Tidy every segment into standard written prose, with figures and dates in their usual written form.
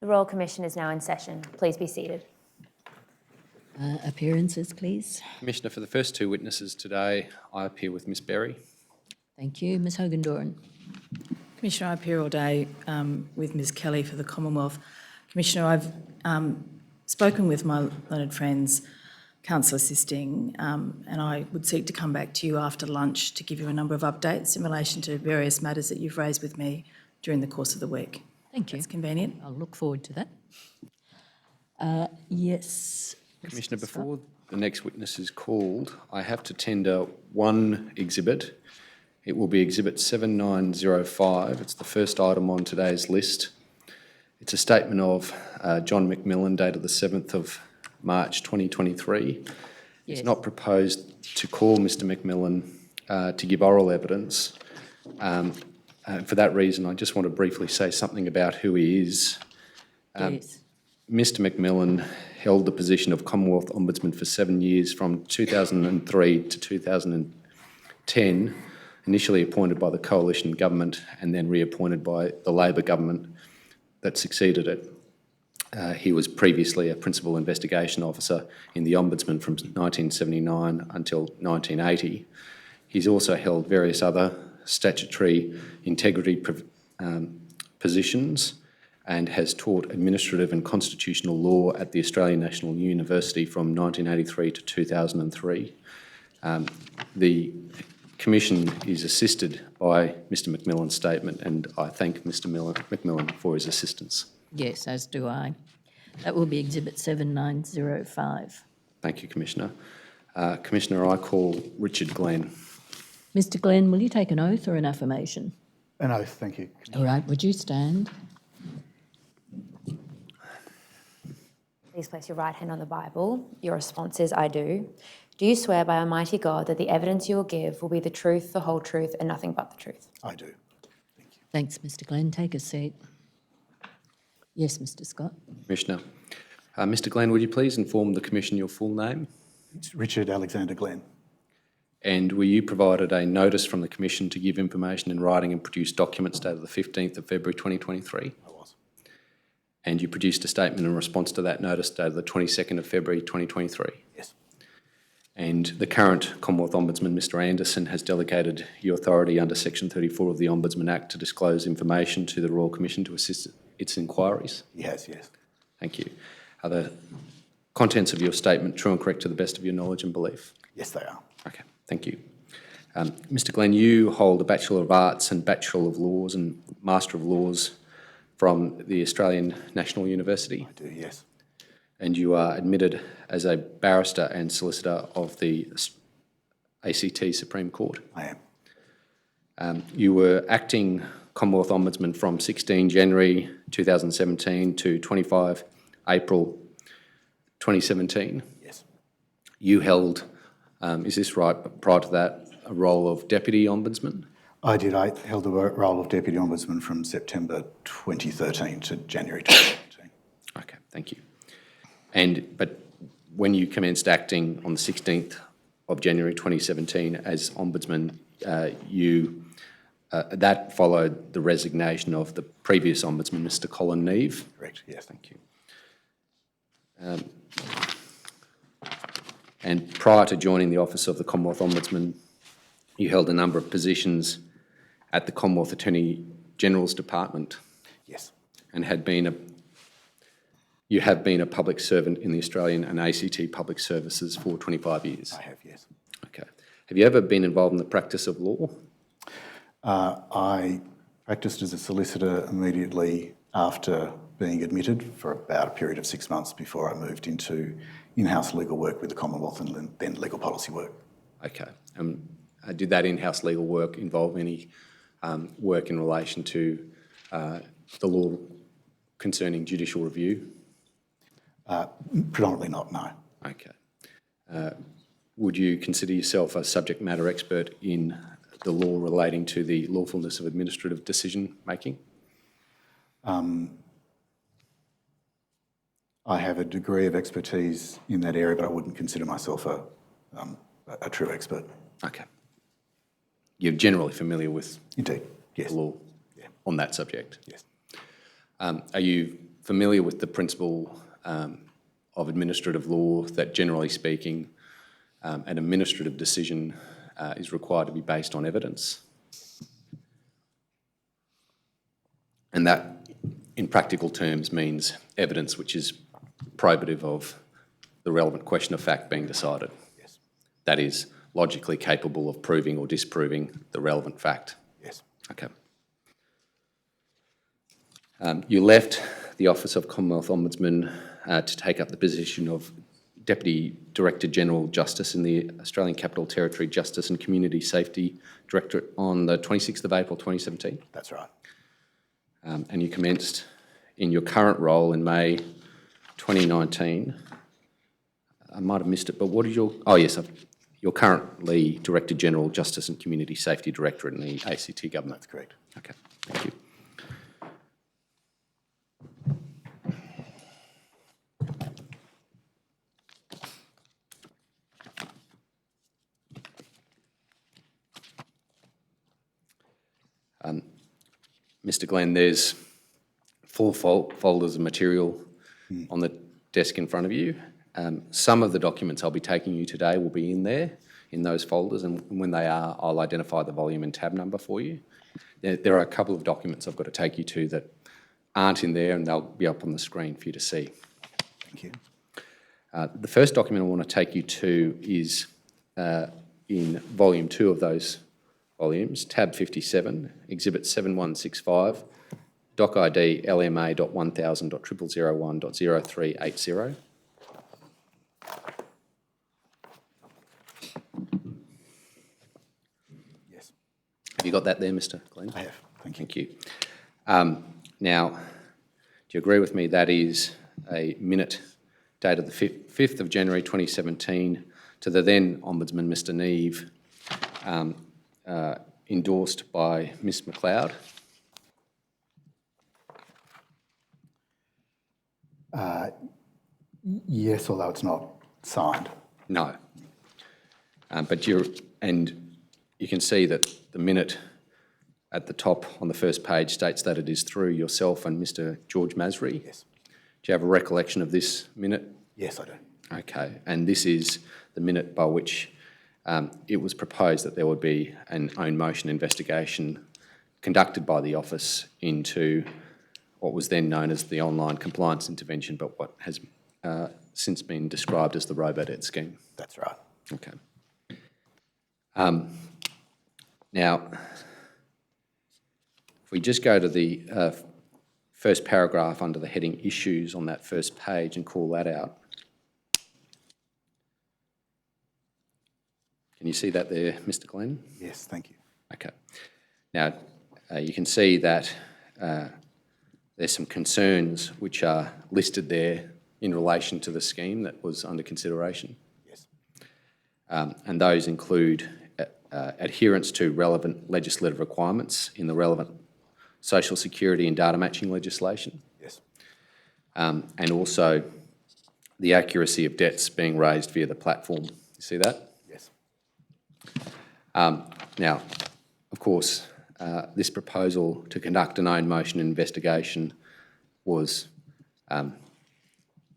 The Royal Commission is now in session. Please be seated. Appearances, please. Commissioner, for the first two witnesses today, I appear with Ms Berry. Thank you. Ms Hogan-Doran. Commissioner, I appear all day with Ms Kelly for the Commonwealth. Commissioner, I've spoken with my learned friends, counsel assisting, and I would seek to come back to you after lunch to give you a number of updates in relation to various matters that you've raised with me during the course of the week. Thank you. It's convenient. I'll look forward to that. Yes. Commissioner, before the next witness is called, I have to tender one exhibit. It will be Exhibit 7905. It's the first item on today's list. It's a statement of John McMillan, dated the 7th of March 2023. Yes. It's not proposed to call Mr Mcmillan to give oral evidence. For that reason, I just want to briefly say something about who he is. Yes. Mr McMillan held the position of Commonwealth Ombudsman for 7 years, from 2003 to 2010, initially appointed by the Coalition Government and then reappointed by the Labor Government that succeeded it. He was previously a Principal Investigation Officer in the Ombudsman from 1979 until 1980. He's also held various other statutory integrity positions and has taught administrative and constitutional law at the Australian National University from 1983 to 2003. The Commission is assisted by Mr McMillan's statement, and I thank Mr McMillan for his assistance. Yes, as do I. That will be Exhibit 7905. Thank you, Commissioner. Commissioner, I call Richard Glenn. Mr Glenn, will you take an oath or an affirmation? An oath, thank you. All right, would you stand? Please place your right hand on the Bible. Your response is, I do. Do you swear by Almighty God that the evidence you will give will be the truth, the whole truth, and nothing but the truth? I do. Thank you. Thanks, Mr Glenn. Take a seat. Yes, Mr Scott. Commissioner. Mr Glenn, would you please inform the Commission your full name? It's Richard Alexander Glenn. And were you provided a notice from the Commission to give information in writing and produce documents dated the 15th of February 2023? I was. And you produced a statement in response to that notice dated the 22nd of February 2023? Yes. And the current Commonwealth Ombudsman, Mr Anderson, has delegated your authority under Section 34 of the Ombudsman Act to disclose information to the Royal Commission to assist its inquiries? He has, yes. Thank you. Are the contents of your statement true and correct to the best of your knowledge and belief? Yes, they are. Okay, thank you. Mr Glenn, you hold a Bachelor of Arts and Bachelor of Laws and Master of Laws from the Australian National University. I do, yes. And you are admitted as a barrister and solicitor of the ACT Supreme Court. I am. You were acting Commonwealth Ombudsman from 16 January 2017 to 25 April 2017. Yes. You held, is this right, prior to that, a role of Deputy Ombudsman? I did. I held the role of Deputy Ombudsman from September 2013 to January 2017. Okay, thank you. But when you commenced acting on the 16th of January 2017 as Ombudsman, that followed the resignation of the previous Ombudsman, Mr Colin Neave? Correct, yes. Thank you. And prior to joining the Office of the Commonwealth Ombudsman, you held a number of positions at the Commonwealth Attorney General's Department. Yes. And you have been a public servant in the Australian and ACT Public Services for 25 years. I have, yes. Okay. Have you ever been involved in the practice of law? I practiced as a solicitor immediately after being admitted for about a period of 6 months before I moved into in-house legal work with the Commonwealth and then legal policy work. Okay. Did that in-house legal work involve any work in relation to the law concerning judicial review? Predominantly not, no. Okay. Would you consider yourself a subject matter expert in the law relating to the lawfulness of administrative decision-making? I have a degree of expertise in that area, but I wouldn't consider myself a true expert. Okay. You're generally familiar with Indeed, yes. the law Yeah. on that subject? Yes. Are you familiar with the principle of administrative law that, generally speaking, an administrative decision is required to be based on evidence. And that, in practical terms, means evidence which is probative of the relevant question of fact being decided. Yes. That is, logically capable of proving or disproving the relevant fact. Yes. Okay. You left the Office of Commonwealth Ombudsman to take up the position of Deputy Director General Justice in the Australian Capital Territory Justice and Community Safety Directorate on the 26th of April 2017. That's right. And you commenced in your current role in May 2019. I might have missed it, but what is your... Oh, yes, you're currently Director General Justice and Community Safety Directorate in the ACT Government. That's correct. Okay, thank you. Mr. Glenn, there's 4 folders of material on the desk in front of you. Some of the documents I'll be taking you today will be in there, in those folders, and when they are, I'll identify the volume and tab number for you. There are a couple of documents I've got to take you to that aren't in there, and they'll be up on the screen for you to see. Thank you. The first document I want to take you to is in volume 2 of those volumes, tab 57, exhibit 7165, doc ID LMA.1000.0001.0380. Yes. Have you got that there, Mr. Glenn? I have. Thank you. Thank you. Now, do you agree with me that is a minute dated the 5th of January 2017 to the then Ombudsman, Mr. Neve, endorsed by Ms. McLeod? Yes, although it's not signed. No. But you can see that the minute at the top on the first page states that it is through yourself and Mr. George Masri. Yes. Do you have a recollection of this minute? Yes, I do. Okay, and this is the minute by which it was proposed that there would be an own motion investigation conducted by the office into what was then known as the online compliance intervention, but what has since been described as the Robodebt scheme. That's right. Okay. Now, if we just go to the first paragraph under the heading Issues on that first page and call that out. Can you see that there, Mr. Glenn? Yes, thank you. Okay. Now, you can see that there's some concerns which are listed there in relation to the scheme that was under consideration. Yes. And those include adherence to relevant legislative requirements in the relevant social security and data matching legislation. Yes. And also the accuracy of debts being raised via the platform. You see that? Yes. Now, of course, this proposal to conduct an own motion investigation was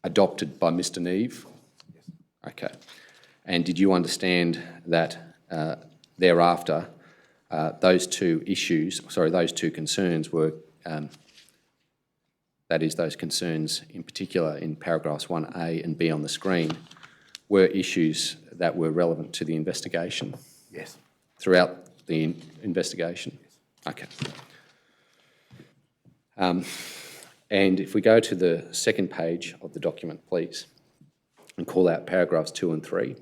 adopted by Mr. Neve. Yes. Okay. And did you understand that thereafter those two concerns were, that is, those concerns in particular in paragraphs 1A and B on the screen, were issues that were relevant to the investigation? Yes. Throughout the investigation? Yes. Okay. And if we go to the second page of the document, please, and call out paragraphs 2 and 3.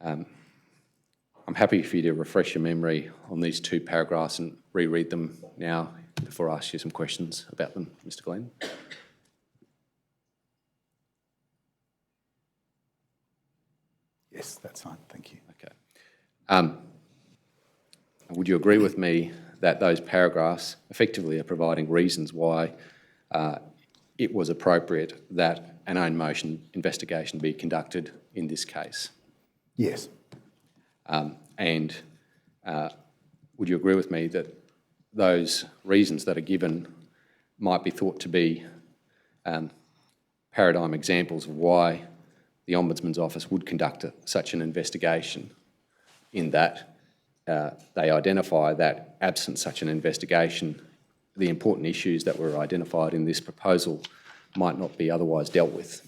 I'm happy for you to refresh your memory on these 2 paragraphs and reread them now before I ask you some questions about them, Mr. Glenn. Yes, that's fine. Thank you. Okay. Would you agree with me that those paragraphs effectively are providing reasons why it was appropriate that an own motion investigation be conducted in this case? Yes. And would you agree with me that those reasons that are given might be thought to be paradigm examples of why the Ombudsman's Office would conduct such an investigation, in that they identify that absent such an investigation, the important issues that were identified in this proposal might not be otherwise dealt with.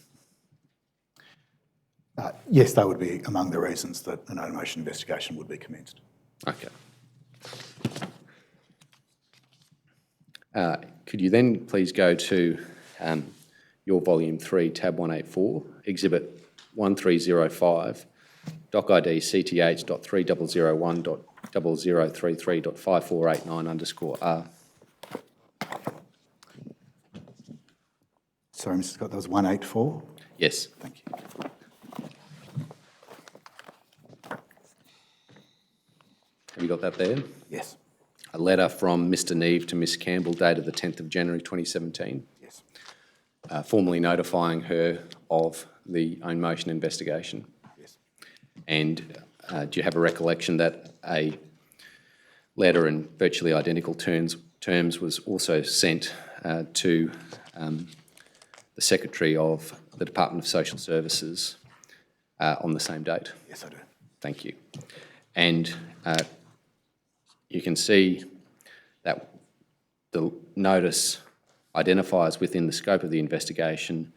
Yes, that would be among the reasons that an own motion investigation would be commenced. Okay. Could you then please go to your Volume 3, tab 184, Exhibit 1305, Doc ID CTH.3001.0033.5489_R. Sorry, Mr. Scott, that was 184? Yes. Thank you. Have you got that there? Yes. A letter from Mr Neve to Miss Campbell dated the 10th of January 2017, Yes. formally notifying her of the own motion investigation. Yes. And do you have a recollection that a letter in virtually identical terms was also sent to the Secretary of the Department of Social Services on the same date? Yes, I do. Thank you. And you can see that the notice identifies within the scope of the investigation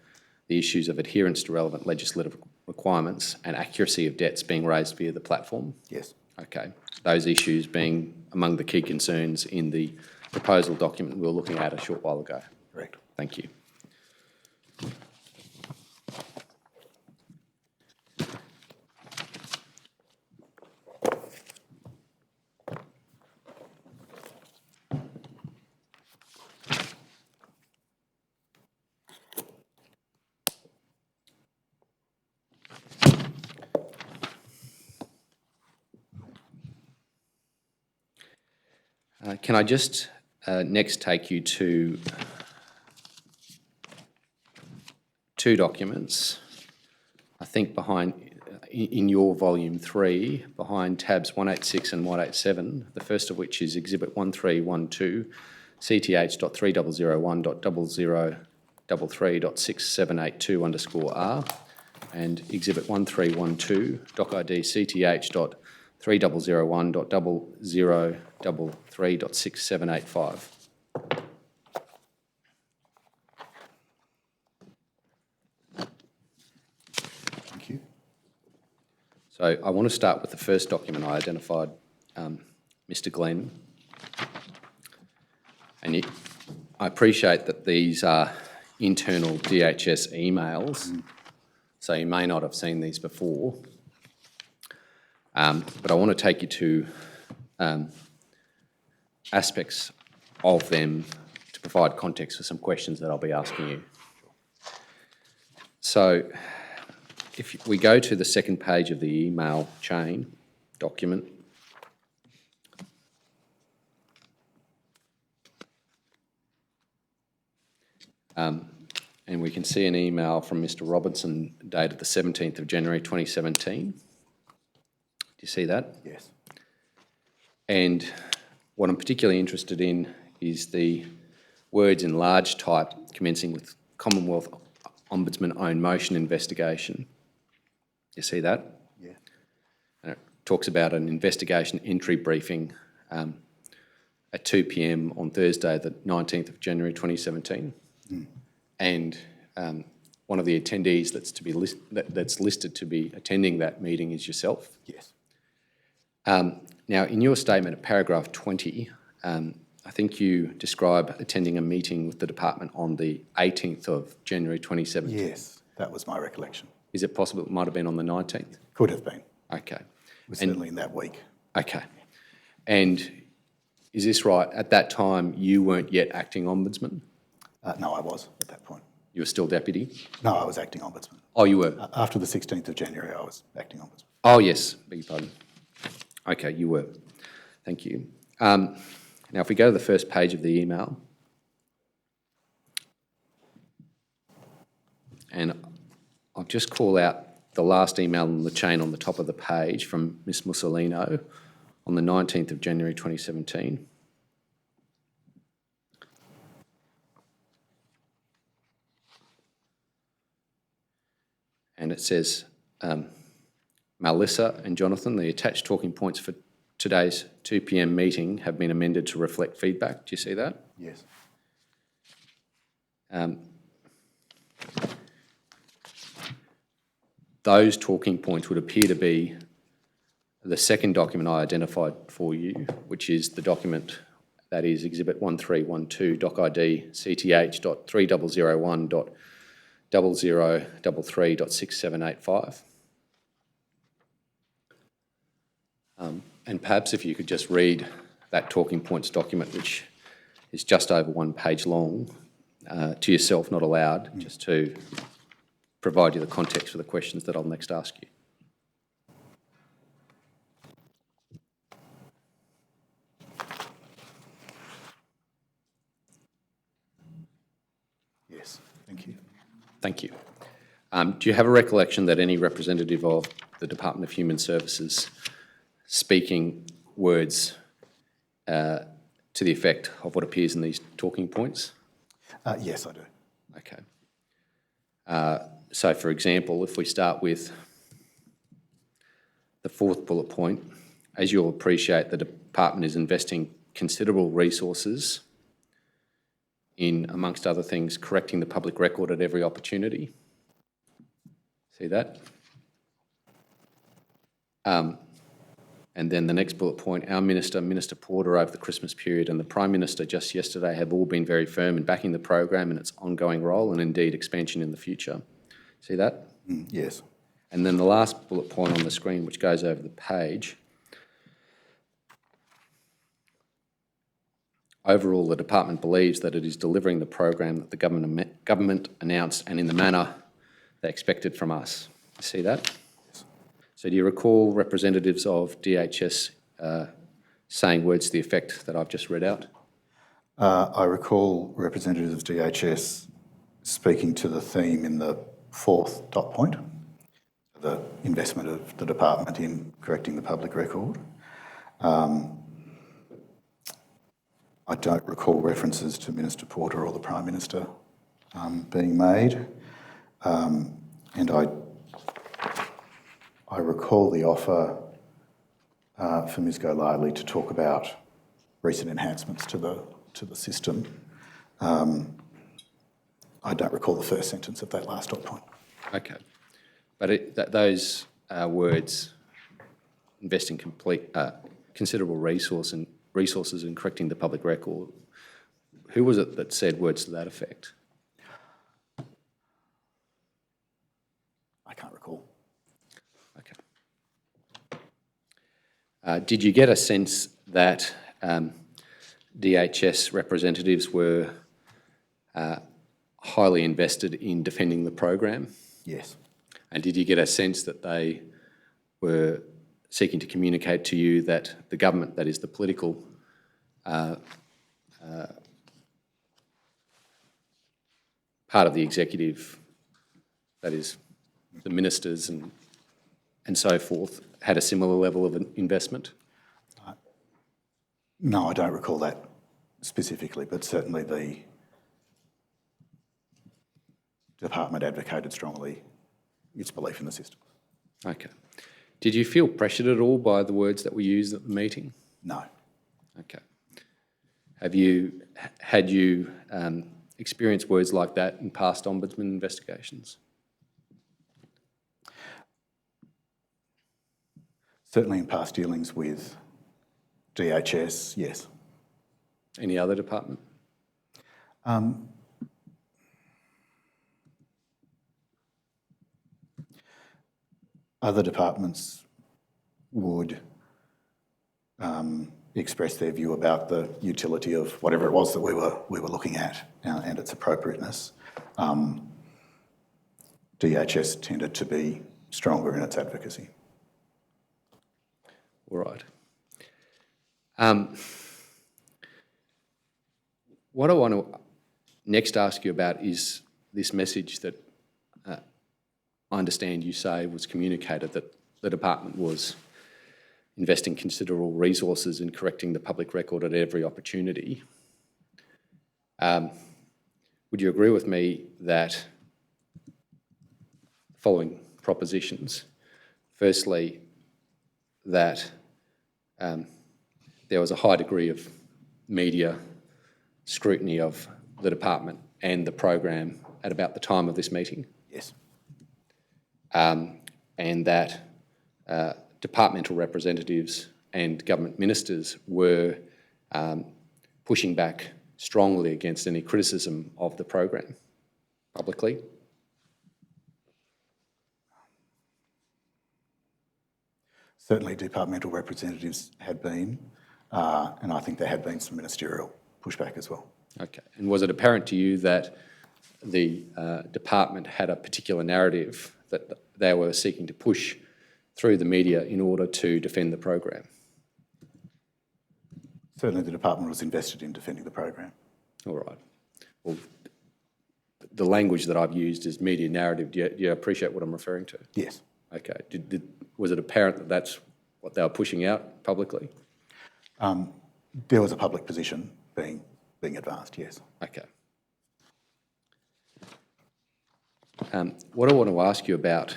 the issues of adherence to relevant legislative requirements and accuracy of debts being raised via the platform. Yes. Okay. Those issues being among the key concerns in the proposal document we were looking at a short while ago. Correct. Thank you. Can I just next take you to two documents, I think behind, in your Volume 3, behind tabs 186 and 187, the first of which is Exhibit 1312, CTH.3001.0033.6782_R, and Exhibit 1312, Doc ID CTH.3001.0033.6785. Thank you. So I want to start with the first document I identified, Mr Glenn. And I appreciate that these are internal DHS emails, so you may not have seen these before. But I want to take you to aspects of them to provide context for some questions that I'll be asking you. So if we go to the second page of the email chain document, and we can see an email from Mr Robertson dated the 17th of January 2017. Do you see that? Yes. And what I'm particularly interested in is the words in large type commencing with Commonwealth Ombudsman own motion investigation. You see that? Yeah. And it talks about an investigation entry briefing at 2 p.m. on Thursday, the 19th of January 2017. And one of the attendees that's listed to be attending that meeting is yourself. Yes. Now, in your statement at paragraph 20, I think you describe attending a meeting with the department on the 18th of January 2017. Yes, that was my recollection. Is it possible it might have been on the 19th? Could have been. Okay. It was certainly in that week. Okay. And is this right? At that time, you weren't yet acting ombudsman? No, I was at that point. You were still deputy? No, I was acting ombudsman. Oh, you were? After the 16th of January, I was acting ombudsman. Oh, yes. Beg your pardon. Okay, you were. Thank you. Now, if we go to the first page of the email, and I'll just call out the last email in the chain on the top of the page from Ms Mussolino on the 19th of January 2017. And it says, Melissa and Jonathan, the attached talking points for today's 2 p.m. meeting have been amended to reflect feedback. Do you see that? Yes. Those talking points would appear to be the second document I identified for you, which is the document that is Exhibit 1312, Doc ID CTH.3001.0033.6785. And perhaps if you could just read that talking points document, which is just over 1 page long, to yourself, not aloud, just to provide you the context for the questions that I'll next ask you. Yes, thank you. Thank you. Do you have a recollection that any representative of the Department of Human Services speaking words to the effect of what appears in these talking points? Yes, I do. Okay. So, for example, if we start with the 4th bullet point, as you'll appreciate, the department is investing considerable resources in, amongst other things, correcting the public record at every opportunity. See that? And then the next bullet point, our Minister, Minister Porter, over the Christmas period, and the Prime Minister just yesterday have all been very firm in backing the program and its ongoing role and indeed expansion in the future. See that? Yes. And then the last bullet point on the screen, which goes over the page. Overall, the department believes that it is delivering the program that the government announced and in the manner they expected from us. You see that? Yes. So do you recall representatives of DHS saying words to the effect that I've just read out? I recall representatives of DHS speaking to the theme in the 4th dot point, the investment of the department in correcting the public record. I don't recall references to Minister Porter or the Prime Minister being made. And I recall the offer for Ms Golightly to talk about recent enhancements to the system. I don't recall the first sentence of that last dot point. Okay. But those words, investing considerable resources in correcting the public record, who was it that said words to that effect? I can't recall. Okay. Did you get a sense that DHS representatives were highly invested in defending the program? Yes. And did you get a sense that they were seeking to communicate to you that the government, that is the political part of the executive, that is the ministers and so forth, had a similar level of investment? No, I don't recall that specifically, but certainly the department advocated strongly its belief in the system. Okay. Did you feel pressured at all by the words that were used at the meeting? No. Okay. Had you experienced words like that in past ombudsman investigations? Certainly in past dealings with DHS, yes. Any other department? Other departments would express their view about the utility of whatever it was that we were looking at and its appropriateness. DHS tended to be stronger in its advocacy. All right. What I want to next ask you about is this message that I understand you say was communicated, that the department was investing considerable resources in correcting the public record at every opportunity. Would you agree with me that, following propositions. Firstly, that there was a high degree of media scrutiny of the department and the program at about the time of this meeting. Yes. And that departmental representatives and government ministers were pushing back strongly against any criticism of the program publicly. Certainly departmental representatives had been, and I think there had been some ministerial pushback as well. Okay. And was it apparent to you that the department had a particular narrative that they were seeking to push through the media in order to defend the program? Certainly the department was invested in defending the program. All right. Well, the language that I've used is media narrative. Do you appreciate what I'm referring to? Yes. Okay. Was it apparent that that's what they were pushing out publicly? There was a public position being advanced, yes. Okay. What I want to ask you about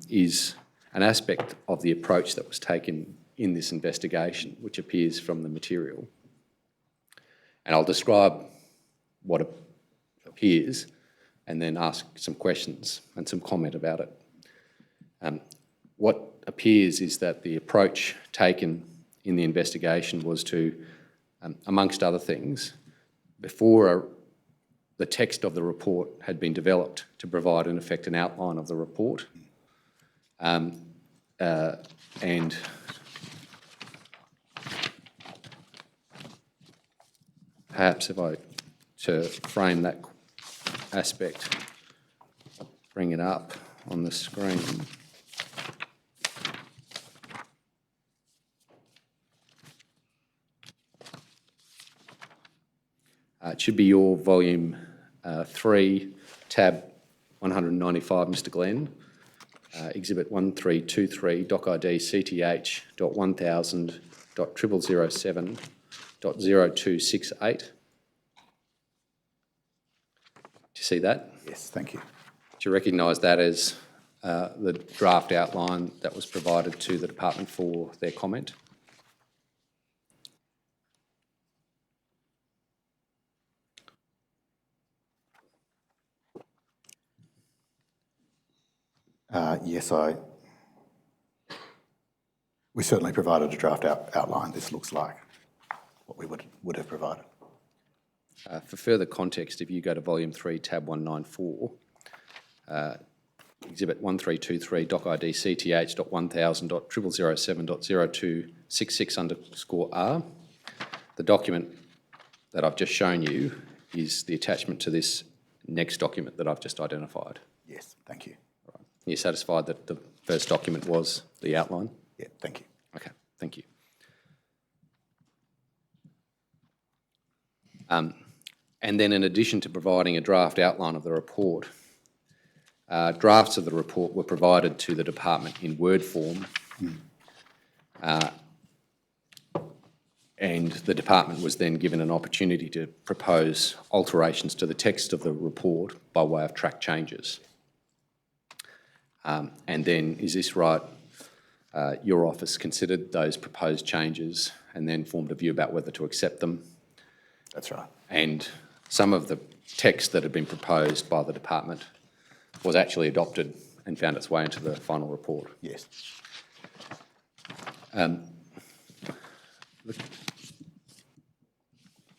is an aspect of the approach that was taken in this investigation, which appears from the material. And I'll describe what appears and then ask some questions and some comment about it. What appears is that the approach taken in the investigation was to, amongst other things, before the text of the report had been developed, to provide, in effect, an outline of the report. And perhaps if I, to frame that aspect, bring it up on the screen. It should be your volume 3, tab 195, Mr. Glenn, exhibit 1323, doc ID CTH.1000.0007.0268. Do you see that? Yes, thank you. Do you recognise that as the draft outline that was provided to the department for their comment? Yes, we certainly provided a draft outline. This looks like what we would have provided. For further context, if you go to volume 3, tab 194, exhibit 1323, doc ID CTH.1000.0007.0266_R, the document that I've just shown you is the attachment to this next document that I've just identified. Yes, thank you. Right. Are you satisfied that the first document was the outline? Yeah, thank you. Okay, thank you. And then in addition to providing a draft outline of the report, drafts of the report were provided to the department in Word form, and the department was then given an opportunity to propose alterations to the text of the report by way of track changes. And then, is this right, your office considered those proposed changes and then formed a view about whether to accept them? That's right. And some of the text that had been proposed by the department was actually adopted and found its way into the final report. Yes. The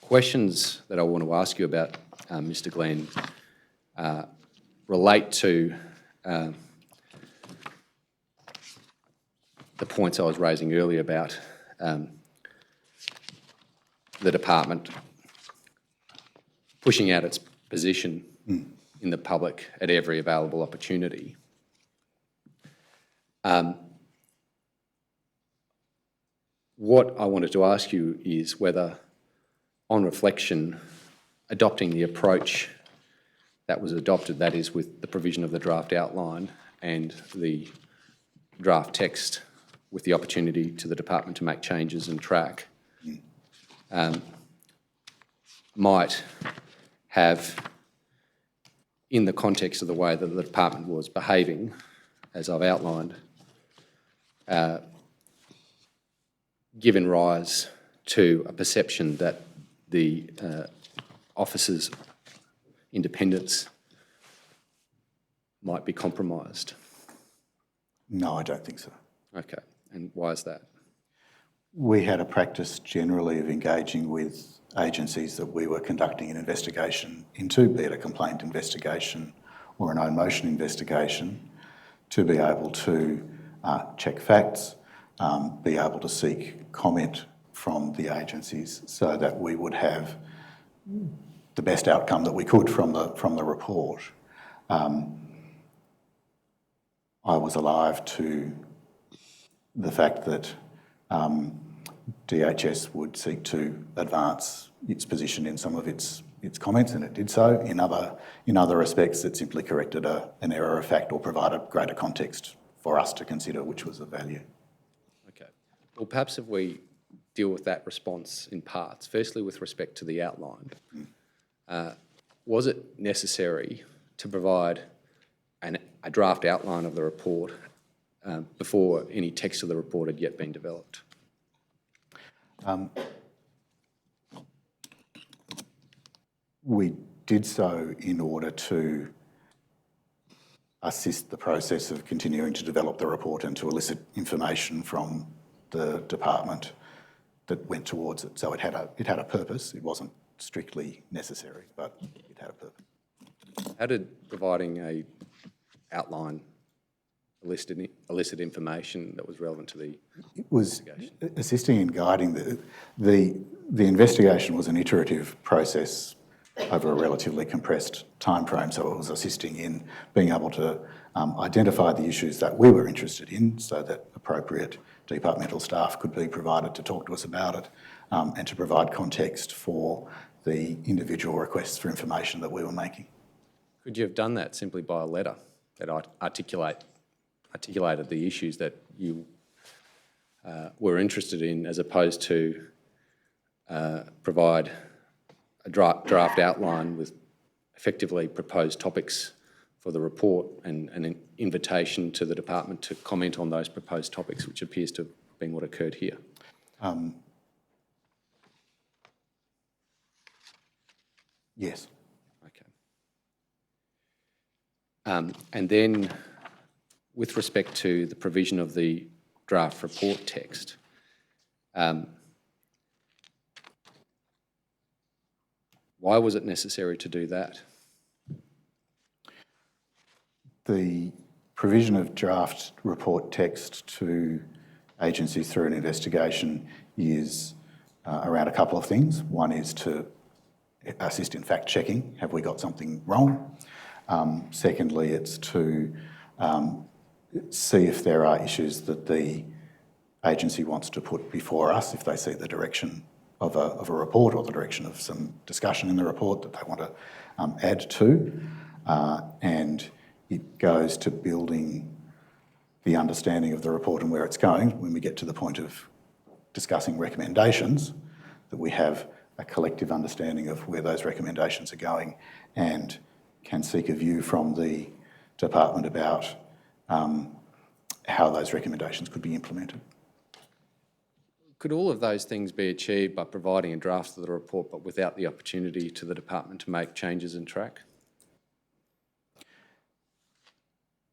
questions that I want to ask you about, Mr. Glenn, relate to the points I was raising earlier about the department pushing out its position in the public at every available opportunity. What I wanted to ask you is whether, on reflection, adopting the approach that was adopted, that is with the provision of the draft outline and the draft text with the opportunity to the department to make changes and track, might have, in the context of the way that the department was behaving, as I've outlined, given rise to a perception that the officer's independence might be compromised? No, I don't think so. Okay, and why is that? We had a practice generally of engaging with agencies that we were conducting an investigation into, be it a complaint investigation or an own motion investigation, to be able to check facts, be able to seek comment from the agencies so that we would have the best outcome that we could from the report. I was alive to the fact that DHS would seek to advance its position in some of its comments, and it did so. In other respects, it simply corrected an error of fact or provided greater context for us to consider, which was of value. Okay. Well, perhaps if we deal with that response in parts. Firstly, with respect to the outline, was it necessary to provide a draft outline of the report before any text of the report had yet been developed? We did so in order to assist the process of continuing to develop the report and to elicit information from the department that went towards it. So it had a purpose. It wasn't strictly necessary, but it had a purpose. How did providing a outline elicit information that was relevant to the It was investigation? assisting in guiding the investigation was an iterative process over a relatively compressed timeframe, so it was assisting in being able to identify the issues that we were interested in so that appropriate departmental staff could be provided to talk to us about it, and to provide context for the individual requests for information that we were making. Could you have done that simply by a letter that articulated the issues that you were interested in, as opposed to provide a draft outline with effectively proposed topics for the report and an invitation to the department to comment on those proposed topics, which appears to have been what occurred here? Yes. Okay. And then, with respect to the provision of the draft report text, why was it necessary to do that? The provision of draft report text to agencies through an investigation is around a couple of things. One is to assist in fact-checking. Have we got something wrong? Secondly, it's to see if there are issues that the agency wants to put before us, if they see the direction of a report or the direction of some discussion in the report that they want to add to. And it goes to building the understanding of the report and where it's going when we get to the point of discussing recommendations, that we have a collective understanding of where those recommendations are going and can seek a view from the department about how those recommendations could be implemented. Could all of those things be achieved by providing a draft of the report but without the opportunity to the department to make changes in track?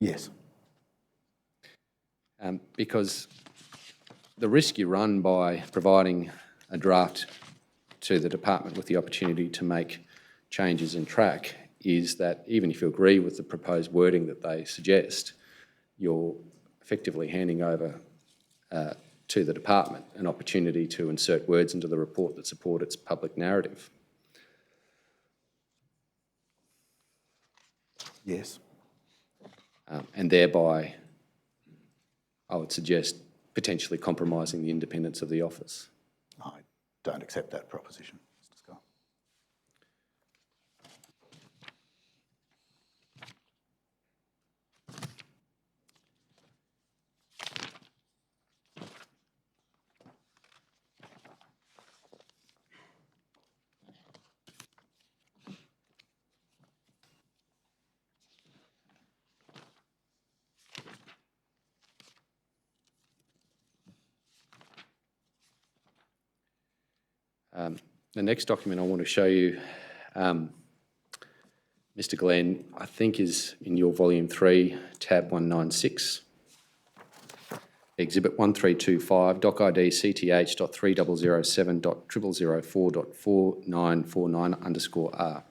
Yes. Because the risk you run by providing a draft to the department with the opportunity to make changes in track is that even if you agree with the proposed wording that they suggest, you're effectively handing over to the department an opportunity to insert words into the report that support its public narrative. Yes. And thereby, I would suggest, potentially compromising the independence of the office. I don't accept that proposition, Mr. Scott. The next document I want to show you, Mr. Glenn, I think is in your volume 3, tab 196. Exhibit 1325, doc ID CTH.3007.0004.4949_R.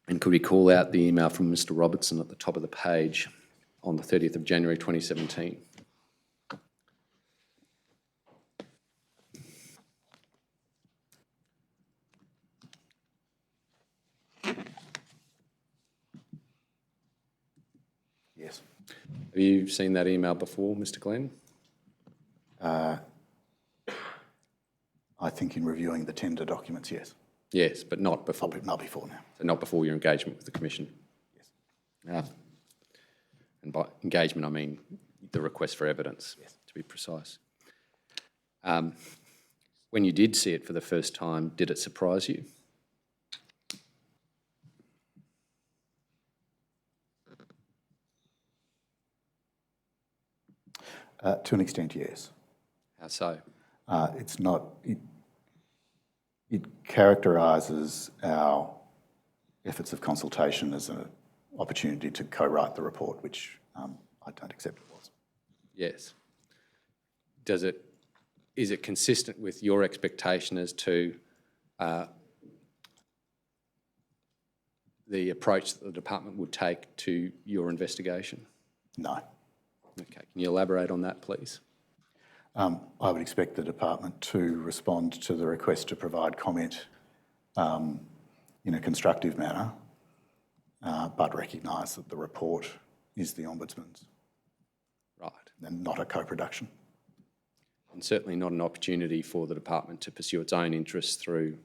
And could we call out the email from Mr. Robertson at the top of the page on the 30th of January 2017? Yes. Have you seen that email before, Mr. Glenn? I think in reviewing the tender documents, yes. Yes, but not before. Not before now. So not before your engagement with the Commission? Yes. And by engagement, I mean the request for evidence, Yes. to be precise. When you did see it for the first time, did it surprise you? To an extent, yes. How so? It's not, it characterises our efforts of consultation as an opportunity to co-write the report, which I don't accept it was. Yes. Is it consistent with your expectation as to the approach that the department would take to your investigation? No. Okay, can you elaborate on that, please? I would expect the department to respond to the request to provide comment in a constructive manner, but recognise that the report is the Ombudsman's. Right. And not a co-production. And certainly not an opportunity for the department to pursue its own interests through,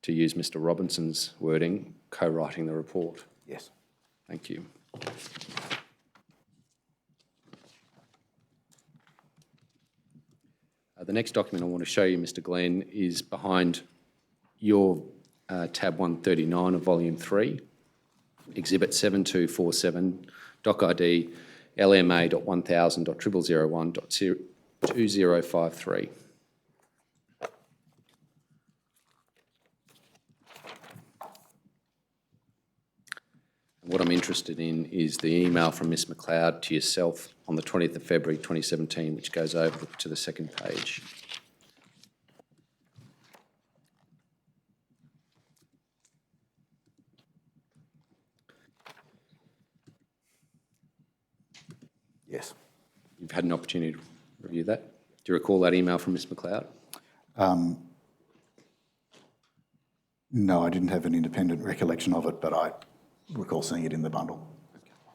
to use Mr. Robinson's wording, co-writing the report. Yes. Thank you. The next document I want to show you, Mr. Glenn, is behind your tab 139 of volume 3, exhibit 7247, doc ID LMA.1000.0001.2053. What I'm interested in is the email from Ms. McLeod to yourself on the 20th of February 2017, which goes over to the second page. Yes. You've had an opportunity to review that. Do you recall that email from Ms. McLeod? No, I didn't have an independent recollection of it, but I recall seeing it in the bundle.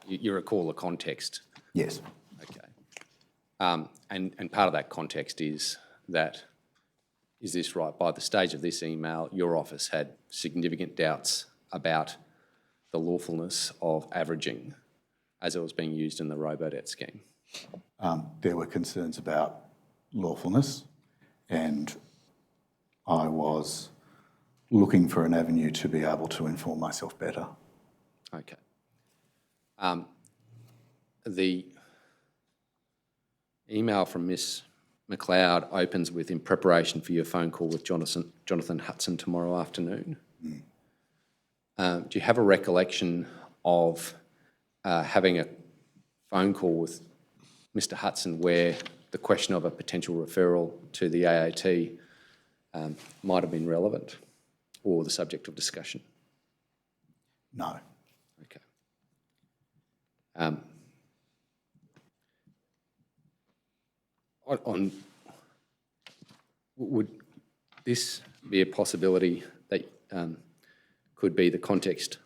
You recall the context? Yes. Okay. And part of that context is that, is this right, by the stage of this email, your office had significant doubts about the lawfulness of averaging as it was being used in the Robodebt scheme? There were concerns about lawfulness, and I was looking for an avenue to be able to inform myself better. Okay. The email from Ms. McLeod opens with, in preparation for your phone call with Jonathan Hudson tomorrow afternoon. Do you have a recollection of having a phone call with Mr. Hudson where the question of a potential referral to the AAT might have been relevant or the subject of discussion? No. Okay. Would this be a possibility that could be the context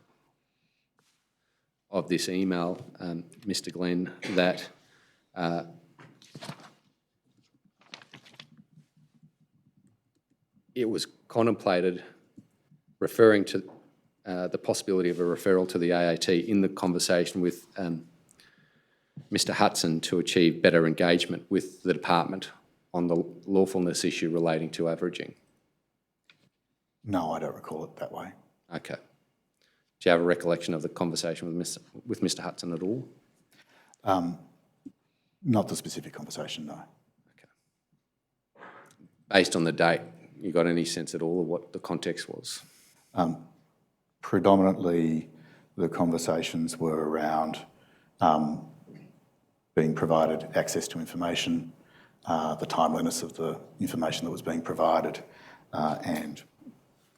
of this email, Mr. Glenn, that it was contemplated referring to the possibility of a referral to the AAT in the conversation with Mr. Hudson to achieve better engagement with the department on the lawfulness issue relating to averaging? No, I don't recall it that way. Okay. Do you have a recollection of the conversation with Mr. Hudson at all? Not the specific conversation, no. Okay. Based on the date, you got any sense at all of what the context was? Predominantly, the conversations were around being provided access to information, the timeliness of the information that was being provided, and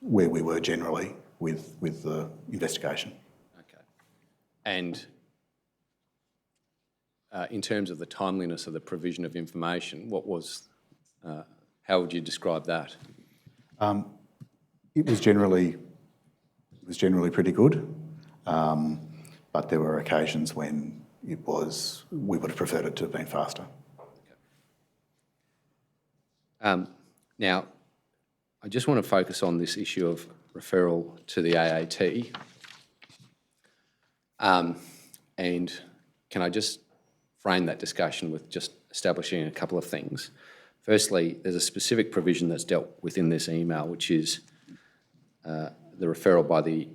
where we were generally with the investigation. Okay. And in terms of the timeliness of the provision of information, what was, how would you describe that? It was generally pretty good, but there were occasions when we would have preferred it to have been faster. Now, I just want to focus on this issue of referral to the AAT. And can I just frame that discussion with just establishing a couple of things? Firstly, there's a specific provision that's dealt with in this email, which is the referral by the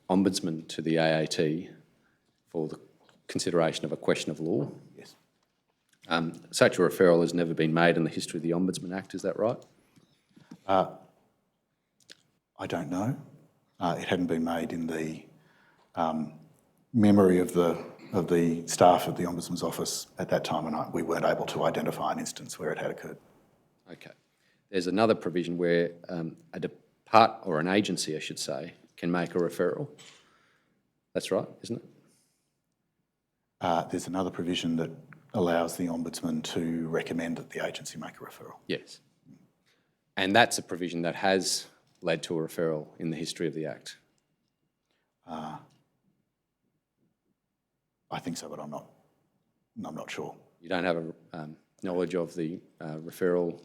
Ombudsman to the AAT for the consideration of a question of law. Yes. Such a referral has never been made in the history of the Ombudsman Act, is that right? I don't know. It hadn't been made in the memory of the staff at the Ombudsman's office at that time, and we weren't able to identify an instance where it had occurred. Okay. There's another provision where or an agency, I should say, can make a referral. That's right, isn't it? There's another provision that allows the Ombudsman to recommend that the agency make a referral. Yes. And that's a provision that has led to a referral in the history of the Act. I think so, but I'm not sure. You don't have a knowledge of the referral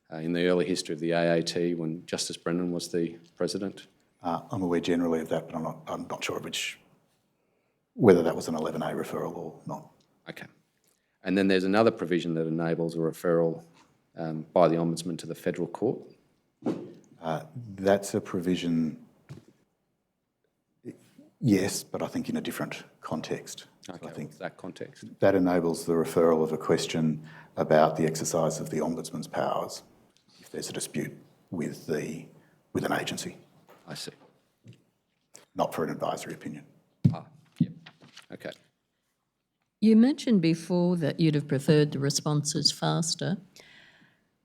in the early history of the AAT when Justice Brennan was the president? I'm aware generally of that, but I'm not sure whether that was an 11A referral or not. Okay. And then there's another provision that enables a referral by the Ombudsman to the federal court. That's a provision, yes, but I think in a different context. Okay, I think what's that context? that enables the referral of a question about the exercise of the Ombudsman's powers if there's a dispute with an agency, I see. not for an advisory opinion. Yeah. Okay. You mentioned before that you'd have preferred the responses faster.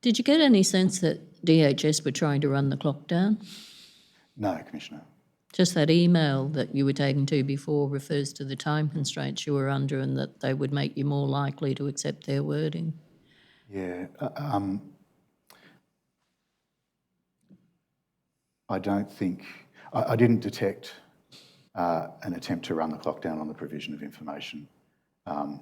Did you get any sense that DHS were trying to run the clock down? No, Commissioner. Just that email that you were taken to before refers to the time constraints you were under and that they would make you more likely to accept their wording. Yeah. I don't think... I didn't detect an attempt to run the clock down on the provision of information. I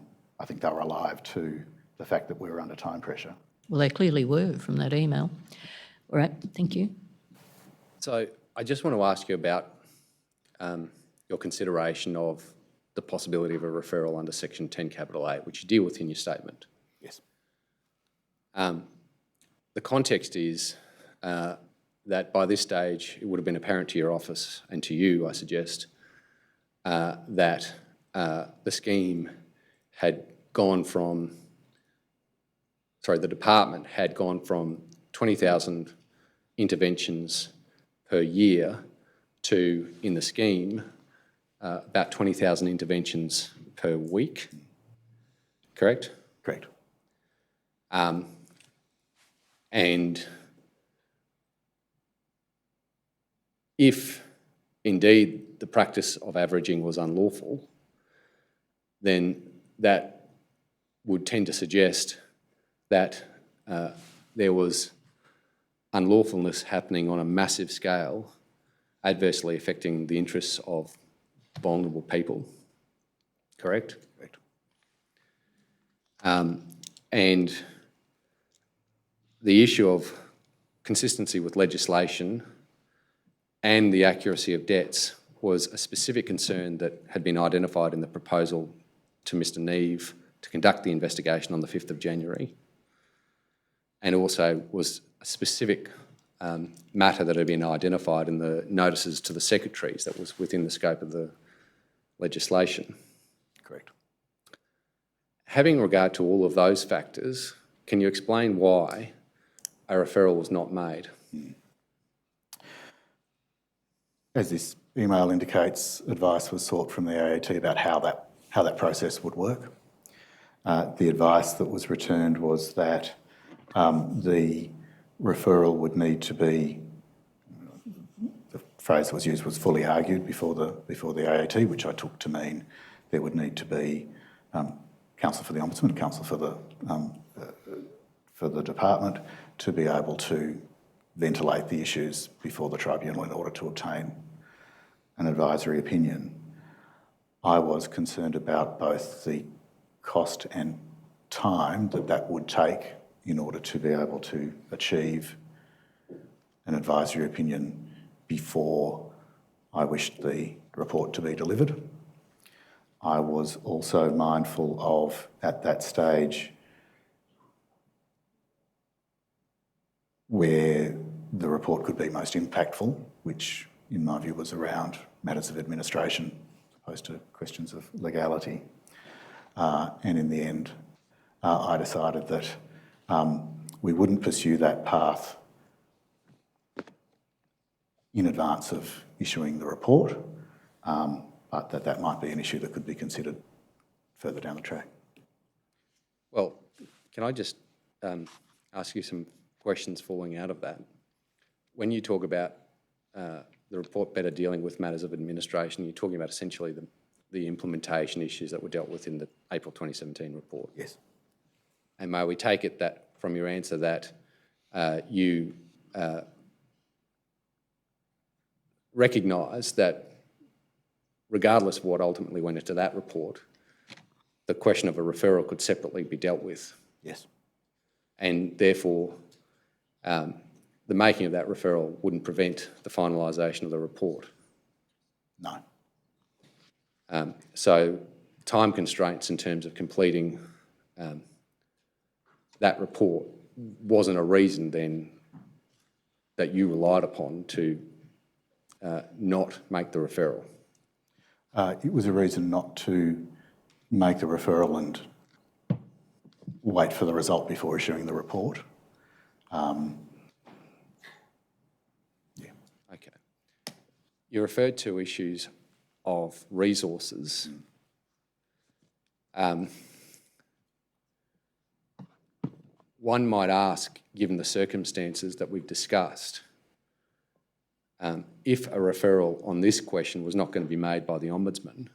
think they were alive to the fact that we were under time pressure. Well, they clearly were from that email. All right, thank you. So I just want to ask you about your consideration of the possibility of a referral under Section 10A, which you deal with in your statement. Yes. The context is that by this stage, it would have been apparent to your office and to you, I suggest, that the scheme had gone from, the department had gone from 20,000 interventions per year to, in the scheme, about 20,000 interventions per week. Correct? Correct. And if indeed the practice of averaging was unlawful, then that would tend to suggest that there was unlawfulness happening on a massive scale, adversely affecting the interests of vulnerable people. Correct? Correct. And the issue of consistency with legislation and the accuracy of debts was a specific concern that had been identified in the proposal to Mr Neve to conduct the investigation on the 5th of January, and also was a specific matter that had been identified in the notices to the secretaries that was within the scope of the legislation. Correct. Having regard to all of those factors, can you explain why a referral was not made. As this email indicates, advice was sought from the AAT about how that process would work. The advice that was returned was that the referral would need to be, the phrase that was used was fully argued before the AAT, which I took to mean there would need to be counsel for the Ombudsman, counsel for the department to be able to ventilate the issues before the tribunal in order to obtain an advisory opinion. I was concerned about both the cost and time that would take in order to be able to achieve an advisory opinion before I wished the report to be delivered. I was also mindful of, at that stage, where the report could be most impactful, which in my view was around matters of administration as opposed to questions of legality. And in the end, I decided that we wouldn't pursue that path in advance of issuing the report, but that might be an issue that could be considered further down the track. Well, can I just ask you some questions falling out of that? When you talk about the report better dealing with matters of administration, you're talking about essentially the implementation issues that were dealt with in the April 2017 report. Yes. And may we take it that from your answer that you recognise that regardless of what ultimately went into that report, the question of a referral could separately be dealt with? Yes. And therefore, the making of that referral wouldn't prevent the finalisation of the report? No. So time constraints in terms of completing that report wasn't a reason then that you relied upon to not make the referral? It was a reason not to make the referral and wait for the result before issuing the report. Okay. You referred to issues of resources. One might ask, given the circumstances that we've discussed, if a referral on this question was not going to be made by the Ombudsman,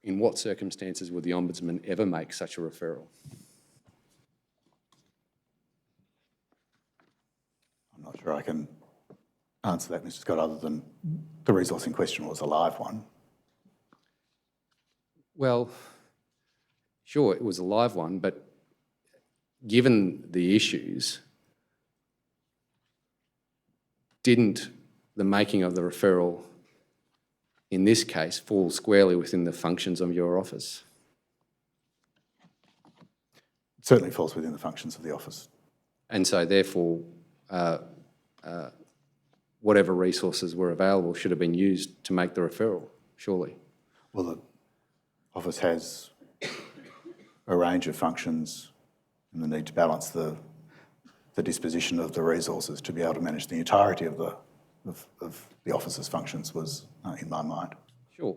in what circumstances would the Ombudsman ever make such a referral? I'm not sure I can answer that, Mr. Scott, other than the resource in question was a live one. Well, sure, it was a live one, but given the issues, didn't the making of the referral in this case fall squarely within the functions of your office? It certainly falls within the functions of the office. And so therefore, whatever resources were available should have been used to make the referral, surely? Well, the office has a range of functions, and the need to balance the disposition of the resources to be able to manage the entirety of the office's functions was in my mind. Sure.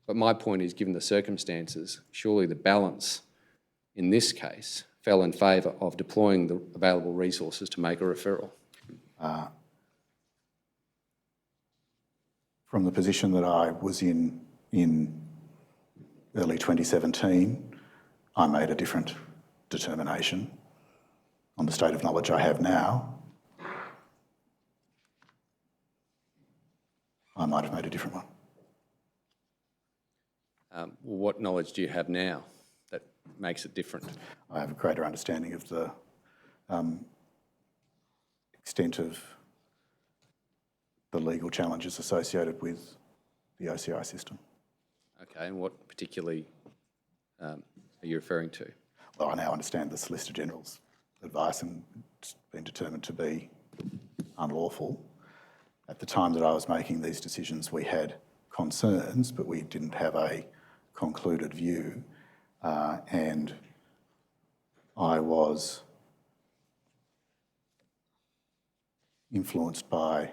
But my point is, given the circumstances, surely the balance in this case fell in favour of deploying the available resources to make a referral. From the position that I was in early 2017, I made a different determination. On the state of knowledge I have now, I might have made a different one. What knowledge do you have now that makes it different? I have a greater understanding of the extent of the legal challenges associated with the OCI system. Okay, and what particularly are you referring to? Well, I now understand the Solicitor General's advice, and it's been determined to be unlawful. At the time that I was making these decisions, we had concerns, but we didn't have a concluded view. and I was influenced by,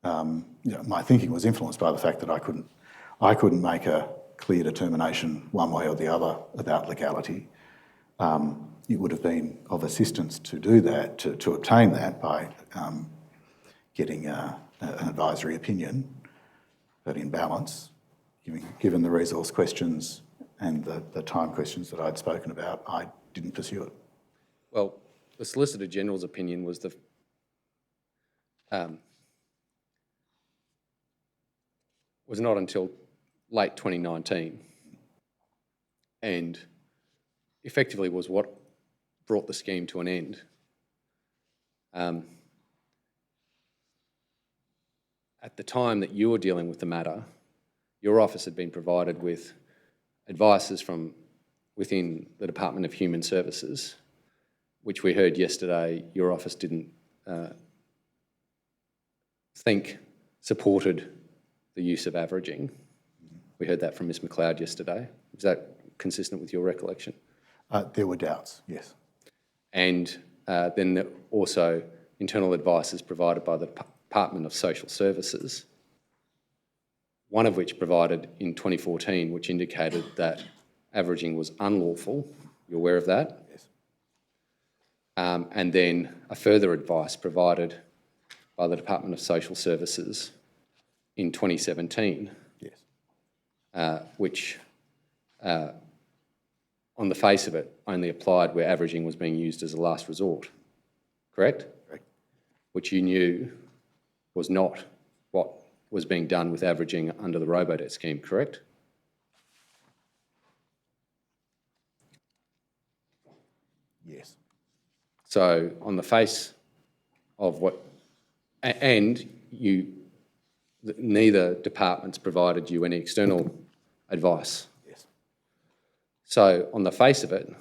my thinking was influenced by the fact that I couldn't make a clear determination one way or the other about legality. It would have been of assistance to do that, to obtain that by getting an advisory opinion, but in balance, given the resource questions and the time questions that I'd spoken about, I didn't pursue it. Well, the Solicitor General's opinion was was not until late 2019, and effectively was what brought the scheme to an end. At the time that you were dealing with the matter, your office had been provided with advices from within the Department of Human Services, which we heard yesterday your office didn't think supported the use of averaging. We heard that from Ms McLeod yesterday. Is that consistent with your recollection? There were doubts, yes. And then also internal advice is provided by the Department of Social Services, one of which provided in 2014, which indicated that averaging was unlawful. You're aware of that? Yes. And then a further advice provided by the Department of Social Services in 2017, Yes. which on the face of it only applied where averaging was being used as a last resort, correct? Correct. Which you knew was not what was being done with averaging under the Robodebt scheme, correct? Yes. So on the face of what, and neither departments provided you any external advice. Yes. So on the face of it,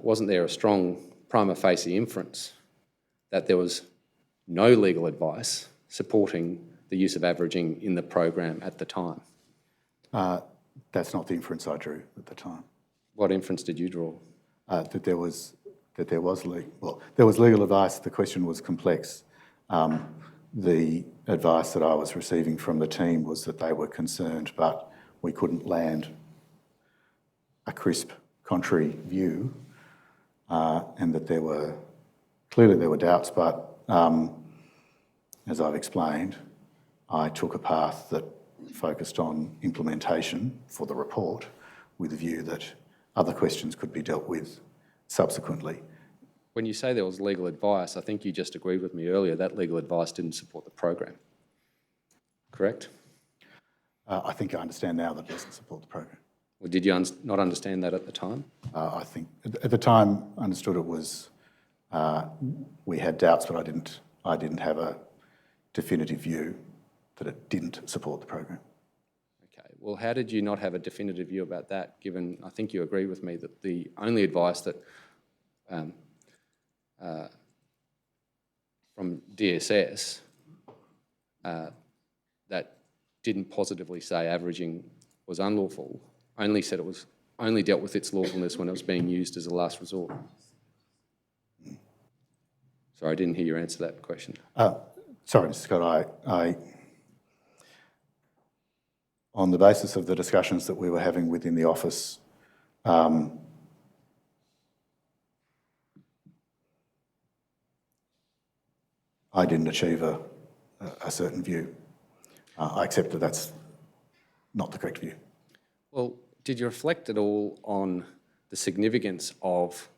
wasn't there a strong prima facie inference that there was no legal advice supporting the use of averaging in the program at the time? That's not the inference I drew at the time. What inference did you draw? That there was legal advice. The question was complex. The advice that I was receiving from the team was that they were concerned, but we couldn't land a crisp, contrary view, and that there were doubts, but as I've explained, I took a path that focused on implementation for the report with a view that other questions could be dealt with subsequently. When you say there was legal advice, I think you just agreed with me earlier that legal advice didn't support the program, correct? I think I understand now that it doesn't support the program. Or did you not understand that at the time? I think at the time I understood it was, we had doubts, but I didn't have a definitive view that it didn't support the program. Okay, well, how did you not have a definitive view about that, given I think you agree with me that the only advice that from DSS that didn't positively say averaging was unlawful, only said it was only dealt with its lawfulness when it was being used as a last resort? Sorry, I didn't hear your answer to that question. Sorry, Mr. Scott, I on the basis of the discussions that we were having within the office, I didn't achieve a certain view. I accept that that's not the correct view. Well, did you reflect at all on the significance of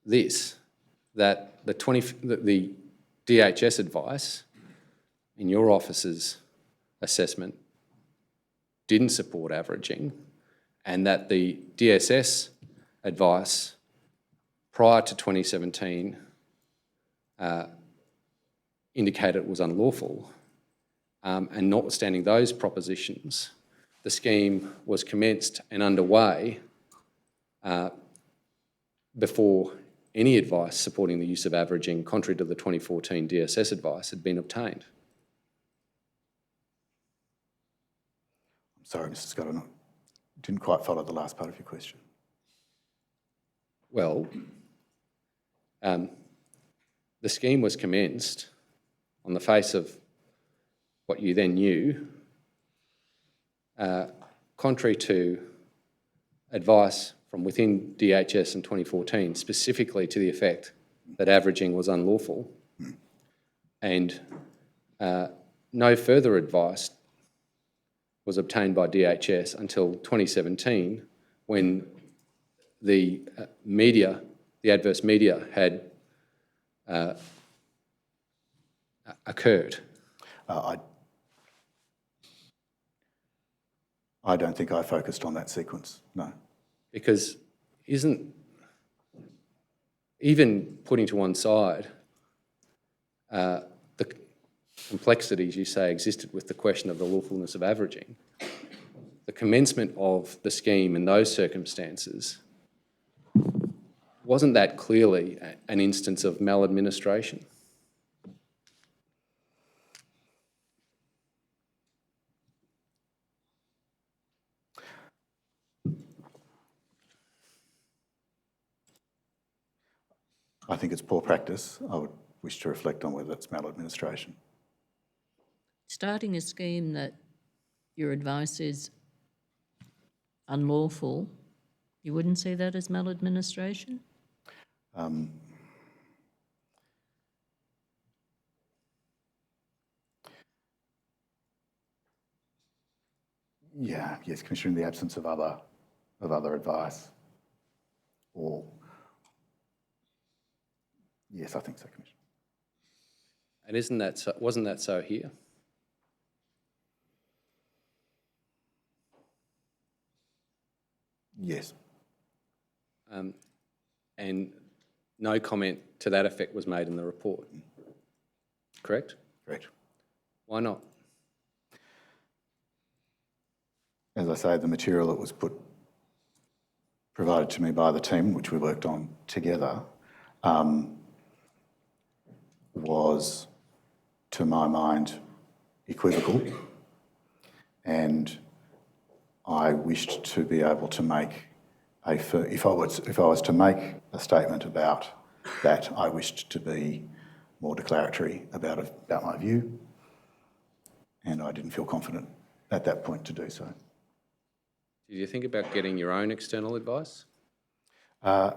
this, that the DHS advice in your office's assessment didn't support averaging, and that the DSS advice prior to 2017 indicated it was unlawful, and notwithstanding those propositions, the scheme was commenced and underway before any advice supporting the use of averaging, contrary to the 2014 DSS advice, had been obtained? I'm sorry, Mr. Scott, didn't quite follow the last part of your question. Well, the scheme was commenced on the face of what you then knew, contrary to advice from within DHS in 2014, specifically to the effect that averaging was unlawful, and no further advice was obtained by DHS until 2017, when the adverse media had occurred. I don't think I focused on that sequence, no. Because even putting to one side the complexities you say existed with the question of the lawfulness of averaging, the commencement of the scheme in those circumstances, wasn't that clearly an instance of maladministration? I think it's poor practice. I would wish to reflect on whether it's maladministration. Starting a scheme that your advice is unlawful, you wouldn't see that as maladministration? Yes, Commissioner, in the absence of other advice, or yes, I think so, Commissioner. And wasn't that so here? Yes. And no comment to that effect was made in the report, correct? Correct. Why not? As I say, the material that was provided to me by the team, which we worked on together, was, to my mind, equivocal, and I wished to be able to make if I was to make a statement about that, I wished to be more declaratory about my view, and I didn't feel confident at that point to do so. Did you think about getting your own external advice? I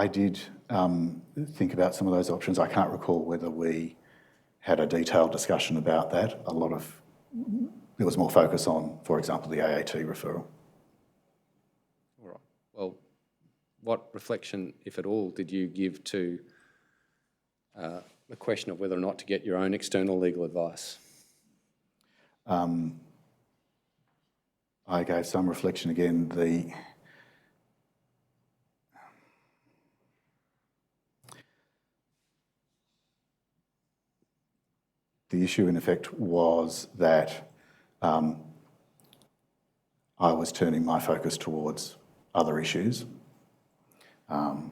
did think about some of those options. I can't recall whether we had a detailed discussion about that. There was more focus on, for example, the AAT referral. All right. Well, what reflection, if at all, did you give to the question of whether or not to get your own external legal advice? I gave some reflection again. The issue, in effect, was that I was turning my focus towards other issues, and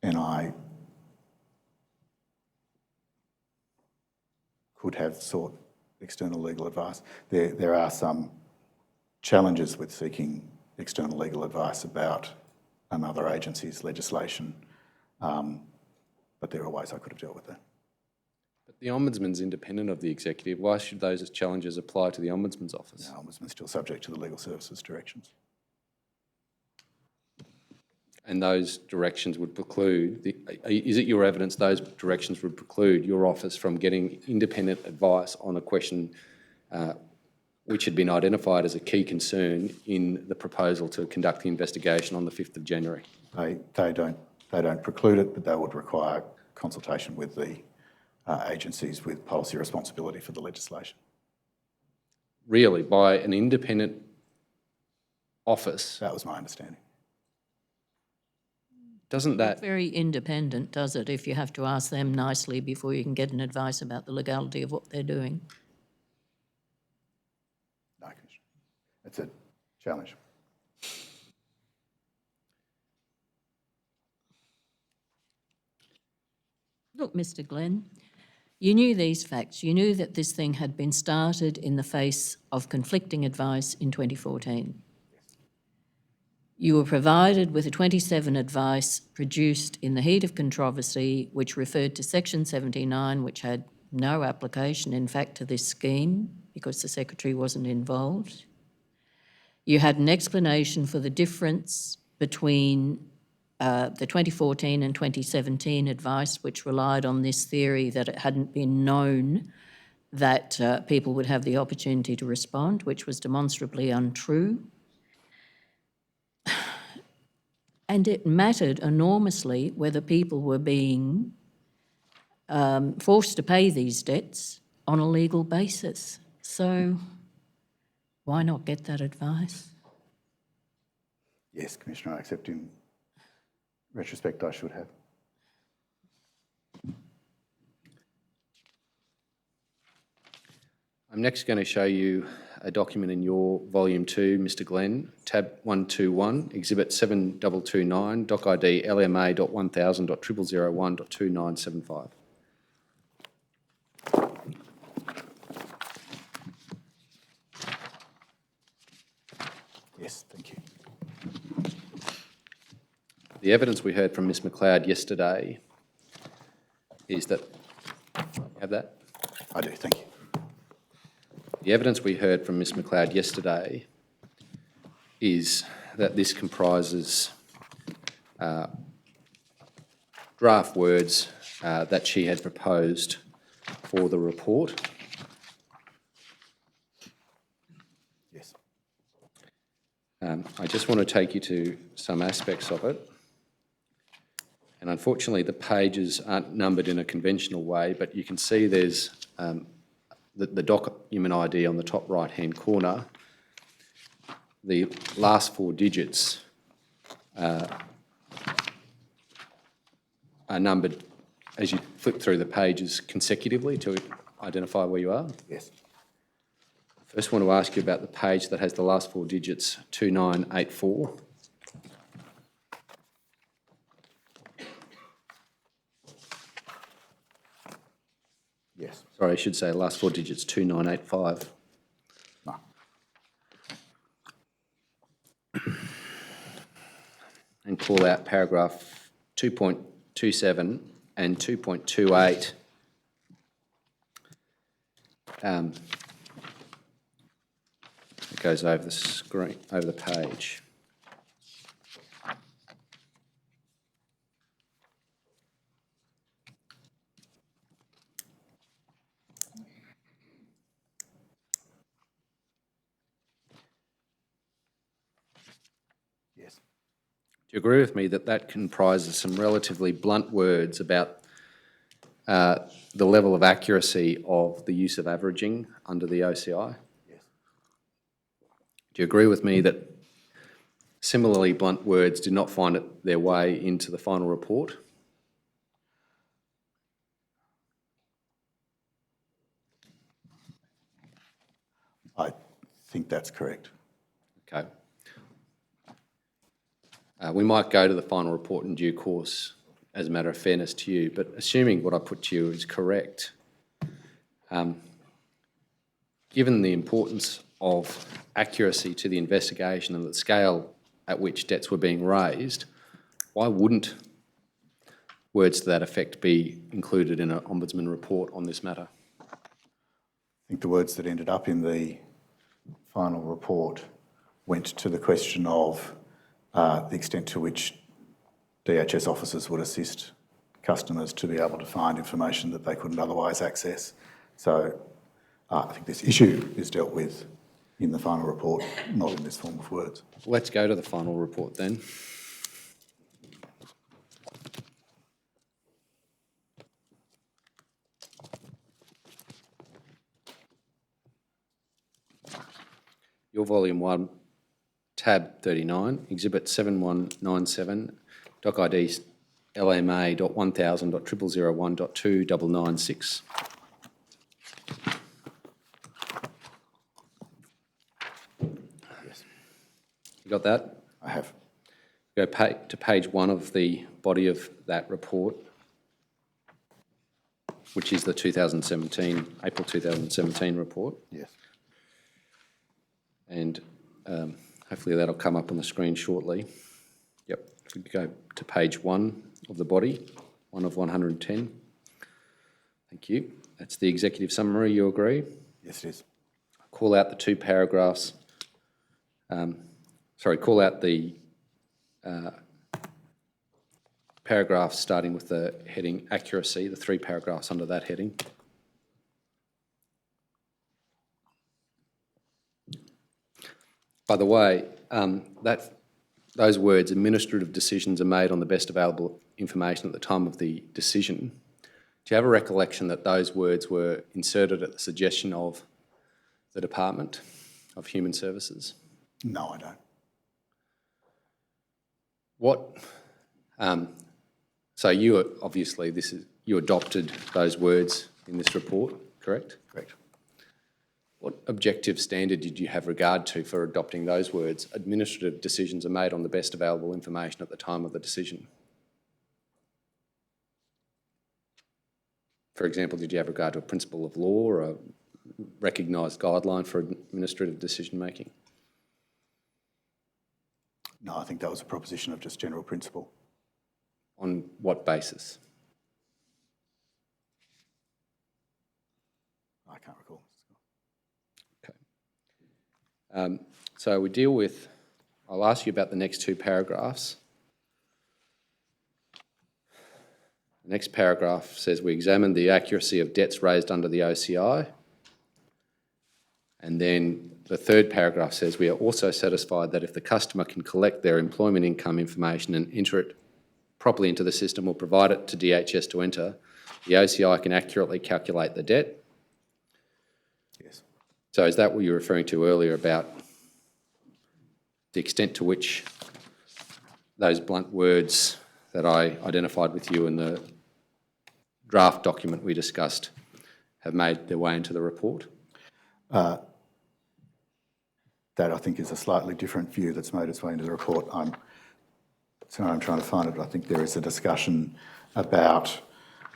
I could have sought external legal advice. There are some challenges with seeking external legal advice about another agency's legislation, but there are ways I could have dealt with that. But the Ombudsman's independent of the Executive. Why should those challenges apply to the Ombudsman's office? The Ombudsman's still subject to the legal services directions. And those directions would preclude, is it your evidence those directions would preclude your office from getting independent advice on a question which had been identified as a key concern in the proposal to conduct the investigation on the 5th of January? They don't preclude it, but they would require consultation with the agencies with policy responsibility for the legislation. Really, by an independent office? That was my understanding. Doesn't that... Not very independent, does it, if you have to ask them nicely before you can get an advice about the legality of what they're doing? No, Commissioner. It's a challenge. Look, Mr Glenn, you knew these facts. You knew that this thing had been started in the face of conflicting advice in 2014. You were provided with a 27 advice produced in the heat of controversy, which referred to Section 79, which had no application, in fact, to this scheme because the Secretary wasn't involved. You had an explanation for the difference between the 2014 and 2017 advice, which relied on this theory that it hadn't been known that people would have the opportunity to respond, which was demonstrably untrue. And it mattered enormously whether people were being forced to pay these debts on a legal basis. So why not get that advice? Yes, Commissioner, I accept in retrospect I should have. I'm next going to show you a document in your volume 2, Mr Glenn, tab 121, exhibit 7229, doc ID LMA.1000.0001.2975. Yes, thank you. The evidence we heard from Ms McLeod yesterday is that, have that? I do, thank you. The evidence we heard from Ms McLeod yesterday is that this comprises draft words that she had proposed for the report. Yes. I just want to take you to some aspects of it. And unfortunately, the pages aren't numbered in a conventional way, but you can see there's the document ID on the top right-hand corner. The last 4 digits are numbered as you flip through the pages consecutively to identify where you are. Yes. First, I want to ask you about the page that has the last 4 digits, 2984. Yes. Sorry, I should say last 4 digits, 2985. No. And call out paragraph 2.27 and 2.28. It goes over the screen, over the page. Yes. Do you agree with me that that comprises some relatively blunt words about the level of accuracy of the use of averaging under the OCI? Yes. Do you agree with me that similarly blunt words did not find their way into the final report? I think that's correct. Okay. We might go to the final report in due course as a matter of fairness to you, but assuming what I put to you is correct, given the importance of accuracy to the investigation and the scale at which debts were being raised, why wouldn't words to that effect be included in an Ombudsman report on this matter? I think the words that ended up in the final report went to the question of the extent to which DHS officers would assist customers to be able to find information that they couldn't otherwise access. So I think this issue is dealt with in the final report, not in this form of words. Let's go to the final report then. Your volume 1, tab 39, exhibit 7197, doc ID LMA.1000.0001.2996. Yes, You got that? I have. Go to page 1 of the body of that report. which is the April 2017 report. Yes. And hopefully that'll come up on the screen shortly. Yep, if we go to page 1 of the body, 1 of 110. Thank you. That's the executive summary, you agree? Yes, it is. Call out the two paragraphs. Call out the paragraphs starting with the heading accuracy, the 3 paragraphs under that heading. By the way, those words, administrative decisions are made on the best available information at the time of the decision. Do you have a recollection that those words were inserted at the suggestion of the Department of Human Services? No, I don't. So you obviously you adopted those words in this report, correct? Correct. What objective standard did you have regard to for adopting those words? Administrative decisions are made on the best available information at the time of the decision. For example, did you have regard to a principle of law or a recognised guideline for administrative decision making? No, I think that was a proposition of just general principle. On what basis? I can't recall. Okay. So I'll ask you about the next 2 paragraphs. The next paragraph says we examined the accuracy of debts raised under the OCI. And then the 3rd paragraph says we are also satisfied that if the customer can collect their employment income information and enter it properly into the system or provide it to DHS to enter, the OCI can accurately calculate the debt. Yes. So is that what you were referring to earlier about the extent to which those blunt words that I identified with you in the draft document we discussed have made their way into the report? That, I think, is a slightly different view that's made its way into the report. I'm trying to find it. I think there is a discussion about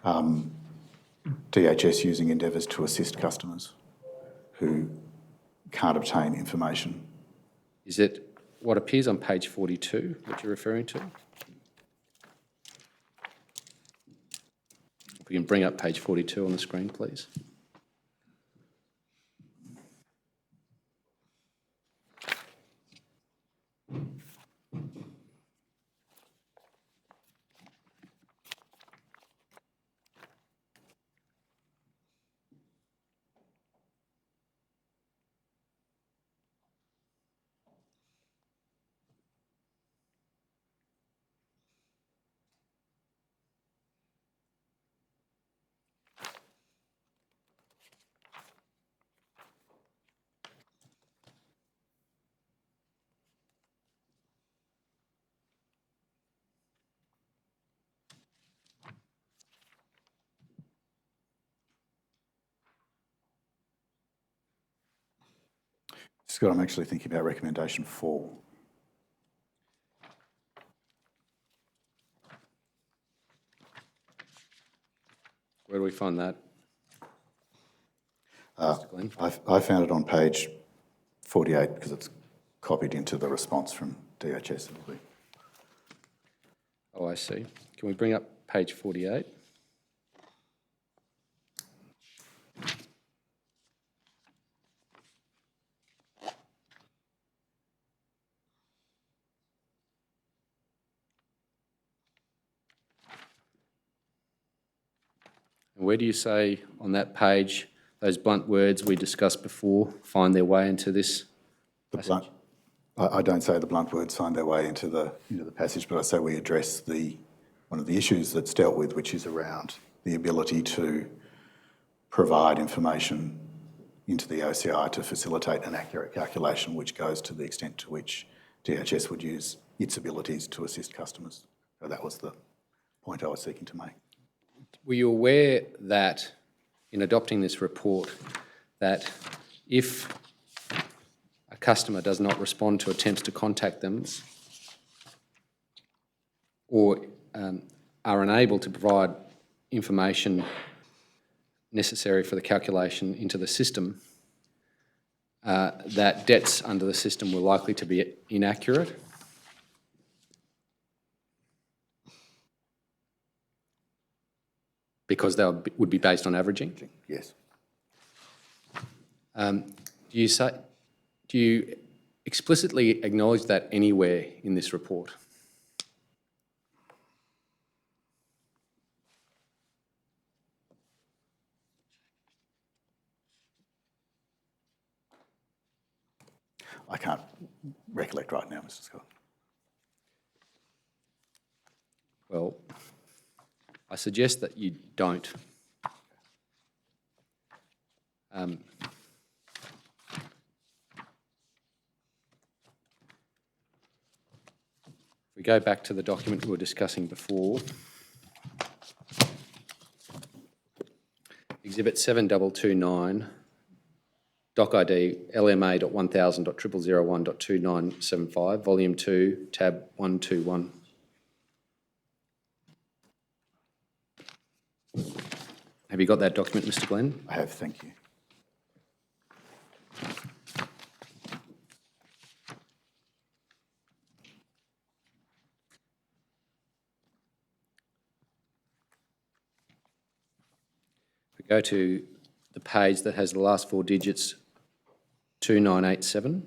DHS using endeavours to assist customers who can't obtain information. Is it what appears on page 42 that you're referring to? If we can bring up page 42 on the screen, please. Scott, I'm actually thinking about recommendation 4. Where do we find that? Mr. Glenn? I found it on page 48 because it's copied into the response from DHS. Oh, I see. Can we bring up page 48? And where do you say on that page those blunt words we discussed before find their way into this passage? I don't say the blunt words find their way into the passage, but I say we address one of the issues that's dealt with, which is around the ability to provide information into the OCI to facilitate an accurate calculation, which goes to the extent to which DHS would use its abilities to assist customers. So that was the point I was seeking to make. Were you aware that in adopting this report, that if a customer does not respond to attempts to contact them or are unable to provide information necessary for the calculation into the system, that debts under the system were likely to be inaccurate. Because they would be based on averaging. Yes. Do you explicitly acknowledge that anywhere in this report? I can't recollect right now, Mr. Scott. Well, I suggest that you don't. If we go back to the document we were discussing before, Exhibit 7229, Doc ID LMA.1000.0001.2975, Volume 2, Tab 121. Have you got that document, Mr. Glenn? I have, thank you. If we go to the page that has the last four digits, 2987.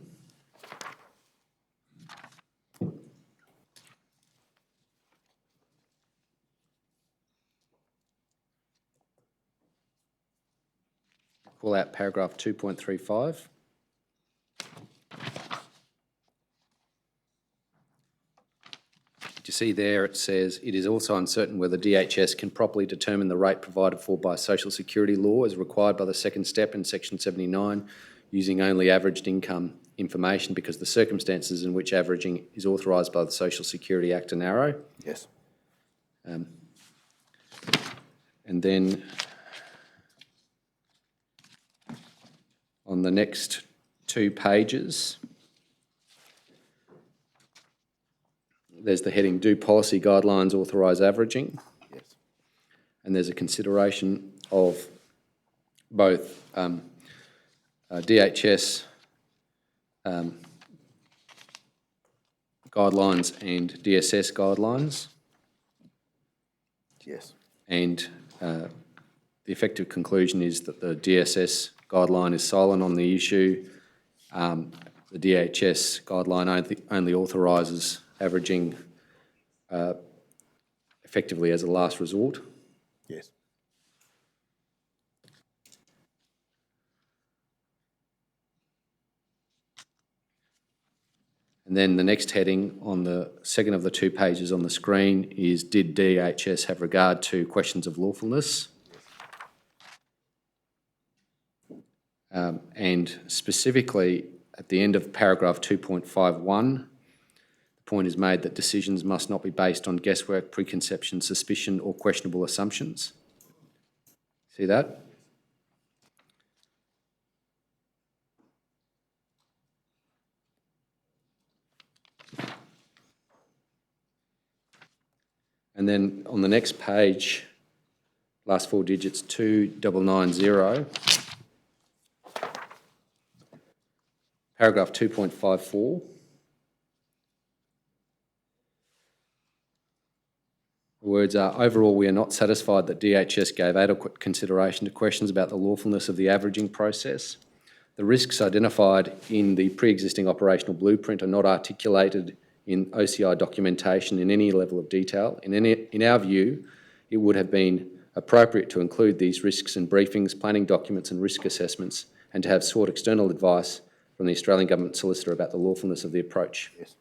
Call out paragraph 2.35. You see there it says, it is also uncertain whether DHS can properly determine the rate provided for by Social Security law as required by the second step in section 79 using only averaged income information because the circumstances in which averaging is authorised by the Social Security Act are narrow. Yes. And then on the next two pages, there's the heading, Do Policy Guidelines Authorise Averaging? Yes. And there's a consideration of both DHS guidelines and DSS guidelines. Yes. And the effective conclusion is that the DSS guideline is silent on the issue. The DHS guideline only authorises averaging effectively as a last resort. Yes. And then the next heading on the second of the two pages on the screen is, did DHS have regard to questions of lawfulness? And specifically at the end of paragraph 2.51, the point is made that decisions must not be based on guesswork, preconception, suspicion or questionable assumptions. See that? And then on the next page, last four digits, 2990, paragraph 2.54. The words are, overall, we are not satisfied that DHS gave adequate consideration to questions about the lawfulness of the averaging process. The risks identified in the pre-existing operational blueprint are not articulated in OCI documentation in any level of detail. In our view, it would have been appropriate to include these risks in briefings, planning documents and risk assessments, and to have sought external advice from the Australian Government Solicitor about the lawfulness of the approach. Yes.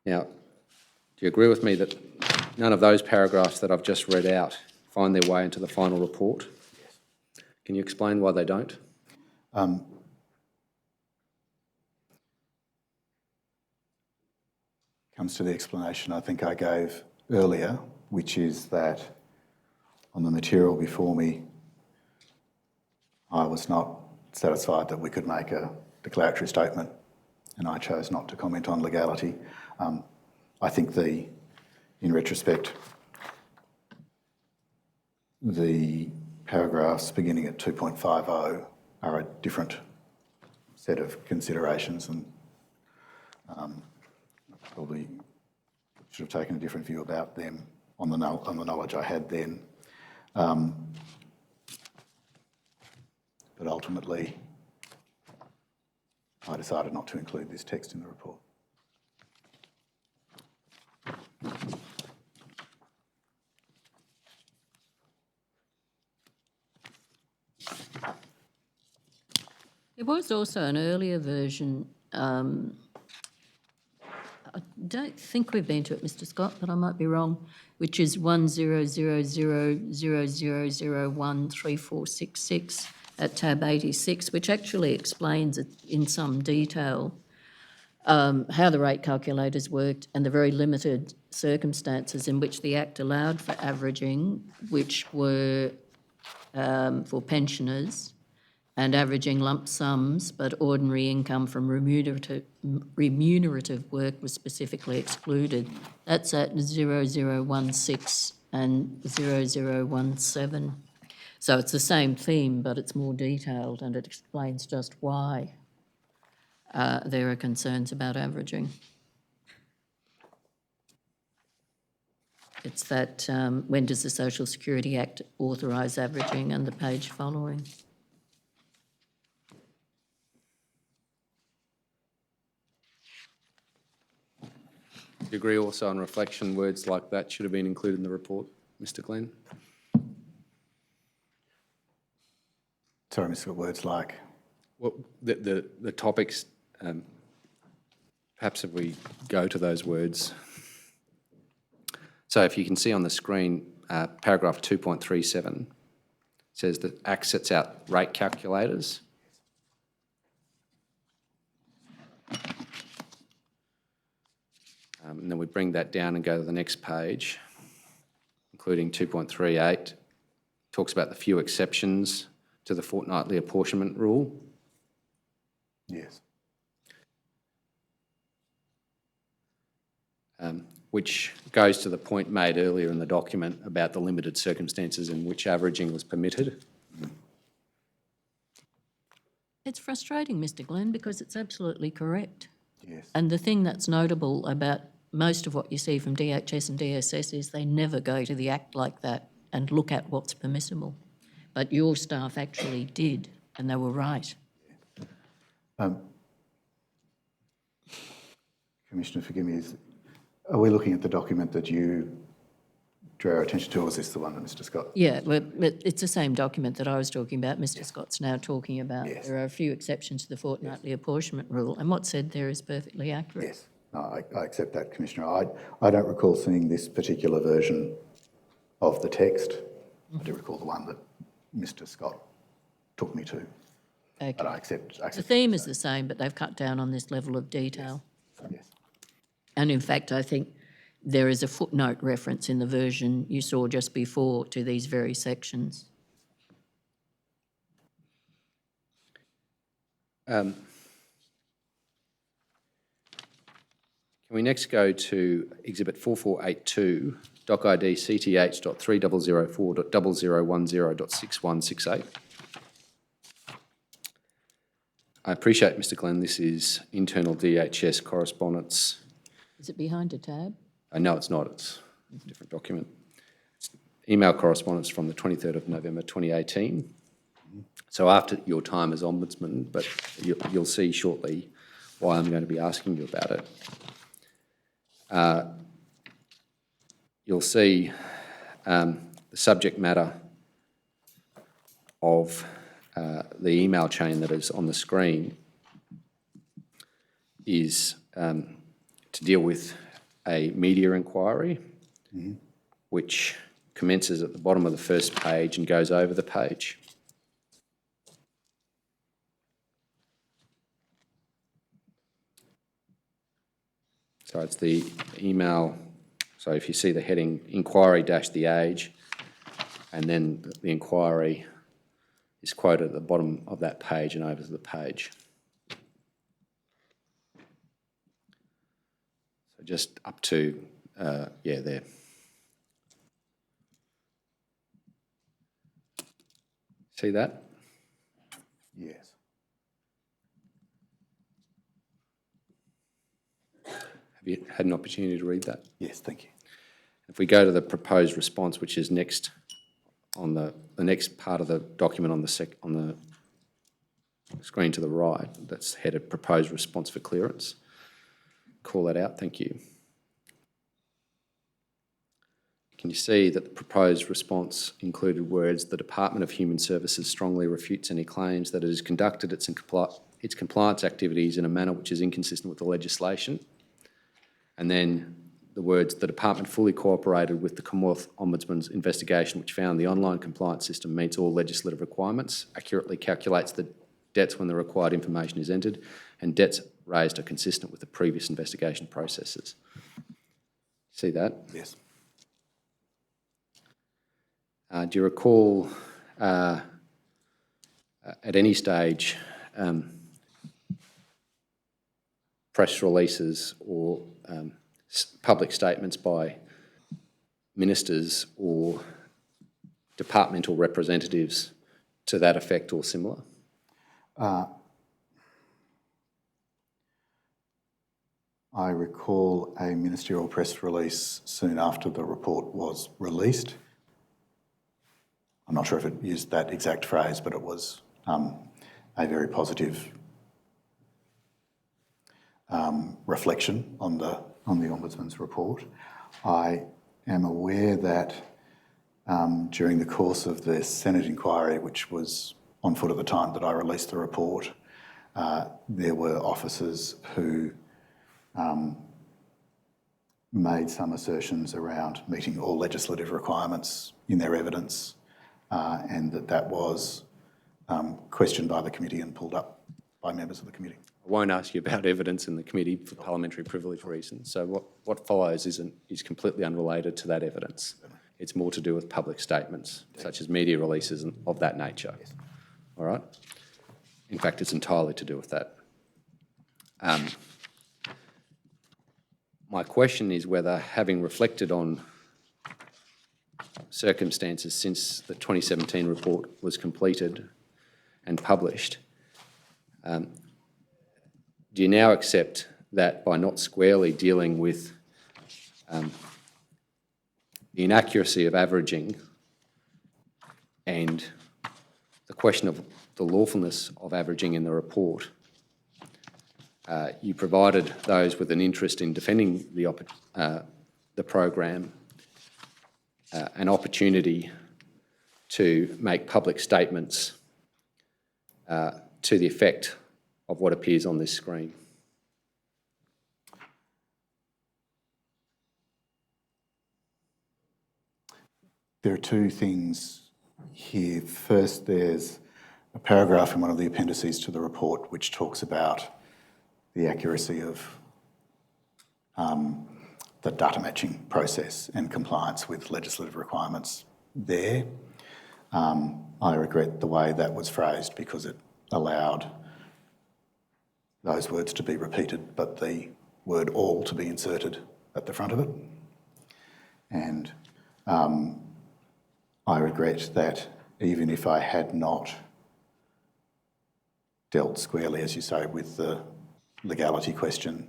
Now, do you agree with me that none of those paragraphs that I've just read out find their way into the final report? Yes. Can you explain why they don't? Comes to the explanation I think I gave earlier, which is that on the material before me, I was not satisfied that we could make a declaratory statement, and I chose not to comment on legality. I think in retrospect, the paragraphs beginning at 2.50 are a different set of considerations, and probably should have taken a different view about them on the knowledge I had then. But ultimately, I decided not to include this text in the report. There was also an earlier version. I don't think we've been to it, Mr. Scott, but I might be wrong, which is 100000013466 at tab 86, which actually explains it in some detail how the rate calculators worked and the very limited circumstances in which the Act allowed for averaging, which were for pensioners, and averaging lump sums, but ordinary income from remunerative work was specifically excluded. That's at 0016 and 0017. So it's the same theme, but it's more detailed, and it explains just why there are concerns about averaging. It's that when does the Social Security Act authorise averaging, and the page following. Do you agree also on reflection, words like that should have been included in the report, Mr. Glenn? Sorry, Mr. Words like? Well, the topics, perhaps if we go to those words. So if you can see on the screen, paragraph 2.37 says the Act sets out rate calculators. And then we bring that down and go to the next page, including 2.38, talks about the few exceptions to the fortnightly apportionment rule. Yes. Which goes to the point made earlier in the document about the limited circumstances in which averaging was permitted. It's frustrating, Mr. Glenn, because it's absolutely correct. Yes. And the thing that's notable about most of what you see from DHS and DSS is they never go to the Act like that and look at what's permissible. But your staff actually did, and they were right. Commissioner, forgive me, are we looking at the document that you drew our attention to, or is this the one that Mr. Scott? Yeah, well, it's the same document that I was talking about, Mr. Scott's now talking about. Yes. There are a few exceptions to the fortnightly apportionment rule, and what's said there is perfectly accurate. Yes. No, I accept that, Commissioner. I don't recall seeing this particular version of the text. I do recall the one that Mr. Scott took me to. Okay. But I accept The theme is the same, but they've cut down on this level of detail. Yes. And in fact, I think there is a footnote reference in the version you saw just before to these very sections. Can we next go to Exhibit 4482, Doc ID CTH.3004.0010.6168. I appreciate, Mr. Glenn, this is internal DHS correspondence. Is it behind a tab? No, it's not. It's a different document. It's email correspondence from the 23rd of November 2018. So after your time as Ombudsman, but you'll see shortly why I'm going to be asking you about it. You'll see the subject matter of the email chain that is on the screen is to deal with a media inquiry, which commences at the bottom of the first page and goes over the page. So it's the email, so if you see the heading, inquiry dash the age, and then the inquiry is quoted at the bottom of that page and over to the page. So just up to, yeah, there. See that? Yes. Have you had an opportunity to read that? Yes, thank you. If we go to the proposed response, which is next on the next part of the document on the screen to the right, that's headed proposed response for clearance. Call that out, thank you. Can you see that the proposed response included words, the Department of Human Services strongly refutes any claims that it has conducted its compliance activities in a manner which is inconsistent with the legislation? And then the words, the department fully cooperated with the Commonwealth Ombudsman's investigation which found the online compliance system meets all legislative requirements, accurately calculates the debts when the required information is entered, and debts raised are consistent with the previous investigation processes. See that? Yes. Do you recall at any stage press releases or public statements by ministers or departmental representatives to that effect or similar? I recall a ministerial press release soon after the report was released. I'm not sure if it used that exact phrase, but it was a very positive reflection on the Ombudsman's report. I am aware that during the course of the Senate inquiry, which was on foot at the time that I released the report, there were officers who made some assertions around meeting all legislative requirements in their evidence, and that was questioned by the committee and pulled up by members of the committee. I won't ask you about evidence in the committee for parliamentary privilege reasons. So what follows is completely unrelated to that evidence. It's more to do with public statements, such as media releases of that nature. Yes. All right? In fact, it's entirely to do with that. My question is whether, having reflected on circumstances since the 2017 report was completed and published, do you now accept that by not squarely dealing with the inaccuracy of averaging and the question of the lawfulness of averaging in the report, you provided those with an interest in defending the program an opportunity to make public statements to the effect of what appears on this screen? There are two things here. First, there's a paragraph in one of the appendices to the report which talks about the accuracy of the data matching process and compliance with legislative requirements there. I regret the way that was phrased because it allowed those words to be repeated, but the word all to be inserted at the front of it. And I regret that even if I had not dealt squarely, as you say, with the legality question,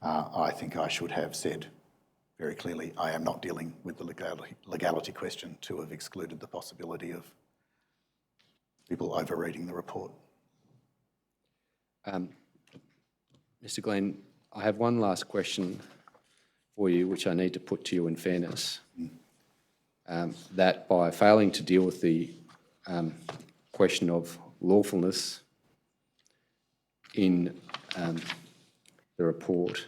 I think I should have said very clearly, I am not dealing with the legality question, to have excluded the possibility of people overreading the report. Mr. Glenn, I have one last question for you, which I need to put to you in fairness. That by failing to deal with the question of lawfulness in the report,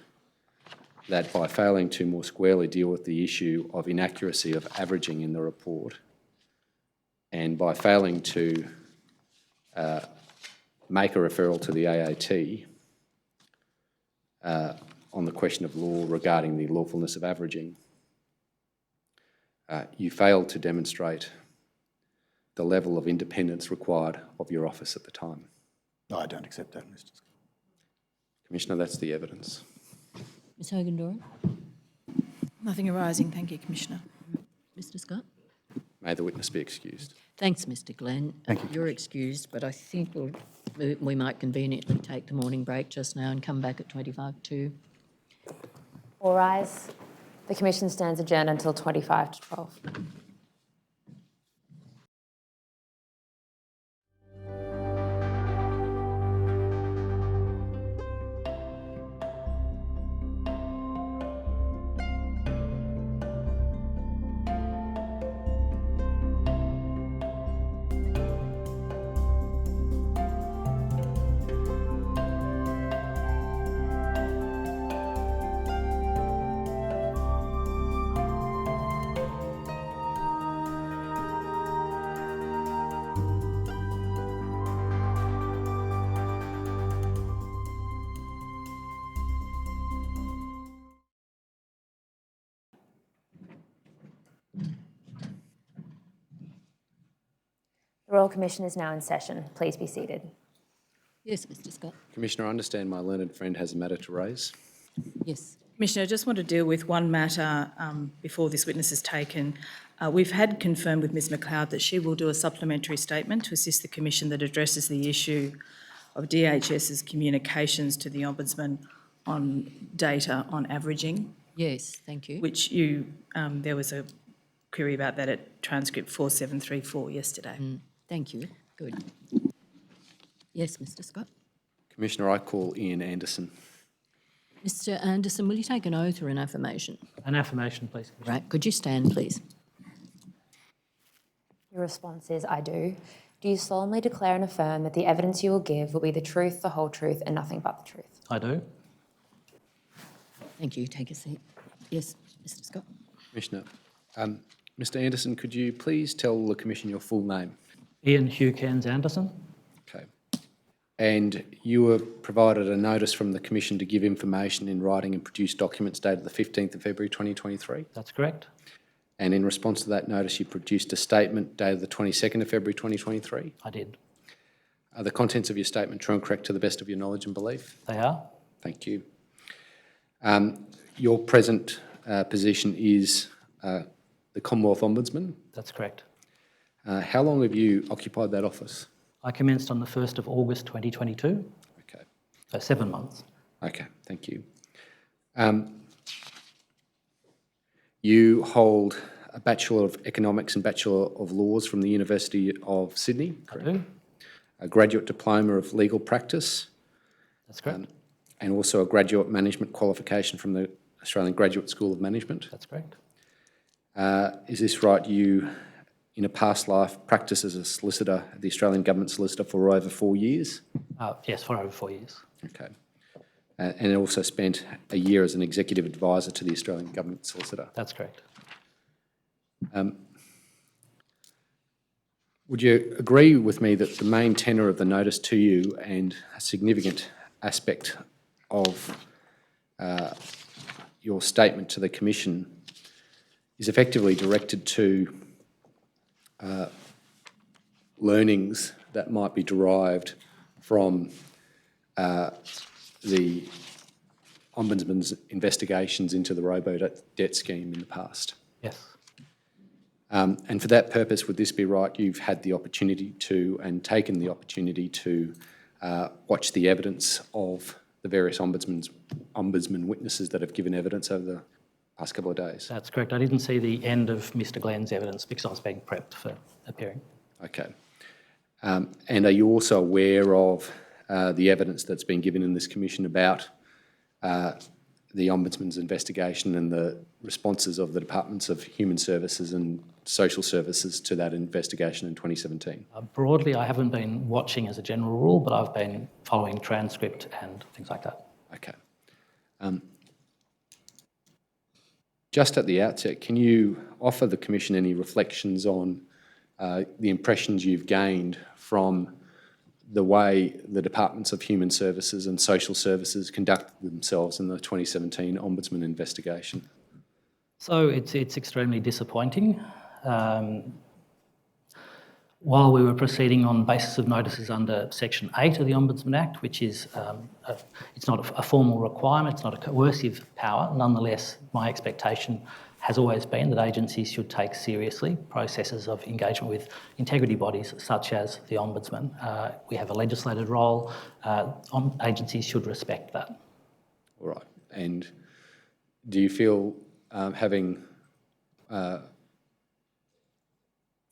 that by failing to more squarely deal with the issue of inaccuracy of averaging in the report, and by failing to make a referral to the AAT on the question of law regarding the lawfulness of averaging, you failed to demonstrate the level of independence required of your office at the time. No, I don't accept that, Mr. Scott. Commissioner, that's the evidence. Ms Hogan-Doran? Nothing arising. Thank you, Commissioner. Mr Scott? May the witness be excused. Thanks, Mr Glenn. Thank you. You're excused, but I think we might conveniently take the morning break just now and come back at 25 to. All rise. The Commission stands adjourned until 25 to 12. The Royal Commission is now in session. Please be seated. Yes, Mr Scott. Commissioner, I understand my learned friend has a matter to raise. Yes. Commissioner, I just want to deal with one matter before this witness is taken. We've had confirmed with Ms McLeod that she will do a supplementary statement to assist the Commission that addresses the issue of DHS's communications to the Ombudsman on data on averaging, Yes, thank you. which there was a query about that at transcript 4734 yesterday. Thank you. Good. Yes, Mr Scott. Commissioner, I call Iain Anderson. Mr Anderson, will you take an oath or an affirmation? An affirmation, please. Right, could you stand, please? Your response is, I do. Do you solemnly declare and affirm that the evidence you will give will be the truth, the whole truth, and nothing but the truth? I do. Thank you. Take a seat. Yes, Mr Scott. Commissioner, Mr Anderson, could you please tell the Commission your full name? Ian Hugh-Cairns Anderson. Okay. And you were provided a notice from the Commission to give information in writing and produce documents dated the 15th of February 2023. That's correct. And in response to that notice, you produced a statement dated the 22nd of February 2023. I did. Are the contents of your statement true and correct to the best of your knowledge and belief? They are. Thank you. Your present position is the Commonwealth Ombudsman. That's correct. How long have you occupied that office? I commenced on the 1st of August 2022, Okay. so 7 months. Okay, thank you. You hold a Bachelor of Economics and Bachelor of Laws from the University of Sydney, I do. a graduate diploma of legal practice, That's correct. and also a graduate management qualification from the Australian Graduate School of Management. That's correct. Is this right? You, in a past life, practiced as a solicitor at the Australian Government Solicitor for over 4 years? Yes, for over 4 years. Okay. And also spent a year as an executive advisor to the Australian Government Solicitor. That's correct. Would you agree with me that the main tenor of the notice to you and a significant aspect of your statement to the Commission is effectively directed to learnings that might be derived from the Ombudsman's investigations into the Robodebt scheme in the past? Yes. And for that purpose, would this be right? You've had the opportunity to and taken the opportunity to watch the evidence of the various Ombudsman witnesses that have given evidence over the past couple of days? That's correct. I didn't see the end of Mr Glenn's evidence because I was being prepped for appearing. Okay. And are you also aware of the evidence that's been given in this commission about the Ombudsman's investigation and the responses of the Departments of Human Services and Social Services to that investigation in 2017? Broadly, I haven't been watching as a general rule, but I've been following transcript and things like that. Okay. Just at the outset, can you offer the Commission any reflections on the impressions you've gained from the way the Departments of Human Services and Social Services conducted themselves in the 2017 Ombudsman investigation? So it's extremely disappointing. While we were proceeding on basis of notices under Section 8 of the Ombudsman Act, which is, it's not a formal requirement, it's not a coercive power, nonetheless, my expectation has always been that agencies should take seriously processes of engagement with integrity bodies such as the Ombudsman. We have a legislated role. Agencies should respect that. All right. And do you feel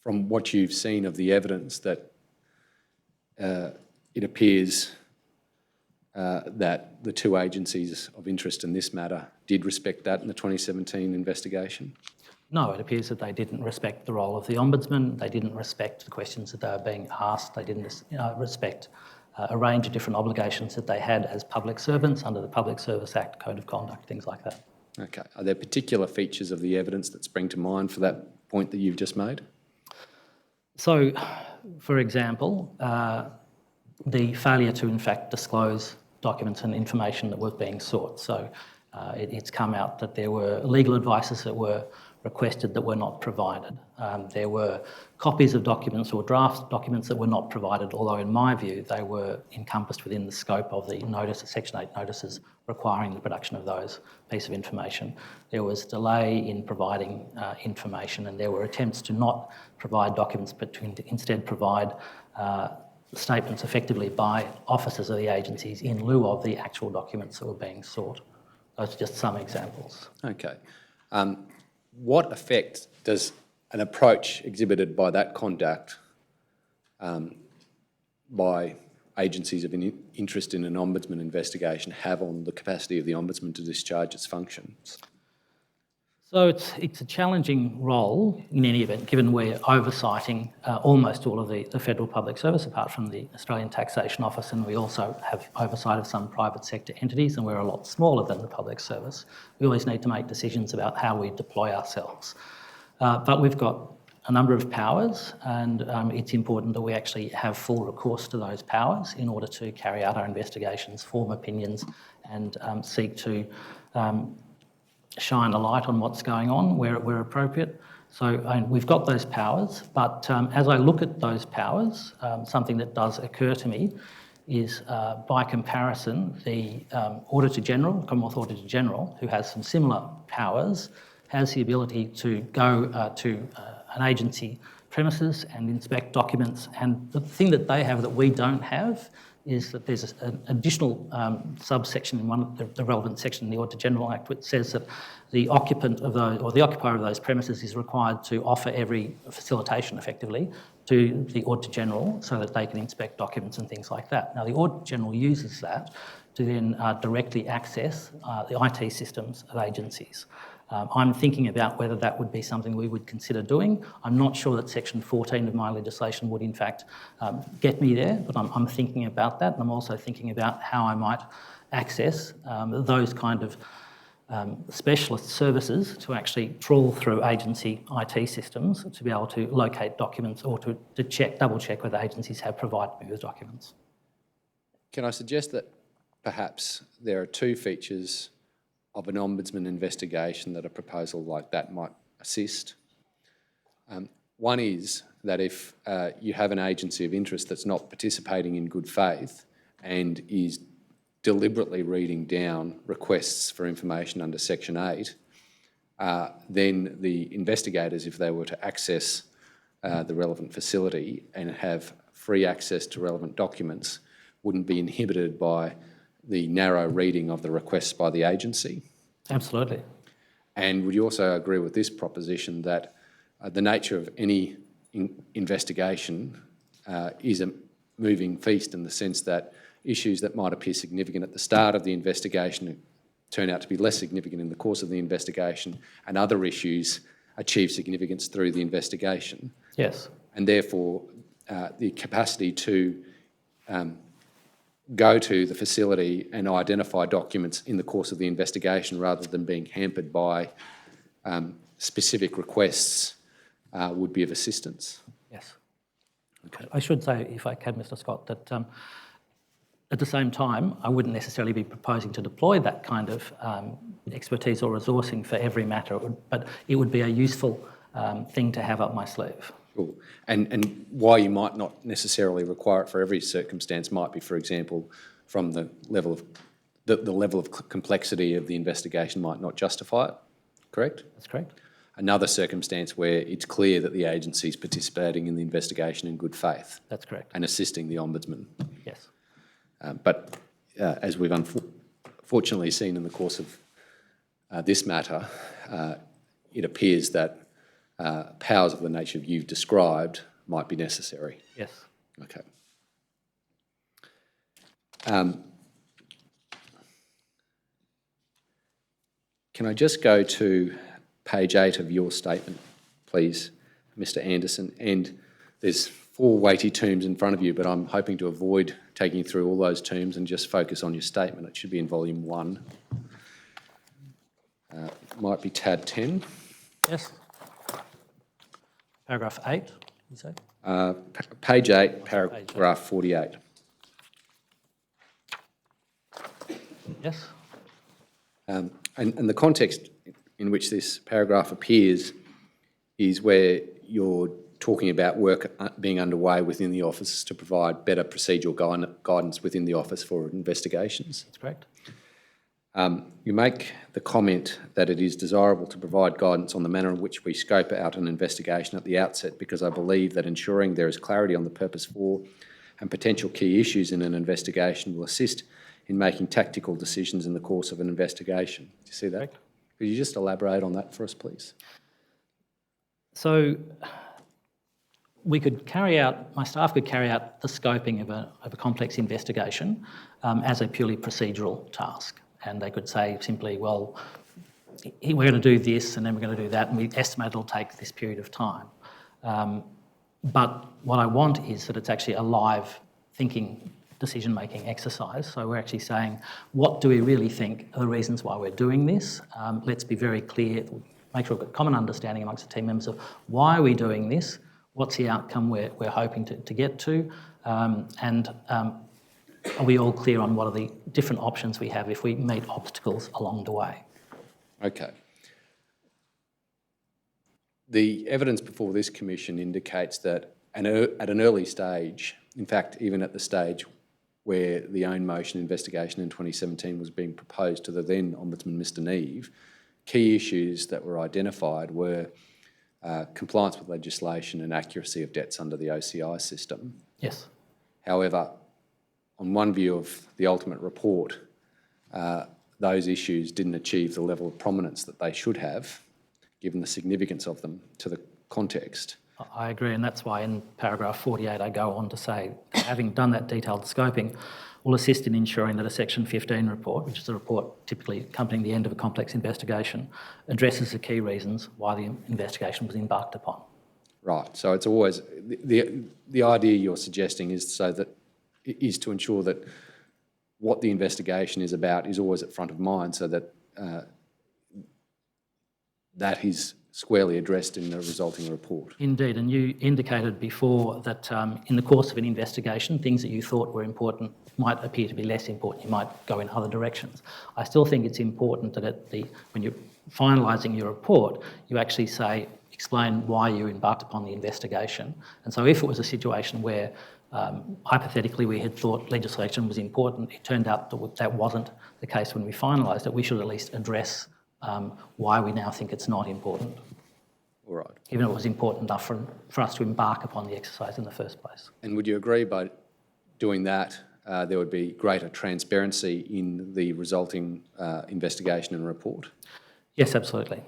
from what you've seen of the evidence that it appears that the two agencies of interest in this matter did respect that in the 2017 investigation? No, it appears that they didn't respect the role of the Ombudsman. They didn't respect the questions that they were being asked. They didn't respect a range of different obligations that they had as public servants under the Public Service Act, Code of Conduct, things like that. Okay. Are there particular features of the evidence that spring to mind for that point that you've just made? So, for example, the failure to in fact disclose documents and information that was being sought. So it's come out that there were legal advices that were requested that were not provided. There were copies of documents or draft documents that were not provided, although in my view they were encompassed within the scope of the notice, Section 8 notices requiring the production of those piece of information. There was delay in providing information, and there were attempts to not provide documents but to instead provide statements effectively by officers of the agencies in lieu of the actual documents that were being sought. Those are just some examples. Okay. What effect does an approach exhibited by that conduct by agencies of interest in an Ombudsman investigation have on the capacity of the Ombudsman to discharge its functions? So it's a challenging role in any event, given we're oversighting almost all of the federal public service, apart from the Australian Taxation Office, and we also have oversight of some private sector entities, and we're a lot smaller than the public service. We always need to make decisions about how we deploy ourselves. But we've got a number of powers, and it's important that we actually have full recourse to those powers in order to carry out our investigations, form opinions, and seek to shine a light on what's going on where appropriate. So we've got those powers, but as I look at those powers, something that does occur to me is, by comparison, the Auditor General, Commonwealth Auditor General, who has some similar powers, has the ability to go to an agency premises and inspect documents. And the thing that they have that we don't have is that there's an additional subsection in one of the relevant section in the Auditor General Act, which says that the occupant of those, or the occupier of those premises, is required to offer every facilitation effectively to the Auditor General so that they can inspect documents and things like that. Now, the Auditor General uses that to then directly access the IT systems of agencies. I'm thinking about whether that would be something we would consider doing. I'm not sure that Section 14 of my legislation would in fact get me there, but I'm thinking about that, and I'm also thinking about how I might access those kind of specialist services to actually trawl through agency IT systems to be able to locate documents or to double check whether agencies have provided me with documents. Can I suggest that perhaps there are two features of an Ombudsman investigation that a proposal like that might assist? One is that if you have an agency of interest that's not participating in good faith and is deliberately reading down requests for information under Section 8, then the investigators, if they were to access the relevant facility and have free access to relevant documents, wouldn't be inhibited by the narrow reading of the requests by the agency. Absolutely. And would you also agree with this proposition that the nature of any investigation is a moving feast, in the sense that issues that might appear significant at the start of the investigation turn out to be less significant in the course of the investigation, and other issues achieve significance through the investigation? Yes. And therefore, the capacity to go to the facility and identify documents in the course of the investigation rather than being hampered by specific requests would be of assistance. Yes. Okay. I should say, if I can, Mr. Scott, that at the same time, I wouldn't necessarily be proposing to deploy that kind of expertise or resourcing for every matter, but it would be a useful thing to have up my sleeve. Sure. And why you might not necessarily require it for every circumstance might be, for example, from the level of complexity of the investigation might not justify it. correct? That's correct. Another circumstance where it's clear that the agency is participating in the investigation in good faith That's correct. and assisting the Ombudsman. Yes. But as we've unfortunately seen in the course of this matter, it appears that powers of the nature you've described might be necessary. Yes. Okay. Can I just go to page 8 of your statement, please, Mr. Anderson? And there's 4 weighty terms in front of you, but I'm hoping to avoid taking you through all those terms and just focus on your statement. It should be in volume 1. Might be tab 10. Yes. Paragraph 8, you say? Page 8, paragraph 48. Yes. And the context in which this paragraph appears is where you're talking about work being underway within the office to provide better procedural guidance within the office for investigations. That's correct. You make the comment that it is desirable to provide guidance on the manner in which we scope out an investigation at the outset, because I believe that ensuring there is clarity on the purpose for and potential key issues in an investigation will assist in making tactical decisions in the course of an investigation. Do you see that? Correct. Could you just elaborate on that for us, please? So my staff could carry out the scoping of a complex investigation as a purely procedural task. And they could say simply, well, we're going to do this and then we're going to do that, and we estimate it'll take this period of time. But what I want is that it's actually a live thinking, decision-making exercise. So we're actually saying, what do we really think are the reasons why we're doing this? Let's be very clear, make sure we've got common understanding amongst the team members of why are we doing this, what's the outcome we're hoping to get to, and are we all clear on what are the different options we have if we meet obstacles along the way? Okay. The evidence before this commission indicates that at an early stage, in fact, even at the stage where the own motion investigation in 2017 was being proposed to the then Ombudsman, Mr. Neve, key issues that were identified were compliance with legislation and accuracy of debts under the OCI system. Yes. However, on one view of the ultimate report, those issues didn't achieve the level of prominence that they should have, given the significance of them to the context. I agree, and that's why in paragraph 48 I go on to say, having done that detailed scoping, will assist in ensuring that a Section 15 report, which is a report typically accompanying the end of a complex investigation, addresses the key reasons why the investigation was embarked upon. Right, so it's always, the idea you're suggesting is to ensure that what the investigation is about is always at front of mind, so that that is squarely addressed in the resulting report. Indeed, and you indicated before that in the course of an investigation, things that you thought were important might appear to be less important. You might go in other directions. I still think it's important that when you're finalising your report, you actually explain why you embarked upon the investigation. And so if it was a situation where hypothetically we had thought legislation was important, it turned out that wasn't the case when we finalised it, we should at least address why we now think it's not important. All right. Even though it was important enough for us to embark upon the exercise in the first place. And would you agree by doing that there would be greater transparency in the resulting investigation and report? Yes, absolutely.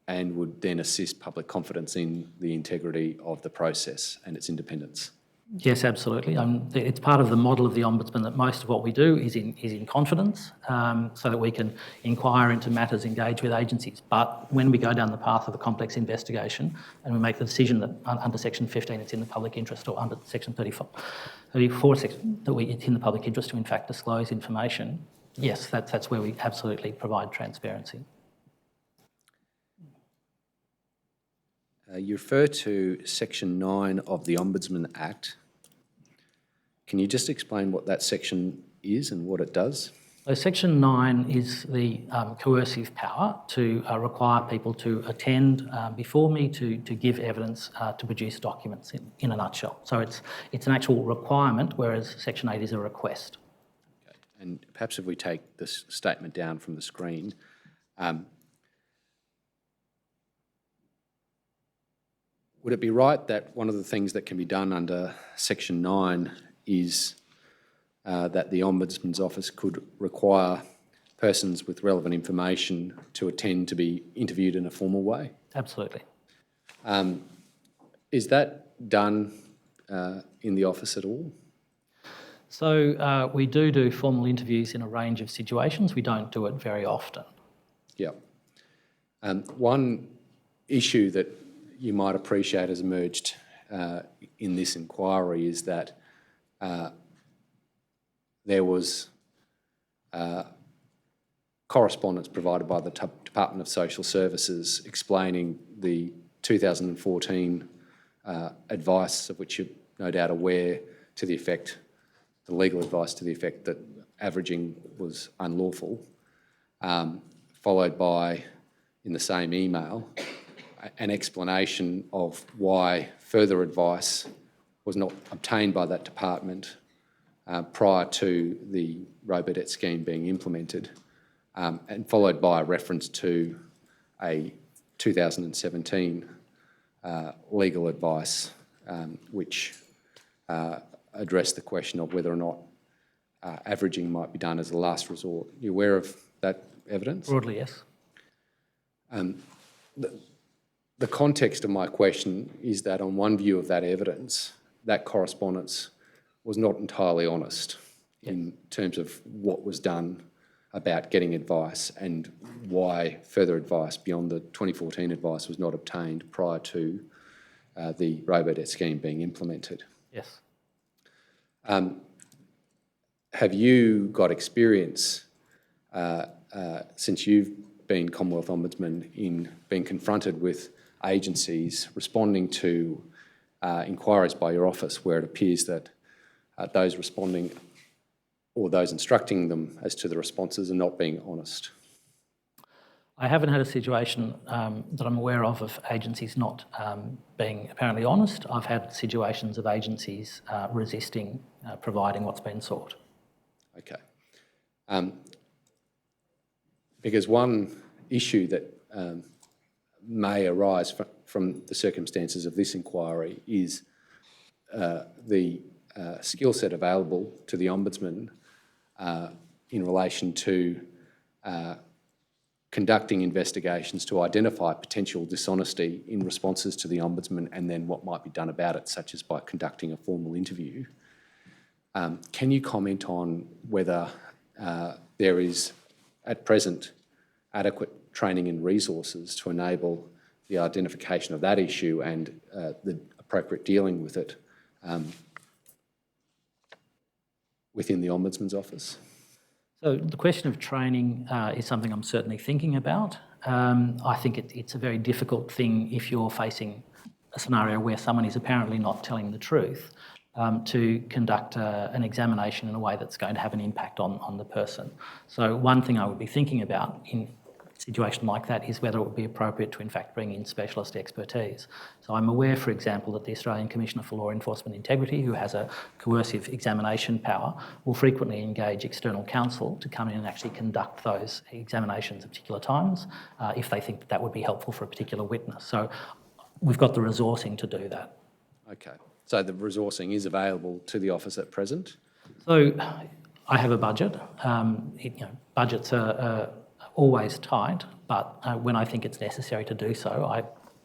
And would then assist public confidence in the integrity of the process and its independence? Yes, absolutely. It's part of the model of the Ombudsman that most of what we do is in confidence, so that we can inquire into matters, engage with agencies. But when we go down the path of a complex investigation and we make the decision that under Section 15 it's in the public interest, or under Section 34 it's in the public interest to in fact disclose information, yes, that's where we absolutely provide transparency. You refer to Section 9 of the Ombudsman Act. Can you just explain what that section is and what it does? So Section 9 is the coercive power to require people to attend before me to give evidence to produce documents in a nutshell. So it's an actual requirement, whereas Section 8 is a request. Okay. And perhaps if we take this statement down from the screen, Would it be right that one of the things that can be done under Section 9 is that the Ombudsman's Office could require persons with relevant information to attend to be interviewed in a formal way? Absolutely. Is that done in the office at all? So we do formal interviews in a range of situations. We don't do it very often. Yeah. One issue that you might appreciate has emerged in this inquiry is that there was correspondence provided by the Department of Social Services explaining the 2014 advice, of which you're no doubt aware, to the effect, the legal advice to the effect that averaging was unlawful, followed by, in the same email, an explanation of why further advice was not obtained by that department prior to the Robodebt scheme being implemented, and followed by a reference to a 2017 legal advice which addressed the question of whether or not averaging might be done as a last resort. Are you aware of that evidence? Broadly, yes. The context of my question is that on one view of that evidence, that correspondence was not entirely honest in terms of what was done about getting advice and why further advice beyond the 2014 advice was not obtained prior to the Robodebt scheme being implemented. Yes. Have you got experience since you've been Commonwealth Ombudsman in being confronted with agencies responding to inquiries by your office where it appears that those responding or those instructing them as to the responses are not being honest? I haven't had a situation that I'm aware of agencies not being apparently honest. I've had situations of agencies resisting providing what's been sought. Okay. Because one issue that may arise from the circumstances of this inquiry is the skill set available to the Ombudsman in relation to conducting investigations to identify potential dishonesty in responses to the Ombudsman and then what might be done about it, such as by conducting a formal interview. Can you comment on whether there is, at present, adequate training and resources to enable the identification of that issue and the appropriate dealing with it within the Ombudsman's Office? So the question of training is something I'm certainly thinking about. I think it's a very difficult thing if you're facing a scenario where someone is apparently not telling the truth to conduct an examination in a way that's going to have an impact on the person. So one thing I would be thinking about in a situation like that is whether it would be appropriate to in fact bring in specialist expertise. So I'm aware, for example, that the Australian Commissioner for Law Enforcement Integrity, who has a coercive examination power, will frequently engage external counsel to come in and actually conduct those examinations at particular times if they think that would be helpful for a particular witness. So we've got the resourcing to do that. Okay. So the resourcing is available to the office at present? So I have a budget. Budgets are always tight, but when I think it's necessary to do so,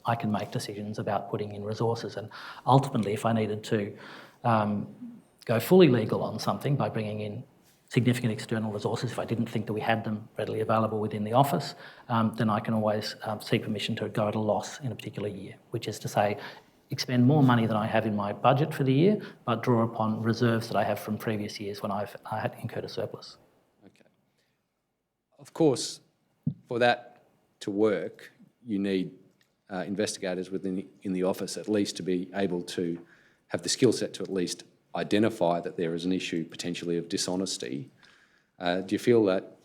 I can make decisions about putting in resources. And ultimately, if I needed to go fully legal on something by bringing in significant external resources, if I didn't think that we had them readily available within the office, then I can always seek permission to go at a loss in a particular year, which is to say, expend more money than I have in my budget for the year, but draw upon reserves that I have from previous years when I had incurred a surplus. Okay. Of course, for that to work, you need investigators in the office at least to be able to have the skill set to at least identify that there is an issue potentially of dishonesty. Do you feel that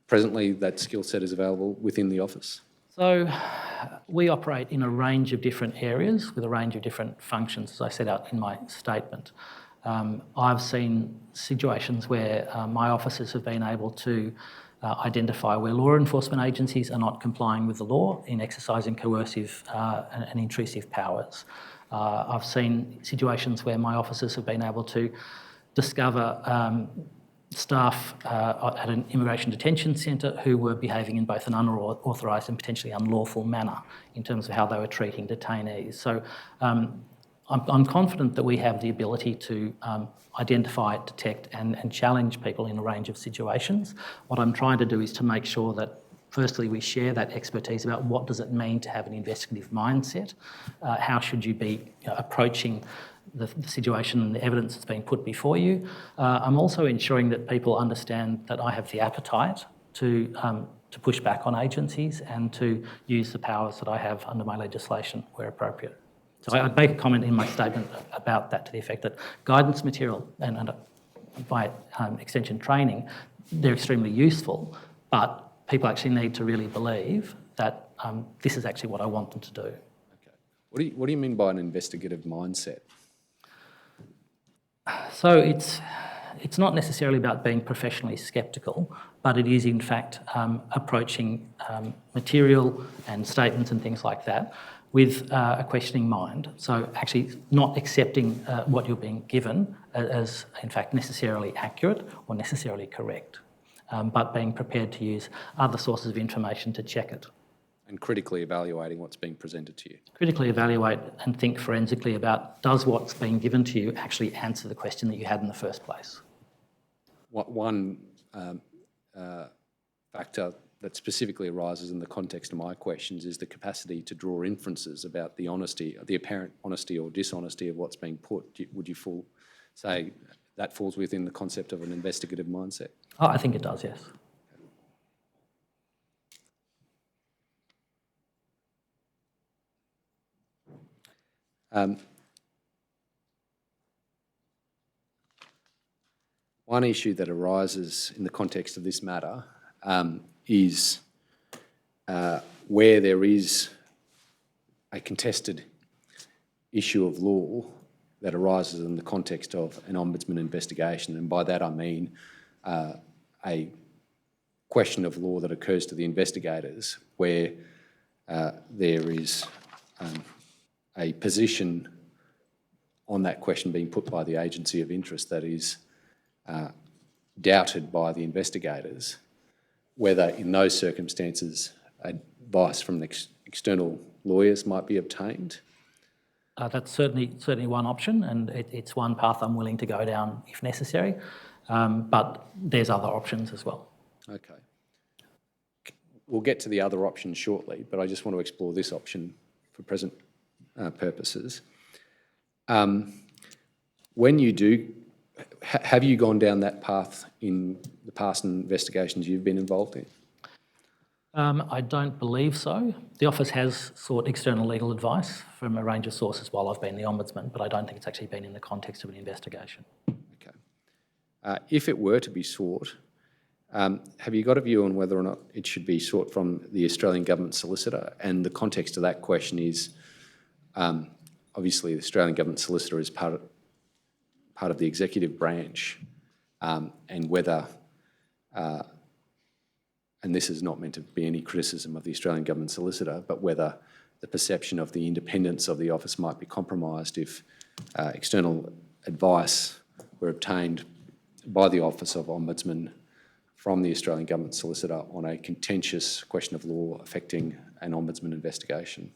presently that skill set is available within the office? So we operate in a range of different areas with a range of different functions, as I set out in my statement. I've seen situations where my officers have been able to identify where law enforcement agencies are not complying with the law in exercising coercive and intrusive powers. I've seen situations where my officers have been able to discover staff at an immigration detention centre who were behaving in both an unauthorised and potentially unlawful manner in terms of how they were treating detainees. So I'm confident that we have the ability to identify, detect and challenge people in a range of situations. What I'm trying to do is to make sure that firstly we share that expertise about what does it mean to have an investigative mindset, how should you be approaching the situation and the evidence that's being put before you. I'm also ensuring that people understand that I have the appetite to push back on agencies and to use the powers that I have under my legislation where appropriate. So I'd make a comment in my statement about that to the effect that guidance material and by extension training, they're extremely useful, but people actually need to really believe that this is actually what I want them to do. Okay. What do you mean by an investigative mindset? So it's not necessarily about being professionally sceptical, but it is in fact approaching material and statements and things like that with a questioning mind. So actually not accepting what you're being given as in fact necessarily accurate or necessarily correct, but being prepared to use other sources of information to check it. And critically evaluating what's being presented to you. Critically evaluate and think forensically about, does what's being given to you actually answer the question that you had in the first place? One factor that specifically arises in the context of my questions is the capacity to draw inferences about the honesty, the apparent honesty or dishonesty of what's being put. Would you say that falls within the concept of an investigative mindset? Oh, I think it does, yes. One issue that arises in the context of this matter is where there is a contested issue of law that arises in the context of an ombudsman investigation, and by that I mean a question of law that occurs to the investigators where there is a position on that question being put by the agency of interest that is doubted by the investigators, whether in those circumstances advice from external lawyers might be obtained. That's certainly one option, and it's one path I'm willing to go down if necessary, but there's other options as well. Okay. We'll get to the other options shortly, but I just want to explore this option for present purposes. When you do, have you gone down that path in the past investigations you've been involved in? I don't believe so. The office has sought external legal advice from a range of sources while I've been the Ombudsman, but I don't think it's actually been in the context of an investigation. Okay. If it were to be sought, have you got a view on whether or not it should be sought from the Australian Government Solicitor? And the context of that question is, obviously the Australian Government Solicitor is part of the executive branch, and whether, and this is not meant to be any criticism of the Australian Government Solicitor, but whether the perception of the independence of the office might be compromised if external advice were obtained by the Office of Ombudsman from the Australian Government Solicitor on a contentious question of law affecting an Ombudsman investigation.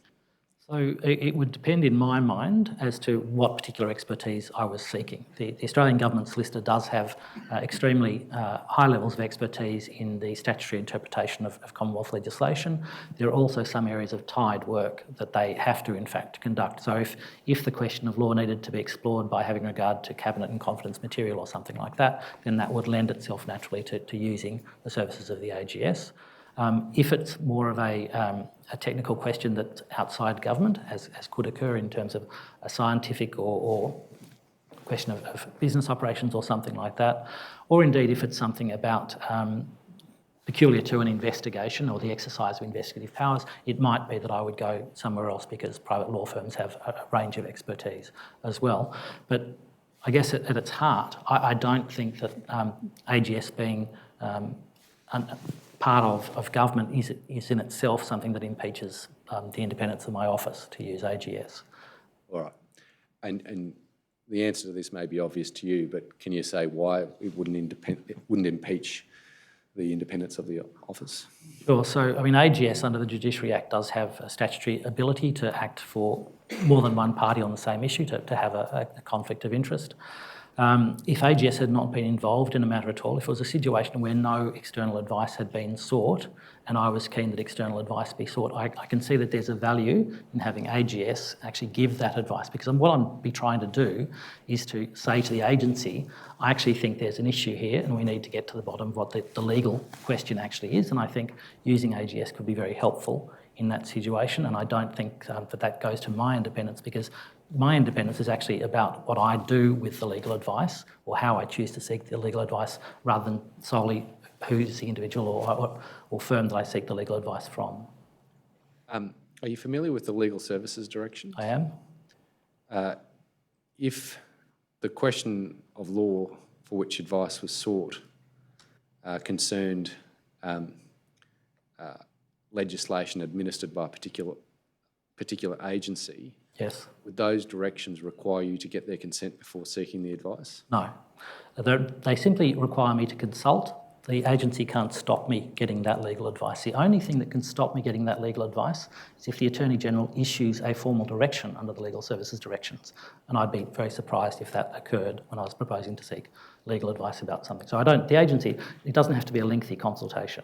So it would depend in my mind as to what particular expertise I was seeking. The Australian Government Solicitor does have extremely high levels of expertise in the statutory interpretation of Commonwealth legislation. There are also some areas of tied work that they have to in fact conduct. So if the question of law needed to be explored by having regard to cabinet and confidence material or something like that, then that would lend itself naturally to using the services of the AGS. If it's more of a technical question that's outside government, as could occur in terms of a scientific or question of business operations or something like that, or indeed if it's something about peculiar to an investigation or the exercise of investigative powers, it might be that I would go somewhere else because private law firms have a range of expertise as well. But I guess at its heart, I don't think that AGS being part of government is in itself something that impeaches the independence of my office, to use AGS. All right. And the answer to this may be obvious to you, but can you say why it wouldn't impeach the independence of the office? Sure. So, I mean, AGS under the Judiciary Act does have a statutory ability to act for more than one party on the same issue, to have a conflict of interest. If AGS had not been involved in a matter at all, if it was a situation where no external advice had been sought, and I was keen that external advice be sought, I can see that there's a value in having AGS actually give that advice, because what I'm be trying to do is to say to the agency, I actually think there's an issue here and we need to get to the bottom of what the legal question actually is, and I think using AGS could be very helpful in that situation, and I don't think that goes to my independence, because my independence is actually about what I do with the legal advice, or how I choose to seek the legal advice, rather than solely who's the individual or firm that I seek the legal advice from. Are you familiar with the Legal Services Direction? I am. If the question of law for which advice was sought concerned legislation administered by a particular agency, Yes. would those directions require you to get their consent before seeking the advice? No. They simply require me to consult. The agency can't stop me getting that legal advice. The only thing that can stop me getting that legal advice is if the Attorney-General issues a formal direction under the Legal Services Directions. And I'd be very surprised if that occurred when I was proposing to seek legal advice about something. So the agency, it doesn't have to be a lengthy consultation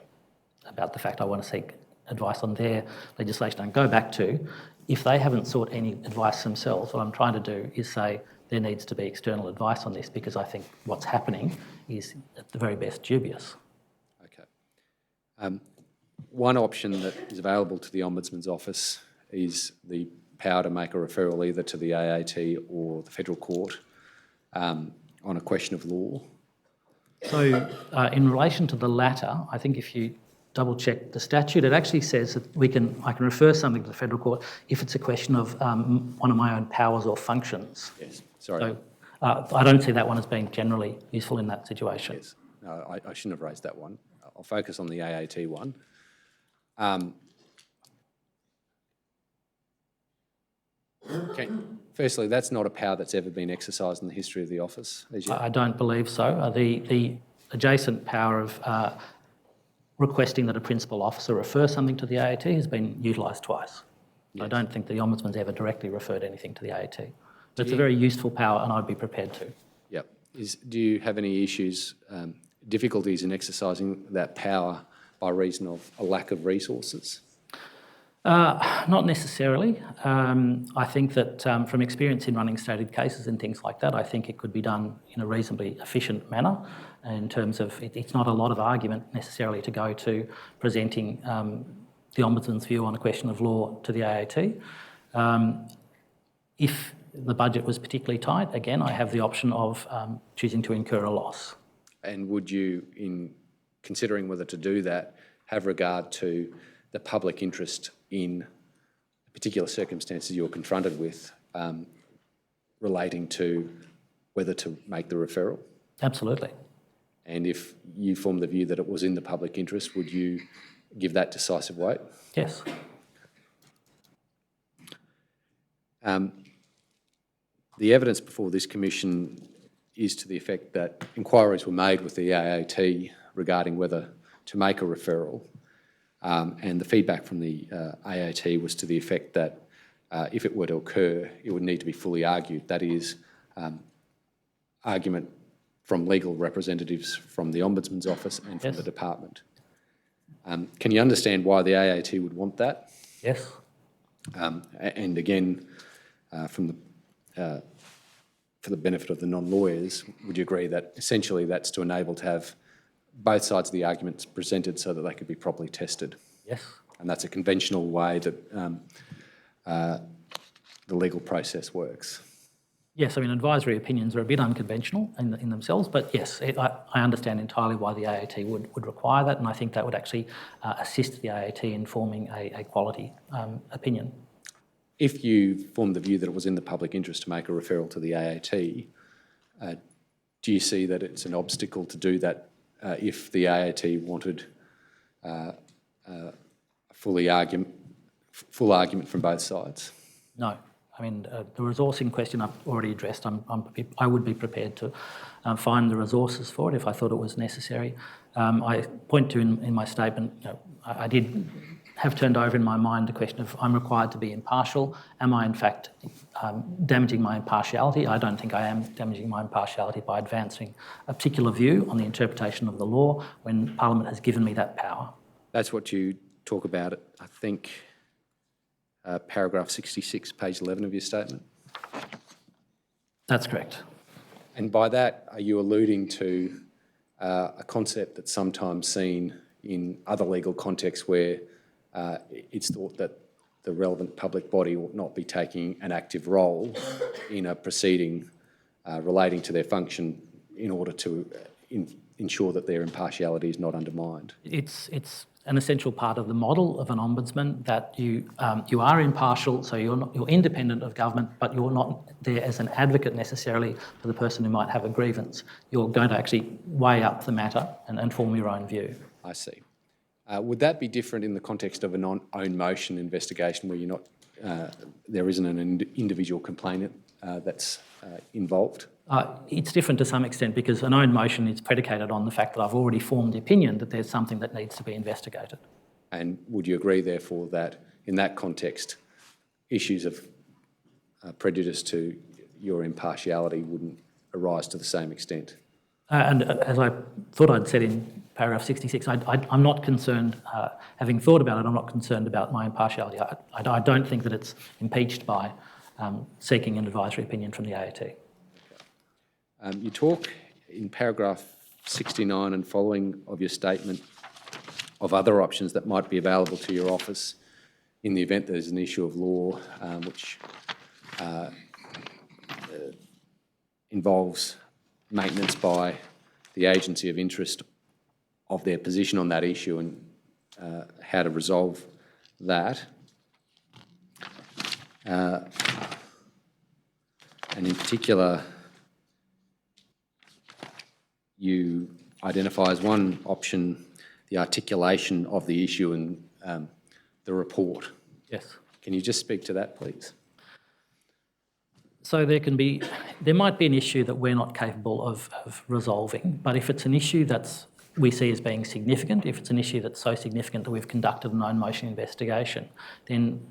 about the fact I want to seek advice on their legislation. And go back to, if they haven't sought any advice themselves, what I'm trying to do is say there needs to be external advice on this, because I think what's happening is at the very best dubious. Okay. One option that is available to the Ombudsman's office is the power to make a referral either to the AAT or the Federal Court on a question of law. So in relation to the latter, I think if you double check the statute, it actually says that I can refer something to the Federal Court if it's a question of one of my own powers or functions. Yes, sorry. So I don't see that one as being generally useful in that situation. Yes, no, I shouldn't have raised that one. I'll focus on the AAT one. Firstly, that's not a power that's ever been exercised in the history of the office, as yet. I don't believe so. The adjacent power of requesting that a principal officer refer something to the AAT has been utilised twice. Yes. I don't think the Ombudsman's ever directly referred anything to the AAT. But it's a very useful power, and I'd be prepared to. Yep. Do you have any issues, difficulties in exercising that power by reason of a lack of resources? Not necessarily. I think that from experience in running stated cases and things like that, I think it could be done in a reasonably efficient manner, in terms of it's not a lot of argument necessarily to go to presenting the Ombudsman's view on a question of law to the AAT. If the budget was particularly tight, again, I have the option of choosing to incur a loss. And would you, in considering whether to do that, have regard to the public interest in particular circumstances you're confronted with relating to whether to make the referral? Absolutely. And if you form the view that it was in the public interest, would you give that decisive weight? Yes. The evidence before this commission is to the effect that inquiries were made with the AAT regarding whether to make a referral, and the feedback from the AAT was to the effect that if it were to occur, it would need to be fully argued. That is, argument from legal representatives from the Ombudsman's office and from the department. Can you understand why the AAT would want that? Yes. And again, for the benefit of the non-lawyers, would you agree that essentially that's to enable to have both sides of the arguments presented so that they could be properly tested? Yes. And that's a conventional way that the legal process works. Yes, I mean, advisory opinions are a bit unconventional in themselves, but yes, I understand entirely why the AAT would require that, and I think that would actually assist the AAT in forming a quality opinion. If you formed the view that it was in the public interest to make a referral to the AAT, Do you see that it's an obstacle to do that if the AAT wanted full argument from both sides? No. I mean, the resourcing question I've already addressed. I would be prepared to find the resources for it if I thought it was necessary. I point to in my statement, I did have turned over in my mind the question of I'm required to be impartial. Am I in fact damaging my impartiality? I don't think I am damaging my impartiality by advancing a particular view on the interpretation of the law when Parliament has given me that power. That's what you talk about, I think, paragraph 66, page 11 of your statement. That's correct. And by that, are you alluding to a concept that's sometimes seen in other legal contexts where it's thought that the relevant public body ought not be taking an active role in a proceeding relating to their function in order to ensure that their impartiality is not undermined? It's an essential part of the model of an ombudsman that you are impartial, so you're independent of government, but you're not there as an advocate necessarily for the person who might have a grievance. You're going to actually weigh up the matter and form your own view. I see. Would that be different in the context of an own motion investigation where you're not, there isn't an individual complainant that's involved? It's different to some extent because an own motion is predicated on the fact that I've already formed the opinion that there's something that needs to be investigated. And would you agree, therefore, that in that context, issues of prejudice to your impartiality wouldn't arise to the same extent? And as I thought I'd said in paragraph 66, I'm not concerned, having thought about it, I'm not concerned about my impartiality. I don't think that it's impeached by seeking an advisory opinion from the AAT. You talk in paragraph 69 and following of your statement of other options that might be available to your office in the event there's an issue of law which involves maintenance by the agency of interest of their position on that issue and how to resolve that. And in particular, you identify as one option the articulation of the issue in the report. Yes. Can you just speak to that, please? So there might be an issue that we're not capable of resolving, but if it's an issue that we see as being significant, if it's an issue that's so significant that we've conducted an own motion investigation, then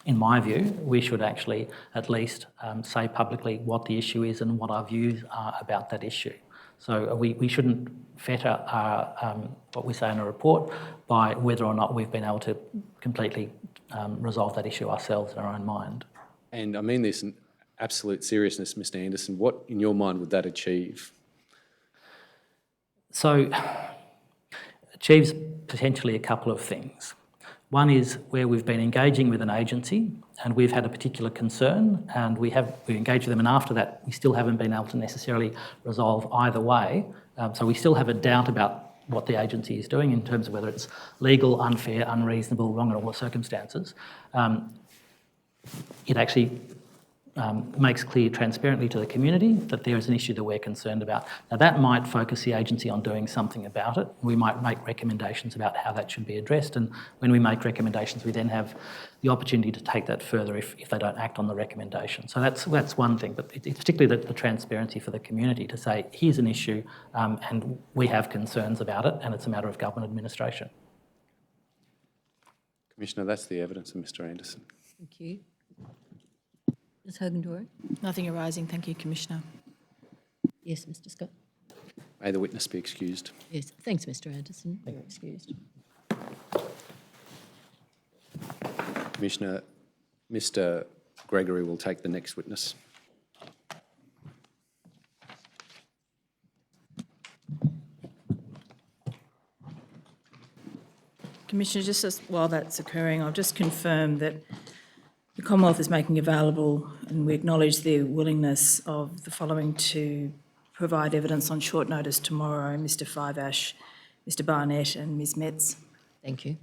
in my view, we should actually at least say publicly what the issue is and what our views are about that issue. So we shouldn't fetter what we say in a report by whether or not we've been able to completely resolve that issue ourselves in our own mind. And I mean this in absolute seriousness, Mr. Anderson. What, in your mind, would that achieve? So achieves potentially a couple of things. One is where we've been engaging with an agency and we've had a particular concern and we engaged with them, and after that we still haven't been able to necessarily resolve either way. So we still have a doubt about what the agency is doing in terms of whether it's legal, unfair, unreasonable, wrong in all the circumstances. It actually makes clear transparently to the community that there is an issue that we're concerned about. Now that might focus the agency on doing something about it. We might make recommendations about how that should be addressed, and when we make recommendations we then have the opportunity to take that further if they don't act on the recommendation. So that's one thing, but it's particularly the transparency for the community to say here's an issue and we have concerns about it and it's a matter of government administration. Commissioner, that's the evidence of Mr. Anderson. Thank you. Ms Hogan-Dory? Nothing arising. Thank you, Commissioner. Yes, Mr Scott? May the witness be excused. Yes, thanks, Mr Anderson. You're excused. Commissioner, Mr. Gregory will take the next witness. Commissioner, just as while that's occurring, I'll just confirm that the Commonwealth is making available, and we acknowledge the willingness of the following to provide evidence on short notice tomorrow: Mr Fiveash, Mr Barnett and Ms Metz. Thank you.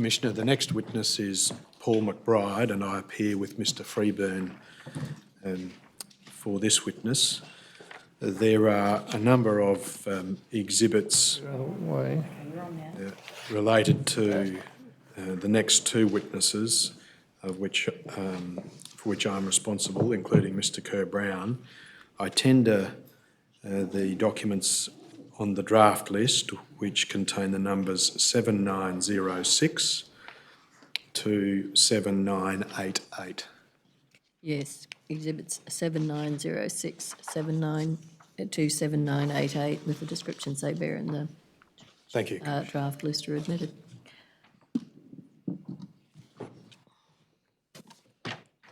Commissioner. The next witness is Paul McBride, and I appear with Mr Freeburn for this witness. There are a number of exhibits related to the next two witnesses, of which, for which I'm responsible, including Mr Kerr-Brown. I tender the documents on the draft list, which contain the numbers 7906 to 7988. Yes, exhibits 7906, to 7988, with the descriptions they bear in the Thank you. draft list are admitted.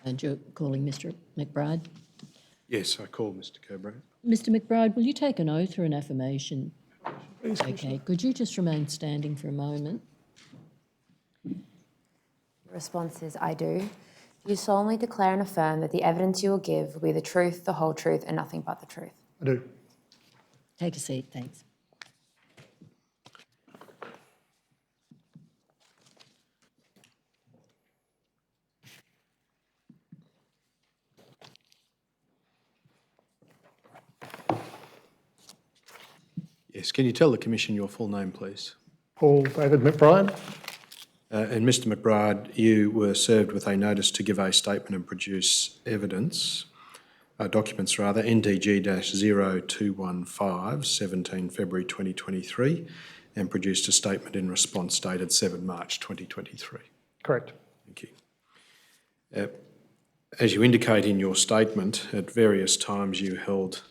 And you're calling Mr McBride? Yes, I call Mr Kerr-Brown. Mr McBride, will you take an oath or an affirmation? Okay, could you just remain standing for a moment? Your response is, I do. Do you solemnly declare and affirm that the evidence you will give will be the truth, the whole truth, and nothing but the truth? I do. Take a seat, thanks. Yes, can you tell the Commission your full name, please? Paul David McBride. And Mr McBride, you were served with a notice to give a statement and produce evidence, documents rather, NDG-0215, 17 February 2023, and produced a statement in response dated 7 March 2023. Correct. Thank you. As you indicate in your statement, at various times you held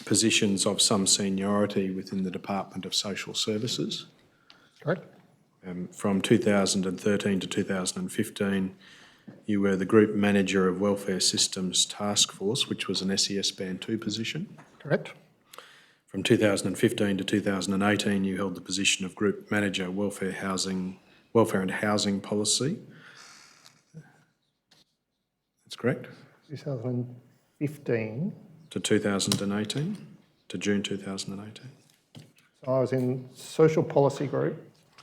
positions of some seniority within the Department of Social Services. Correct. From 2013 to 2015, you were the Group Manager of Welfare Systems Task Force, which was an SES Band 2 position. Correct. From 2015 to 2018, you held the position of Group Manager Welfare and Housing Policy. That's correct? 2015. To 2018, to June 2018. So I was in Social Policy Group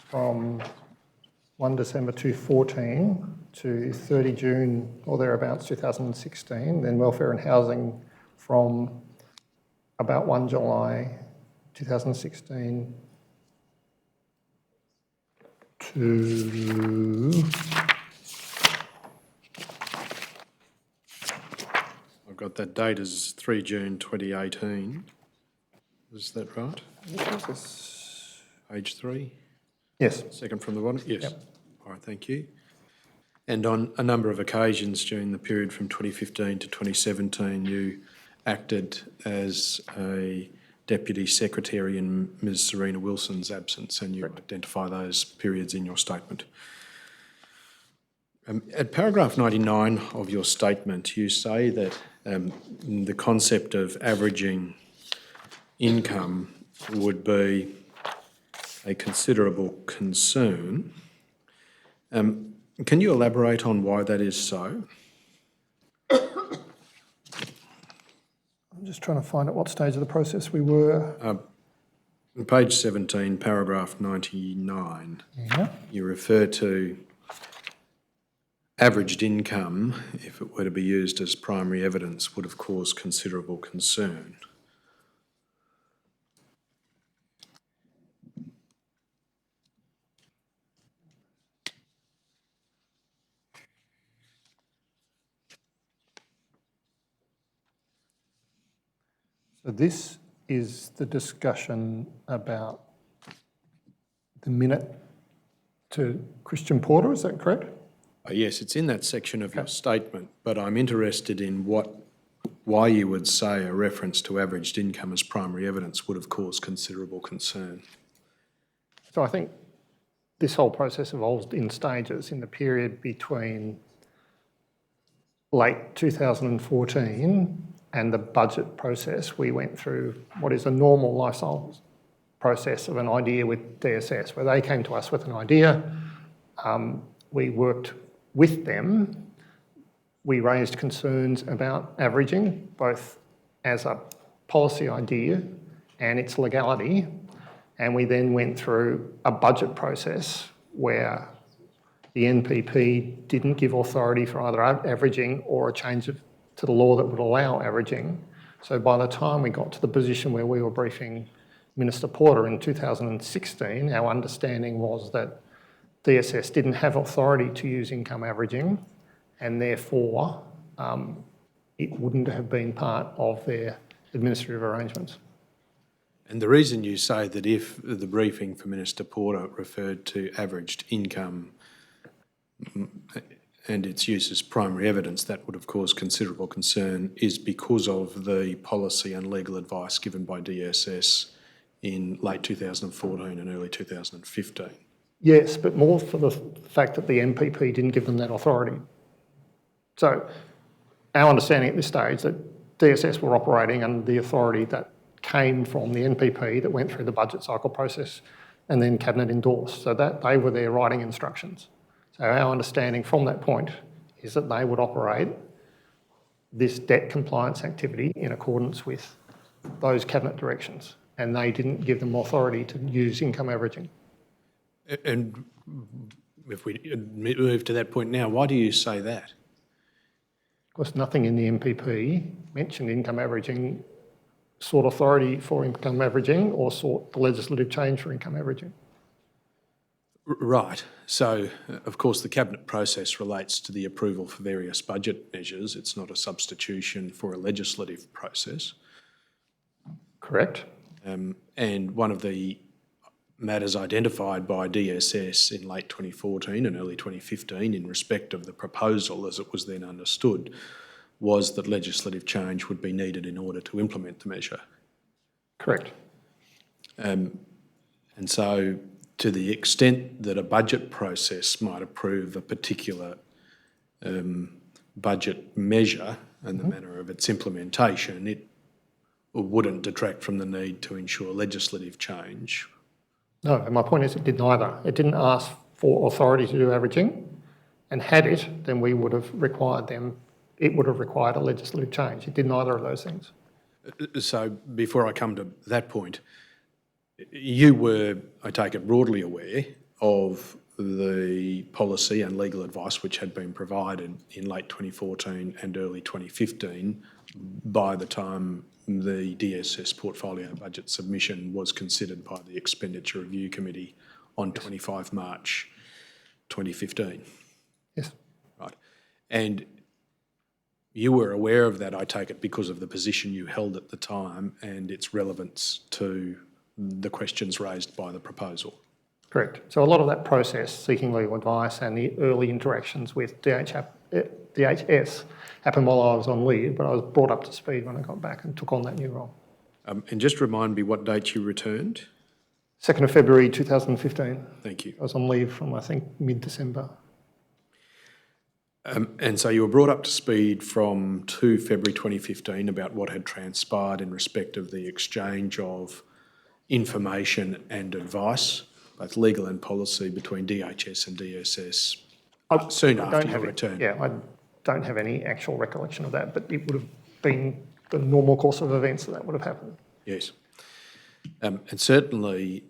from 1 December 2014 to 30 June or thereabouts 2016, then Welfare and Housing from about 1 July 2016 to I've got that date as 3 June 2018. Is that right? Page 3? yes, Second from the bottom? Yes. Yep. All right, thank you. And on a number of occasions during the period from 2015 to 2017, you acted as a Deputy Secretary in Ms Serena Wilson's absence, and you identify those periods in your statement. At paragraph 99 of your statement, you say that the concept of averaging income would be a considerable concern. Can you elaborate on why that is so? I'm just trying to find at what stage of the process we were. On page 17, paragraph 99, Yeah. you refer to averaged income, if it were to be used as primary evidence, would have caused considerable concern. So this is the discussion about the minute to Christian Porter, is that correct? Yes, it's in that section of your statement, but I'm interested in why you would say a reference to averaged income as primary evidence would have caused considerable concern. So I think this whole process evolved in stages in the period between late 2014 and the budget process. We went through what is a normal life cycle process of an idea with DSS, where they came to us with an idea. We worked with them. We raised concerns about averaging, both as a policy idea and its legality. And we then went through a budget process where the NPP didn't give authority for either averaging or a change to the law that would allow averaging. So by the time we got to the position where we were briefing Minister Porter in 2016, our understanding was that DSS didn't have authority to use income averaging, and therefore it wouldn't have been part of their administrative arrangements. And the reason you say that if the briefing for Minister Porter referred to averaged income and its use as primary evidence, that would have caused considerable concern, is because of the policy and legal advice given by DSS in late 2014 and early 2015. Yes, but more for the fact that the NPP didn't give them that authority. So our understanding at this stage that DSS were operating under the authority that came from the NPP that went through the budget cycle process and then Cabinet endorsed, so that they were there writing instructions. So our understanding from that point is that they would operate this debt compliance activity in accordance with those Cabinet directions, and they didn't give them authority to use income averaging. And if we move to that point now, why do you say that? Of course, nothing in the NPP mentioned income averaging, sought authority for income averaging, or sought the legislative change for income averaging. Right. So, of course, the Cabinet process relates to the approval for various budget measures. It's not a substitution for a legislative process. Correct. And one of the matters identified by DSS in late 2014 and early 2015 in respect of the proposal, as it was then understood, was that legislative change would be needed in order to implement the measure. Correct. And so, to the extent that a budget process might approve a particular budget measure and the manner of its implementation, it wouldn't detract from the need to ensure legislative change. No, and my point is it did neither. It didn't ask for authority to do averaging, and had it, then we would have required them, it would have required a legislative change. It did neither of those things. So before I come to that point, you were, I take it, broadly aware of the policy and legal advice which had been provided in late 2014 and early 2015 by the time the DSS portfolio budget submission was considered by the Expenditure Review Committee on 25 March 2015. Yes. Right. And you were aware of that, I take it, because of the position you held at the time and its relevance to the questions raised by the proposal. Correct. So a lot of that process, seeking legal advice and the early interactions with DHS happened while I was on leave, but I was brought up to speed when I got back and took on that new role. And just remind me what date you returned? 2nd of February 2015. Thank you. I was on leave from, I think, mid-December. And so you were brought up to speed from 2 February 2015 about what had transpired in respect of the exchange of information and advice, both legal and policy, between DHS and DSS soon after your return. Yeah, I don't have any actual recollection of that, but it would have been the normal course of events that would have happened. Yes. And certainly,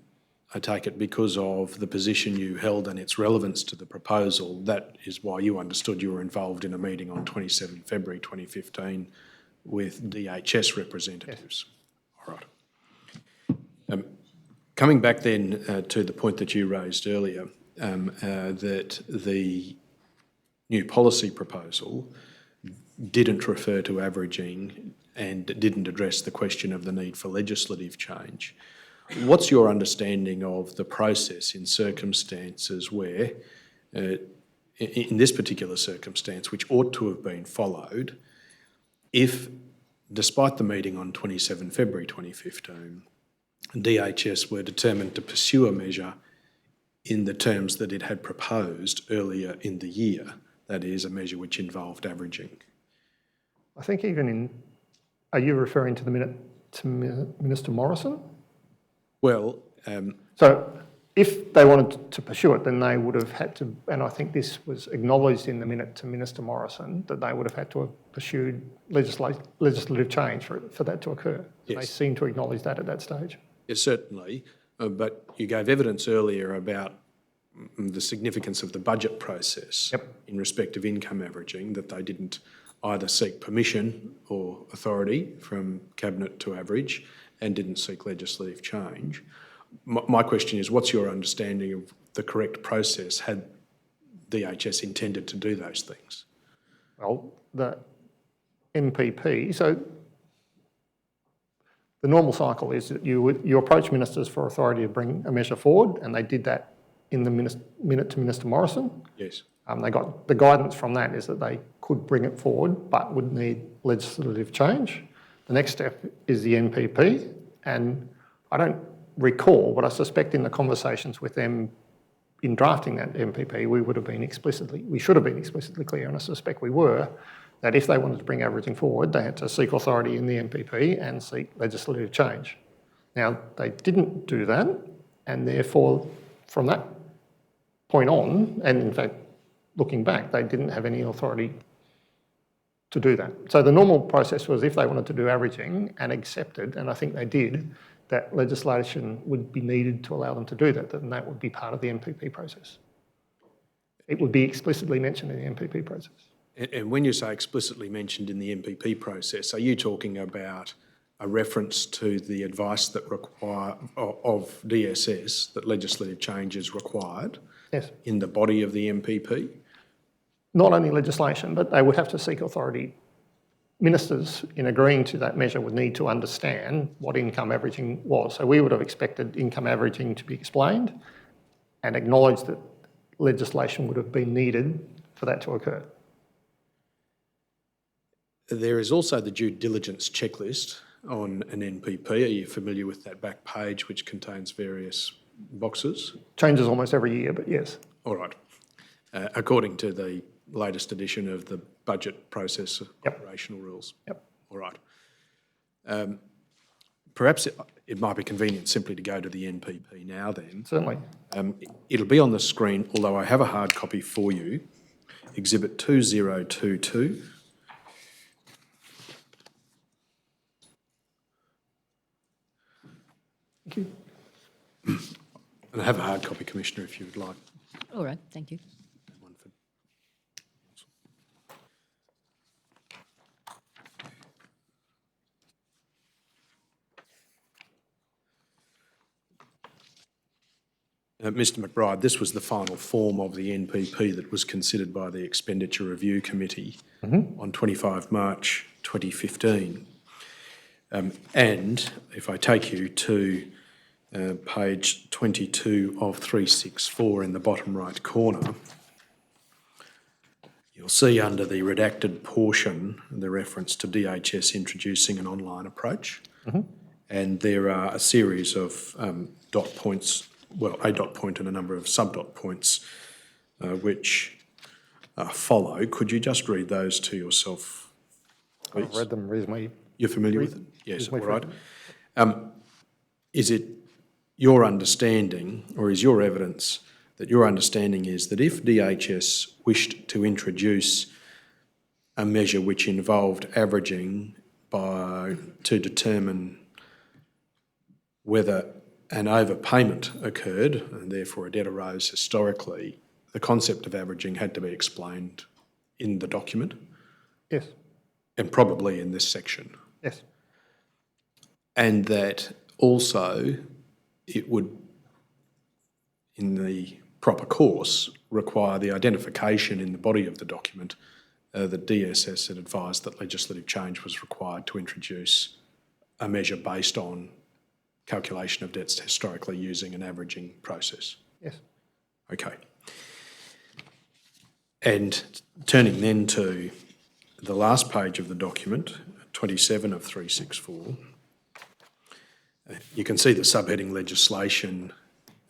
I take it, because of the position you held and its relevance to the proposal, that is why you understood you were involved in a meeting on 27 February 2015 with DHS representatives. Yes. All right. Coming back then to the point that you raised earlier, that the new policy proposal didn't refer to averaging and didn't address the question of the need for legislative change. What's your understanding of the process in circumstances where, in this particular circumstance, which ought to have been followed, if, despite the meeting on 27 February 2015, DHS were determined to pursue a measure in the terms that it had proposed earlier in the year, that is, a measure which involved averaging? I think even in, are you referring to the minute to Minister Morrison? Well, so if they wanted to pursue it, then they would have had to, and I think this was acknowledged in the minute to Minister Morrison, that they would have had to have pursued legislative change for that to occur. Yes. They seem to acknowledge that at that stage. Yes, certainly, but you gave evidence earlier about the significance of the budget process Yep. in respect of income averaging, that they didn't either seek permission or authority from Cabinet to average and didn't seek legislative change. My question is, what's your understanding of the correct process had DHS intended to do those things? Well, the MPP, so the normal cycle is that you approach ministers for authority to bring a measure forward, and they did that in the minute to Minister Morrison. Yes. They got the guidance from that is that they could bring it forward, but would need legislative change. The next step is the NPP, and I don't recall, but I suspect in the conversations with them in drafting that MPP, we should have been explicitly clear, and I suspect we were, that if they wanted to bring averaging forward, they had to seek authority in the MPP and seek legislative change. Now, they didn't do that, and therefore, from that point on, and in fact, looking back, they didn't have any authority to do that. So the normal process was if they wanted to do averaging and accepted, and I think they did, that legislation would be needed to allow them to do that, then that would be part of the MPP process. It would be explicitly mentioned in the MPP process. And when you say explicitly mentioned in the MPP process, are you talking about a reference to the advice that of DSS that legislative change is required? Yes. In the body of the MPP? Not only legislation, but they would have to seek authority. Ministers, in agreeing to that measure, would need to understand what income averaging was. So we would have expected income averaging to be explained and acknowledged that legislation would have been needed for that to occur. There is also the due diligence checklist on an NPP. Are you familiar with that back page which contains various boxes? Changes almost every year, but yes. All right. According to the latest edition of the budget process operational rules. Yep. All right. Perhaps it might be convenient simply to go to the NPP now then. Certainly. It'll be on the screen, although I have a hard copy for you. Exhibit 2022. Thank you. And I have a hard copy, Commissioner, if you would like. All right, thank you. One for- Mr McBride, this was the final form of the NPP that was considered by the Expenditure Review Committee on 25 March 2015. And if I take you to page 22 of 364 in the bottom right corner, you'll see under the redacted portion the reference to DHS introducing an online approach. And there are a series of dot points, well, a dot point and a number of sub-dot points which follow. Could you just read those to yourself, please? I've read them reasonably. You're familiar with it? Yes, all right. frequently. Is it your understanding, or is your evidence that your understanding is that if DHS wished to introduce a measure which involved averaging to determine whether an overpayment occurred and therefore a debt arose historically, the concept of averaging had to be explained in the document? Yes. And probably in this section. Yes. And that also it would, in the proper course, require the identification in the body of the document that DSS had advised that legislative change was required to introduce a measure based on calculation of debts historically using an averaging process. Yes. Okay. And turning then to the last page of the document, 27 of 364, you can see the subheading legislation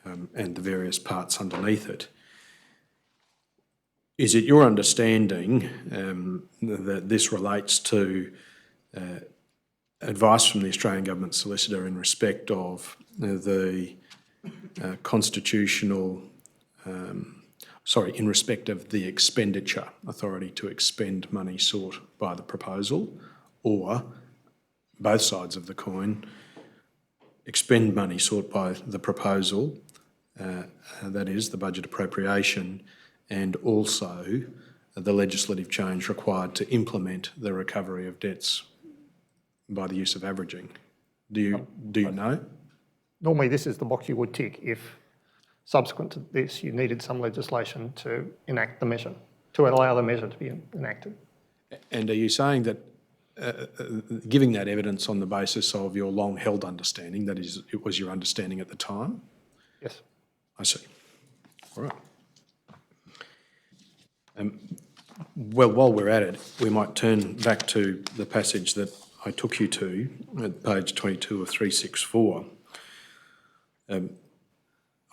and the various parts underneath it. Is it your understanding that this relates to advice from the Australian Government Solicitor in respect of the in respect of the expenditure authority to expend money sought by the proposal, or both sides of the coin, expend money sought by the proposal that is the budget appropriation, and also the legislative change required to implement the recovery of debts by the use of averaging. Do you know? Normally, this is the box you would tick if subsequent to this you needed some legislation to enact the measure, to allow the measure to be enacted. And are you saying that giving that evidence on the basis of your long-held understanding, that is, it was your understanding at the time? Yes. I see. All right. Well, while we're at it, we might turn back to the passage that I took you to at page 22 of 364.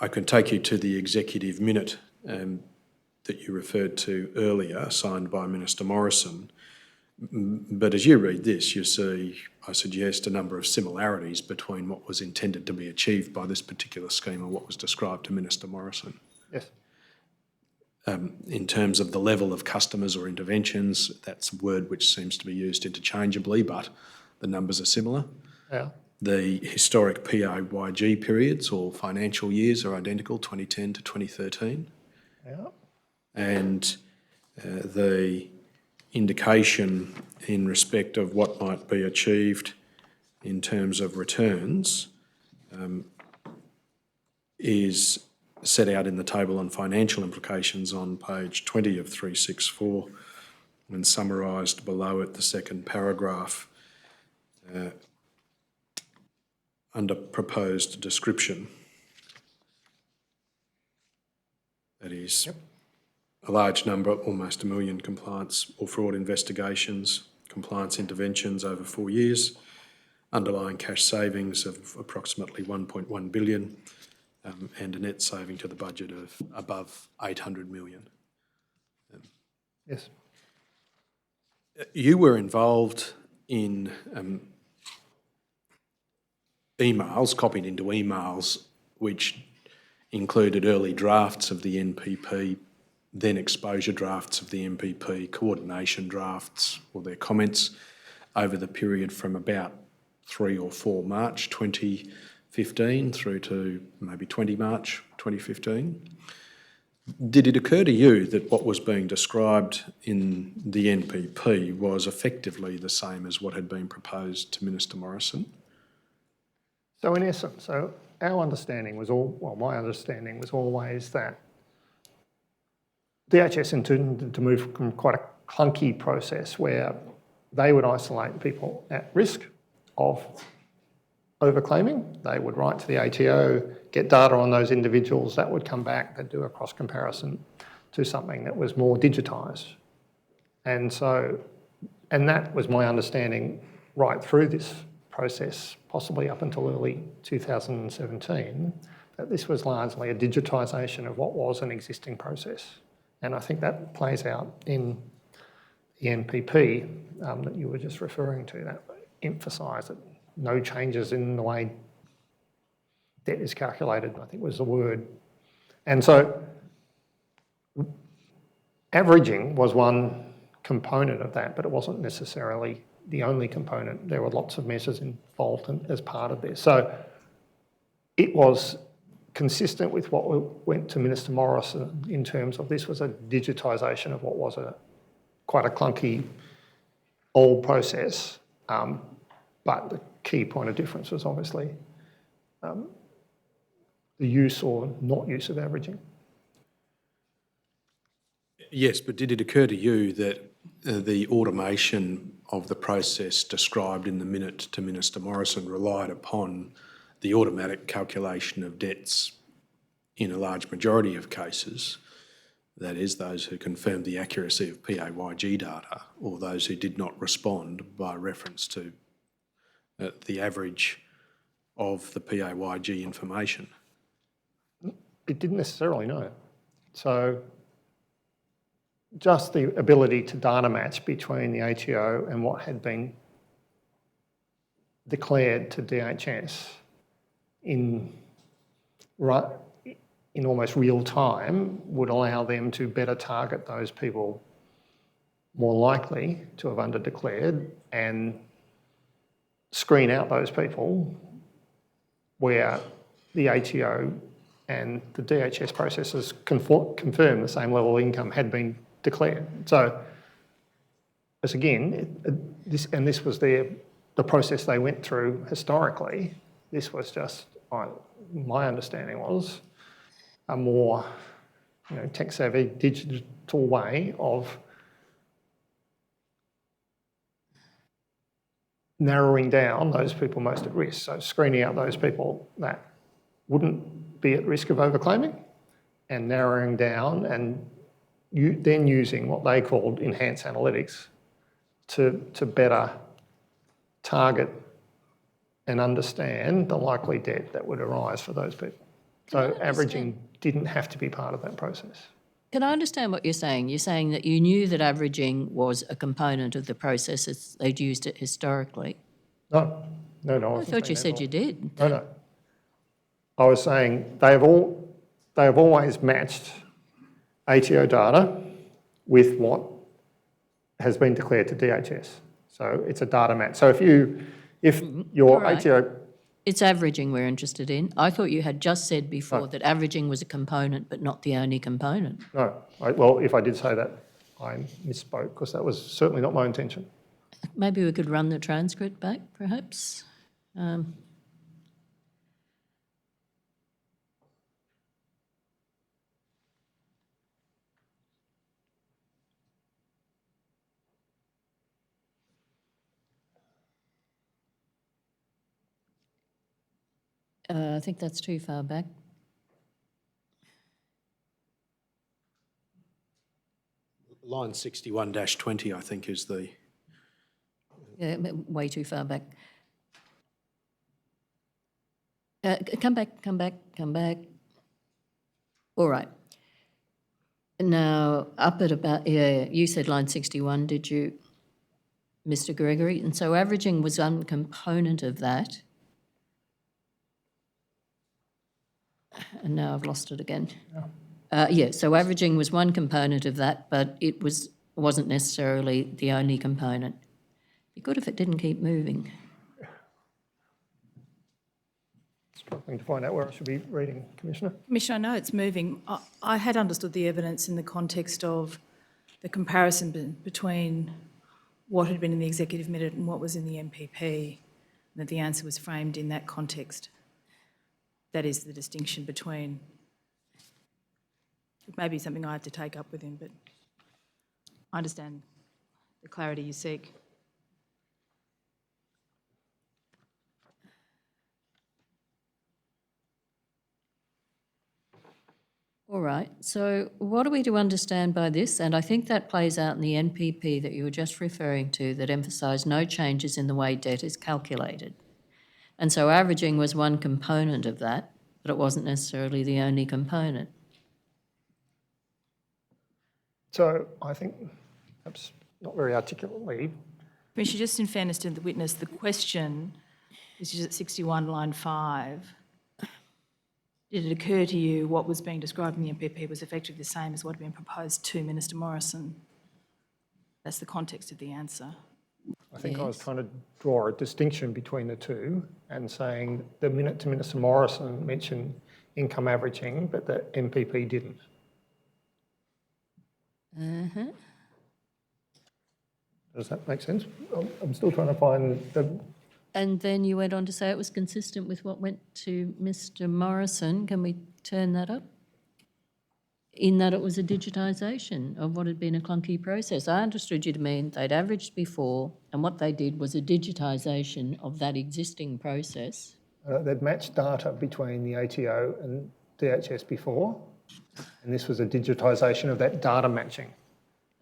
I can take you to the executive minute that you referred to earlier, signed by Minister Morrison. But as you read this, you see, I suggest, a number of similarities between what was intended to be achieved by this particular scheme and what was described to Minister Morrison. Yes. In terms of the level of customers or interventions, that's a word which seems to be used interchangeably, but the numbers are similar. Yeah. The historic PAYG periods or financial years are identical, 2010 to 2013. Yeah. And the indication in respect of what might be achieved in terms of returns is set out in the table on financial implications on page 20 of 364 and summarised below it, the second paragraph, under proposed description. That is, a large number, almost 1 million compliance or fraud investigations, compliance interventions over 4 years, underlying cash savings of approximately 1.1 billion, and a net saving to the budget of above 800 million. Yes. You were involved in emails, copied into emails, which included early drafts of the NPP, then exposure drafts of the NPP, coordination drafts or their comments over the period from about 3 or 4 March 2015 through to maybe 20 March 2015. Did it occur to you that what was being described in the NPP was effectively the same as what had been proposed to Minister Morrison? So in essence, our understanding was my understanding was always that DHS intended to move from quite a clunky process where they would isolate people at risk of overclaiming. They would write to the ATO, get data on those individuals, that would come back, they'd do a cross comparison to something that was more digitised. And that was my understanding right through this process, possibly up until early 2017, that this was largely a digitisation of what was an existing process. And I think that plays out in the NPP that you were just referring to, that emphasise that no changes in the way debt is calculated, I think was the word. And so averaging was one component of that, but it wasn't necessarily the only component. There were lots of measures involved as part of this. So it was consistent with what went to Minister Morrison in terms of this was a digitisation of what was quite a clunky old process, but the key point of difference was obviously the use or not use of averaging. Yes, but did it occur to you that the automation of the process described in the minute to Minister Morrison relied upon the automatic calculation of debts in a large majority of cases, that is, those who confirmed the accuracy of PAYG data or those who did not respond by reference to the average of the PAYG information? It didn't necessarily, no. So just the ability to data match between the ATO and what had been declared to DHS in almost real time would allow them to better target those people more likely to have underdeclared and screen out those people where the ATO and the DHS processes confirmed the same level of income had been declared. So, as again, this was the process they went through historically. This was just, my understanding was, a more tech-savvy, digital way of narrowing down those people most at risk. So screening out those people that wouldn't be at risk of overclaiming and narrowing down and then using what they called enhanced analytics to better target and understand the likely debt that would arise for those people. So averaging didn't have to be part of that process. Can I understand what you're saying? You're saying that you knew that averaging was a component of the process as they'd used it historically. No. I thought you said you did. No. I was saying they have always matched ATO data with what has been declared to DHS. So it's a data match. So if your right. ATO... It's averaging we're interested in. I thought you had just said before that averaging was a component but not the only component. No. Well, if I did say that, I misspoke because that was certainly not my intention. Maybe we could run the transcript back, perhaps. I think that's too far back. Line 61-20, I think, is the... Yeah, way too far back. Come back. All right. Now, up at about, you said line 61, did you, Mr. Gregory? And so averaging was one component of that. And now I've lost it again. So averaging was one component of that, but it wasn't necessarily the only component. It'd be good if it didn't keep moving. Struggling to find out where I should be reading, Commissioner. Commissioner, I know it's moving. I had understood the evidence in the context of the between what had been in the executive minute and what was in the MPP, and that the answer was framed in that context. That is the distinction between... It may be something I have to take up with him, but I understand the clarity you seek. All right, so what are we to understand by this? And I think that plays out in the NPP that you were just referring to that emphasised no changes in the way debt is calculated. And so averaging was one component of that, but it wasn't necessarily the only component. So I think, perhaps not very articulately... Commissioner, just in fairness to the witness, the question is just at 61 line 5. Did it occur to you what was being described in the MPP was effectively the same as what had been proposed to Minister Morrison? That's the context of the answer. I think I was trying to draw a distinction between the two and saying the minute to Minister Morrison mentioned income averaging, but the MPP didn't. Does that make sense? I'm still trying to find the... And then you went on to say it was consistent with what went to Mr. Morrison. Can we turn that up? In that it was a digitisation of what had been a clunky process. I understood you to mean they'd averaged before and what they did was a digitisation of that existing process. They'd matched data between the ATO and DHS before, and this was a digitisation of that data matching.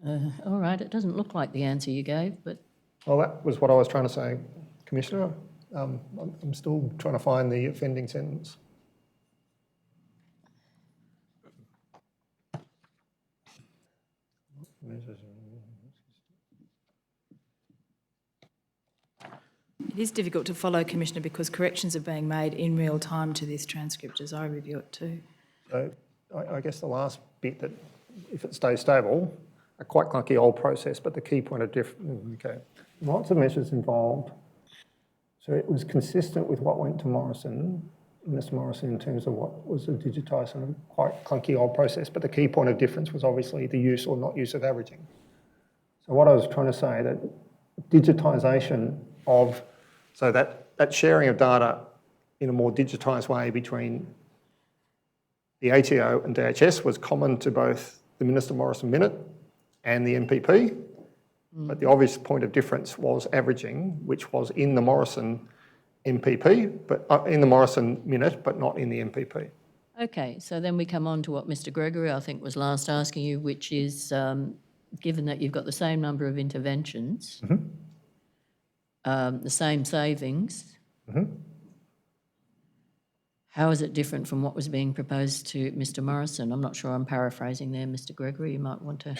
All right, it doesn't look like the answer you gave, but... Well, that was what I was trying to say, Commissioner. I'm still trying to find the offending sentence. It is difficult to follow, Commissioner, because corrections are being made in real time to this transcript as I review it too. So I guess the last bit that, if it stays stable, a quite clunky old process, but the key point of difference, okay. Lots of measures involved. So it was consistent with what went to Morrison, Mr Morrison in terms of what was a digitised and a quite clunky old process, but the key point of difference was obviously the use or not use of averaging. So what I was trying to say, that digitisation of, so that sharing of data in a more digitised way between the ATO and DHS was common to both the Minister Morrison Minute and the MPP, but the obvious point of difference was averaging, which was in the Morrison MPP, but in the Morrison Minute, but not in the MPP. Okay, so then we come on to what Mr Gregory, I think, was last asking you, which is, given that you've got the same number of interventions, the same savings, how is it different from what was being proposed to Mr Morrison? I'm not sure I'm paraphrasing there, Mr Gregory, you might want to...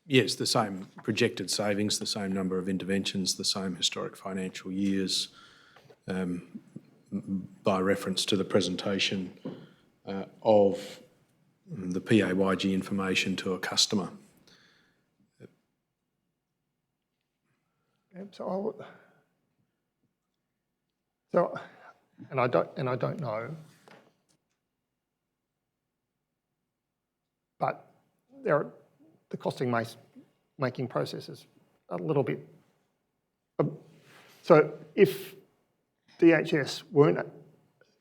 Yes, the same projected savings, the same number of interventions, the same historic financial years, by reference to the presentation of the PAYG information to a customer. And I don't know, but the costing making process is a little bit. So if DHS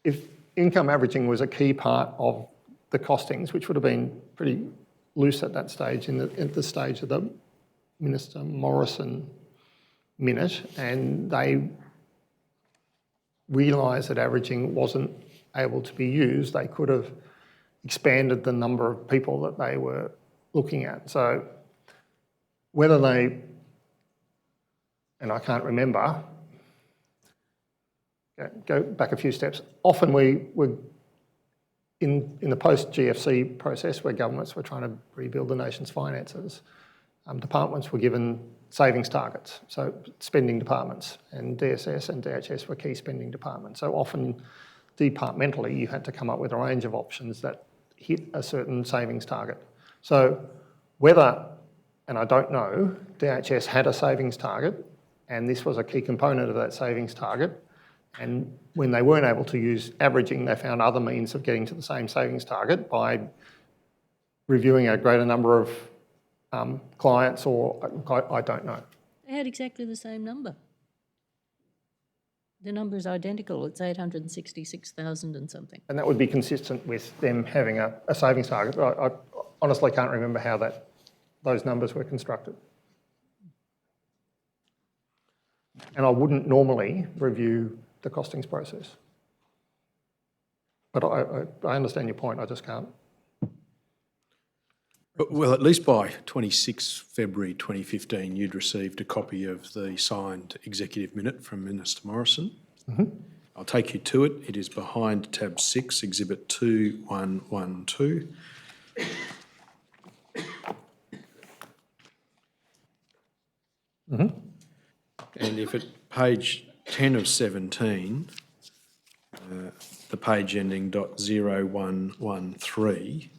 if income averaging was a key part of the costings, which would have been pretty loose at that stage, at the stage of the Minister Morrison Minute, and they realised that averaging wasn't able to be used, they could have expanded the number of people that they were looking at. So whether they, and I can't remember, go back a few steps, often we were in the post-GFC process where governments were trying to rebuild the nation's finances, departments were given savings targets, so spending departments, and DSS and DHS were key spending departments. So often, departmentally, you had to come up with a range of options that hit a certain savings target. So whether, and I don't know, DHS had a savings target, and this was a key component of that savings target, and when they weren't able to use averaging, they found other means of getting to the same savings target by reviewing a greater number of clients, or I don't know. They had exactly the same number. The number is identical, it's 866,000 and something. And that would be consistent with them having a savings target. I honestly can't remember how those numbers were constructed. And I wouldn't normally review the costings process. But I understand your point, I just can't. Well, at least by 26 February 2015, you'd received a copy of the signed executive minute from Minister Morrison. I'll take you to it. It is behind tab 6, exhibit 2112. And if at page 10 of 17, the page ending .0113,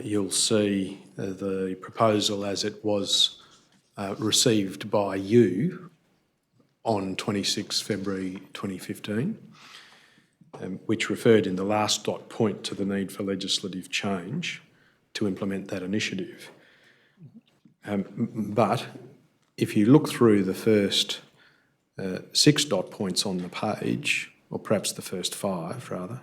you'll see the proposal as it was received by you on 26 February 2015, which referred in the last dot point to the need for legislative change to implement that initiative. But if you look through the first 6 dot points on the page, or perhaps the first 5 rather,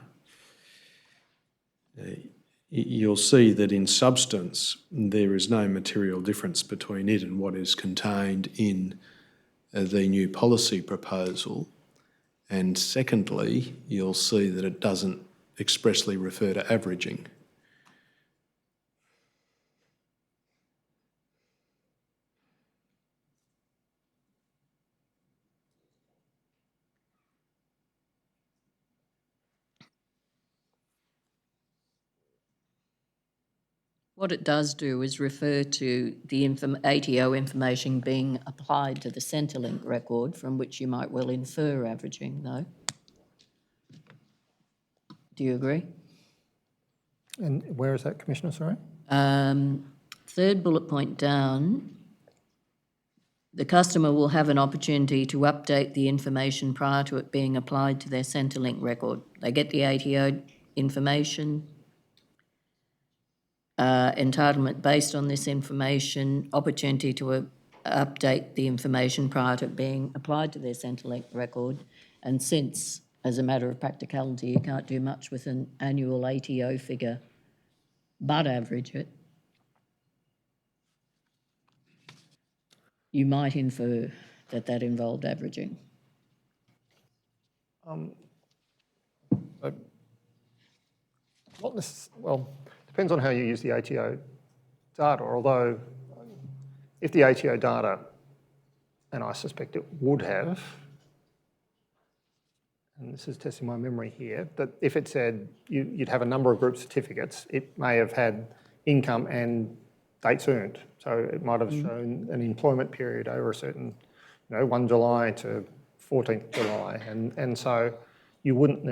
you'll see that in substance there is no material difference between it and what is contained in the new policy proposal. And secondly, you'll see that it doesn't expressly refer to averaging. What it does do is refer to the ATO information being applied to the Centrelink record, from which you might well infer averaging, though. Do you agree? And where is that, Commissioner, sorry? Third bullet point down, The customer will have an opportunity to update the information prior to it being applied to their Centrelink record. They get the ATO information, entitlement based on this information, opportunity to update the information prior to it being applied to their Centrelink record. And since, as a matter of practicality, you can't do much with an annual ATO figure but average it, you might infer that that involved averaging. Well, depends on how you use the ATO data, although if the ATO data, and I suspect it would have, and this is testing my memory here, that if it said you'd have a number of group certificates, it may have had income and dates earned. So it might have shown an employment period over a certain, 1 July to 14th July. And so you wouldn't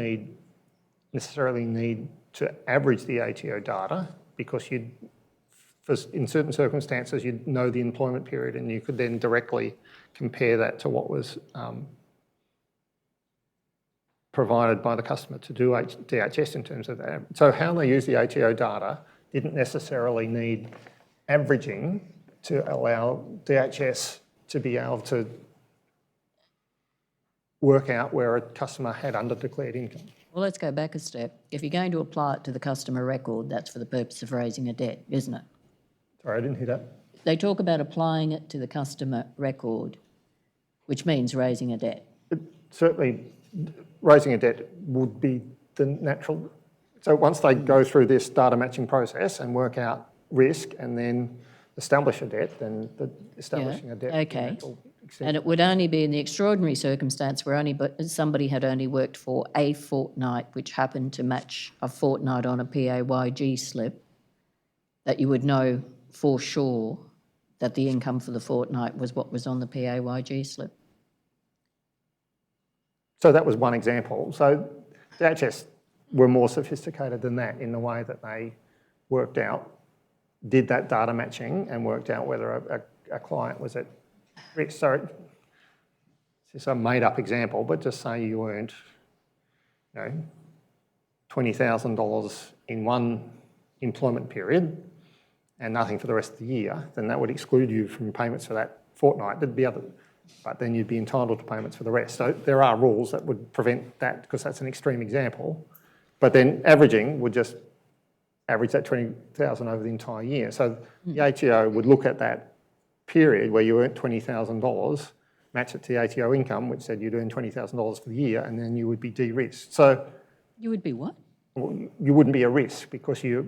necessarily need to average the ATO data because in certain circumstances, you'd know the employment period and you could then directly compare that to what was provided by the customer to do DHS in terms of that. So how they use the ATO data didn't necessarily need averaging to allow DHS to be able to work out where a customer had underdeclared income. Well, let's go back a step. If you're going to apply it to the customer record, that's for the purpose of raising a debt, isn't it? Sorry, I didn't hear that. They talk about applying it to the customer record, which means raising a debt. Certainly, raising a debt would be the natural. So once they go through this data matching process and work out risk and then establish a debt, then establishing a debt. Okay. And it would only be in the extraordinary circumstance where somebody had only worked for a fortnight, which happened to match a fortnight on a PAYG slip, that you would know for sure that the income for the fortnight was what was on the PAYG slip. So that was one example. So DHS were more sophisticated than that in the way that they did that data matching and worked out whether a client was at risk. So it's a made-up example, but just say you earned, $20,000 in one employment period and nothing for the rest of the year, then that would exclude you from payments for that fortnight. There'd be other, but then you'd be entitled to payments for the rest. So there are rules that would prevent that because that's an extreme example. But then averaging would just average that 20,000 over the entire year. So the ATO would look at that period where you earned $20,000, match it to the ATO income, which said you'd earn $20,000 for the year, and then you would be de-risked. So You would be what? you wouldn't be a risk because there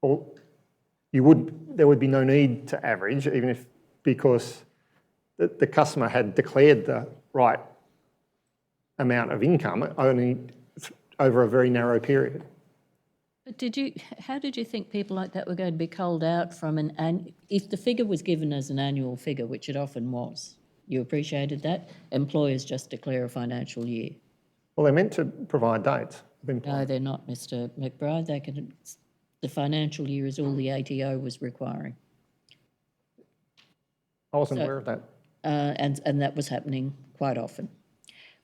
would be no need to average, even if because the customer had declared the right amount of income only over a very narrow period. But how did you think people like that were going to be culled out from if the figure was given as an annual figure, which it often was, you appreciated that? Employers just declare a financial year. Well, they're meant to provide dates. No, they're not, Mr. McBride. The financial year is all the ATO was requiring. I wasn't aware of that. And that was happening quite often.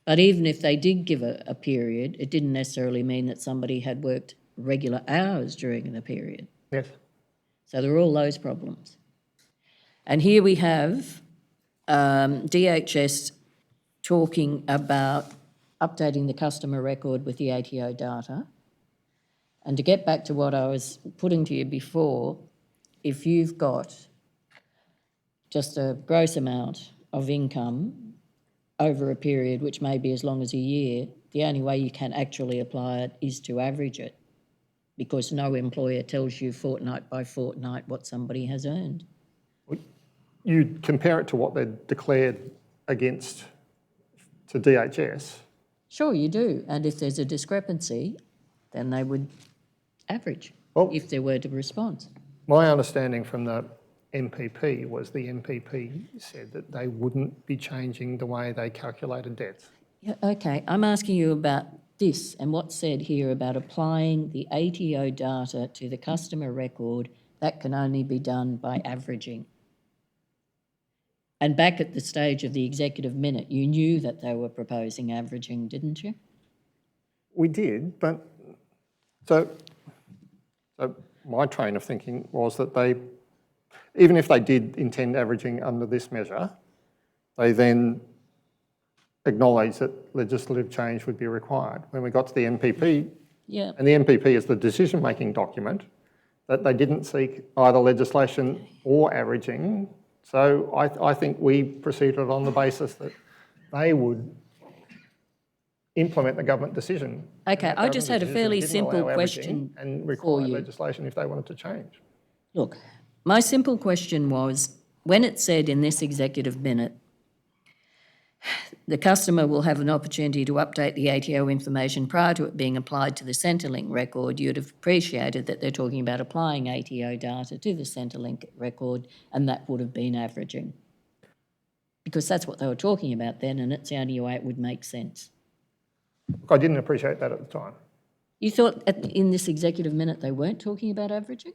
But even if they did give a period, it didn't necessarily mean that somebody had worked regular hours during the period. Yes. So there are all those problems. And here we have DHS talking about updating the customer record with the ATO data. And to get back to what I was putting to you before, if you've got just a gross amount of income over a period which may be as long as a year, the only way you can actually apply it is to average it, because no employer tells you fortnight by fortnight what somebody has earned. You compare it to what they declared against to DHS. Sure, you do. And if there's a discrepancy, then they would average if there were to respond. My understanding from the MPP was the MPP said that they wouldn't be changing the way they calculated debts. Yeah, okay, I'm asking you about this and what's said here about applying the ATO data to the customer record. That can only be done by averaging. And back at the stage of the executive minute, you knew that they were proposing averaging, didn't you? We did, but so my train of thinking was that they, even if they did intend averaging under this measure, they then acknowledged that legislative change would be required. When we got to the MPP, Yeah. and the MPP is the decision-making document, that they didn't seek either legislation or averaging. So I think we proceeded on the basis that they would implement the government decision. Okay, That I just had a government fairly decision didn't simple allow averaging question and for require you. legislation if they wanted to change. Look, my simple question was, when it said in this executive minute, the customer will have an opportunity to update the ATO information prior to it being applied to the Centrelink record, you'd have appreciated that they're talking about applying ATO data to the Centrelink record, and that would have been averaging. Because that's what they were talking about then, and it's the only way it would make sense. Look, I didn't appreciate that at the time. You thought in this executive minute they weren't talking about averaging?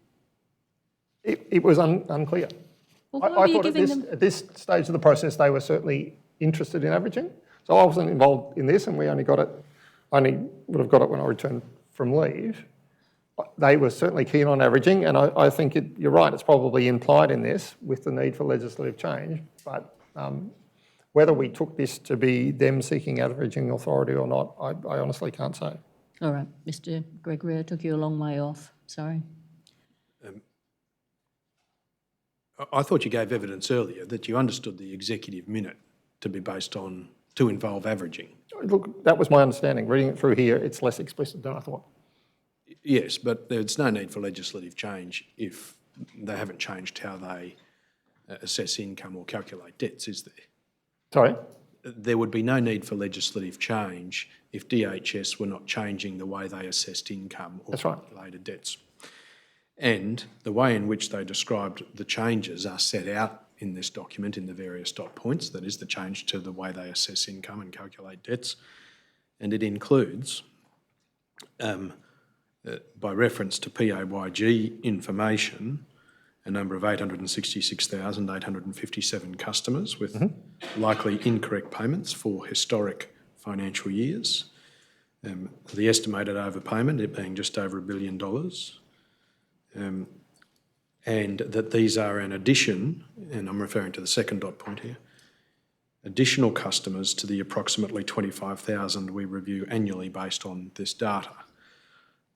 It was unclear. Well, why I were you thought giving them... at this stage of the process they were certainly interested in averaging. So I wasn't involved in this, and we only would have got it when I returned from leave. They were certainly keen on averaging, and I think you're right, it's probably implied in this with the need for legislative change, but whether we took this to be them seeking averaging authority or not, I honestly can't say. All right, Mr Gregory, I took you a long way off, sorry. I thought you gave evidence earlier that you understood the executive minute to be based on, to involve averaging. Look, that was my understanding. Reading it through here, it's less explicit than I thought. Yes, but there's no need for legislative change if they haven't changed how they assess income or calculate debts, is there? Sorry? There would be no need for legislative change if DHS were not changing the way they assessed income or That's right. calculated debts. And the way in which they described the changes are set out in this document in the various dot points, that is the change to the way they assess income and calculate debts. And it includes, by reference to PAYG information, a number of 866,857 customers with likely incorrect payments for historic financial years. The estimated overpayment, it being just over $1 billion. And that these are an addition, and I'm referring to the second dot point here, additional customers to the approximately 25,000 we review annually based on this data.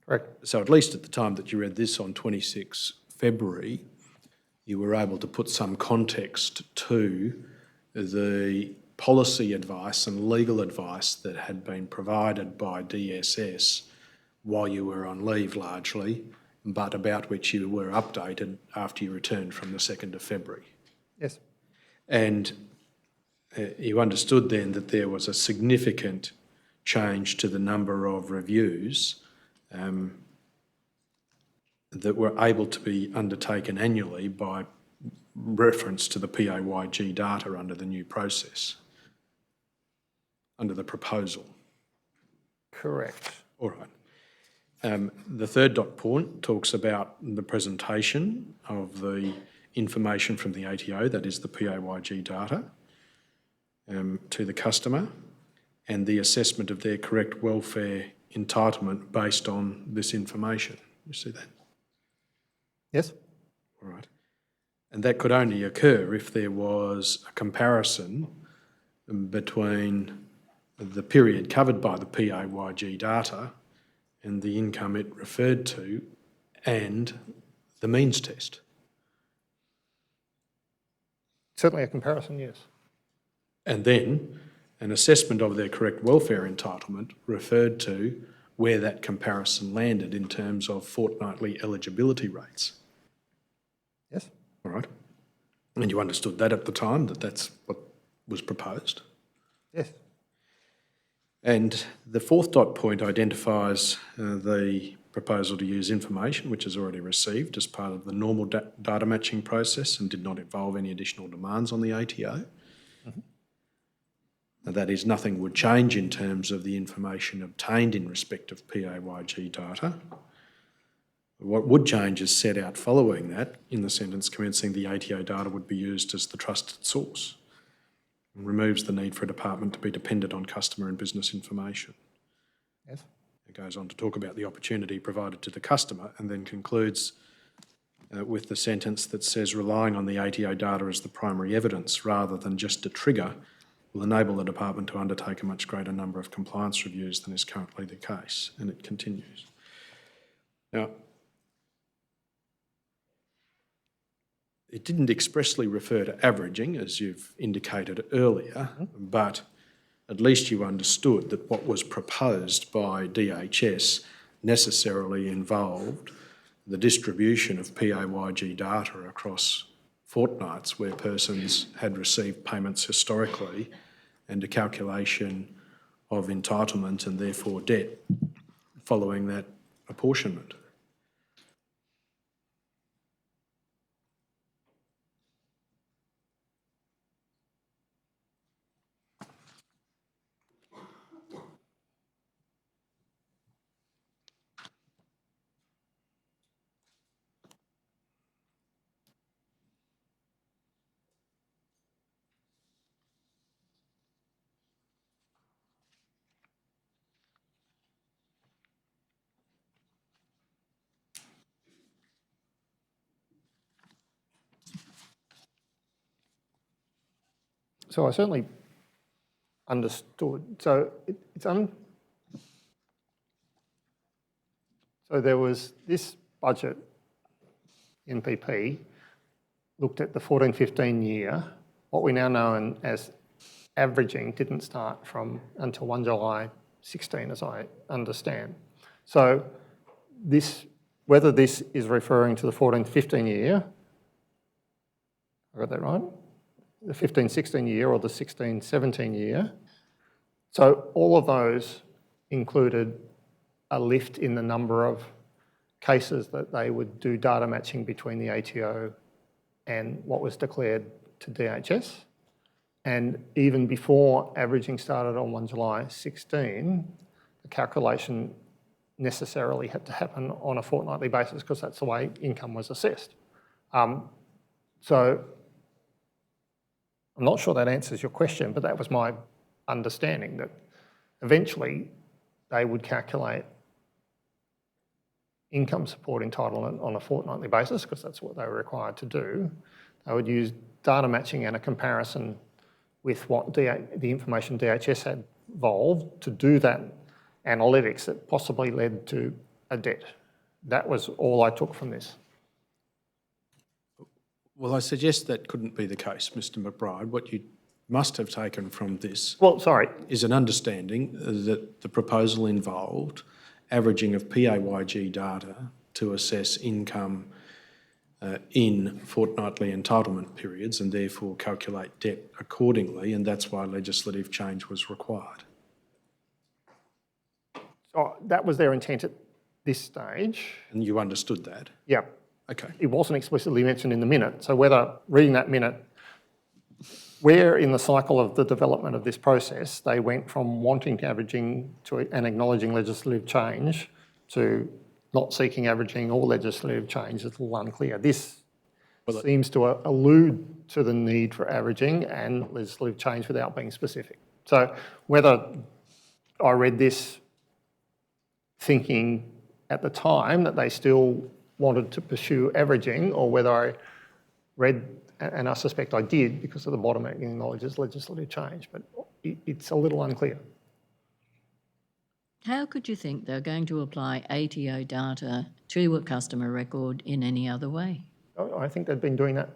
Correct. So at least at the time that you read this on 26 February, you were able to put some context to the policy advice and legal advice that had been provided by DSS while you were on leave largely, but about which you were updated after you returned from the 2nd of February. Yes. And you understood then that there was a significant change to the number of reviews that were able to be undertaken annually by reference to the PAYG data under the new process, under the proposal. Correct. All right. The third dot point talks about the presentation of the information from the ATO, that is the PAYG data, to the customer, and the assessment of their correct welfare entitlement based on this information. You see that? Yes. All right. And that could only occur if there was a comparison between the period covered by the PAYG data and the income it referred to and the means test. Certainly a comparison, yes. And then an assessment of their correct welfare entitlement referred to where that comparison landed in terms of fortnightly eligibility rates. Yes. All right. And you understood that at the time, that that's what was proposed? Yes. And the fourth dot point identifies the proposal to use information which is already received as part of the normal data matching process and did not involve any additional demands on the ATO. That is, nothing would change in terms of the information obtained in respect of PAYG data What would change is set out following that in the sentence commencing the ATO data would be used as the trusted source. It removes the need for a department to be dependent on customer and business information. Yes. It goes on to talk about the opportunity provided to the customer and then concludes with the sentence that says relying on the ATO data as the primary evidence rather than just a trigger will enable the department to undertake a much greater number of compliance reviews than is currently the case. And it continues. Now, it didn't expressly refer to averaging, as you've indicated earlier, but at least you understood that what was proposed by DHS necessarily involved the distribution of PAYG data across fortnights where persons had received payments historically and a calculation of entitlement and therefore debt following that apportionment. So I certainly understood. So so there was this budget, NPP, looked at the 14-15 year. What we now know as averaging didn't start until 1 July 16, as I understand. So whether this is referring to the 14-15 year, I got that right? The 15-16 year or the 16-17 year. So all of those included a lift in the number of cases that they would do data matching between the ATO and what was declared to DHS. And even before averaging started on 1 July 16, the calculation necessarily had to happen on a fortnightly basis because that's the way income was assessed. So I'm not sure that answers your question, but that was my understanding, that eventually they would calculate income support entitlement on a fortnightly basis because that's what they were required to do. They would use data matching and a comparison with what the information DHS had evolved to do that analytics that possibly led to a debt. That was all I took from this. Well, I suggest that couldn't be the case, Mr McBride. What you must have taken from this is an understanding that the proposal involved averaging of PAYG data to assess income in fortnightly entitlement periods and therefore calculate debt accordingly, and that's why legislative change was required. So that was their intent at this stage. And you understood that? Yeah. Okay. It wasn't explicitly mentioned in the minute. So whether reading that minute, where in the cycle of the development of this process, they went from wanting averaging to and acknowledging legislative change to not seeking averaging or legislative change is a little unclear. This seems to allude to the need for averaging and legislative change without being specific. So whether I read this thinking at the time that they still wanted to pursue averaging, or whether I read, and I suspect I did because of the bottom it acknowledges legislative change, but it's a little unclear. How could you think they're going to apply ATO data to a customer record in any other way? I think they've been doing that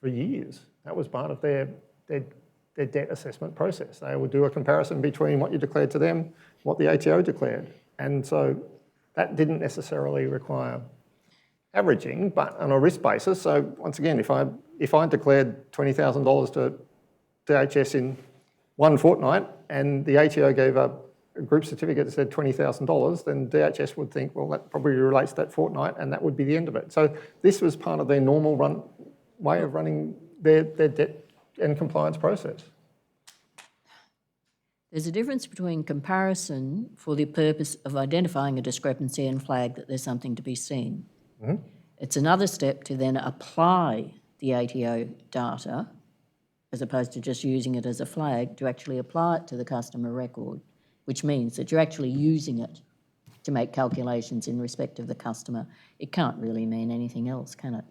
for years. That was part of their debt assessment process. They would do a comparison between what you declared to them, what the ATO declared. And so that didn't necessarily require averaging, but on a risk basis. So once again, if I declared $20,000 to DHS in one fortnight and the ATO gave a group certificate that said $20,000, then DHS would think, well, that probably relates to that fortnight and that would be the end of it. So this was part of their normal way of running their debt and compliance process. There's a difference between comparison for the purpose of identifying a discrepancy and flag that there's something to be seen. It's another step to then apply the ATO data, as opposed to just using it as a flag, to actually apply it to the customer record, which means that you're actually using it to make calculations in respect of the customer. It can't really mean anything else, can it?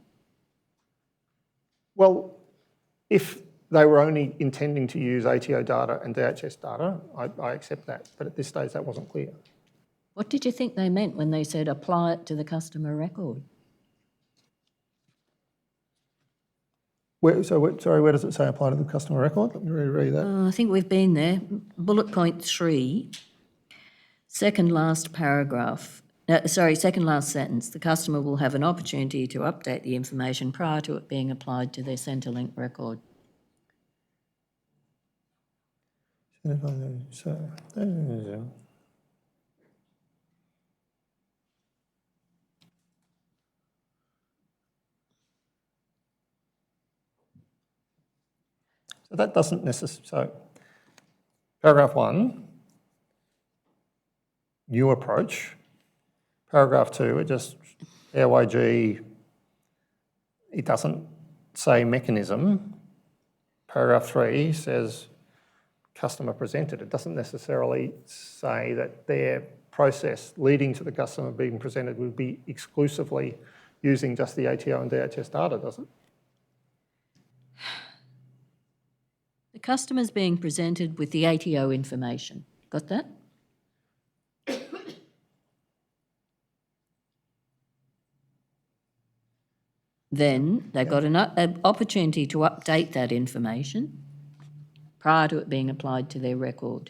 Well, if they were only intending to use ATO data and DHS data, I accept that. But at this stage, that wasn't clear. What did you think they meant when they said apply it to the customer record? Where does it say apply to the customer record? Let me reread that. I think we've been there. Bullet point 3, second last paragraph. Second last sentence. The customer will have an opportunity to update the information prior to it being applied to their Centrelink record. So that doesn't necessarily, so paragraph 1, new approach. Paragraph 2, it just, AYG, it doesn't say mechanism. Paragraph 3 says customer presented. It doesn't necessarily say that their process leading to the customer being presented would be exclusively using just the ATO and DHS data, does it? The customer's being presented with the ATO information. Got that? Then they've got an opportunity to update that information prior to it being applied to their record.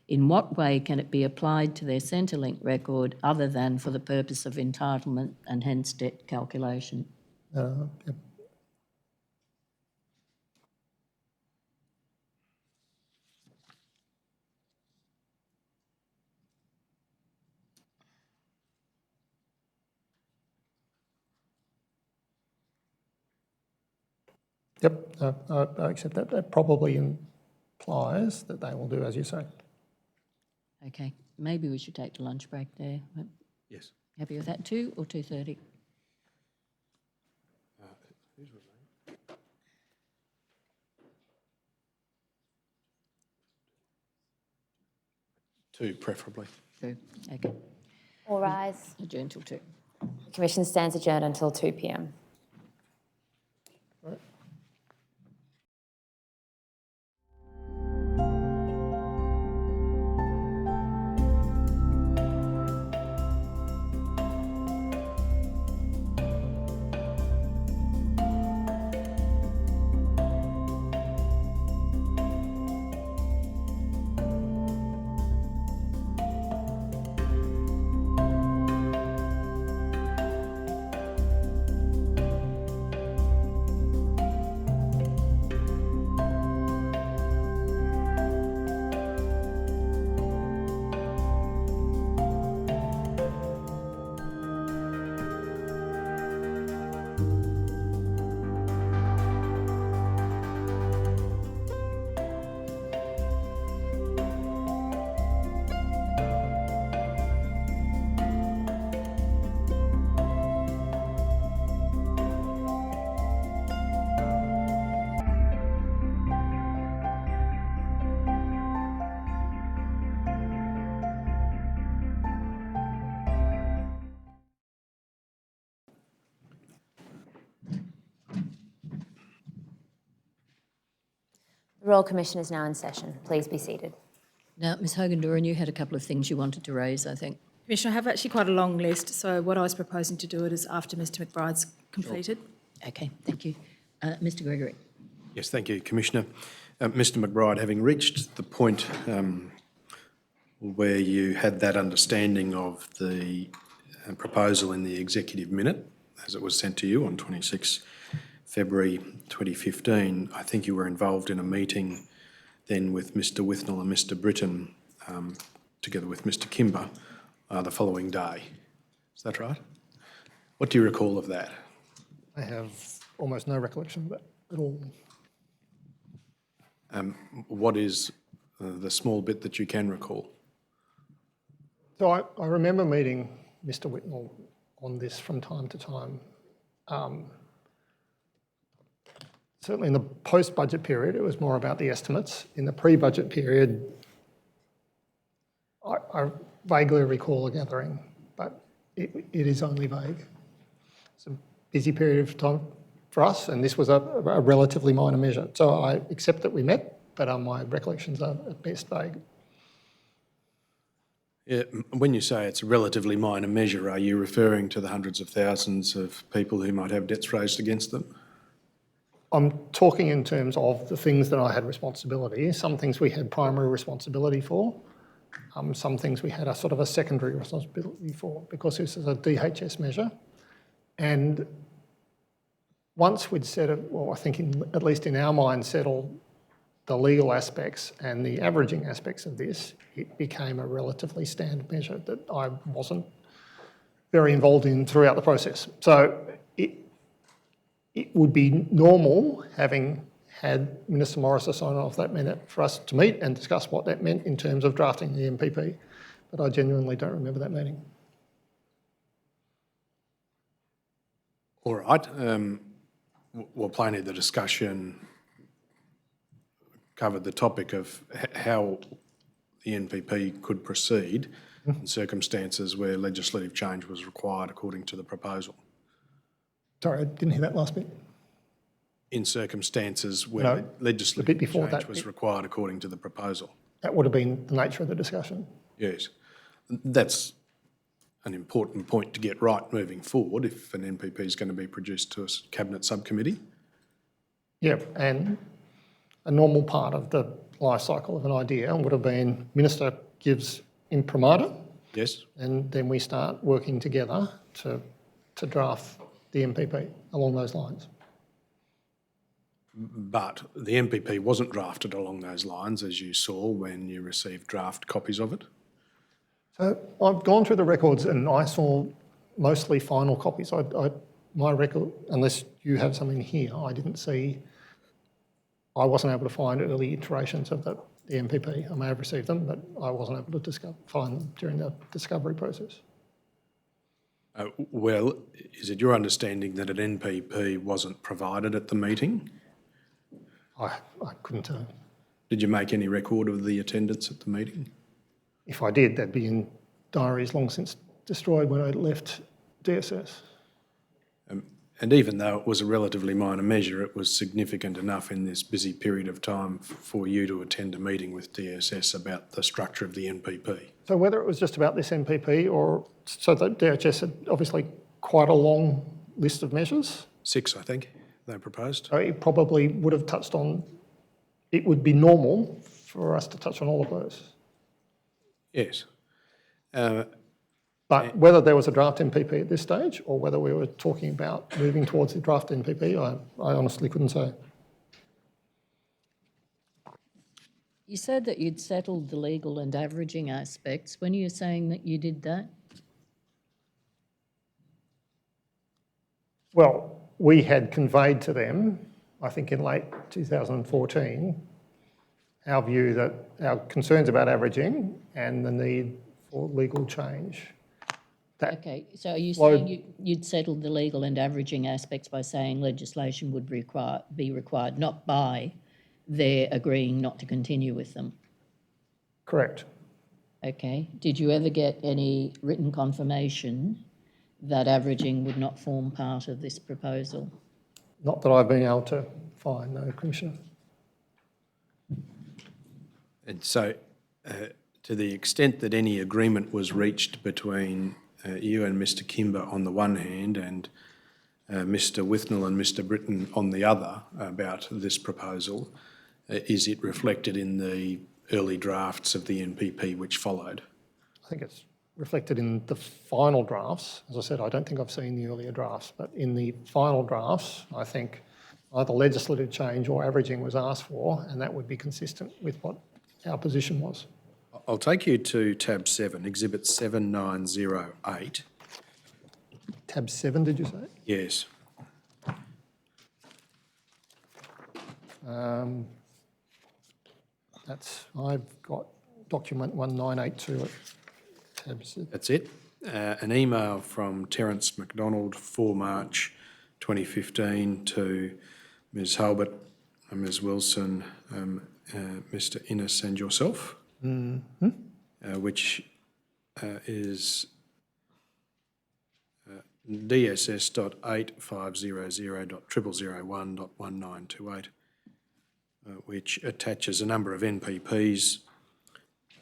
In what way can it be applied to their Centrelink record other than for the purpose of entitlement and hence debt calculation? Yep. Yep, I accept that. That probably implies that they will do as you say. Okay, maybe we should take the lunch break there. Yes. Happy with that, 2 or 2:30? Two, preferably. 2, okay. All rise. Adjourn till 2. The Commission stands adjourned until 2 p.m. The Royal Commission is now in session. Please be seated. Now, Ms Hogan-Doran, you had a couple of things you wanted to raise, I think. Commissioner, I have actually quite a long list, so what I was proposing to do it is after Mr McBride's completed. Okay, thank you. Mr Gregory. Yes, thank you, Commissioner. Mr McBride, having reached the point where you had that understanding of the proposal in the executive minute, as it was sent to you on 26 February 2015, I think you were involved in a meeting then with Mr Withnell and Mr Britton, together with Mr Kimber, the following day. Is that right? What do you recall of that? I have almost no recollection of that at all. What is the small bit that you can recall. So I remember meeting Mr Whitnell on this from time to time. Certainly in the post-budget period, it was more about the estimates. In the pre-budget period, I vaguely recall a gathering, but it is only vague. It's a busy period of time for us, and this was a relatively minor measure. So I accept that we met, but my recollections are at best vague. Yeah, when you say it's a relatively minor measure, are you referring to the hundreds of thousands of people who might have debts raised against them? I'm talking in terms of the things that I had responsibility. Some things we had primary responsibility for. Some things we had a sort of a secondary responsibility for, because this is a DHS measure. And once we'd settled, well, I think at least in our mind, settled the legal aspects and the averaging aspects of this, it became a relatively standard measure that I wasn't very involved in throughout the process. So it would be normal, having had Minister Morris sign off that minute, for us to meet and discuss what that meant in terms of drafting the MPP, but I genuinely don't remember that meeting. All right. Well, plainly the discussion covered the topic of how the NPP could proceed in circumstances where legislative change was required according to the proposal. Sorry, I didn't hear that last bit. In circumstances where No, legislative before change that was bit. required according to the proposal. That would have been the nature of the discussion. Yes. That's an important point to get right moving forward if an NPP is going to be produced to a cabinet subcommittee. Yeah, and a normal part of the life cycle of an idea would have been Minister gives imprimatur, Yes. and then we start working together to draft the MPP along those lines. But the MPP wasn't drafted along those lines, as you saw when you received draft copies of it. So I've gone through the records and I saw mostly final copies. My record, unless you have something here, I didn't see, I wasn't able to find early iterations of the MPP. I may have received them, but I wasn't able to find them during the discovery process. Well, is it your understanding that an NPP wasn't provided at the meeting? I couldn't tell. Did you make any record of the attendance at the meeting? If I did, they'd be in diaries long since destroyed when I left DSS. And even though it was a relatively minor measure, it was significant enough in this busy period of time for you to attend a meeting with DSS about the structure of the NPP. So whether it was just about this MPP or, so that DHS had obviously quite a long list of measures. 6, I think, they proposed. So it probably would have touched on, it would be normal for us to touch on all of those. Yes. But whether there was a draft MPP at this stage or whether we were talking about moving towards the draft MPP, I honestly couldn't say. You said that you'd settled the legal and averaging aspects. When are you saying that you did that? Well, we had conveyed to them, I think in late 2014, our view that our concerns about averaging and the need for legal change. Okay, so are you saying you'd settled the legal and averaging aspects by saying legislation would be required, not by their agreeing not to continue with them? Correct. Okay. Did you ever get any written confirmation that averaging would not form part of this proposal? Not that I've been able to find, no, Commissioner. And so, to the extent that any agreement was reached between you and Mr Kimber on the one hand and Mr Whitnell and Mr Britton on the other about this proposal, is it reflected in the early drafts of the NPP which followed? I think it's reflected in the final drafts. As I said, I don't think I've seen the earlier drafts, but in the final drafts, I think either legislative change or averaging was asked for, and that would be consistent with what our position was. I'll take you to tab 7, exhibit 7908. Tab 7, did you say? Yes. I've got document 1982 at tab 6. That's it. An email from Terence MacDonald, 4 March 2015 to Ms Hulbert, Ms Wilson, Mr Innes and yourself, which is DSS.8500.0001.1928, which attaches a number of NPPs.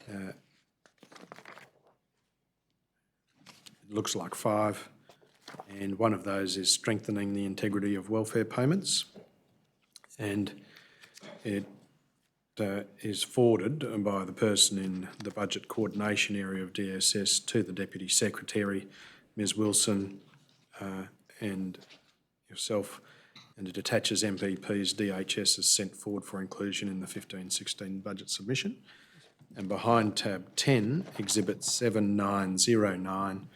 It looks like 5, and one of those is strengthening the integrity of welfare payments, and it is forwarded by the person in the budget coordination area of DSS to the Deputy Secretary, Ms Wilson, and yourself, and it attaches MPPs DHS is sent forward for inclusion in the 15-16 budget submission. And behind tab 10, exhibit 7909,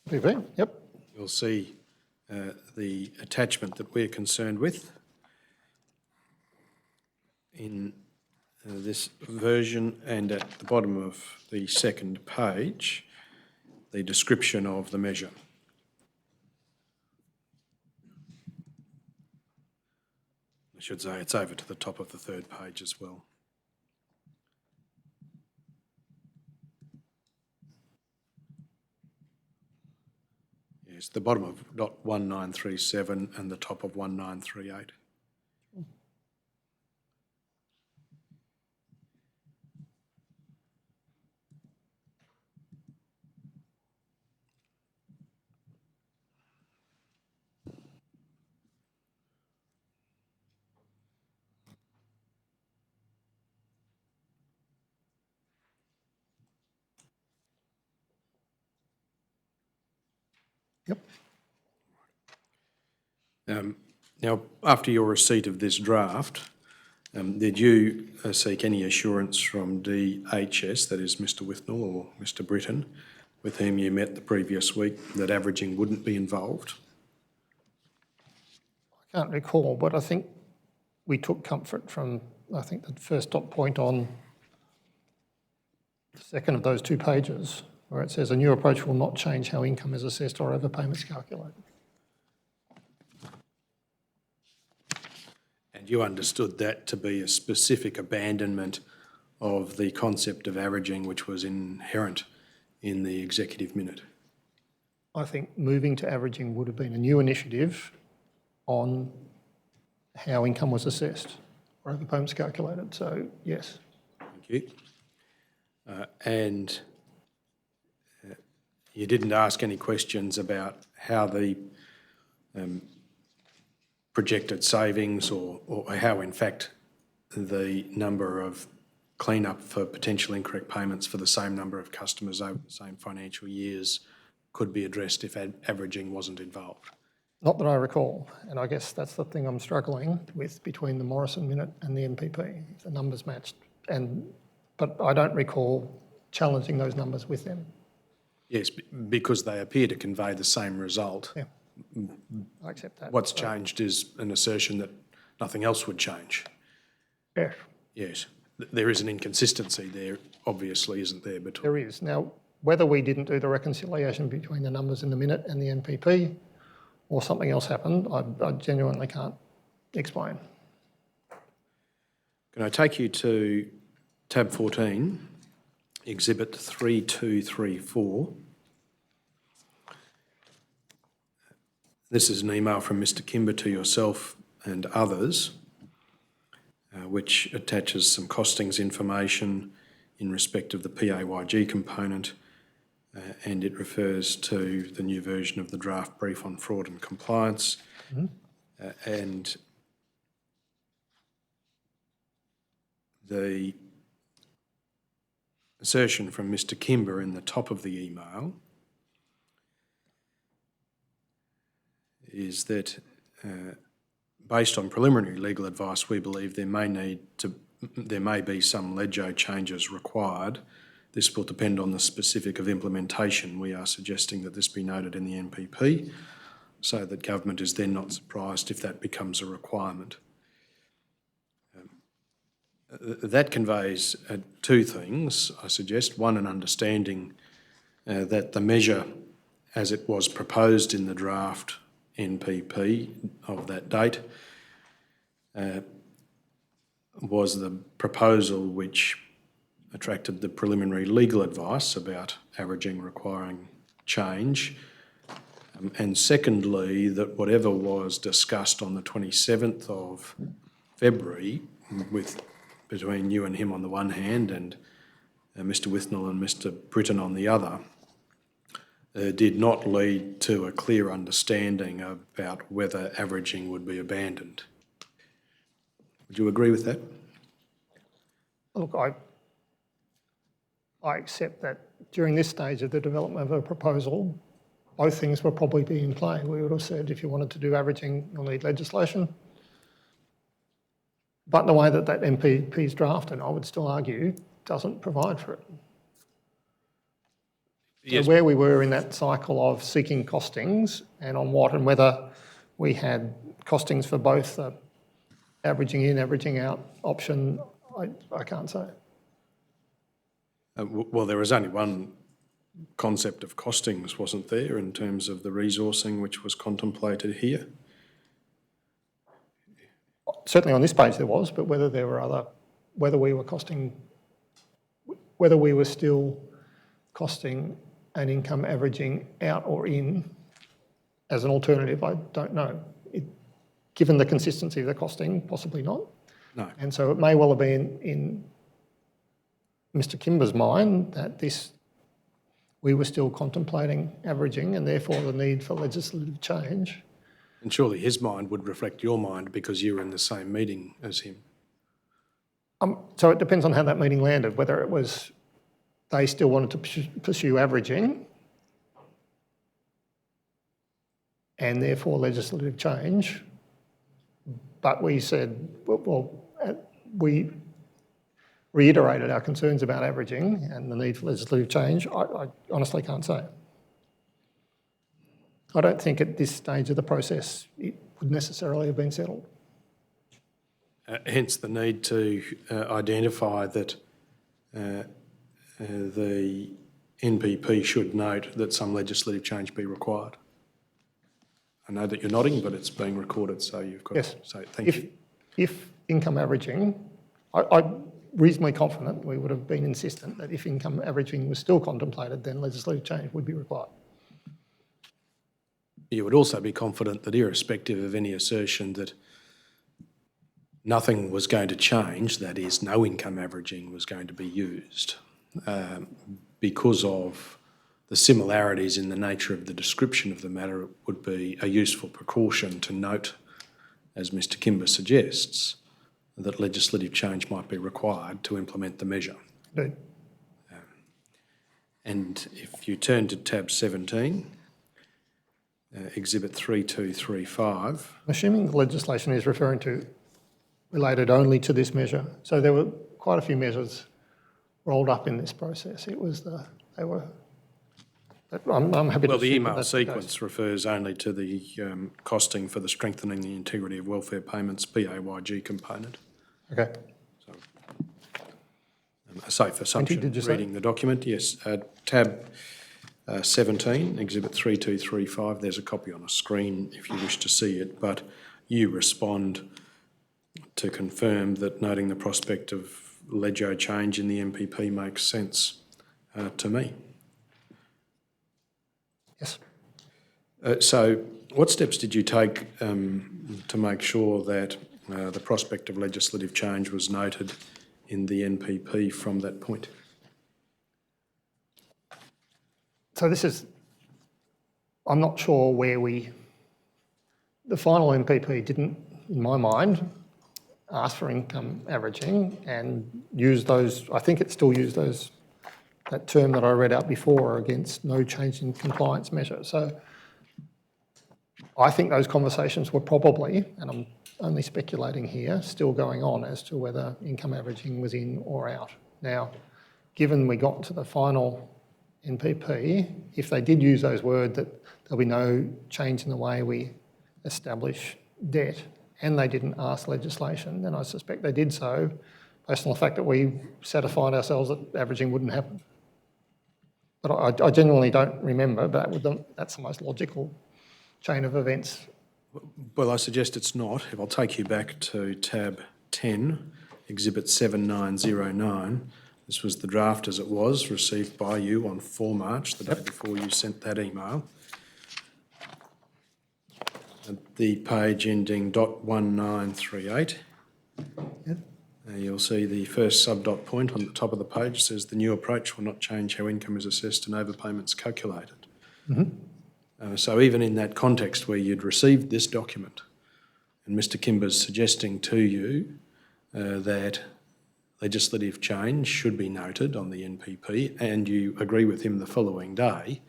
PV, yep. you'll see the attachment that we're concerned with in this version, and at the bottom of the second page, the description of the measure. I should say it's over to the top of the third page as well. Yes, the bottom of .1937 and the top of 1938. Yep. Now, after your receipt of this draft, did you seek any assurance from DHS, that is Mr Withnell or Mr Britton, with whom you met the previous week, that averaging wouldn't be involved? I can't recall, but I think we took comfort from, I think, the first dot point on the second of those 2 pages, where it says a new approach will not change how income is assessed or overpayments calculated. And you understood that to be a specific abandonment of the concept of averaging, which was inherent in the executive minute? I think moving to averaging would have been a new initiative on how income was assessed or overpayments calculated, so yes. Thank you. And you didn't ask any questions about how the projected savings or how, in fact, the number of clean-up for potential incorrect payments for the same number of customers over the same financial years could be addressed if averaging wasn't involved? Not that I recall, and I guess that's the thing I'm struggling with between the Morrison minute and the MPP, if the numbers matched. But I don't recall challenging those numbers with them. Yes, because they appear to convey the same result. Yeah, I accept that. What's changed is an assertion that nothing else would change. Yeah. Yes, there is an inconsistency there, obviously, isn't there? Between There is. Now, whether we didn't do the reconciliation between the numbers in the minute and the MPP or something else happened, I genuinely can't explain. Can I take you to tab 14, exhibit 3234? This is an email from Mr Kimber to yourself and others, which attaches some costings information in respect of the PAYG component, and it refers to the new version of the draft brief on fraud and compliance. And the assertion from Mr Kimber in the top of the email is that based on preliminary legal advice, we believe there may be some ledger changes required this will depend on the specific of implementation. We are suggesting that this be noted in the NPP so that government is then not surprised if that becomes a requirement. That conveys two things, I suggest. One, an understanding that the measure as it was proposed in the draft NPP of that date was the proposal which attracted the preliminary legal advice about averaging requiring change. And secondly, that whatever was discussed on the 27th of February between you and him on the one hand and Mr Withnell and Mr Britton on the other, did not lead to a clear understanding about whether averaging would be abandoned. Would you agree with that? Look, I accept that during this stage of the development of a proposal, both things will probably be in play. We would have said if you wanted to do averaging, you'll need legislation. But the way that that NPP is drafted, I would still argue, doesn't provide for it. Yes. So where we were in that cycle of seeking costings and on what and whether we had costings for both the averaging in, averaging out option, I can't say. Well, there was only one concept of costings, wasn't there, in terms of the resourcing which was contemplated here? Certainly on this page there was, but whether there were whether we were still costing an income averaging out or in as an alternative, I don't know. Given the consistency of the costing, possibly not. No. And so it may well have been in Mr Kimber's mind that we were still contemplating averaging and therefore the need for legislative change. And surely his mind would reflect your mind because you were in the same meeting as him. So it depends on how that meeting landed, whether it was they still wanted to pursue averaging and therefore legislative change, but we said, we reiterated our concerns about averaging and the need for legislative change. I honestly can't say. I don't think at this stage of the process it would necessarily have been settled. Hence the need to identify that the NPP should note that some legislative change be required. I know that you're nodding, but it's being recorded, so you've got to say thank you. If income averaging, I'm reasonably confident we would have been insistent that if income averaging was still contemplated, then legislative change would be required. You would also be confident that irrespective of any assertion that nothing was going to change, that is, no income averaging was going to be used, because of the similarities in the nature of the description of the matter, it would be a useful precaution to note, as Mr Kimber suggests, that legislative change might be required to implement the measure. Indeed. And if you turn to tab 17, Exhibit 3235. Assuming the legislation is referring to related only to this measure, so there were quite a few measures rolled up in this process. I'm happy to... Well, the email sequence refers only to the costing for the strengthening the integrity of welfare payments PAYG component. Okay. So, a safe assumption reading the document. Yes, tab 17, Exhibit 3235, there's a copy on a screen if you wish to see it, but you respond to confirm that noting the prospect of legio change in the MPP makes sense to me. Yes. So what steps did you take to make sure that the prospect of legislative change was noted in the NPP from that point? So this is, I'm not sure where the final MPP didn't, in my mind, ask for income averaging and use those, I think it still used that term that I read out before against no change in compliance measure. So I think those conversations were probably, and I'm only speculating here, still going on as to whether income averaging was in or out. Now, given we got to the final NPP, if they did use those words that there'll be no change in the way we establish debt, and they didn't ask legislation, then I suspect they did so based on the fact that we satisfied ourselves that averaging wouldn't happen. But I genuinely don't remember, but that's the most logical chain of events. Well, I suggest it's not. If I'll take you back to tab 10, Exhibit 7909. This was the draft as it was, received by you on 4 March, the day before you sent that email. At the page ending .1938, you'll see the first subdot point on the top of the page says the new approach will not change how income is assessed and overpayments calculated. So even in that context where you'd received this document and Mr Kimber's suggesting to you that legislative change should be noted on the NPP and you agree with him the following day,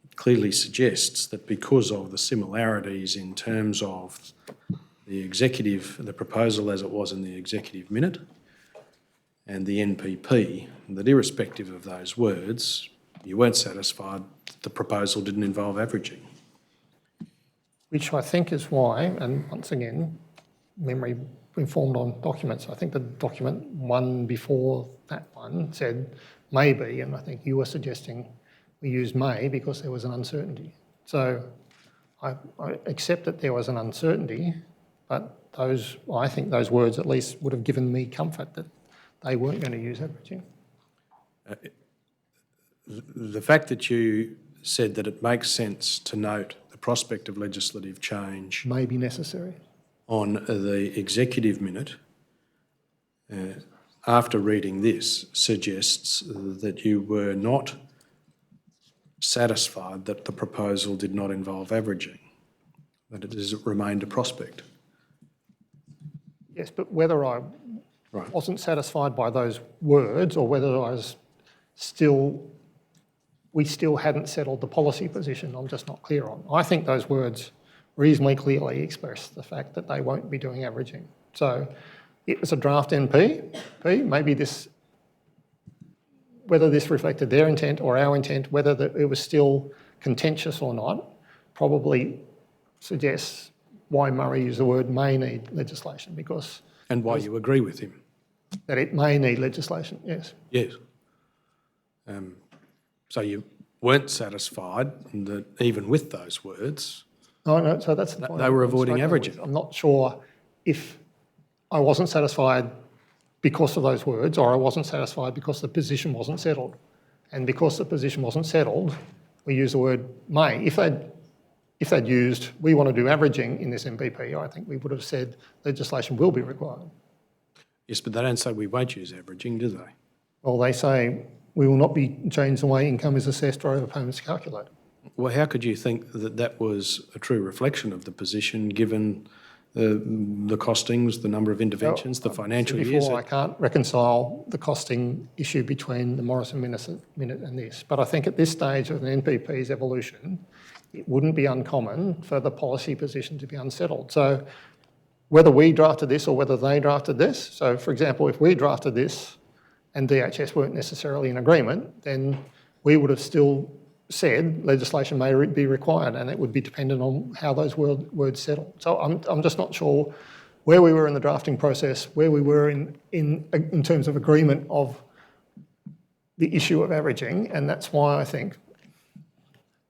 it clearly suggests that because of the similarities in terms of the proposal as it was in the executive minute and the NPP, that irrespective of those words, you weren't satisfied that the proposal didn't involve averaging. Which I think is why, and once again, memory informed on documents. I think the document one before that one said maybe, and I think you were suggesting we use may because there was an uncertainty. So I accept that there was an uncertainty, but I think those words at least would have given me comfort that they weren't going to use averaging. The fact that you said that it makes sense to note the prospect of legislative change May be necessary. on the executive minute, after reading this, suggests that you were not satisfied that the proposal did not involve averaging, that it has remained a prospect. Yes, but whether I wasn't satisfied by those words or whether I was we still hadn't settled the policy position, I'm just not clear on. I think those words reasonably clearly express the fact that they won't be doing averaging. So it was a draft NP, maybe whether this reflected their intent or our intent, whether it was still contentious or not, probably suggests why Murray used the word may need legislation, because... And why you agree with him. That it may need legislation, yes. Yes. So you weren't satisfied that even with those words... No, so that's the point. They were avoiding averaging. I'm not sure if I wasn't satisfied because of those words or I wasn't satisfied because the position wasn't settled. And because the position wasn't settled, we use the word may. If they'd used, we want to do averaging in this MPP, I think we would have said legislation will be required. Yes, but they don't say we won't use averaging, do they? Well, they say we will not be changing the way income is assessed or overpayments calculated. Well, how could you think that that was a true reflection of the position given the costings, the number of interventions, the financial years? I can't reconcile the costing issue between the Morrison minute and this, but I think at this stage of an NPP's evolution, it wouldn't be uncommon for the policy position to be unsettled. So whether we drafted this or whether they drafted this, so for example, if we drafted this and DHS weren't necessarily in agreement, then we would have still said legislation may be required, and it would be dependent on how those words settle. So I'm just not sure where we were in the drafting process, where we were in terms of agreement of the issue of averaging, and that's why I think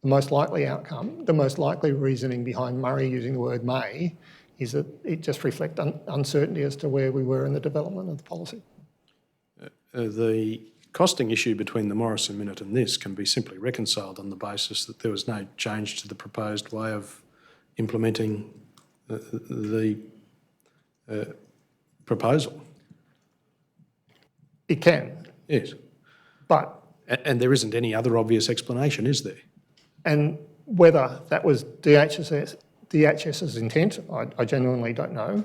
the most likely outcome, the most likely reasoning behind Murray using the word may, is that it just reflects uncertainty as to where we were in the development of the policy. The costing issue between the Morrison minute and this can be simply reconciled on the basis that there was no change to the proposed way of implementing the proposal. It can. Yes. But... And there isn't any other obvious explanation, is there? And whether that was DHS's intent, I genuinely don't know.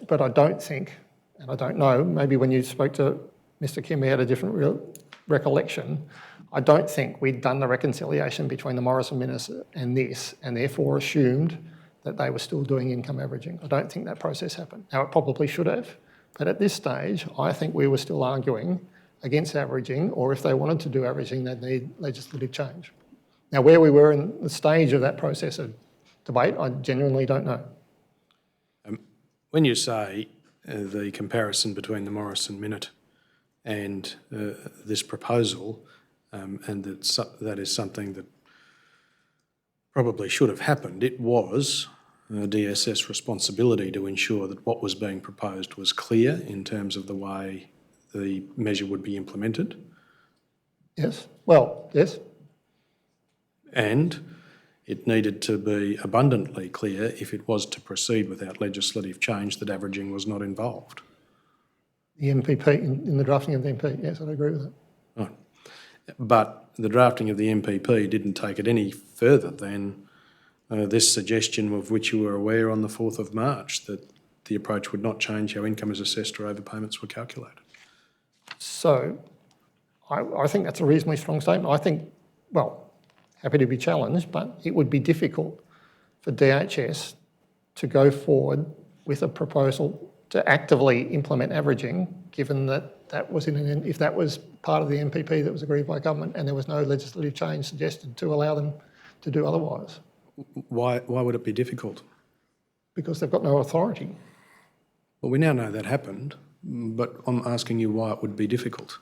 But I don't think, and I don't know, maybe when you spoke to Mr Kim, he had a different recollection. I don't think we'd done the reconciliation between the Morrison minutes and this, and therefore assumed that they were still doing income averaging. I don't think that process happened. Now, it probably should have, but at this stage, I think we were still arguing against averaging, or if they wanted to do averaging, they'd need legislative change. Now, where we were in the stage of that process of debate, I genuinely don't know. When you say the comparison between the Morrison minute and this proposal, and that is something that probably should have happened, it was DSS responsibility to ensure that what was being proposed was clear in terms of the way the measure would be implemented. Yes, well, yes. And it needed to be abundantly clear if it was to proceed without legislative change that averaging was not involved. The MPP, in the drafting of the MP, yes, I agree with that. Right. But the drafting of the MPP didn't take it any further than this suggestion of which you were aware on the 4th of March, that the approach would not change how income is assessed or overpayments were calculated. So I think that's a reasonably strong statement. I think, well, happy to be challenged, but it would be difficult for DHS to go forward with a proposal to actively implement averaging, given that that was if that was part of the MPP that was agreed by government and there was no legislative change suggested to allow them to do otherwise. Why would it be difficult? Because they've got no authority. Well, we now know that happened, but I'm asking you why it would be difficult.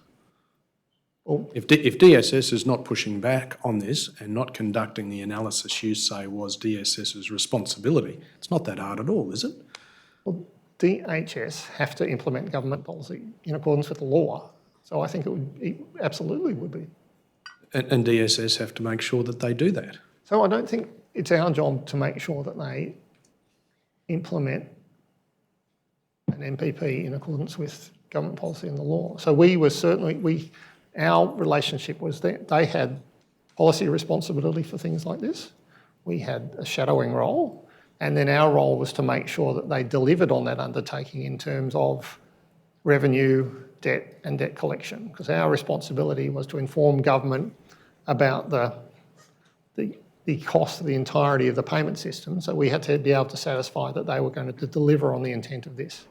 Well, If DSS is not pushing back on this and not conducting the analysis you say was DSS's responsibility, it's not that hard at all, is it? well, DHS have to implement government policy in accordance with the law. So I think it absolutely would be. And DSS have to make sure that they do that. So I don't think it's our job to make sure that they implement an MPP in accordance with government policy and the law. So we were certainly, our relationship was that they had policy responsibility for things like this. We had a shadowing role, and then our role was to make sure that they delivered on that undertaking in terms of revenue, debt and debt collection, because our responsibility was to inform government about the cost of the entirety of the payment system. So we had to be able to satisfy that they were going to deliver on the intent of this,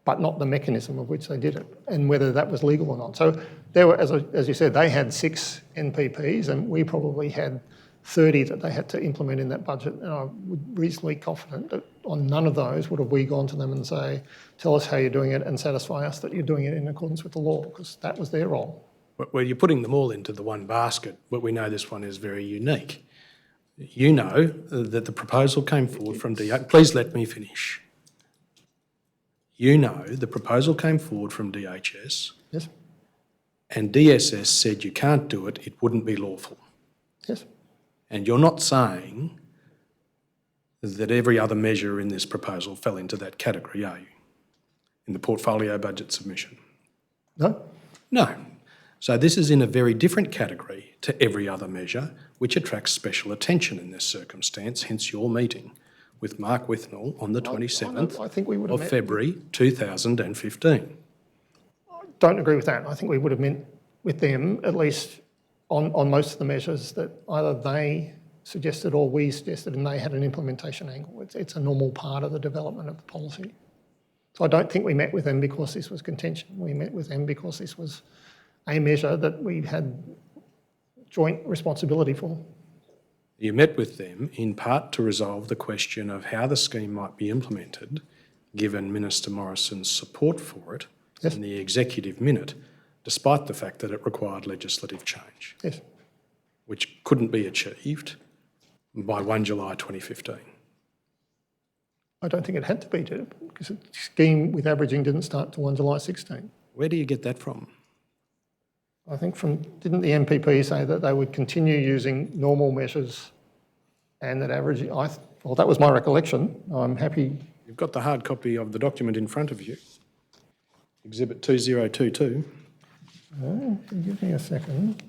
but not the mechanism of which they did it and whether that was legal or not. So there were, as you said, they had 6 NPPs and we probably had 30 that they had to implement in that budget. And I'm reasonably confident that on none of those would have we gone to them and say, tell us how you're doing it and satisfy us that you're doing it in accordance with the law, because that was their role. Well, you're putting them all into the one basket, but we know this one is very unique. You know that the proposal came forward from DHS. Please let me finish. You know the proposal came forward from DHS. Yes. And DSS said you can't do it, it wouldn't be lawful. Yes. And you're not saying that every other measure in this proposal fell into that category, are you? In the portfolio budget submission? No. No. So this is in a very different category to every other measure, which attracts special attention in this circumstance, hence your meeting with Mark Withnell on the 27th I think we would have of February 2015. Don't agree with that. I think we would have met with them, at least on most of the measures that either they suggested or we suggested, and they had an implementation angle. It's a normal part of the development of the policy. So I don't think we met with them because this was contention. We met with them because this was a measure that we had joint responsibility for. You met with them in part to resolve the question of how the scheme might be implemented, given Minister Morrison's support for it Yes. in the executive minute, despite the fact that it required legislative change, Yes. which couldn't be achieved by 1 July 2015. I don't think it had to be, because the scheme with averaging didn't start till 1 July 16. Where do you get that from? I think didn't the MPP say that they would continue using normal measures and that averaging, well, that was my recollection. I'm happy. You've got the hard copy of the document in front of you, Exhibit 2022. Give me a second.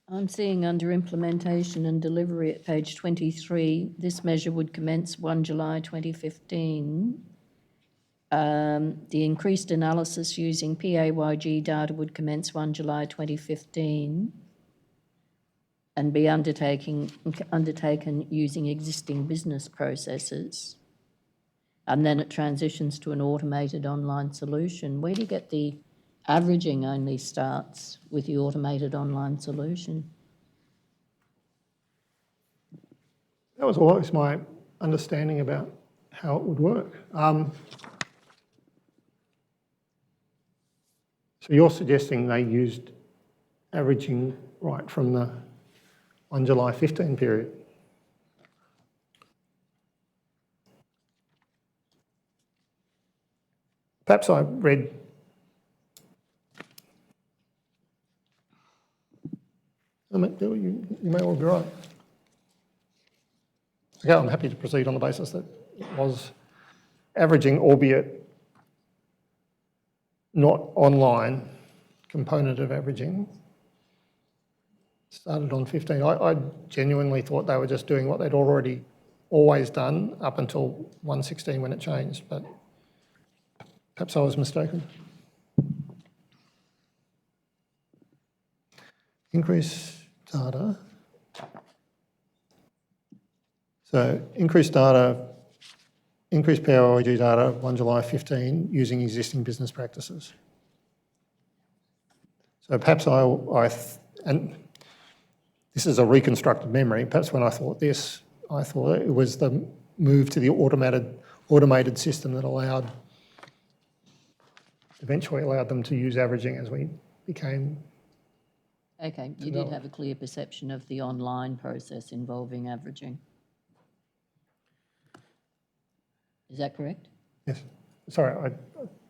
I'm seeing under implementation and delivery at page 23, this measure would commence 1 July 2015. The increased analysis using PAYG data would commence 1 July 2015 and be undertaken using existing business processes. And then it transitions to an automated online solution. Where do you get the averaging only starts with the automated online solution? That was always my understanding about how it would work. So you're suggesting they used averaging right from the 1 July 15 period? Perhaps I read you may well be right. Okay, I'm happy to proceed on the basis that it was averaging, albeit not online component of averaging. Started on 15. I genuinely thought they were just doing what they'd already always done up until 116 when it changed, but perhaps I was mistaken. Increase data. So increased data, increased PAYG data 1 July 15 using existing business practices. So perhaps and this is a reconstructed memory, perhaps when I thought this, I thought it was the move to the automated system that eventually allowed them to use averaging as we became. Okay, you did have a clear perception of the online process involving averaging. Is that correct? Yes. Sorry,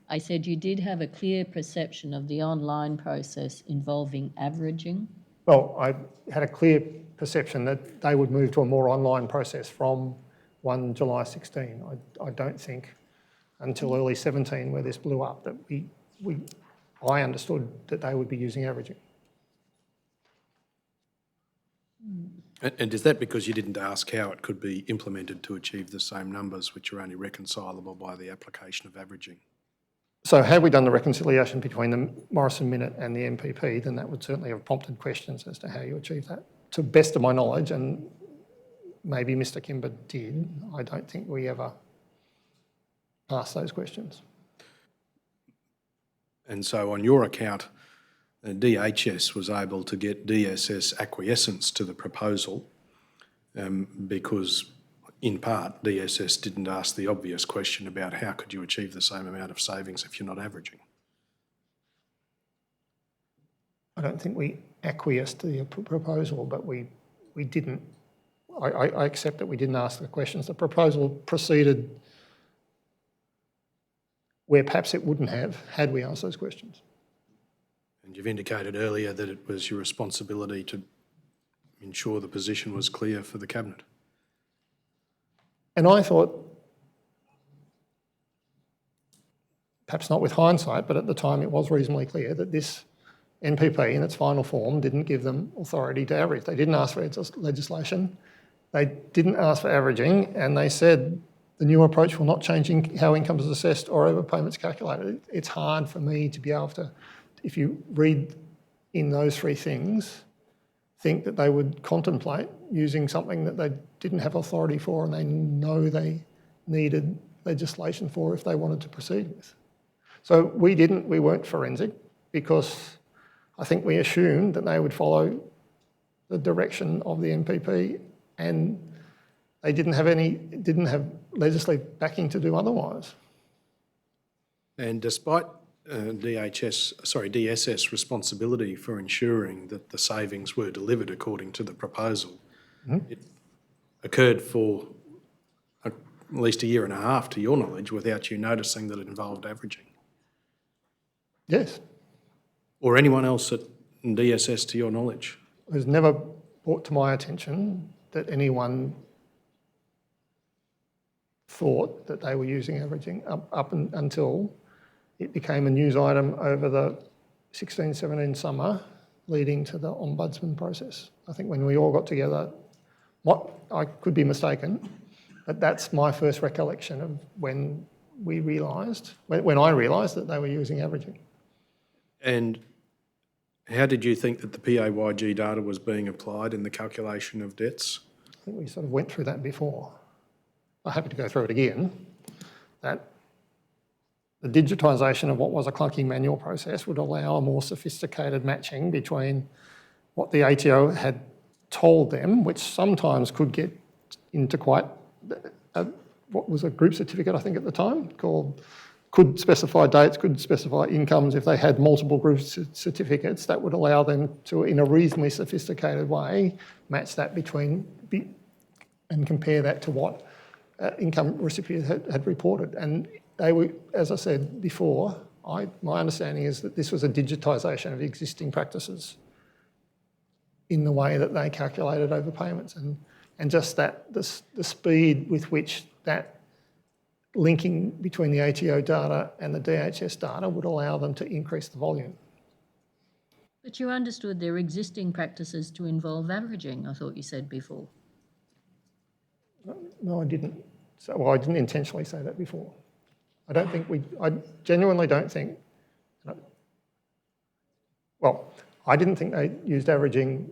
I said you did have a clear perception of the online process involving averaging. Well, I had a clear perception that they would move to a more online process from 1 July 16. I don't think until early 17 where this blew up that I understood that they would be using averaging. And is that because you didn't ask how it could be implemented to achieve the same numbers, which are only reconcilable by the application of averaging? So had we done the reconciliation between the Morrison Minute and the MPP, then that would certainly have prompted questions as to how you achieve that. To the best of my knowledge, and maybe Mr. Kimber did, I don't think we ever asked those questions. And so on your account, DHS was able to get DSS acquiescence to the proposal because, in part, DSS didn't ask the obvious question about how could you achieve the same amount of savings if you're not averaging. I don't think we acquiesced to the proposal, but we didn't. I accept that we didn't ask the questions. The proposal proceeded where perhaps it wouldn't have had we asked those questions. And you've indicated earlier that it was your responsibility to ensure the position was clear for the Cabinet. And I thought, perhaps not with hindsight, but at the time it was reasonably clear that this NPP in its final form didn't give them authority to average. They didn't ask for legislation, they didn't ask for averaging, and they said the new approach will not change how income is assessed or overpayments calculated. It's hard for me to be able to, if you read in those three things, think that they would contemplate using something that they didn't have authority for and they know they needed legislation for if they wanted to proceed with. So we weren't forensic because I think we assumed that they would follow the direction of the NPP and they didn't have legislative backing to do otherwise. And despite DSS responsibility for ensuring that the savings were delivered according to the proposal, it occurred for at least a year and a half, to your knowledge, without you noticing that it involved averaging. Yes. Or anyone else at DSS, to your knowledge? It was never brought to my attention that anyone thought that they were using averaging until it became a news item over the 16-17 summer leading to the Ombudsman process. I think when we all got together, I could be mistaken, but that's my first recollection of when we realised, when I realised that they were using averaging. And how did you think that the PAYG data was being applied in the calculation of debts? I think we sort of went through that before. I'm happy to go through it again. That the digitisation of what was a clunky manual process would allow a more sophisticated matching between what the ATO had told them, which sometimes could get into quite, what was a group certificate, I think at the time, called, could specify dates, could specify incomes. If they had multiple group certificates, that would allow them to, in a reasonably sophisticated way, match that between, and compare that to what income recipients had reported. And they were, as I said before, my understanding is that this was a digitisation of existing practices in the way that they calculated overpayments, and just that the speed with which that linking between the ATO data and the DHS data would allow them to increase the volume. But you understood their existing practices to involve averaging, I thought you said before. No, I didn't. Well, I didn't intentionally say that before. I genuinely don't think, well, I didn't think they used averaging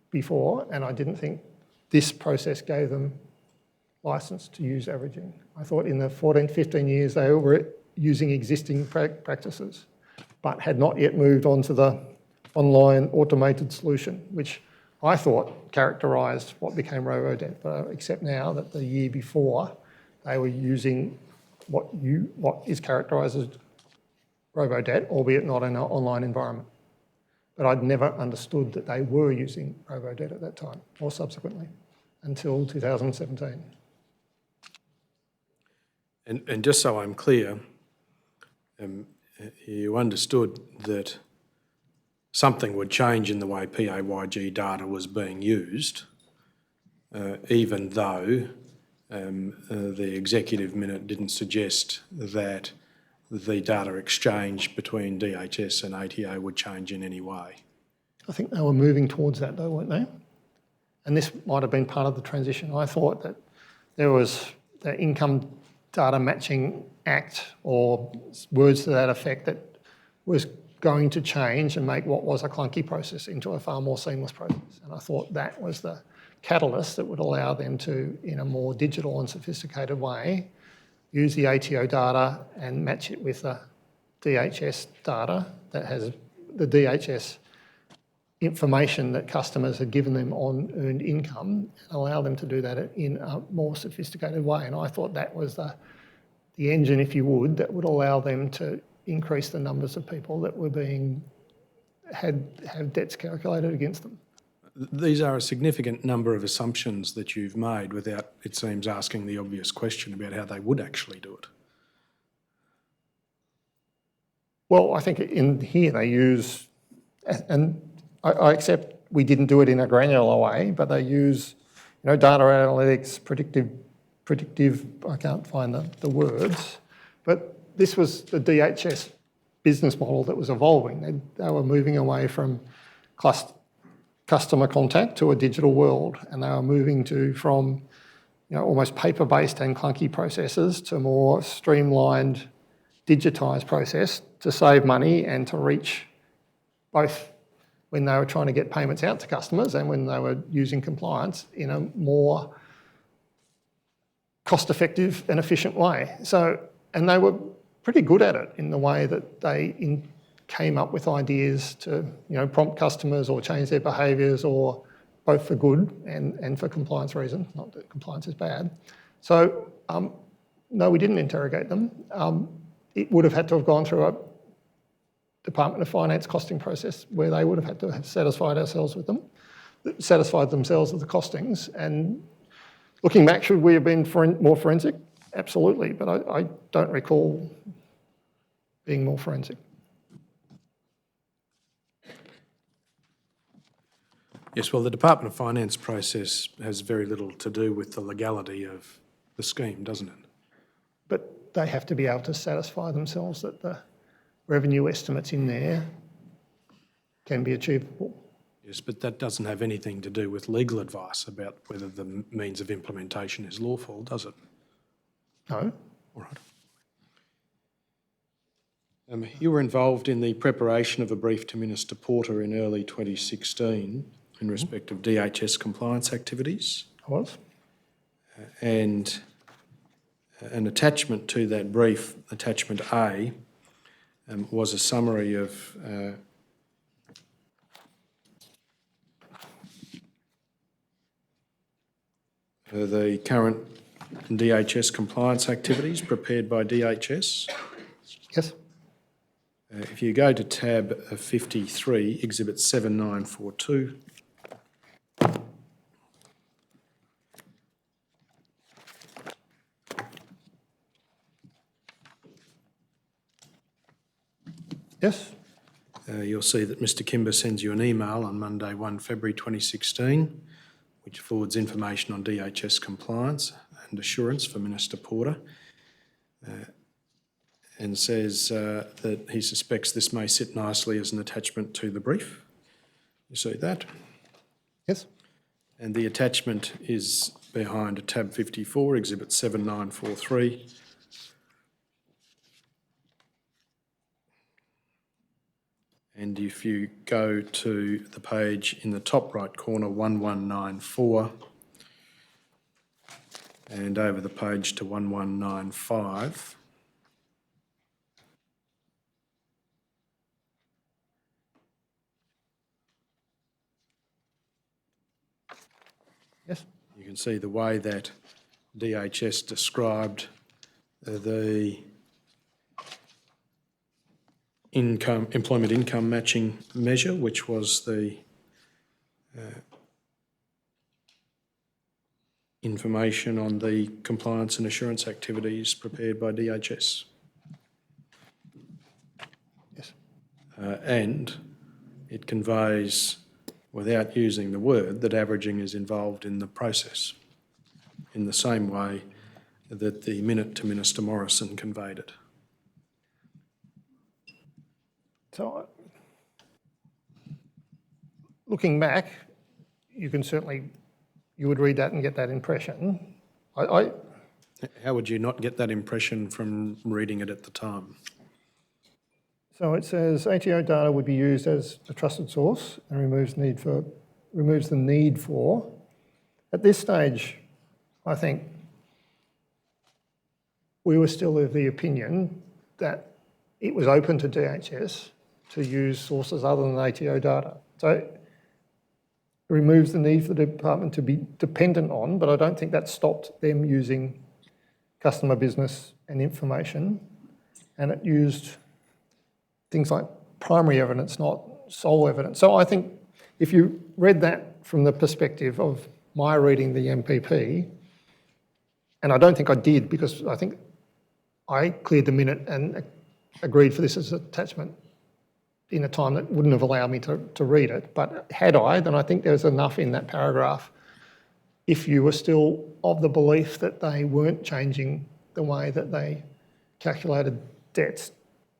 before, and I didn't think this process gave them licence to use averaging. I thought in the 14, 15 years they were using existing practices, but had not yet moved on to the online automated solution, which I thought characterised what became Robodebt, but I accept now that the year before they were using what is characterised as Robodebt, albeit not in an online environment. But I'd never understood that they were using Robodebt at that time, or subsequently, until 2017. And just so I'm clear, you understood that something would change in the way PAYG data was being used, even though the executive minute didn't suggest that the data exchange between DHS and ATO would change in any way. I think they were moving towards that though, weren't they? And this might have been part of the transition. I thought that there was the Income Data Matching Act or words to that effect that was going to change and make what was a clunky process into a far more seamless process. And I thought that was the catalyst that would allow them to, in a more digital and sophisticated way, use the ATO data and match it with the DHS data that has the DHS information that customers had given them on earned income, and allow them to do that in a more sophisticated way. And I thought that was the engine, if you would, that would allow them to increase the numbers of people that were had debts calculated against them. These are a significant number of assumptions that you've made without, it seems, asking the obvious question about how they would actually do it. Well, I think in here they use, and I accept we didn't do it in a granular way, but they use, data analytics, predictive, I can't find the words, but this was the DHS business model that was evolving. They were moving away from customer contact to a digital world, and they were moving from almost paper-based and clunky processes to more streamlined, digitised process to save money and to reach both when they were trying to get payments out to customers and when they were using compliance in a more cost-effective and efficient way. And they were pretty good at it in the way that they came up with ideas to prompt customers or change their behaviours, or both for good and for compliance reasons, not that compliance is bad. So no, we didn't interrogate them. It would have had to have gone through a Department of Finance costing process where they would have had to have satisfied themselves with the costings. And looking back, should we have been more forensic? Absolutely, but I don't recall being more forensic. Yes, well, the Department of Finance process has very little to do with the legality of the scheme, doesn't it? But they have to be able to satisfy themselves that the revenue estimates in there can be achievable. Yes, but that doesn't have anything to do with legal advice about whether the means of implementation is lawful, does it? No. All right. You were involved in the preparation of a brief to Minister Porter in early 2016 in respect of DHS compliance activities. I was. And an attachment to that brief, attachment A, was a summary of the current DHS compliance activities prepared by DHS. Yes. If you go to tab 53, Exhibit 7942, Yes. you'll see that Mr Kimber sends you an email on Monday 1 February 2016, which forwards information on DHS compliance and assurance for Minister Porter, and says that he suspects this may sit nicely as an attachment to the brief. You see that? Yes. And the attachment is behind tab 54, Exhibit 7943. And if you go to the page in the top right corner, 1194, and over the page to 1195, Yes. you can see the way that DHS described the employment income matching measure, which was the information on the compliance and assurance activities prepared by DHS. Yes. And it conveys, without using the word, that averaging is involved in the process in the same way that the minute to Minister Morrison conveyed it. So, looking back, you would read that and get that impression. How would you not get that impression from reading it at the time? So it says ATO data would be used as a trusted source and removes the need for. At this stage, I think we were still of the opinion that it was open to DHS to use sources other than ATO data. So it removes the need for the department to be dependent on, but I don't think that stopped them using customer business and information. And it used things like primary evidence, not sole evidence. So I think if you read that from the perspective of my reading the MPP, and I don't think I did because I think I cleared the minute and agreed for this as an attachment in a time that wouldn't have allowed me to read it. But had I, then I think there's enough in that paragraph if you were still of the belief that they weren't changing the way that they calculated debts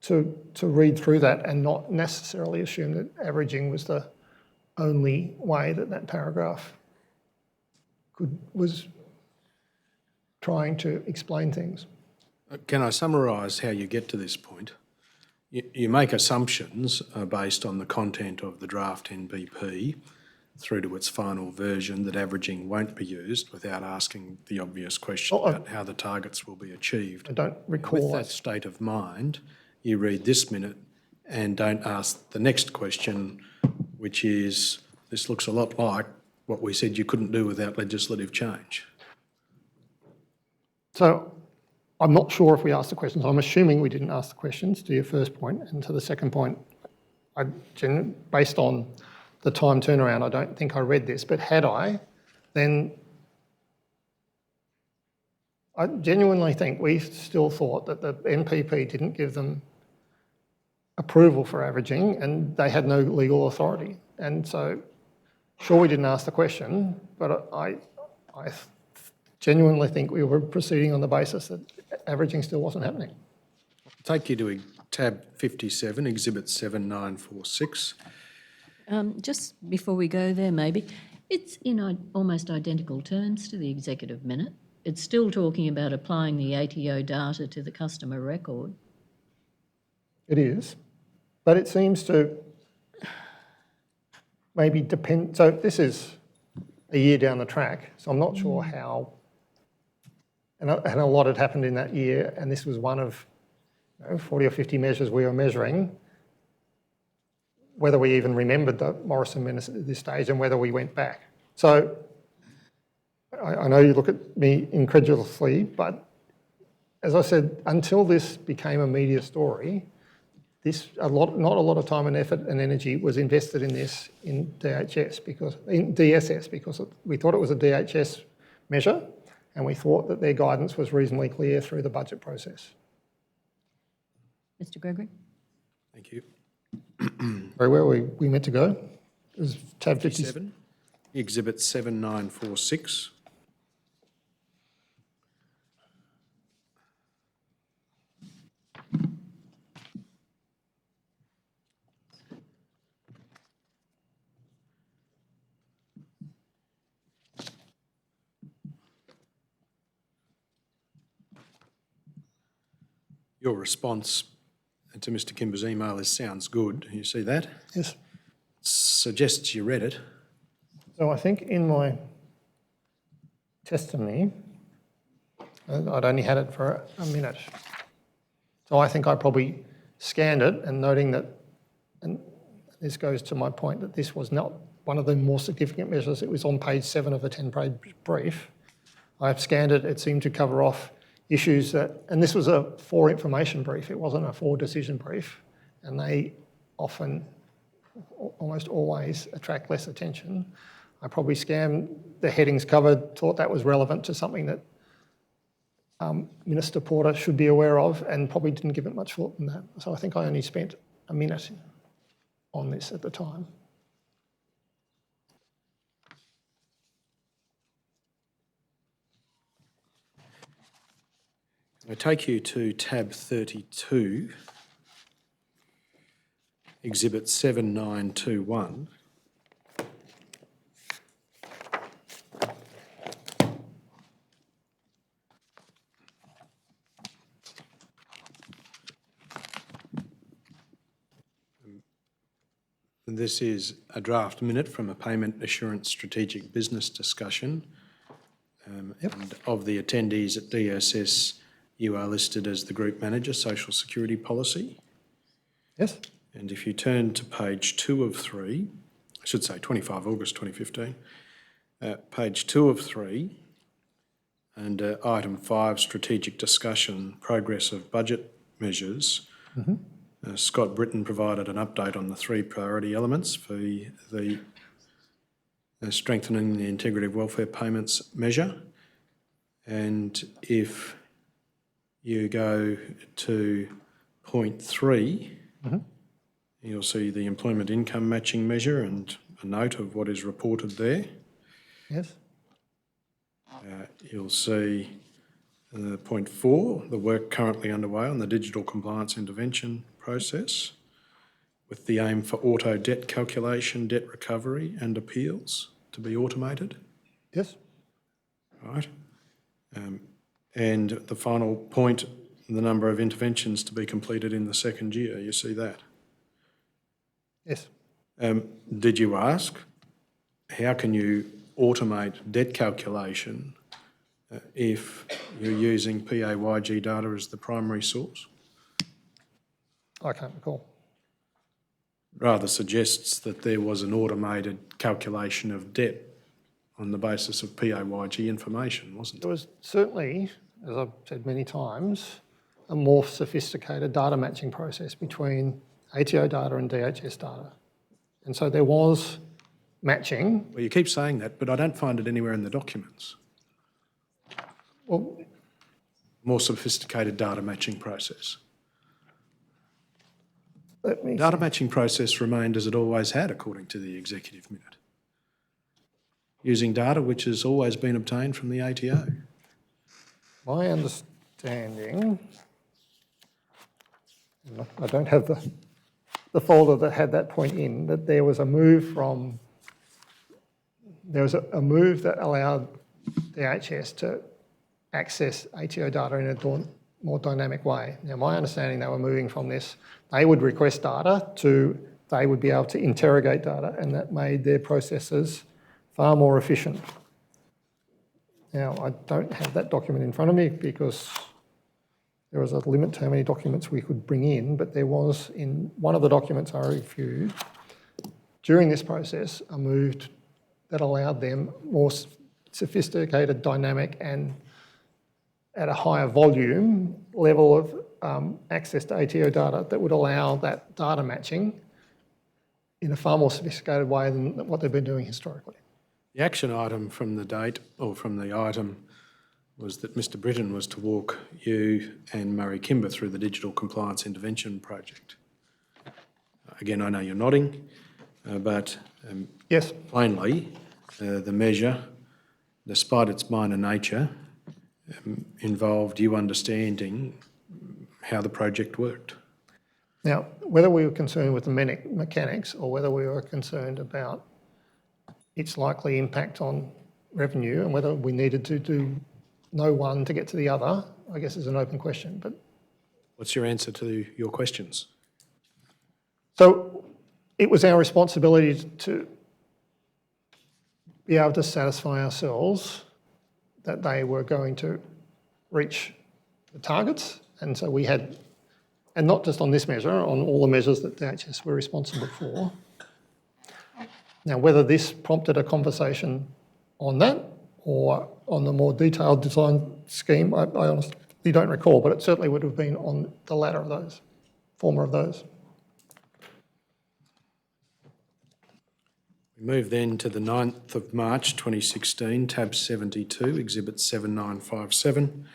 to read through that and not necessarily assume that averaging was the only way that that paragraph was trying to explain things. Can I summarise how you get to this point? You make assumptions based on the content of the draft NPP through to its final version that averaging won't be used without asking the obvious question about how the targets will be achieved. I don't recall With that state of mind, you read this minute and don't ask the next question, which is, this looks a lot like what we said you couldn't do without legislative change. So I'm not sure if we asked the questions. I'm assuming we didn't ask the questions, to your first point. And to the second point, based on the time turnaround, I don't think I read this. But had I, then I genuinely think we still thought that the NPP didn't give them approval for averaging and they had no legal authority. And so, sure, we didn't ask the question, but I genuinely think we were proceeding on the basis that averaging still wasn't happening. I'll take you to tab 57, Exhibit 7946. Just before we go there, maybe, it's in almost identical terms to the executive minute. It's still talking about applying the ATO data to the customer record. It is, but it seems to maybe depend. So this is a year down the track, so I'm not sure how. And a lot had happened in that year, and this was one of 40 or 50 measures we were measuring. Whether we even remembered the Morrison minutes at this stage and whether we went back. So I know you look at me incredulously, but as I said, until this became a media story, not a lot of time and effort and energy was invested in this in DSS because we thought it was a DHS measure, and we thought that their guidance was reasonably clear through the budget process. Mr Gregory? Thank you. Very well, we meant to go. It was tab 57. Exhibit 7946. Your response to Mr Kimber's email is sounds good. You see that? Yes. Suggests you read it. So I think in my testimony, I'd only had it for a minute. So I think I probably scanned it and noting that, and this goes to my point, that this was not one of the more significant measures. It was on page 7 of the 10-page brief. I've scanned it. It seemed to cover off issues that, and this was a for information brief, it wasn't a for decision brief, and they often, almost always, attract less attention. I probably scanned the headings covered, thought that was relevant to something that Minister Porter should be aware of, and probably didn't give it much thought than that. So I think I only spent a minute on this at the time. I take you to tab 32, exhibit 7921. And this is a draft minute from a payment assurance strategic business discussion. And of the attendees at DSS, you are listed as the Group Manager, Social Security Policy. Yes. And if you turn to page 2 of 3, I should say 25 August 2015, page 2 of 3, and item 5, Strategic Discussion, Progress of Budget Measures, Scott Britton provided an update on the 3 priority elements for the strengthening the integrity of welfare payments measure. And if you go to point 3, you'll see the employment income matching measure and a note of what is reported there. Yes. You'll see point 4, the work currently underway on the digital compliance intervention process with the aim for auto debt calculation, debt recovery and appeals to be automated. Yes. Right. And the final point, the number of interventions to be completed in the second year, you see that? Yes. Did you ask, how can you automate debt calculation if you're using PAYG data as the primary source? I can't recall. Rather suggests that there was an automated calculation of debt on the basis of PAYG information, wasn't There it? was certainly, as I've said many times, a more sophisticated data matching process between ATO data and DHS data. And so there was matching. Well, you keep saying that, but I don't find it anywhere in the documents. Well, More sophisticated data matching process. let me Data matching process remained as it always had, according to the executive minute, using data which has always been obtained from the ATO. My understanding, I don't have the folder that had that point in, that there was a move from, there was a move that allowed the DHS to access ATO data in a more dynamic way. Now, my understanding, they were moving from this, they would request data to, they would be able to interrogate data, and that made their processes far more efficient. Now, I don't have that document in front of me because there was a limit to how many documents we could bring in, but there was, in one of the documents I reviewed, during this process, a move that allowed them more sophisticated, dynamic, and at a higher volume level of access to ATO data that would allow that data matching in a far more sophisticated way than what they've been doing historically. The action item from the date, or from the item, was that Mr Britton was to walk you and Murray Kimber through the Digital Compliance Intervention Project. Again, I know you're nodding, but Yes. plainly, the measure, despite its minor nature, involved you understanding how the project worked. Now, whether we were concerned with the mechanics or whether we were concerned about its likely impact on revenue and whether we needed to do no one to get to the other, I guess is an open question. But What's your answer to your questions? so it was our responsibility to be able to satisfy ourselves that they were going to reach the targets. And so we had, and not just on this measure, on all the measures that DHS were responsible for. Now, whether this prompted a conversation on that or on the more detailed design scheme, I honestly don't recall, but it certainly would have been on the latter of those, former of those. We move then to the 9th of March 2016, tab 72, exhibit 7957.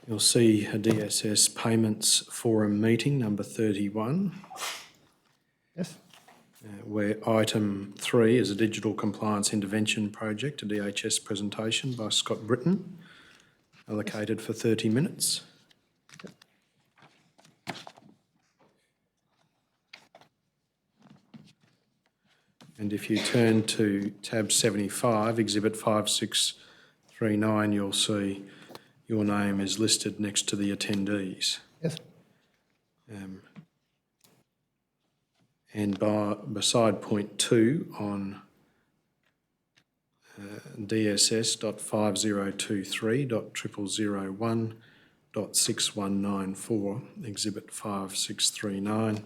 You'll see a DSS Payments Forum meeting, number 31. Yes. Where item 3 is a Digital Compliance Intervention Project, a DHS presentation by Scott Britton, allocated for 30 minutes. And if you turn to tab 75, exhibit 5639, you'll see your name is listed next to the attendees. Yes. And beside point 2 on DSS.5023.0001.6194, exhibit 5639.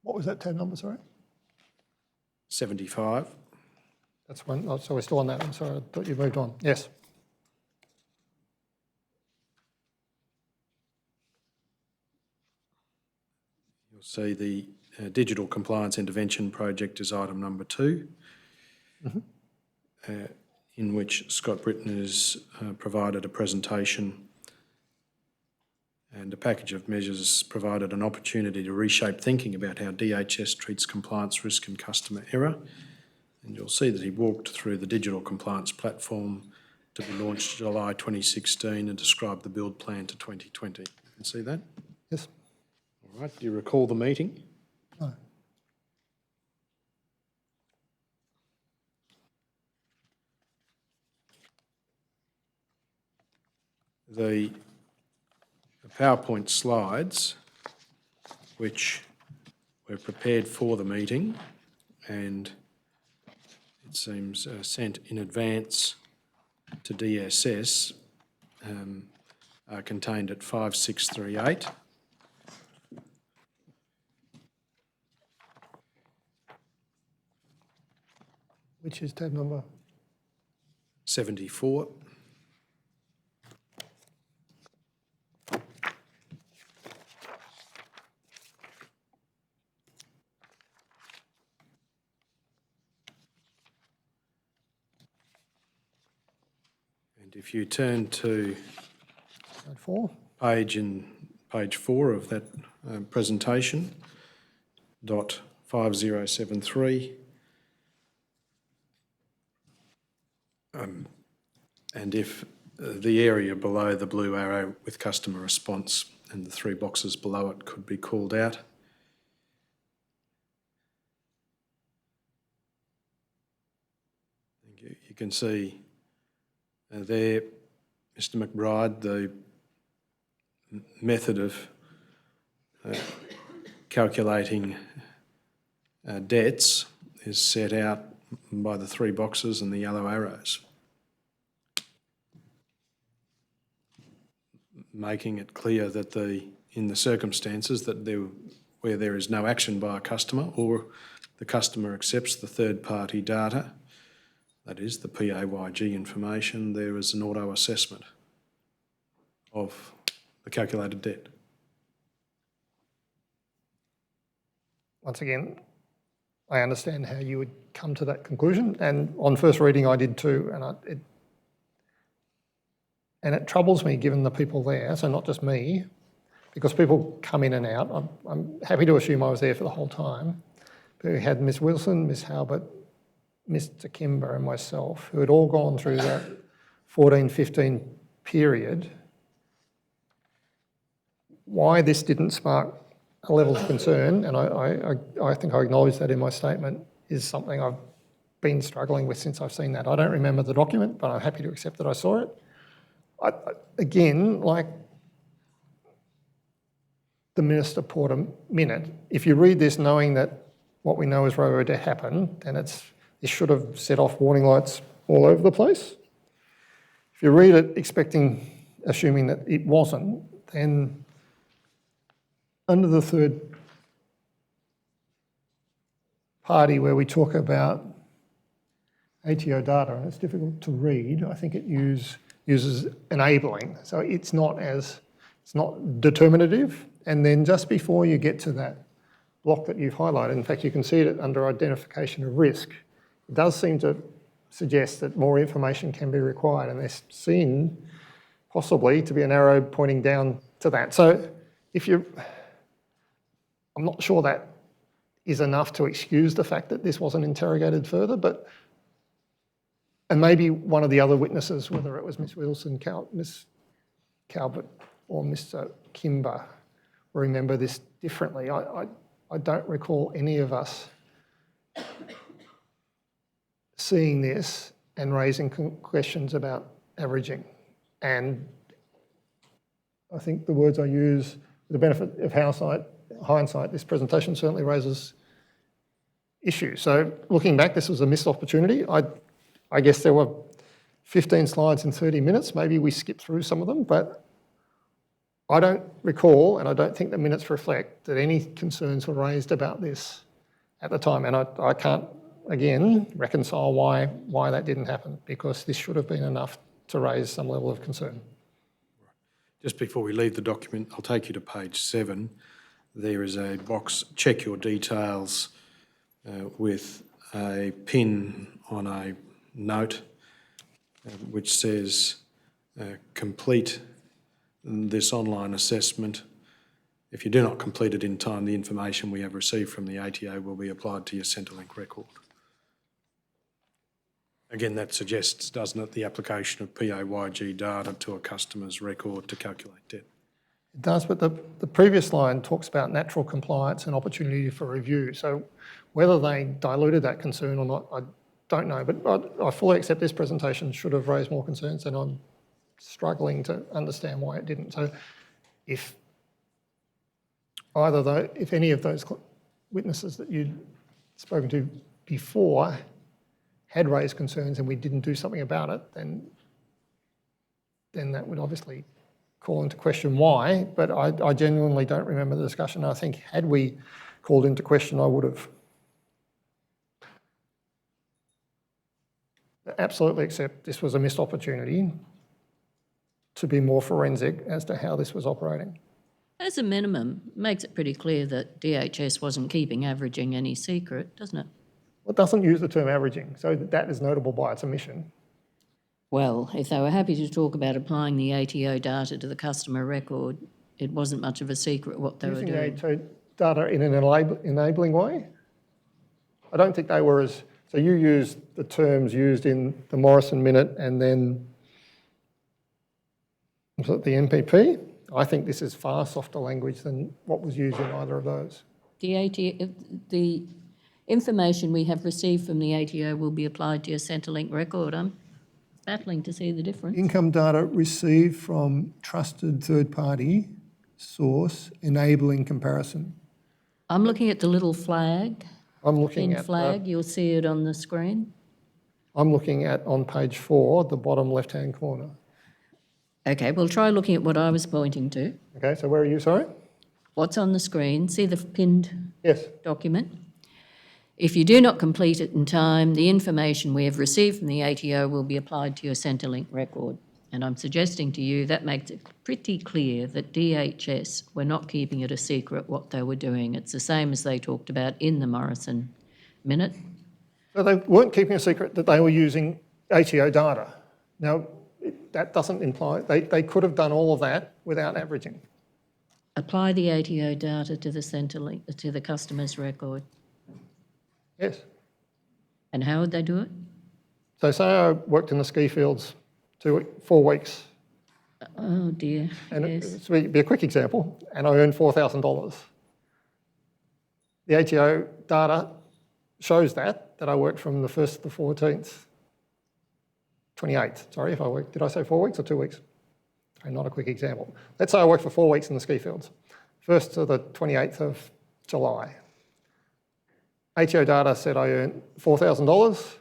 What was that tab number, sorry? 75. That's one, oh, so we're still on that. I'm sorry, I thought you moved on. Yes. You'll see the Digital Compliance Intervention Project is item number 2, in which Scott Britton has provided a presentation and a package of measures provided an opportunity to reshape thinking about how DHS treats compliance risk and customer error. And you'll see that he walked through the digital compliance platform to be launched July 2016 and described the build plan to 2020. You can see that? Yes. All right, do you recall the meeting? No. The PowerPoint slides, which were prepared for the meeting and it seems sent in advance to DSS, are contained at 5638. Which is tab number? 74. And if you turn to Slide 4. page 4 of that presentation, dot 5073, and if the area below the blue arrow with customer response and the 3 boxes below it could be called out. You can see there Mr McBride, the method of calculating debts is set out by the 3 boxes and the yellow arrows, making it clear that in the circumstances that where there is no action by a customer or the customer accepts the third-party data, that is the PAYG information, there is an auto-assessment of the calculated debt. Once again, I understand how you would come to that conclusion, and on first reading I did too, and it troubles me given the people there, so not just me, because people come in and out. I'm happy to assume I was there for the whole time. But we had Ms Wilson, Ms Halbert, Mr Kimber and myself, who had all gone through that 14-15 period. Why this didn't spark a level of concern, and I think I acknowledged that in my statement, is something I've been struggling with since I've seen that. I don't remember the document, but I'm happy to accept that I saw it. Again, like the Minister Porter minute, if you read this knowing that what we know is Robodebt happened, then it should have set off warning lights all over the place. If you read it assuming that it wasn't, then under the third party where we talk about ATO data, and it's difficult to read, I think it uses enabling. So it's not determinative. And then just before you get to that block that you've highlighted, in fact, you can see it under identification of risk, it does seem to suggest that more information can be required, and there's seen possibly to be an arrow pointing down to that. So I'm not sure that is enough to excuse the fact that this wasn't interrogated further, and maybe one of the other witnesses, whether it was Ms Wilson, Ms Calvert or Mr Kimber, remember this differently. I don't recall any of us seeing this and raising questions about averaging. And I think the words I use, with the benefit of hindsight, this presentation certainly raises issues. So looking back, this was a missed opportunity. I guess there were 15 slides in 30 minutes. Maybe we skipped through some of them, but I don't recall, and I don't think the minutes reflect, that any concerns were raised about this at the time. And I can't, again, reconcile why that didn't happen, because this should have been enough to raise some level of concern. Just before we leave the document, I'll take you to page 7. There is a box, check your details, with a pin on a note which says complete this online assessment. If you do not complete it in time, the information we have received from the ATO will be applied to your Centrelink record. Again, that suggests, doesn't it, the application of PAYG data to a customer's record to calculate debt? It does, but the previous line talks about natural compliance and opportunity for review. So whether they diluted that concern or not, I don't know, but I fully accept this presentation should have raised more concerns, and I'm struggling to understand why it didn't. So if any of those witnesses that you'd spoken to before had raised concerns and we didn't do something about it, then that would obviously call into question why, but I genuinely don't remember the discussion. I think had we called into question, I would have. Absolutely accept this was a missed opportunity to be more forensic as to how this was operating. As a minimum, it makes it pretty clear that DHS wasn't keeping averaging any secret, doesn't it? Well, it doesn't use the term averaging, so that is notable by its omission. Well, if they were happy to talk about applying the ATO data to the customer record, it wasn't much of a secret what they were doing. Using the ATO data in an enabling way? I don't think they were as... So you used the terms used in the Morrison Minute and then was it the MPP? I think this is far softer language than what was used in either of those. The information we have received from the ATO will be applied to your Centrelink record. battling to see the difference. Income data received from trusted third-party source enabling comparison. I'm looking at the little flag, I'm looking thin at flag, you'll see it on the screen. I'm looking at on page 4, the bottom left-hand corner. Okay, well, try looking at what I was pointing to. Okay, so where are you, sorry? What's on the screen? See the pinned Yes. document? If you do not complete it in time, the information we have received from the ATO will be applied to your Centrelink record. And I'm suggesting to you that makes it pretty clear that DHS were not keeping it a secret what they were doing. It's the same as they talked about in the Morrison minute. So they weren't keeping a secret that they were using ATO data. Now, that doesn't imply, they could have done all of that without averaging. Apply the ATO data to the Centrelink, to the customer's record. Yes. And how would they do it? So say I worked in the ski fields 4 weeks, Oh dear, and yes. it would be a quick example, and I earned $4,000. The ATO data shows that I worked from the 1st to the 14th, 28th, sorry, if I worked, did I say 4 weeks or 2 weeks? Okay, not a quick example. Let's say I worked for 4 weeks in the ski fields, 1st to the 28th of July. ATO data said I earned $4,000.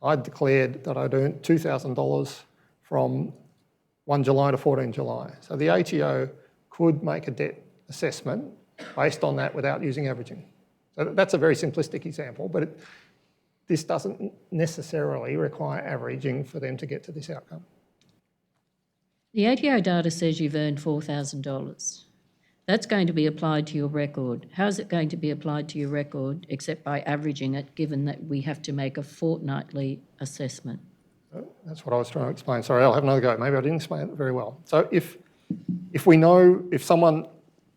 I declared that I'd earned $2,000 from 1 July to 14 July. So the ATO could make a debt assessment based on that without using averaging. So that's a very simplistic example, but this doesn't necessarily require averaging for them to get to this outcome. The ATO data says you've earned $4,000. That's going to be applied to your record. How is it going to be applied to your record except by averaging it, given that we have to make a fortnightly assessment? That's what I was trying to explain. Sorry, I'll have another go. Maybe I didn't explain it very well. So if we know someone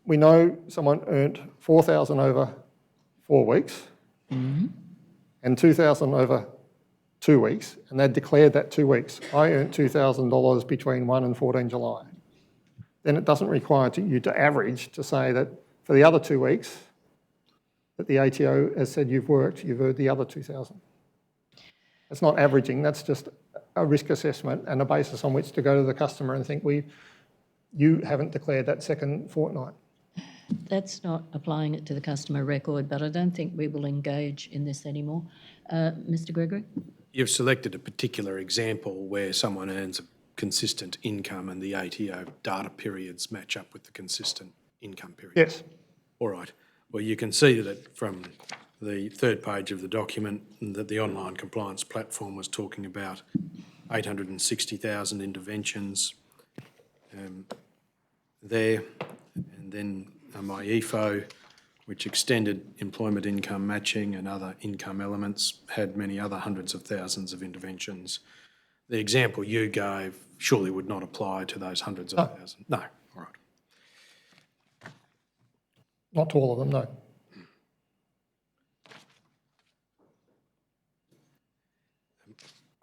earned 4,000 over 4 weeks and 2,000 over 2 weeks, and they'd declared that 2 weeks, I earned $2,000 between 1 and 14 July. Then it doesn't require you to average to say that for the other 2 weeks that the ATO has said you've earned the other 2,000. That's not averaging, that's just a risk assessment and a basis on which to go to the customer and think, you haven't declared that second fortnight. That's not applying it to the customer record, but I don't think we will engage in this anymore. Mr. Gregory? You've selected a particular example where someone earns a consistent income and the ATO data periods match up with the consistent income period. Yes. All right. Well, you can see that from the third page of the document that the online compliance platform was talking about 860,000 interventions there, and then my EFO, which extended employment income matching and other income elements, had many other hundreds of thousands of interventions. The example you gave surely would not apply to those hundreds of thousands. No, all right. Not to all of them, no.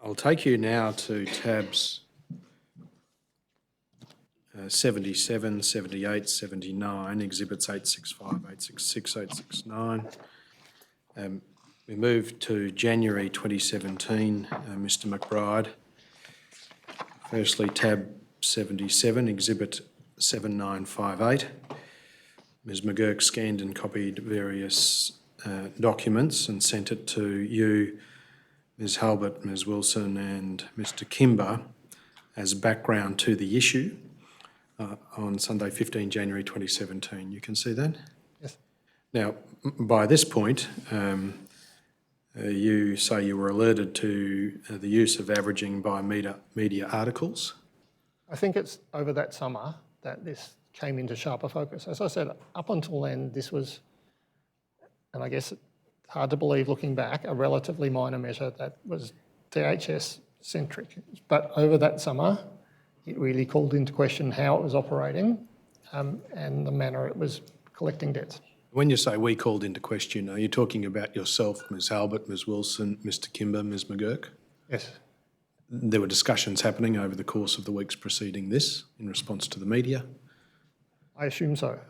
I'll take you now to tabs 77, 78, 79, exhibits 865, 866, 869. We move to January 2017, Mr. McBride. Firstly, tab 77, exhibit 7958. Ms. McGurk scanned and copied various documents and sent it to you, Ms. Halbert, Ms. Wilson and Mr. Kimber as background to the issue on Sunday 15 January 2017. You can see that? Yes. Now, by this point, you say you were alerted to the use of averaging by media articles. I think it's over that summer that this came into sharper focus. As I said, up until then, this was, and I guess it's hard to believe looking back, a relatively minor measure that was DHS-centric. But over that summer, it really called into question how it was operating and the manner it was collecting debts. When you say we called into question, are you talking about yourself, Ms. Halbert, Ms. Wilson, Mr. Kimber, Ms. McGurk? Yes. There were discussions happening over the course of the weeks preceding this in response to the media? I assume so.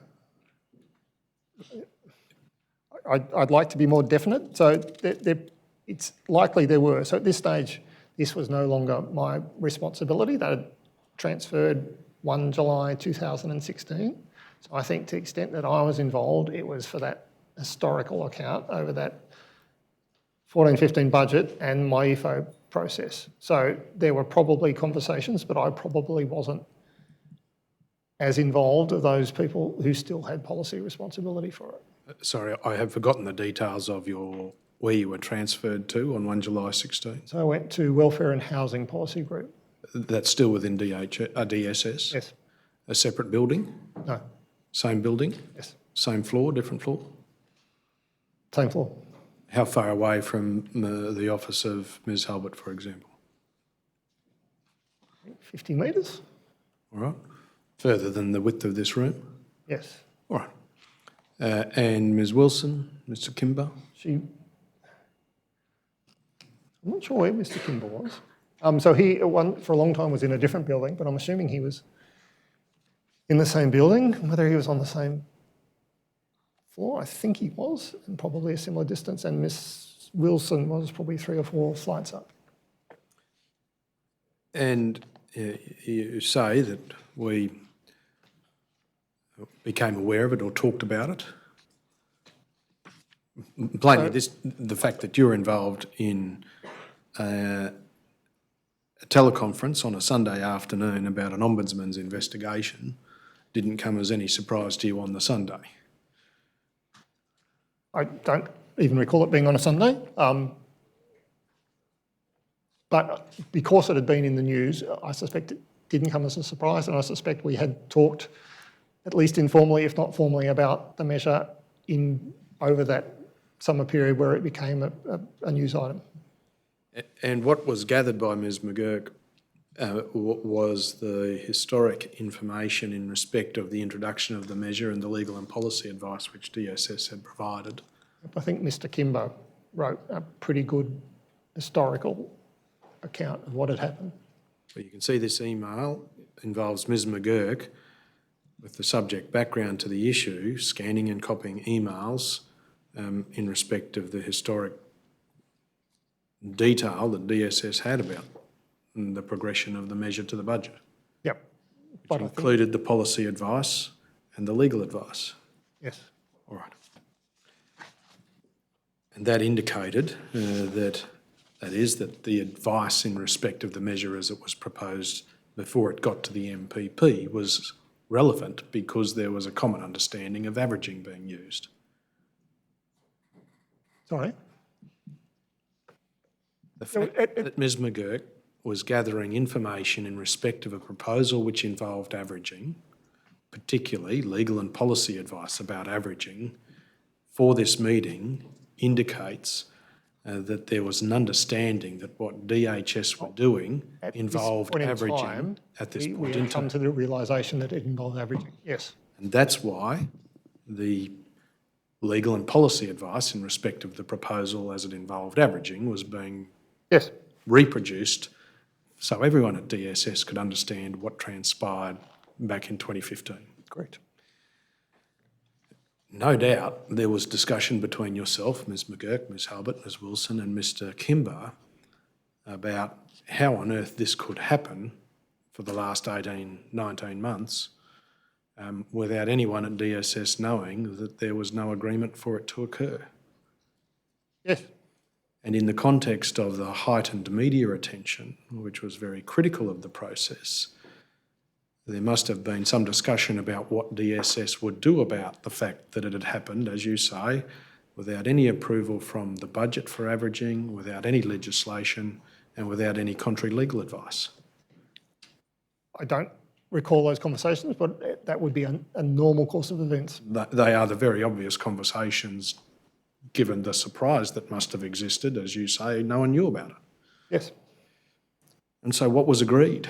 I'd like to be more definite. So it's likely there were. So at this stage, this was no longer my responsibility. That had transferred 1 July 2016. So I think to the extent that I was involved, it was for that historical account over that 14-15 budget and my EFO process. So there were probably conversations, but I probably wasn't as involved of those people who still had policy responsibility for it. Sorry, I have forgotten the details of where you were transferred to on 1 July 16. So I went to Welfare and Housing Policy Group. That's still within DSS? Yes. A separate building? No. Same building? Yes. Same floor, different floor? Same floor. How far away from the office of Ms Halbert, for example? 50 metres? All right. Further than the width of this room? Yes. All right. And Ms Wilson, Mr Kimber? I'm not sure where Mr Kimber was. So he, for a long time, was in a different building, but I'm assuming he was in the same building. Whether he was on the same floor, I think he was, and probably a similar distance, and Miss Wilson was probably 3 or 4 flights up. And you say that we became aware of it or talked about it. Plainly, the fact that you're involved in a teleconference on a Sunday afternoon about an ombudsman's investigation didn't come as any surprise to you on the Sunday. I don't even recall it being on a Sunday, but because it had been in the news, I suspect it didn't come as a surprise, and I suspect we had talked, at least informally, if not formally, about the measure over that summer period where it became a news item. And what was gathered by Ms McGurk was the historic information in respect of the introduction of the measure and the legal and policy advice which DSS had provided. I think Mr Kimber wrote a pretty good historical account of what had happened. Well, you can see this email involves Ms McGurk with the subject background to the issue, scanning and copying emails in respect of the historic detail that DSS had about the progression of the measure to the budget. Yep. Which included the policy advice and the legal advice. Yes. All right. And that indicated that the advice in respect of the measure as it was proposed before it got to the MPP was relevant because there was a common understanding of averaging being used. Sorry? The fact that Ms McGurk was gathering information in respect of a proposal which involved averaging, particularly legal and policy advice about averaging, for this meeting indicates that there was an understanding that what DHS were doing involved averaging at this point in time. We have come to the realisation that it involved averaging, yes. And that's why the legal and policy advice in respect of the proposal as it involved averaging was being reproduced so everyone at DSS could understand what transpired back in 2015. Correct. No doubt there was discussion between yourself, Ms McGurk, Ms Halbert, Ms Wilson and Mr Kimber about how on earth this could happen for the last 18, 19 months without anyone at DSS knowing that there was no agreement for it to occur. Yes. And in the context of the heightened media attention, which was very critical of the process, there must have been some discussion about what DSS would do about the fact that it had happened, as you say, without any approval from the budget for averaging, without any legislation, and without any contrary legal advice. I don't recall those conversations, but that would be a normal course of events. They are the very obvious conversations, given the surprise that must have existed. As you say, no one knew about it. Yes. And so what was agreed?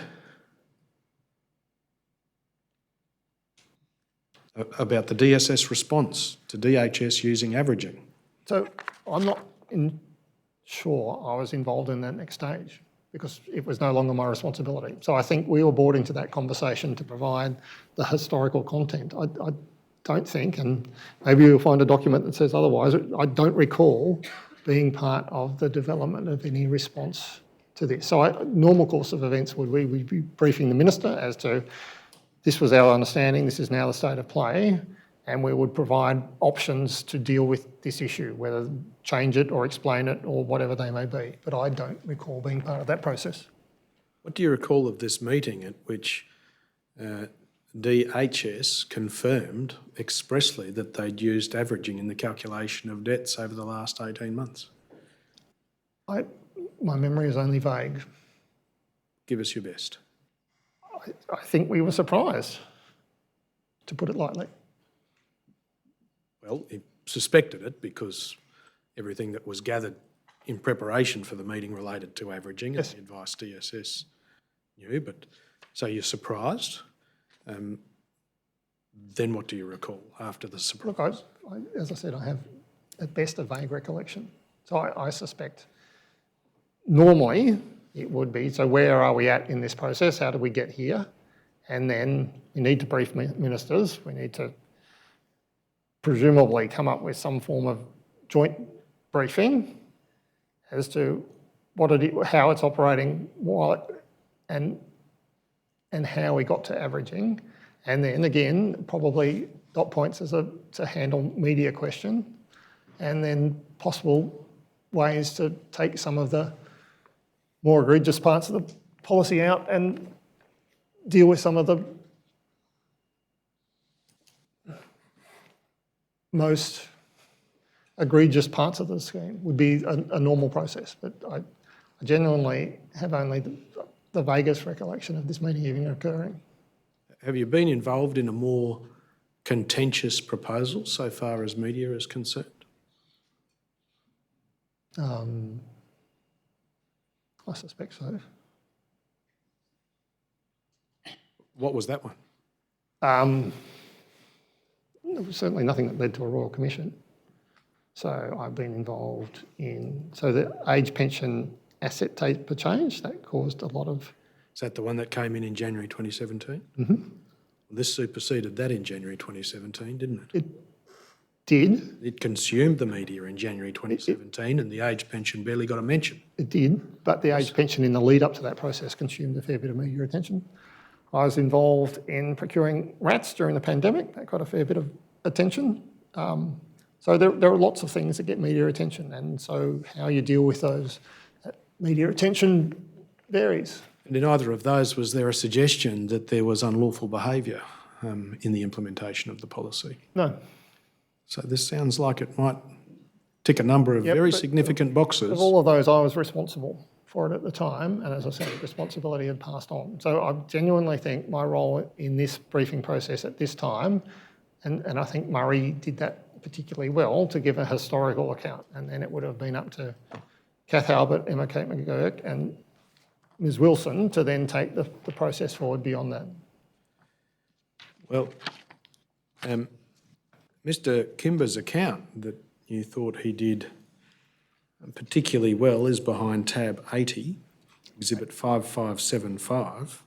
About the DSS response to DHS using averaging. So I'm not sure I was involved in that next stage because it was no longer my responsibility. So I think we were brought into that conversation to provide the historical content. I don't think, and maybe you'll find a document that says otherwise, I don't recall being part of the development of any response to this. So normal course of events would we'd be briefing the minister as to this was our understanding, this is now the state of play, and we would provide options to deal with this issue, whether change it or explain it or whatever they may be. But I don't recall being part of that process. What do you recall of this meeting at which DHS confirmed expressly that they'd used averaging in the calculation of debts over the last 18 months? My memory is only vague. Give us your best. I think we were surprised, to put it lightly. Well, he suspected it because everything that was gathered in preparation for the meeting related to averaging and the advice DSS knew. But so you're surprised. Then what do you recall after the surprise? Look, as I said, I have at best a vague recollection. So I suspect normally it would be, so where are we at in this process? How did we get here? And then we need to brief ministers. We need to presumably come up with some form of joint briefing as to how it's operating, and how we got to averaging. And then again, probably dot points as to handle media question, and then possible ways to take some of the more egregious parts of the policy out and deal with some of the most egregious parts of the scheme would be a normal process. But I genuinely have only the vaguest recollection of this meeting even occurring. Have you been involved in a more contentious proposal so far as media is concerned? I suspect so. What was that one? There was certainly nothing that led to a Royal Commission. So I've been involved in, so the age pension asset taper change, that caused a lot of... Is that the one that came in January 2017? Mm-hmm. Well, this superseded that in January 2017, didn't it? It did. It consumed the media in January 2017 and the age pension barely got a mention. It did, but the age pension in the lead up to that process consumed a fair bit of media attention. I was involved in procuring rats during the pandemic. That got a fair bit of attention. So there are lots of things that get media attention, and so how you deal with those media attention varies. And in either of those, was there a suggestion that there was unlawful behaviour in the implementation of the policy? No. So this sounds like it might tick a number of very significant boxes. Of all of those, I was responsible for it at the time, and as I said, responsibility had passed on. So I genuinely think my role in this briefing process at this time, and I think Murray did that particularly well, to give a historical account, and then it would have been up to Kath Albert, Emma Kate McGurk and Ms Wilson to then take the process forward beyond that. Well, Mr Kimber's account that you thought he did particularly well is behind tab 80, exhibit 5575.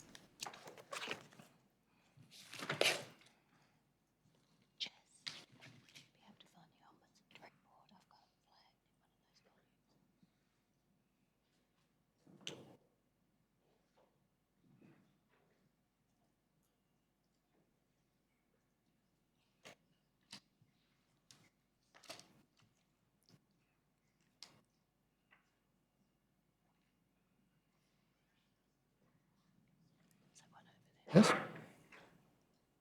Yes?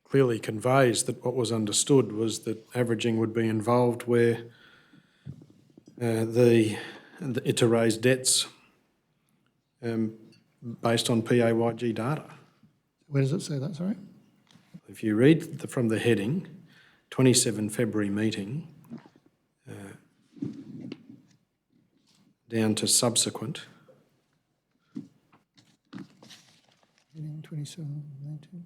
Clearly conveys that what was understood was that averaging would be involved where to raise debts based on PAYG data. Where does it say that, sorry? If you read from the heading, 27 February meeting, down to subsequent. 27, 19.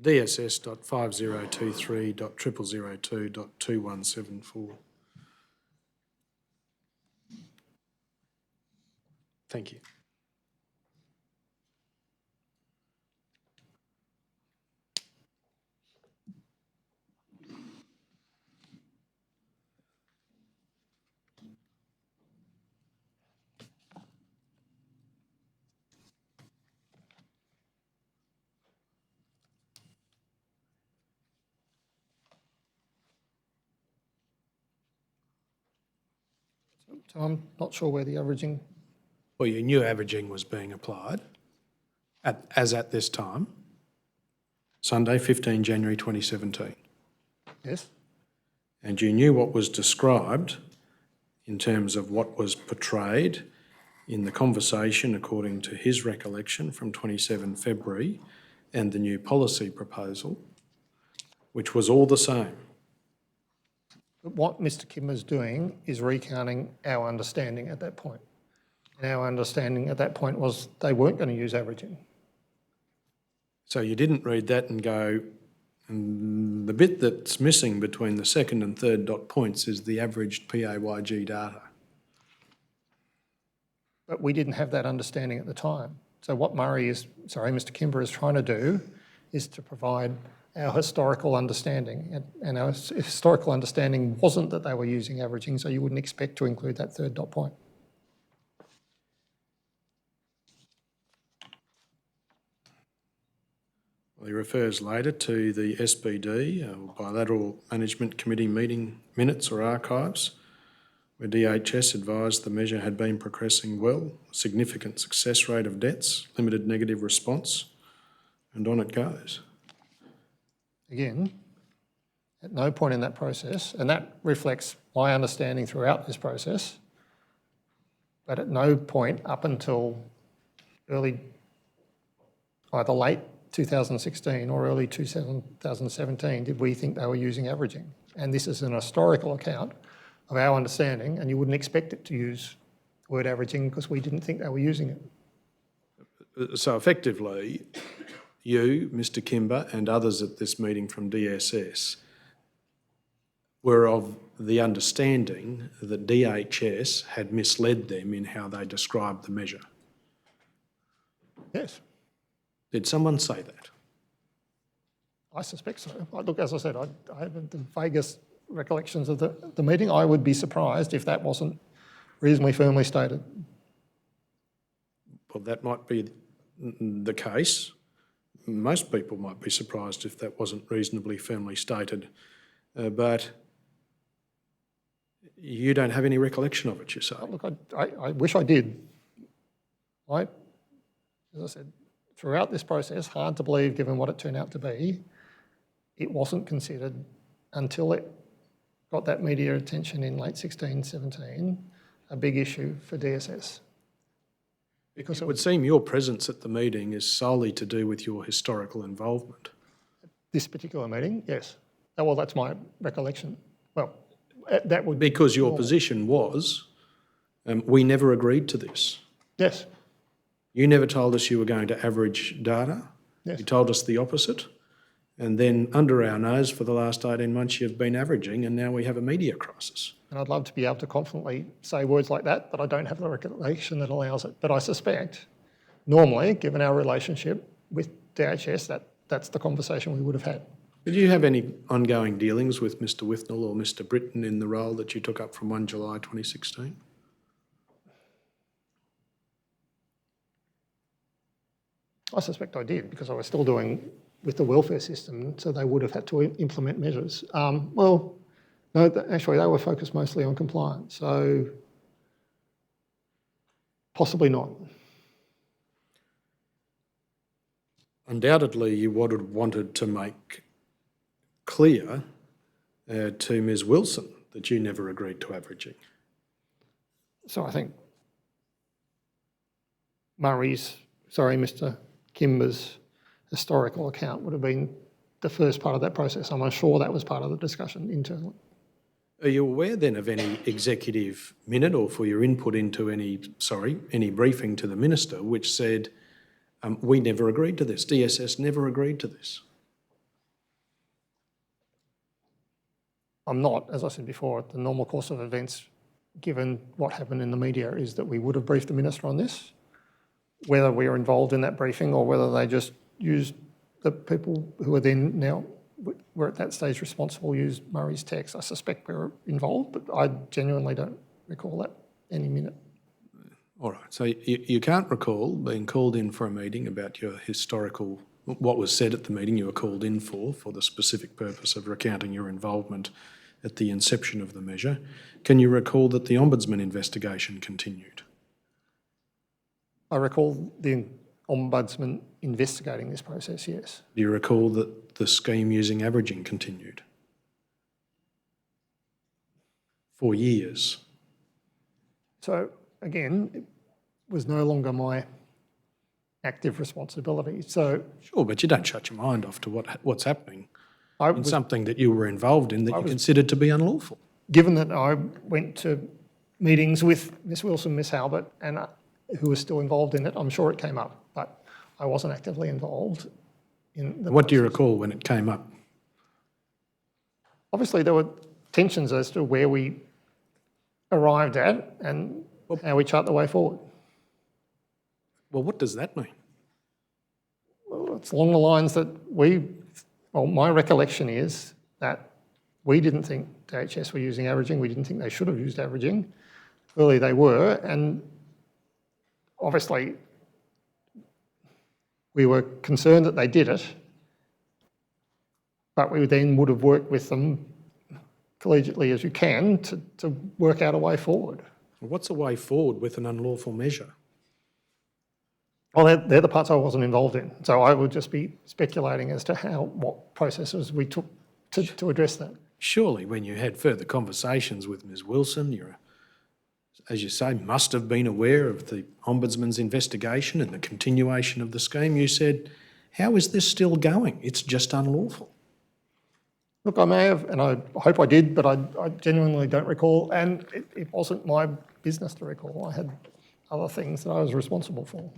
DSS.5023.0002.2174. Thank you. So I'm not sure where the averaging, Well, you knew averaging was being applied as at this time, Sunday, 15 January 2017. yes? And you knew what was described in terms of what was portrayed in the conversation according to his recollection from 27 February and the new policy proposal, which was all the same. But what Mr Kimber's doing is recounting our understanding at that point. And our understanding at that point was they weren't going to use averaging. So you didn't read that and go, and the bit that's missing between the second and third dot points is the averaged PAYG data. But we didn't have that understanding at the time. So what Mr Kimber is trying to do is to provide our historical understanding. And our historical understanding wasn't that they were using averaging, so you wouldn't expect to include that third dot point. Well, he refers later to the SBD, or Bilateral Management Committee meeting minutes or archives, where DHS advised the measure had been progressing well, significant success rate of deaths, limited negative response, and on it goes. Again, at no point in that process, and that reflects my understanding throughout this process, but at no point up until either late 2016 or early 2017 did we think they were using averaging. And this is an historical account of our understanding, and you wouldn't expect it to use word averaging because we didn't think they were using it. So effectively, you, Mr Kimber, and others at this meeting from DSS were of the understanding that DHS had misled them in how they described the measure. Yes, Did someone say that? I suspect so. Look, as I said, I have the vaguest recollections of the meeting. I would be surprised if that wasn't reasonably firmly stated. Well, that might be the case. Most people might be surprised if that wasn't reasonably firmly stated, but you don't have any recollection of it, you say. Look, I wish I did. As I said, throughout this process, hard to believe given what it turned out to be, it wasn't considered until it got that media attention in late 16, 17, a big issue for DSS. Because It would seem your presence at the meeting is solely to do with your historical involvement. this particular meeting, yes. Well, that's my recollection. Well, that would be Because your position was, we never agreed to this. yes, You never told us you were going to average data. yes. You told us the opposite. And then under our nose for the last 18 months you've been averaging, and now we have a media crisis. And I'd love to be able to confidently say words like that, but I don't have the recollection that allows it. But I suspect, normally, given our relationship with DHS, that's the conversation we would have had. Did you have any ongoing dealings with Mr Withnell or Mr Britton in the role that you took up from 1 July 2016? I suspect I did, because I was still doing with the welfare system, so they would have had to implement measures. Well, no, actually they were focused mostly on compliance, so possibly not. Undoubtedly you would have wanted to make clear to Ms Wilson that you never agreed to averaging. So I think Mr Kimber's historical account would have been the first part of that process. I'm sure that was part of the discussion internally. Are you aware then of any executive minute or for your input into any briefing to the minister which said, we never agreed to this, DSS never agreed to this? I'm not, as I said before, the normal course of events, given what happened in the media, is that we would have briefed the minister on this. Whether we were involved in that briefing or whether they just used the people who were then now were at that stage responsible used Murray's text. I suspect we were involved, but I genuinely don't recall that any minute. All right, so you can't recall being called in for a meeting about your historical, what was said at the meeting you were called in for the specific purpose of recounting your involvement at the inception of the measure. Can you recall that the Ombudsman investigation continued? I recall the Ombudsman investigating this process, yes. Do you recall that the scheme using averaging continued? For years. So again, it was no longer my active responsibility. So Sure, but you don't shut your mind off to what's happening I in was, something that you were involved in that you considered to be unlawful. given that I went to meetings with Miss Wilson, Miss Halbert, and who was still involved in it, I'm sure it came up, but I wasn't actively involved in the What do you process. recall when it came up? Obviously, there were tensions as to where we arrived at and how we chart the way forward. Well, what does that mean? Well, it's along the lines that my recollection is that we didn't think DHS were using averaging. We didn't think they should have used averaging. Clearly they were, and obviously we were concerned that they did it, but we then would have worked with them collegiately as you can to work out a way forward. Well, what's a way forward with an unlawful measure? Well, they're the parts I wasn't involved in, so I would just be speculating as to what processes we took to address that. Surely when you had further conversations with Ms Wilson, you, as you say, must have been aware of the Ombudsman's investigation and the continuation of the scheme. You said, how is this still going? It's just unlawful. Look, I may have, and I hope I did, but I genuinely don't recall, and it wasn't my business to recall. I had other things that I was responsible for.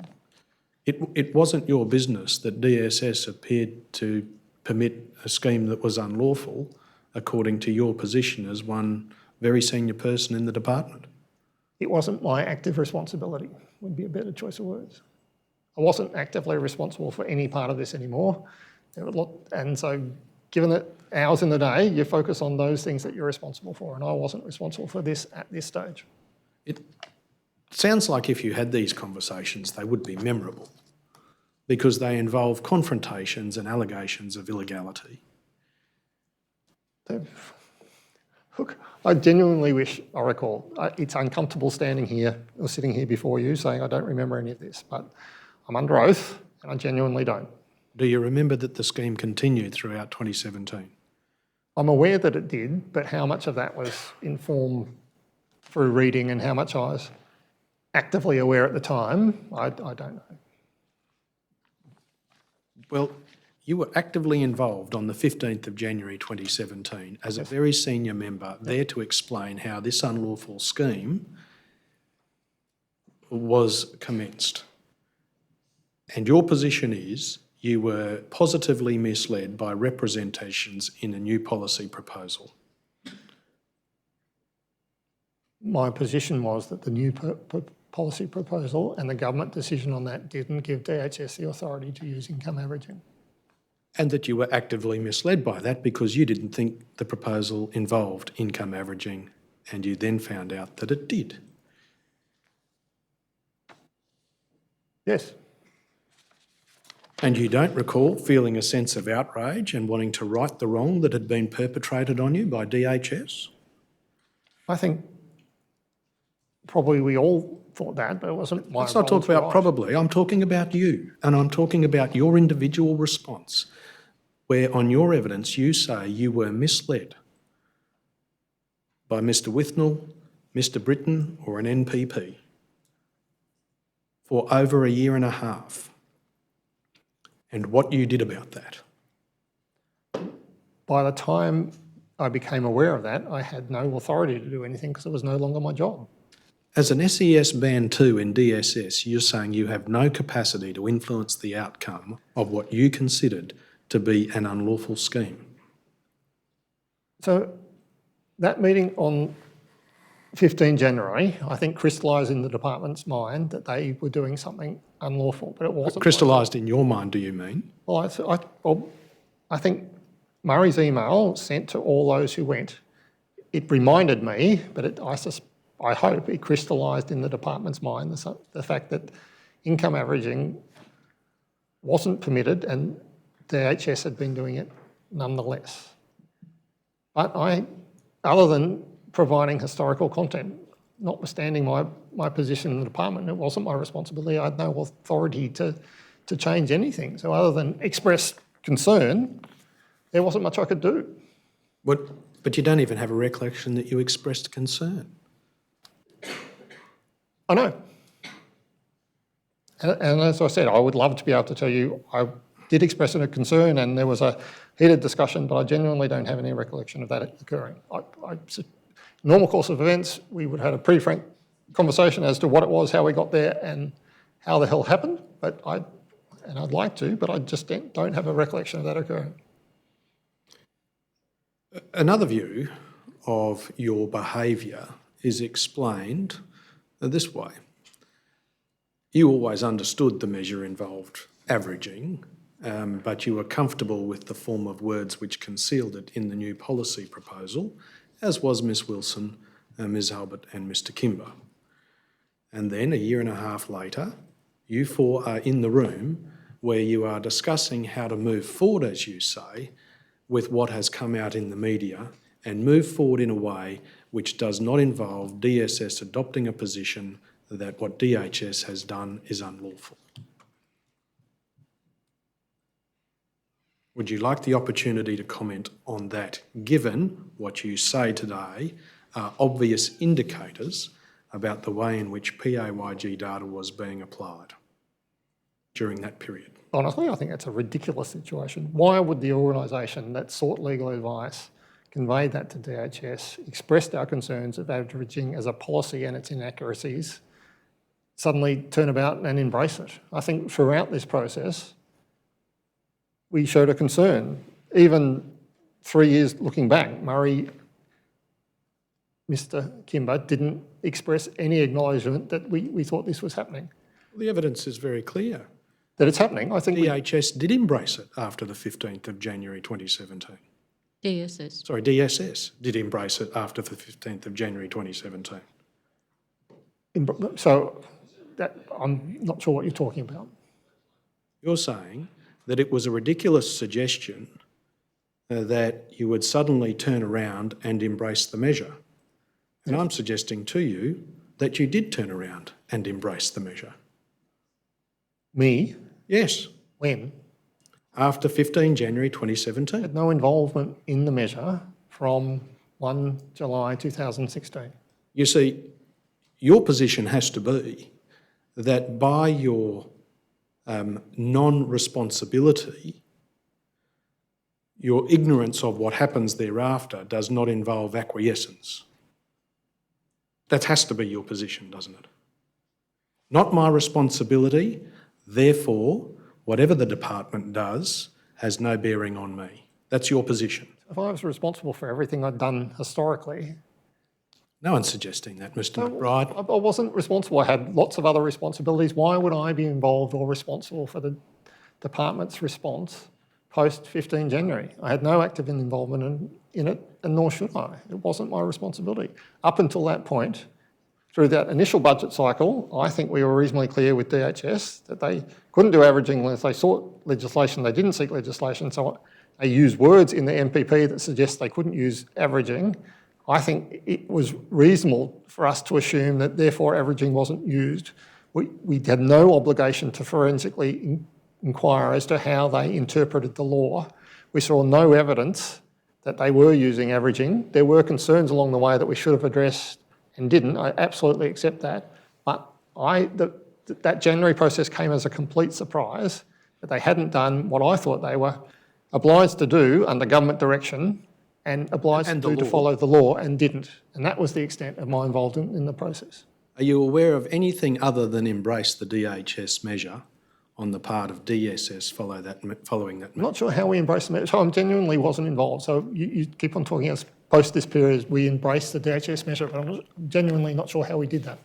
It wasn't your business that DSS appeared to permit a scheme that was unlawful, according to your position as one very senior person in the department. It wasn't my active responsibility, would be a better choice of words. I wasn't actively responsible for any part of this anymore. And so given that hours in the day, you focus on those things that you're responsible for, and I wasn't responsible for this at this stage. It sounds like if you had these conversations, they would be memorable because they involve confrontations and allegations of illegality. Look, I genuinely wish I recall. It's uncomfortable standing here or sitting here before you saying I don't remember any of this, but I'm under oath and I genuinely don't. Do you remember that the scheme continued throughout 2017? I'm aware that it did, but how much of that was informed through reading and how much I was actively aware at the time, I don't know. Well, you were actively involved on the 15th of January 2017 as a very senior member there to explain how this unlawful scheme was commenced. And your position is you were positively misled by representations in a new policy proposal. My position was that the new policy proposal and the government decision on that didn't give DHS the authority to use income averaging. And that you were actively misled by that because you didn't think the proposal involved income averaging, and you then found out that it did. Yes. And you don't recall feeling a sense of outrage and wanting to right the wrong that had been perpetrated on you by DHS? I think probably we all thought that, but it wasn't my Let's not talk about probably. I'm talking about you, and I'm talking about your individual response, where on your evidence you say you were misled by Mr Withnell, Mr Britton or an NPP for over a year and a half, and what you did about that. By the time I became aware of that, I had no authority to do anything because it was no longer my job. As an SES Band 2 in DSS, you're saying you have no capacity to influence the outcome of what you considered to be an unlawful scheme. So That meeting on 15 January, I think crystallised in the department's mind that they were doing something unlawful, but it wasn't. Crystallised in your mind, do you mean? Well, I think Murray's email sent to all those who went, it reminded me, but I hope it crystallised in the department's mind the fact that income averaging wasn't permitted and the DHS had been doing it nonetheless. But other than providing historical content, notwithstanding my position in the department, it wasn't my responsibility. I had no authority to change anything. So other than express concern, there wasn't much I could do. But you don't even have a recollection that you expressed concern. I know. And as I said, I would love to be able to tell you I did express a concern and there was a heated discussion, but I genuinely don't have any recollection of that occurring. Normal course of events, we would have had a pretty frank conversation as to what it was, how we got there and how the hell happened, and I'd like to, but I just don't have a recollection of that occurring. Another view of your behaviour is explained this way. You always understood the measure involved averaging, but you were comfortable with the form of words which concealed it in the new policy proposal, as was Ms Wilson, Ms Albert and Mr Kimber. And then a year and a half later, you four are in the room where you are discussing how to move forward, as you say, with what has come out in the media and move forward in a way which does not involve DSS adopting a position that what DHS has done is unlawful. Would you like the opportunity to comment on that, given what you say today are obvious indicators about the way in which PAYG data was being applied during that period? Honestly, I think that's a ridiculous situation. Why would the organisation that sought legal advice, conveyed that to DHS, expressed our concerns of averaging as a policy and its inaccuracies, suddenly turn about and embrace it? I think throughout this process, we showed a concern. Even 3 years looking back, Murray, Mr Kimber, didn't express any acknowledgement that we thought this was happening. The evidence is very clear. That it's happening, I think. DHS did embrace it after the 15th of January 2017. DSS did embrace it after the 15th of January 2017. So I'm not sure what you're talking about. You're saying that it was a ridiculous suggestion that you would suddenly turn around and embrace the measure. And I'm suggesting to you that you did turn around and embrace the measure. Me? Yes. When? After 15 January 2017. Had no involvement in the measure from 1 July 2016. You see, your position has to be that by your non-responsibility, your ignorance of what happens thereafter does not involve acquiescence. That has to be your position, doesn't it? Not my responsibility, therefore, whatever the department does has no bearing on me. That's your position. If I was responsible for everything I'd done historically... No one's suggesting that, Mr McBride. I wasn't responsible. I had lots of other responsibilities. Why would I be involved or responsible for the department's response post 15 January? I had no active involvement in it, and nor should I. It wasn't my responsibility. Up until that point, through that initial budget cycle, I think we were reasonably clear with DHS that they couldn't do averaging unless they sought legislation. They didn't seek legislation, so they used words in the MPP that suggest they couldn't use averaging. I think it was reasonable for us to assume that therefore averaging wasn't used. We had no obligation to forensically inquire as to how they interpreted the law. We saw no evidence that they were using averaging. There were concerns along the way that we should have addressed and didn't. I absolutely accept that. But that January process came as a complete surprise, that they hadn't done what I thought they were obliged to do under government direction and obliged to follow the law, and didn't. And that was the extent of my involvement in the process. Are you aware of anything other than embrace the DHS measure on the part of DSS following that measure? I'm not sure how we embraced the measure. So I genuinely wasn't involved. So you keep on talking post this period, we embraced the DHS measure, but I'm genuinely not sure how we did that.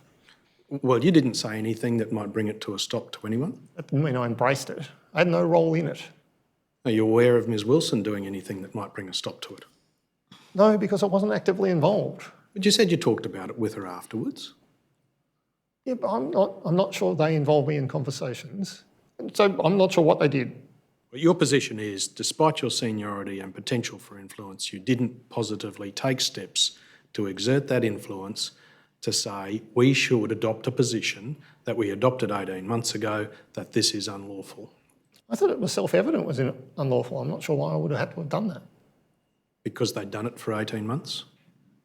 Well, you didn't say anything that might bring it to a stop to anyone. That didn't mean I embraced it. I had no role in it. Are you aware of Ms Wilson doing anything that might bring a stop to it? No, because I wasn't actively involved. But you said you talked about it with her afterwards. Yeah, but I'm not sure they involved me in conversations. So I'm not sure what they did. But your position is, despite your seniority and potential for influence, you didn't positively take steps to exert that influence to say we should adopt a position that we adopted 18 months ago, that this is unlawful. I thought it was self-evident it was unlawful. I'm not sure why I would have had to have done that. Because they'd done it for 18 months?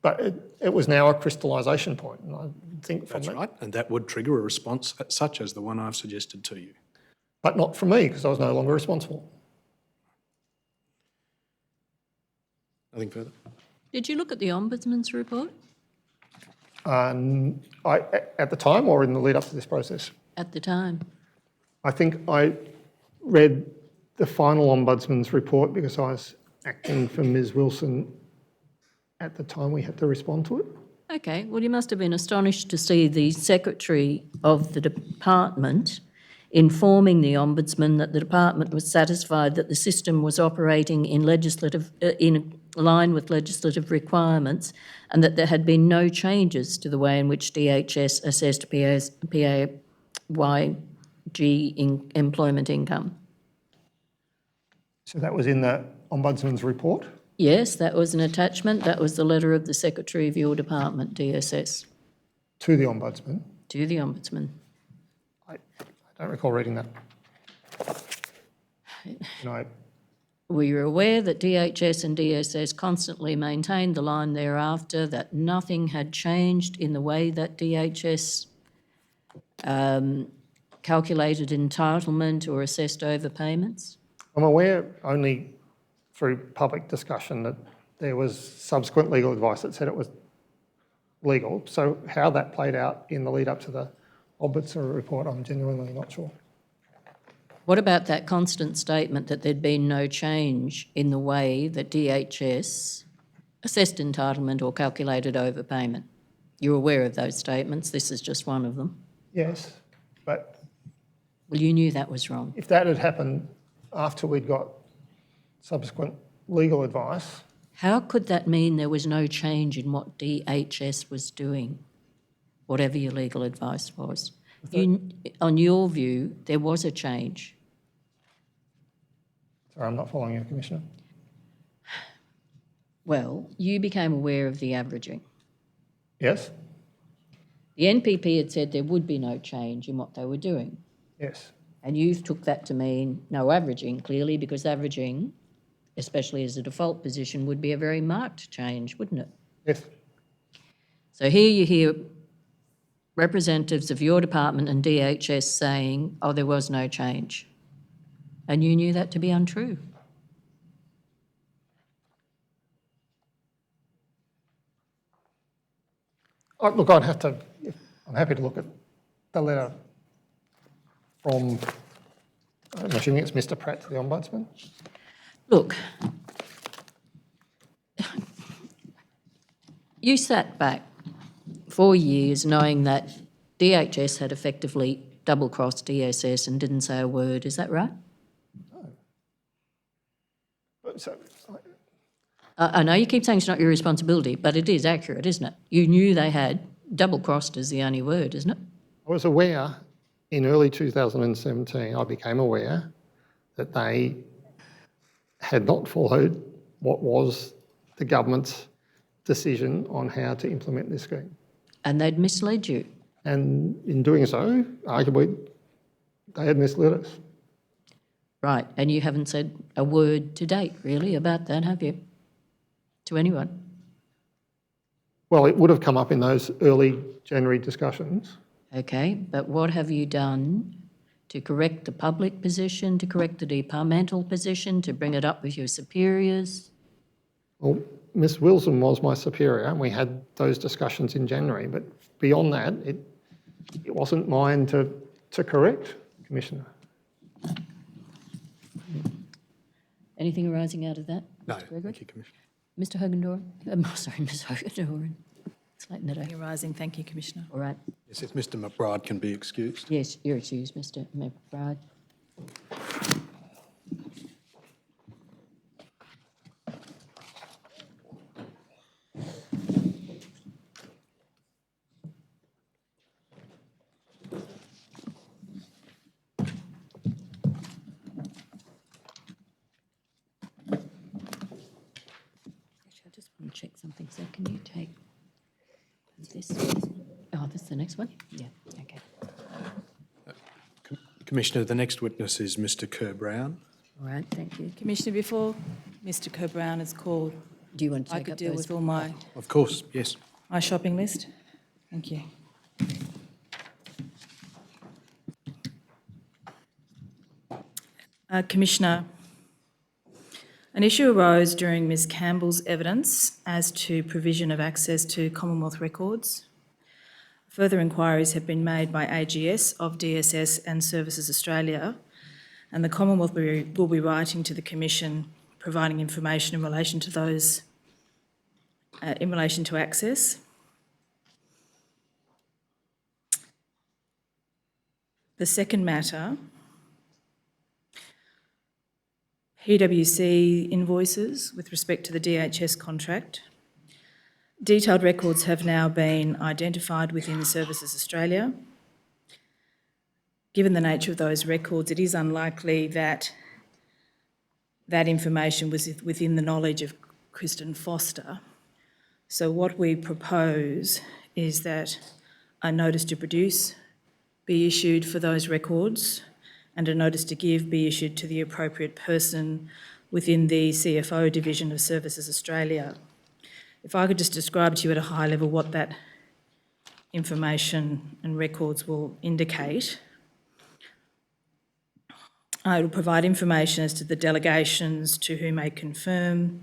But it was now a crystallisation point, and I think from That's right, and that would trigger a response such as the one I've suggested to you. But not from me, because I was no longer responsible. Nothing further? Did you look at the Ombudsman's report? At the time or in the lead up to this process? At the time. I think I read the final Ombudsman's report because I was acting for Ms Wilson at the time we had to respond to it. Okay, well, you must have been astonished to see the Secretary of the Department informing the Ombudsman that the Department was satisfied that the system was operating in line with legislative requirements and that there had been no changes to the way in which DHS assessed PAYG employment income. So that was in the Ombudsman's report? Yes, that was an attachment. That was the letter of the Secretary of your department, DSS. To the Ombudsman? To the Ombudsman. I don't recall reading that. No. Were you aware that DHS and DSS constantly maintained the line thereafter that nothing had changed in the way that DHS calculated entitlement or assessed overpayments? I'm aware only through public discussion that there was subsequent legal advice that said it was legal. So how that played out in the lead up to the Ombudsman report, I'm genuinely not sure. What about that constant statement that there'd been no change in the way that DHS assessed entitlement or calculated overpayment? You're aware of those statements. This is just one of them. Yes, but... Well, you knew that was wrong. If that had happened after we'd got subsequent legal advice... How could that mean there was no change in what DHS was doing, whatever your legal advice was? On your view, there was a change. Sorry, I'm not following you, Commissioner. Well, you became aware of the averaging. Yes? The NPP had said there would be no change in what they were doing. Yes. And you took that to mean no averaging, clearly, because averaging, especially as a default position, would be a very marked change, wouldn't it? Yes. So here you hear representatives of your department and DHS saying, oh, there was no change. And you knew that to be untrue. Look, I'm happy to look at the letter from, I'm assuming it's Mr Pratt to the Ombudsman. Look, you sat back 4 years knowing that DHS had effectively double-crossed DSS and didn't say a word, is that right? No. But so, I know you keep saying it's not your responsibility, but it is accurate, isn't it? You knew they had double-crossed is the only word, isn't it? I was aware in early 2017, I became aware that they had not followed what was the government's decision on how to implement this scheme. And they'd misled you. And in doing so, arguably, they had misled us. Right, and you haven't said a word to date, really, about that, have you? To anyone? Well, it would have come up in those early January discussions. Okay, but what have you done to correct the public position, to correct the departmental position, to bring it up with your superiors? Well, Ms Wilson was my superior and we had those discussions in January, but beyond that, it wasn't mine to correct, Commissioner. Anything arising out of that? No, Mr. Gregory? thank you, Commissioner. Mr Hogan-Doran? Sorry, Ms Hogan-Doran. It's late in the day. Rising. Thank you, Commissioner. All right. Yes, if Mr McBride can be excused. Yes, you're excused, Mr McBride. Actually, I just want to check something. So can you take this? Oh, this is the next one? Yeah, okay. Commissioner, the next witness is Mr Kerr-Brown. All right, thank you. Commissioner, before Mr Kerr-Brown is called, Do you want to I take could up deal those? with all my Of course, yes. shopping list. Thank you. Commissioner, an issue arose during Ms Campbell's evidence as to provision of access to Commonwealth records. Further inquiries have been made by AGS of DSS and Services Australia, and the Commonwealth will be writing to the Commission providing information in relation to those, in relation to access. The second matter, PwC invoices with respect to the DHS contract. Detailed records have now been identified within Services Australia. Given the nature of those records, it is unlikely that that information was within the knowledge of Kristen Foster. So what we propose is that a notice to produce be issued for those records and a notice to give be issued to the appropriate person within the CFO division of Services Australia. If I could just describe to you at a high level what that information and records will indicate. It will provide information as to the delegations to whom may confirm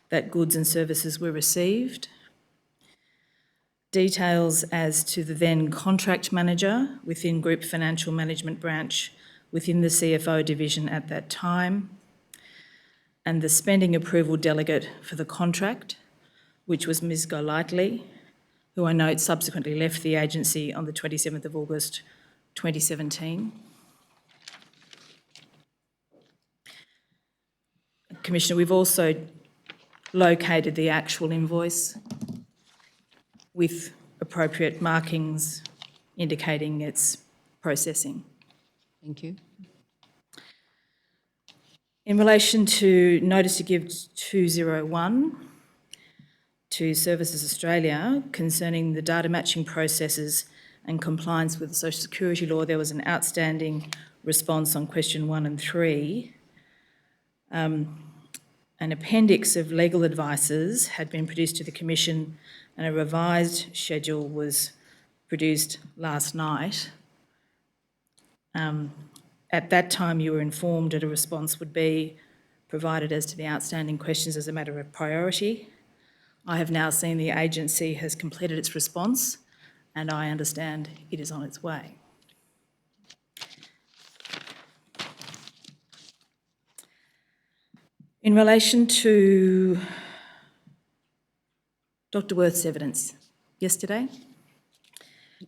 that goods and services were received, details as to the then contract manager within Group Financial Management Branch within the CFO division at that time, and the spending approval delegate for the contract, which was Ms Golightly, who I note subsequently left the agency on the 27th of August 2017. Commissioner, we've also located the actual invoice with appropriate markings indicating its processing. Thank you. In relation to Notice to Give 201 to Services Australia concerning the data matching processes and compliance with the Social Security law, there was an outstanding response on question 1 and 3. An appendix of legal advices had been produced to the Commission and a revised schedule was produced last night. At that time, you were informed that a response would be provided as to the outstanding questions as a matter of priority. I have now seen the agency has completed its response and I understand it is on its way. In relation to Dr. Worth's evidence yesterday, I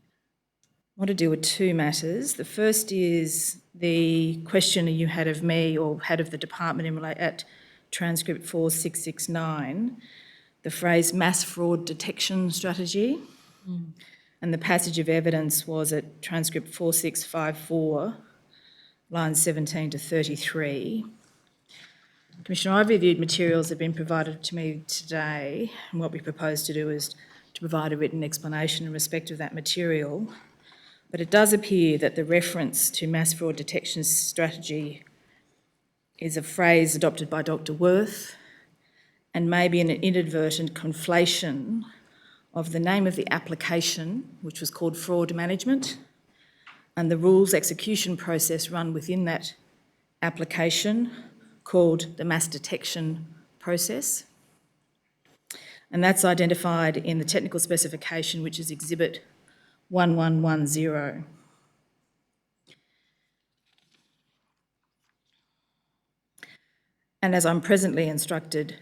want to deal with two matters. The first is the question you had of me or had of the department at transcript 4669, the phrase mass fraud detection strategy, and the passage of evidence was at transcript 4654, lines 17 to 33. Commissioner, I've reviewed materials that have been provided to me today, and what we propose to do is to provide a written explanation in respect of that material. But it does appear that the reference to mass fraud detection strategy is a phrase adopted by Dr. Worth and maybe an inadvertent conflation of the name of the application, which was called fraud management, and the rules execution process run within that application called the mass detection process. And that's identified in the technical specification, which is Exhibit 1110. And as I'm presently instructed,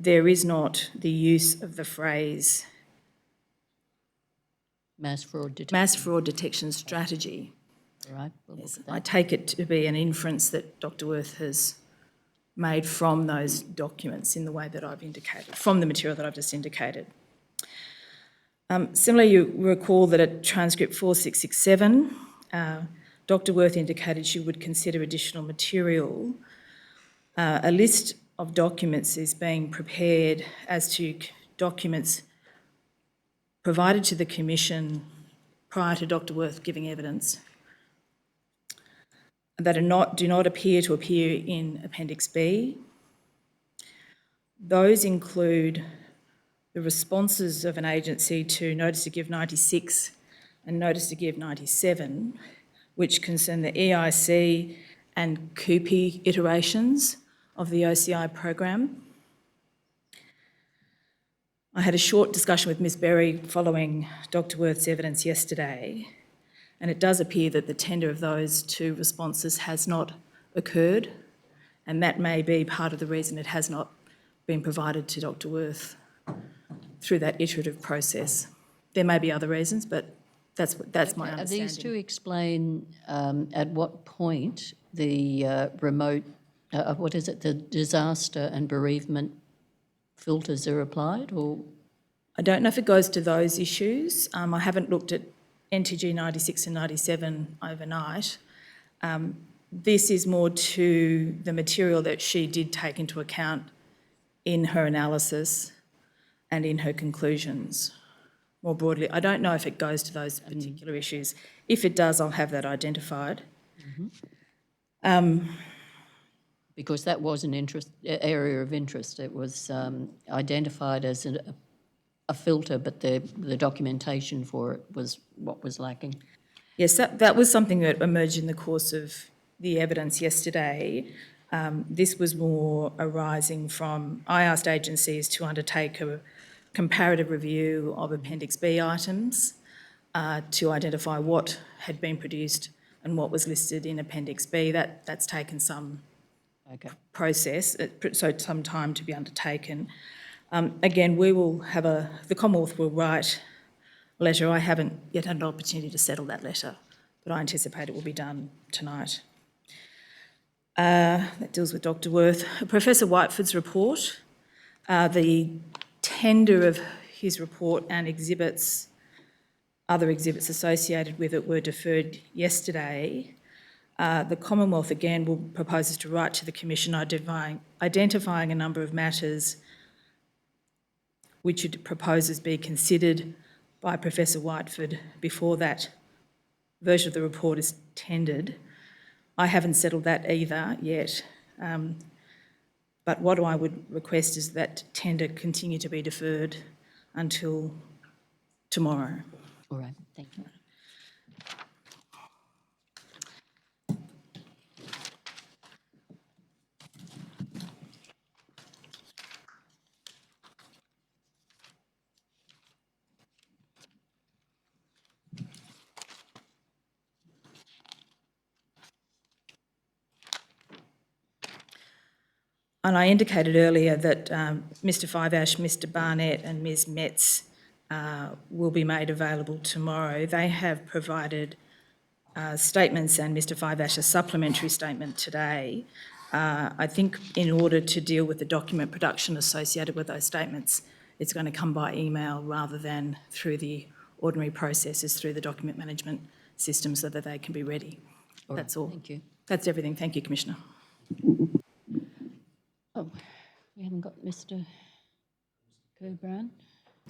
there is not the use of the phrase Mass fraud detection. mass fraud detection strategy. All right, we'll look at that. I take it to be an inference that Dr. Worth has made from those documents in the way that I've indicated, from the material that I've just indicated. Similarly, you recall that at transcript 4667, Dr. Worth indicated she would consider additional material. A list of documents is being prepared as to documents provided to the Commission prior to Dr. Worth giving evidence that do not appear to appear in Appendix B. Those include the responses of an agency to Notice to Give 96 and Notice to Give 97, which concern the EIC and CUPE iterations of the OCI program. I had a short discussion with Ms Berry following Dr. Worth's evidence yesterday, and it does appear that the tender of those two responses has not occurred, and that may be part of the reason it has not been provided to Dr. Worth through that iterative process. There may be other reasons, but that's my Are understanding. these to explain at what point the remote, the disaster and bereavement filters are applied, or? I don't know if it goes to those issues. I haven't looked at NTG 96 and 97 overnight. This is more to the material that she did take into account in her analysis and in her conclusions more broadly. I don't know if it goes to those particular issues. If it does, I'll have that identified. Because that was an area of interest. It was identified as a filter, but the documentation for it was what was lacking. Yes, that was something that emerged in the course of the evidence yesterday. This was more arising from, I asked agencies to undertake a comparative review of Appendix B items to identify what had been produced and what was listed in Appendix B. That's taken some process, so some time to be undertaken. Again, we will have the Commonwealth will write a letter. I haven't yet had an opportunity to settle that letter, but I anticipate it will be done tonight. That deals with Dr. Worth. Professor Whiteford's report, the tender of his report and other exhibits associated with it were deferred yesterday. The Commonwealth again proposes to write to the Commission identifying a number of matters which it proposes be considered by Professor Whiteford before that version of the report is tendered. I haven't settled that either yet, but what I would request is that tender continue to be deferred until tomorrow. All right, thank you. And I indicated earlier that Mr Fiveash, Mr Barnett and Ms Metz will be made available tomorrow. They have provided statements and Mr Fiveash a supplementary statement today. I think in order to deal with the document production associated with those statements, it's going to come by email rather than through the ordinary processes through the document management system so that they can be ready. That's all. Thank you. That's everything. Thank you, Commissioner. Oh, we haven't got Mr Kerr-Brown?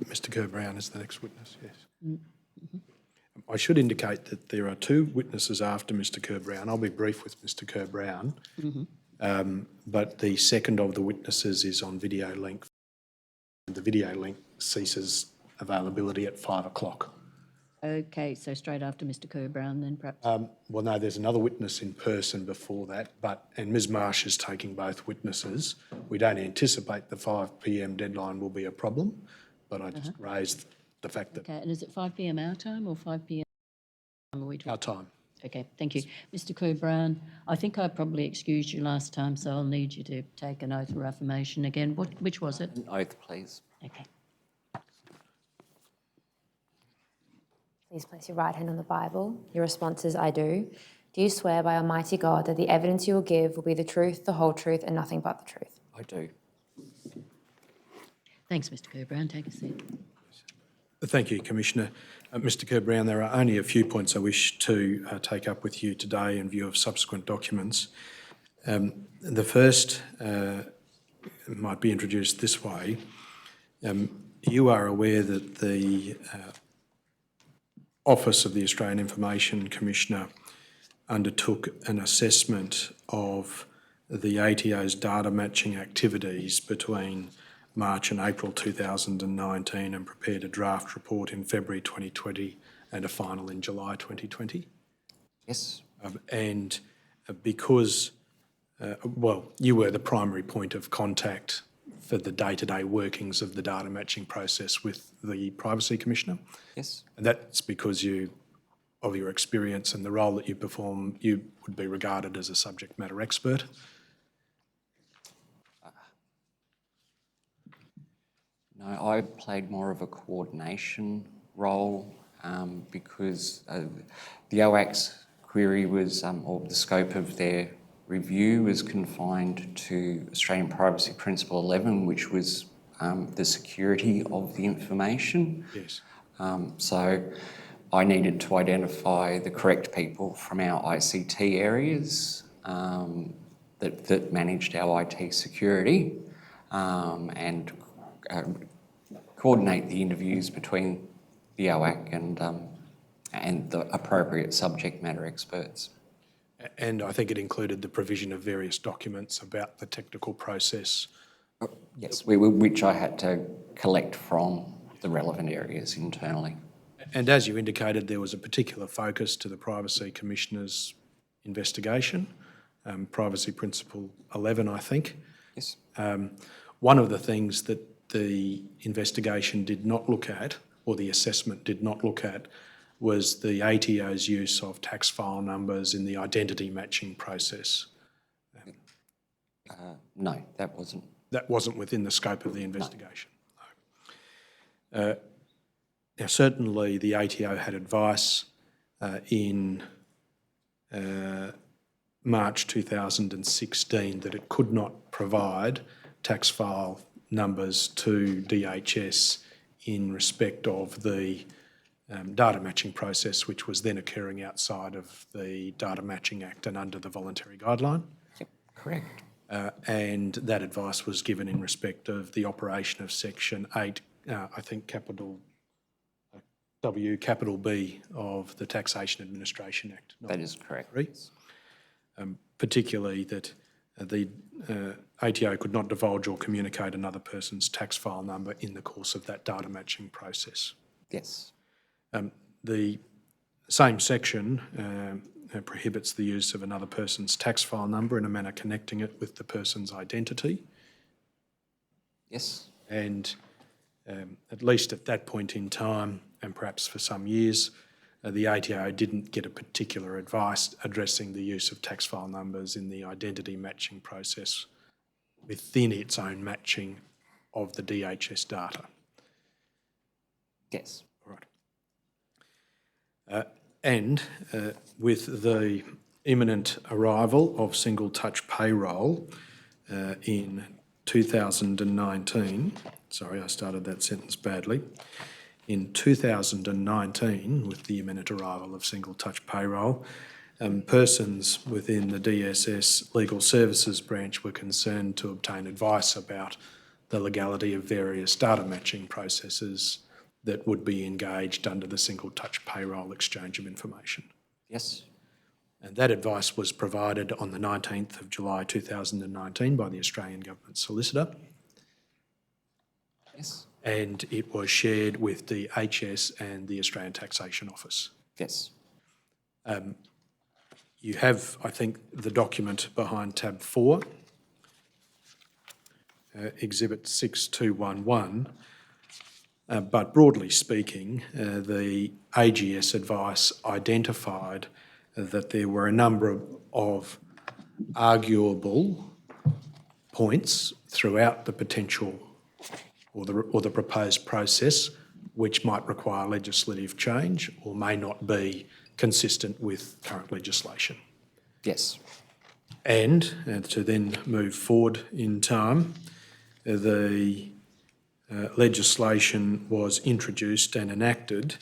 Mr Kerr-Brown is the next witness, yes. I should indicate that there are two witnesses after Mr Kerr-Brown. I'll be brief with Mr Kerr-Brown, but the second of the witnesses is on video link. The video link ceases availability at 5 o'clock. Okay, so straight after Mr Kerr-Brown then perhaps? Well, no, there's another witness in person before that, and Ms Marsh is taking both witnesses. We don't anticipate the 5 p.m. deadline will be a problem, but I just raised the fact that Okay, and is it 5 p.m. our time or 5 p.m. are we talking? our time. Okay, thank you. Mr Kerr-Brown, I think I probably excused you last time, so I'll need you to take an oath or affirmation again. Which was it? An oath, please. Okay. Please place your right hand on the Bible. Your response is, I do. Do you swear by Almighty God that the evidence you will give will be the truth, the whole truth, and nothing but the truth? I do. Thanks, Mr Kerr-Brown. Take a seat. Thank you, Commissioner. Mr Kerr-Brown, there are only a few points I wish to take up with you today in view of subsequent documents. The first might be introduced this way. You are aware that the Office of the Australian Information Commissioner undertook an assessment of the ATO's data matching activities between March and April 2019 and prepared a draft report in February 2020 and a final in July 2020. Yes. Because, you were the primary point of contact for the day-to-day workings of the data matching process with the Privacy Commissioner. Yes. And that's because of your experience and the role that you perform, you would be regarded as a subject matter expert. No, I played more of a coordination role because the OAC's query was, or the scope of their review was confined to Australian Privacy Principle 11, which was the security of the information. Yes. So I needed to identify the correct people from our ICT areas that managed our IT security and coordinate the interviews between the OAC and the appropriate subject matter experts. And I think it included the provision of various documents about the technical process. Yes, which I had to collect from the relevant areas internally. And as you indicated, there was a particular focus to the Privacy Commissioner's investigation, Privacy Principle 11, I think. Yes. One of the things that the investigation did not look at, or the assessment did not look at, was the ATO's use of tax file numbers in the identity matching process. No, that wasn't. That wasn't within the scope of the investigation. No. Now, certainly the ATO had advice in March 2016 that it could not provide tax file numbers to DHS in respect of the data matching process, which was then occurring outside of the Data Matching Act and under the voluntary guideline. Yep, correct. And that advice was given in respect of the operation of Section 8, I think capital W, capital B of the Taxation Administration Act. That is correct. Particularly that the ATO could not divulge or communicate another person's tax file number in the course of that data matching process. Yes. The same section prohibits the use of another person's tax file number in a manner connecting it with the person's identity. Yes. And at least at that point in time, and perhaps for some years, the ATO didn't get a particular advice addressing the use of tax file numbers in the identity matching process within its own matching of the DHS data. Yes. Right. And with the imminent arrival of single touch payroll in 2019, sorry, I started that sentence badly. In 2019, with the imminent arrival of single touch payroll, persons within the DSS Legal Services branch were concerned to obtain advice about the legality of various data matching processes that would be engaged under the single touch payroll exchange of information. Yes. And that advice was provided on the 19th of July 2019 by the Australian Government Solicitor. Yes. And it was shared with the HS and the Australian Taxation Office. Yes. You have, I think, the document behind tab 4, Exhibit 6211, but broadly speaking, the AGS advice identified that there were a number of arguable points throughout the potential or the proposed process which might require legislative change or may not be consistent with current legislation. Yes. And to then move forward in time, the legislation was introduced and enacted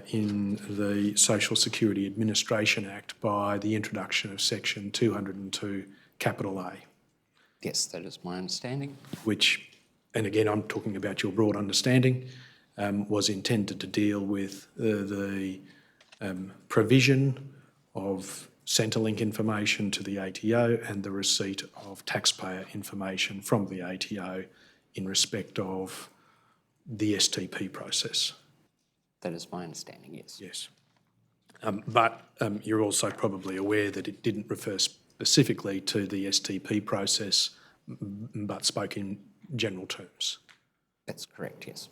in the Social Security Administration Act by the introduction of Section 202 capital A. Yes, that is my understanding. Which, and again I'm talking about your broad understanding, was intended to deal with the provision of Centrelink information to the ATO and the receipt of taxpayer information from the ATO in respect of the STP process. That is my understanding, yes. Yes. But you're also probably aware that it didn't refer specifically to the STP process, but spoke in general terms. That's correct, yes.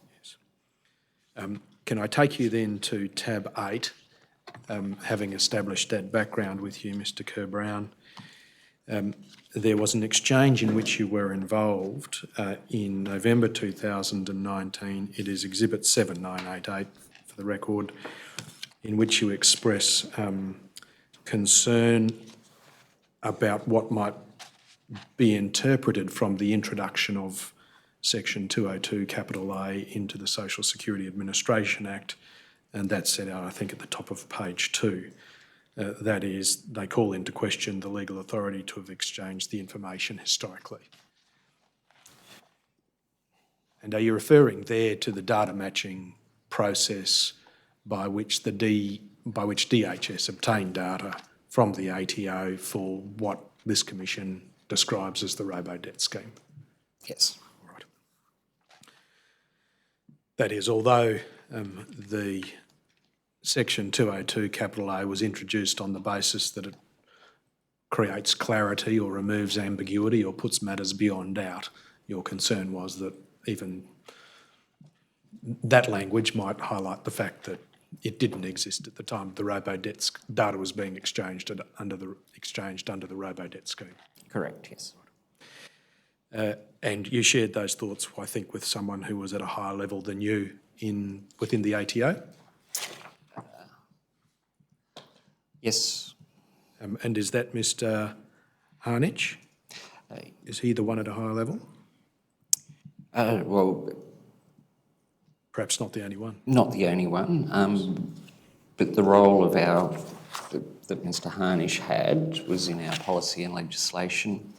Can I take you then to tab 8, having established that background with you, Mr. Kerr-Brown? There was an exchange in which you were involved in November 2019. It is Exhibit 7988 for the record, in which you express concern about what might be interpreted from the introduction of Section 202 capital A into the Social Security Administration Act, and that's set out, I think, at the top of page 2. That is, they call into question the legal authority to have exchanged the information historically. And are you referring there to the data matching process by which DHS obtained data from the ATO for what this Commission describes as the Robodebt scheme? Yes. Right. That is, although the Section 202 capital A was introduced on the basis that it creates clarity or removes ambiguity or puts matters beyond doubt, your concern was that even that language might highlight the fact that it didn't exist at the time the Robodebt data was being exchanged under the Robodebt scheme. Correct, yes. And you shared those thoughts, I think, with someone who was at a higher level than you within the ATO? Yes. And is that Mr. Harnich? Is he the one at a higher level? Well, Perhaps not the only one. not the only one, but the role of that Mr. Harnish had was in our policy and legislation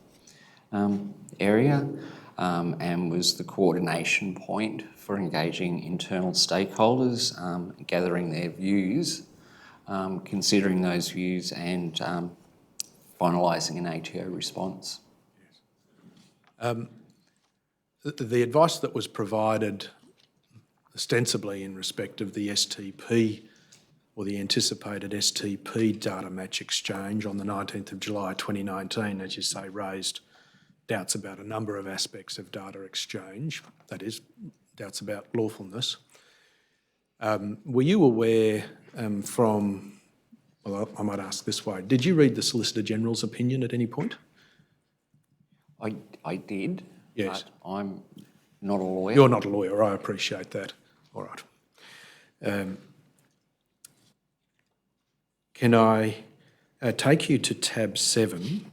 area, and was the coordination point for engaging internal stakeholders, gathering their views, considering those views and finalising an ATO response. The advice that was provided ostensibly in respect of the STP or the anticipated STP data match exchange on the 19th of July 2019, as you say, raised doubts about a number of aspects of data exchange, that is, doubts about lawfulness. Were you aware from, well, I might ask this way, did you read the Solicitor General's opinion at any point? I did, Yes. but I'm not a lawyer. You're not a lawyer, I appreciate that. All right. Can I take you to tab 7?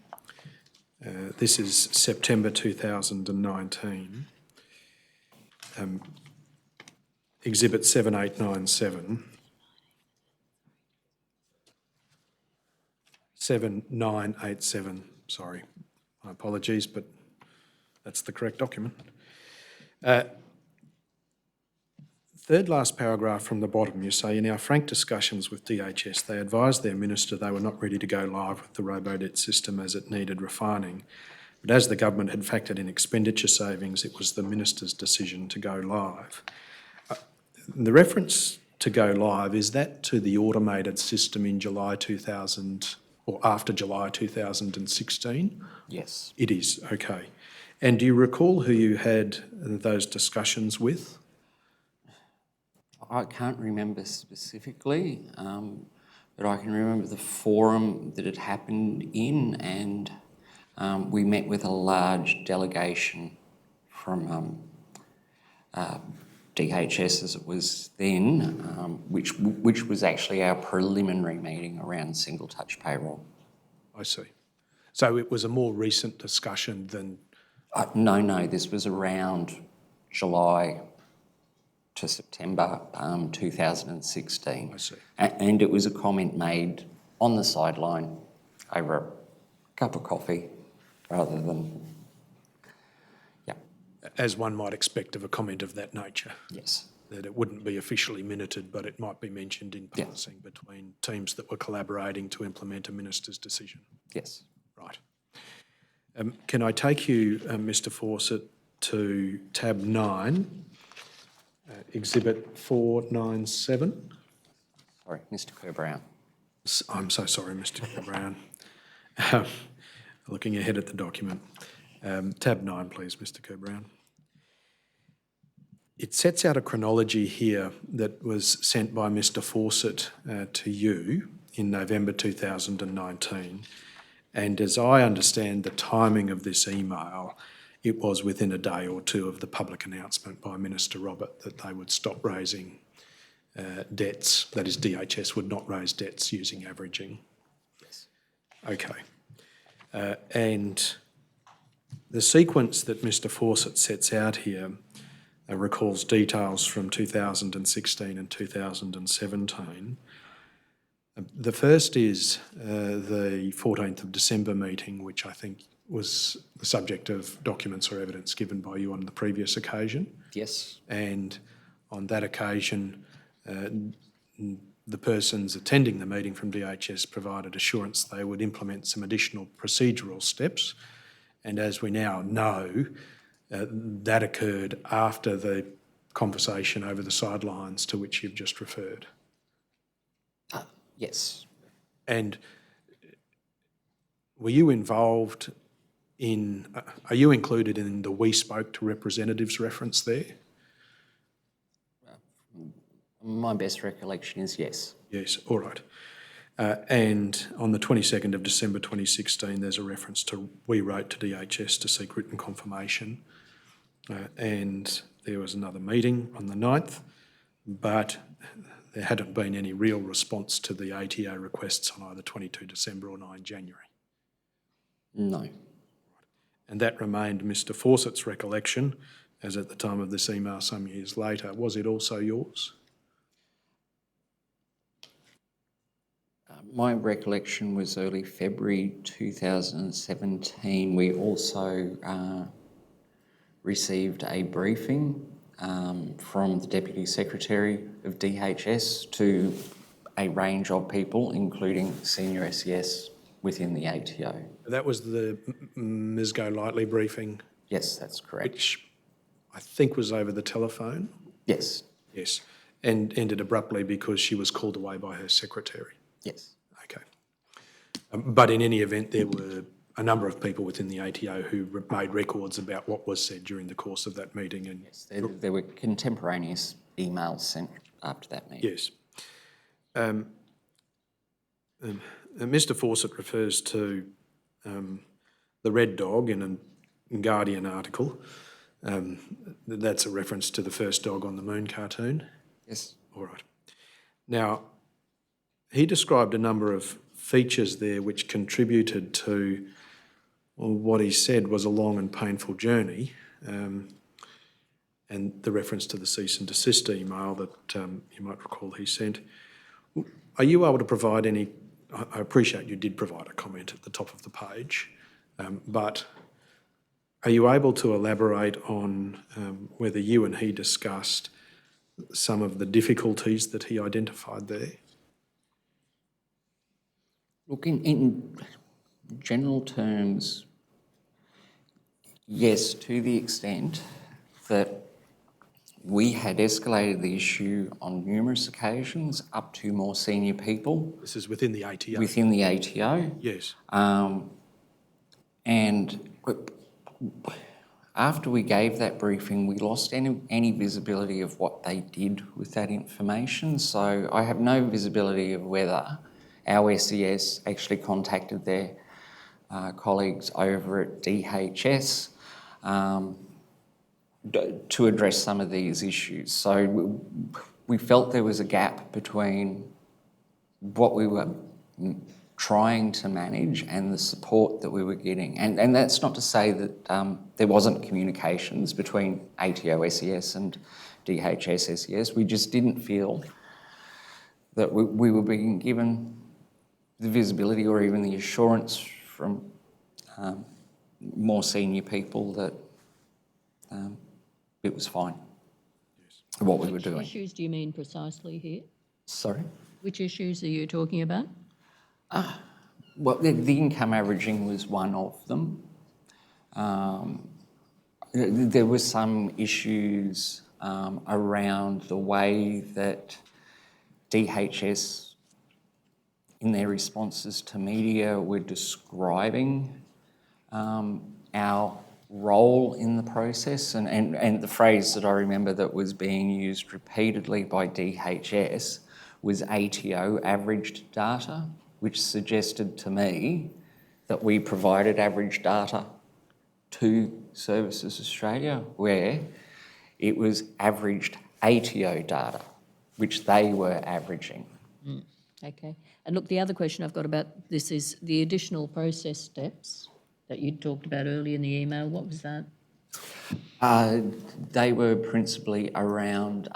This is September 2019. Exhibit 7897. 7987, sorry. My apologies, but that's the correct document. Third last paragraph from the bottom, you say, in our frank discussions with DHS, they advised their minister they were not ready to go live with the Robodebt system as it needed refining. But as the government had factored in expenditure savings, it was the minister's decision to go live. The reference to go live, is that to the automated system in July 2000 or after July 2016? Yes. It is, okay. And do you recall who you had those discussions with? I can't remember specifically, but I can remember the forum that it happened in, and we met with a large delegation from DHS as it was then, which was actually our preliminary meeting around single touch payroll. I see. So it was a more recent discussion than... No, this was around July to September 2016. I see. And it was a comment made on the sideline over a cup of coffee rather than... Yeah. As one might expect of a comment of that nature. Yes. That it wouldn't be officially minuted, but it might be mentioned in passing between teams that were collaborating to implement a minister's decision. Yes. Right. Can I take you, Mr Fawcett, to tab 9, exhibit 497? Sorry, Mr Kerr-Brown. I'm so sorry, Mr Kerr-Brown. Looking ahead at the document. Tab 9, please, Mr Kerr-Brown. It sets out a chronology here that was sent by Mr Fawcett to you in November 2019. And as I understand the timing of this email, it was within a day or two of the public announcement by Minister Robert that they would stop raising debts, that is, DHS would not raise debts using averaging. Yes. Okay. And the sequence that Mr Fawcett sets out here recalls details from 2016 and 2017. The first is the 14th of December meeting, which I think was the subject of documents or evidence given by you on the previous occasion. Yes. And on that occasion, the persons attending the meeting from DHS provided assurance they would implement some additional procedural steps. And as we now know, that occurred after the conversation over the sidelines to which you've just referred. Yes. And were you involved in, are you included in the "we spoke to representatives" reference there? My best recollection is yes. Yes, all right. And on the 22nd of December 2016, there's a reference to "we wrote to DHS to seek written confirmation." And there was another meeting on the 9th, but there hadn't been any real response to the ATO requests on either 22 December or 9 January. No. And that remained Mr Fawcett's recollection, as at the time of this email some years later. Was it also yours? My recollection was early February 2017. We also received a briefing from the Deputy Secretary of DHS to a range of people, including senior SES within the ATO. That was the Ms Golightly briefing? Yes, that's correct. Which I think was over the telephone? Yes. Yes. And ended abruptly because she was called away by her secretary? Yes. Okay. But in any event, there were a number of people within the ATO who made records about what was said during the course of that meeting. And yes, there were contemporaneous emails sent after that meeting. Yes. Mr Fawcett refers to the Red Dog in a Guardian article. That's a reference to the first dog on the moon cartoon? Yes. All right. Now, he described a number of features there which contributed to what he said was a long and painful journey, and the reference to the cease and desist email that you might recall he sent. Are you able to provide any, I appreciate you did provide a comment at the top of the page, but are you able to elaborate on whether you and he discussed some of the difficulties that he identified there? Look, in general terms, yes, to the extent that we had escalated the issue on numerous occasions up to more senior people. This is within the ATO? Within the ATO. Yes. And after we gave that briefing, we lost any visibility of what they did with that information. So I have no visibility of whether our SES actually contacted their colleagues over at DHS to address some of these issues. So we felt there was a gap between what we were trying to manage and the support that we were getting. And that's not to say that there wasn't communications between ATO SES and DHS SES. We just didn't feel that we were being given the visibility or even the assurance from more senior people that it was fine, what we were doing. Which issues do you mean precisely here? Sorry? Which issues are you talking about? Well, the income averaging was one of them. There were some issues around the way that DHS, in their responses to media, were describing our role in the process, and the phrase that I remember that was being used repeatedly by DHS was ATO, averaged data, which suggested to me that we provided average data to Services Australia, where it was averaged ATO data, which they were averaging. Okay. And look, the other question I've got about this is the additional process steps that you talked about earlier in the email. What was that? They were principally around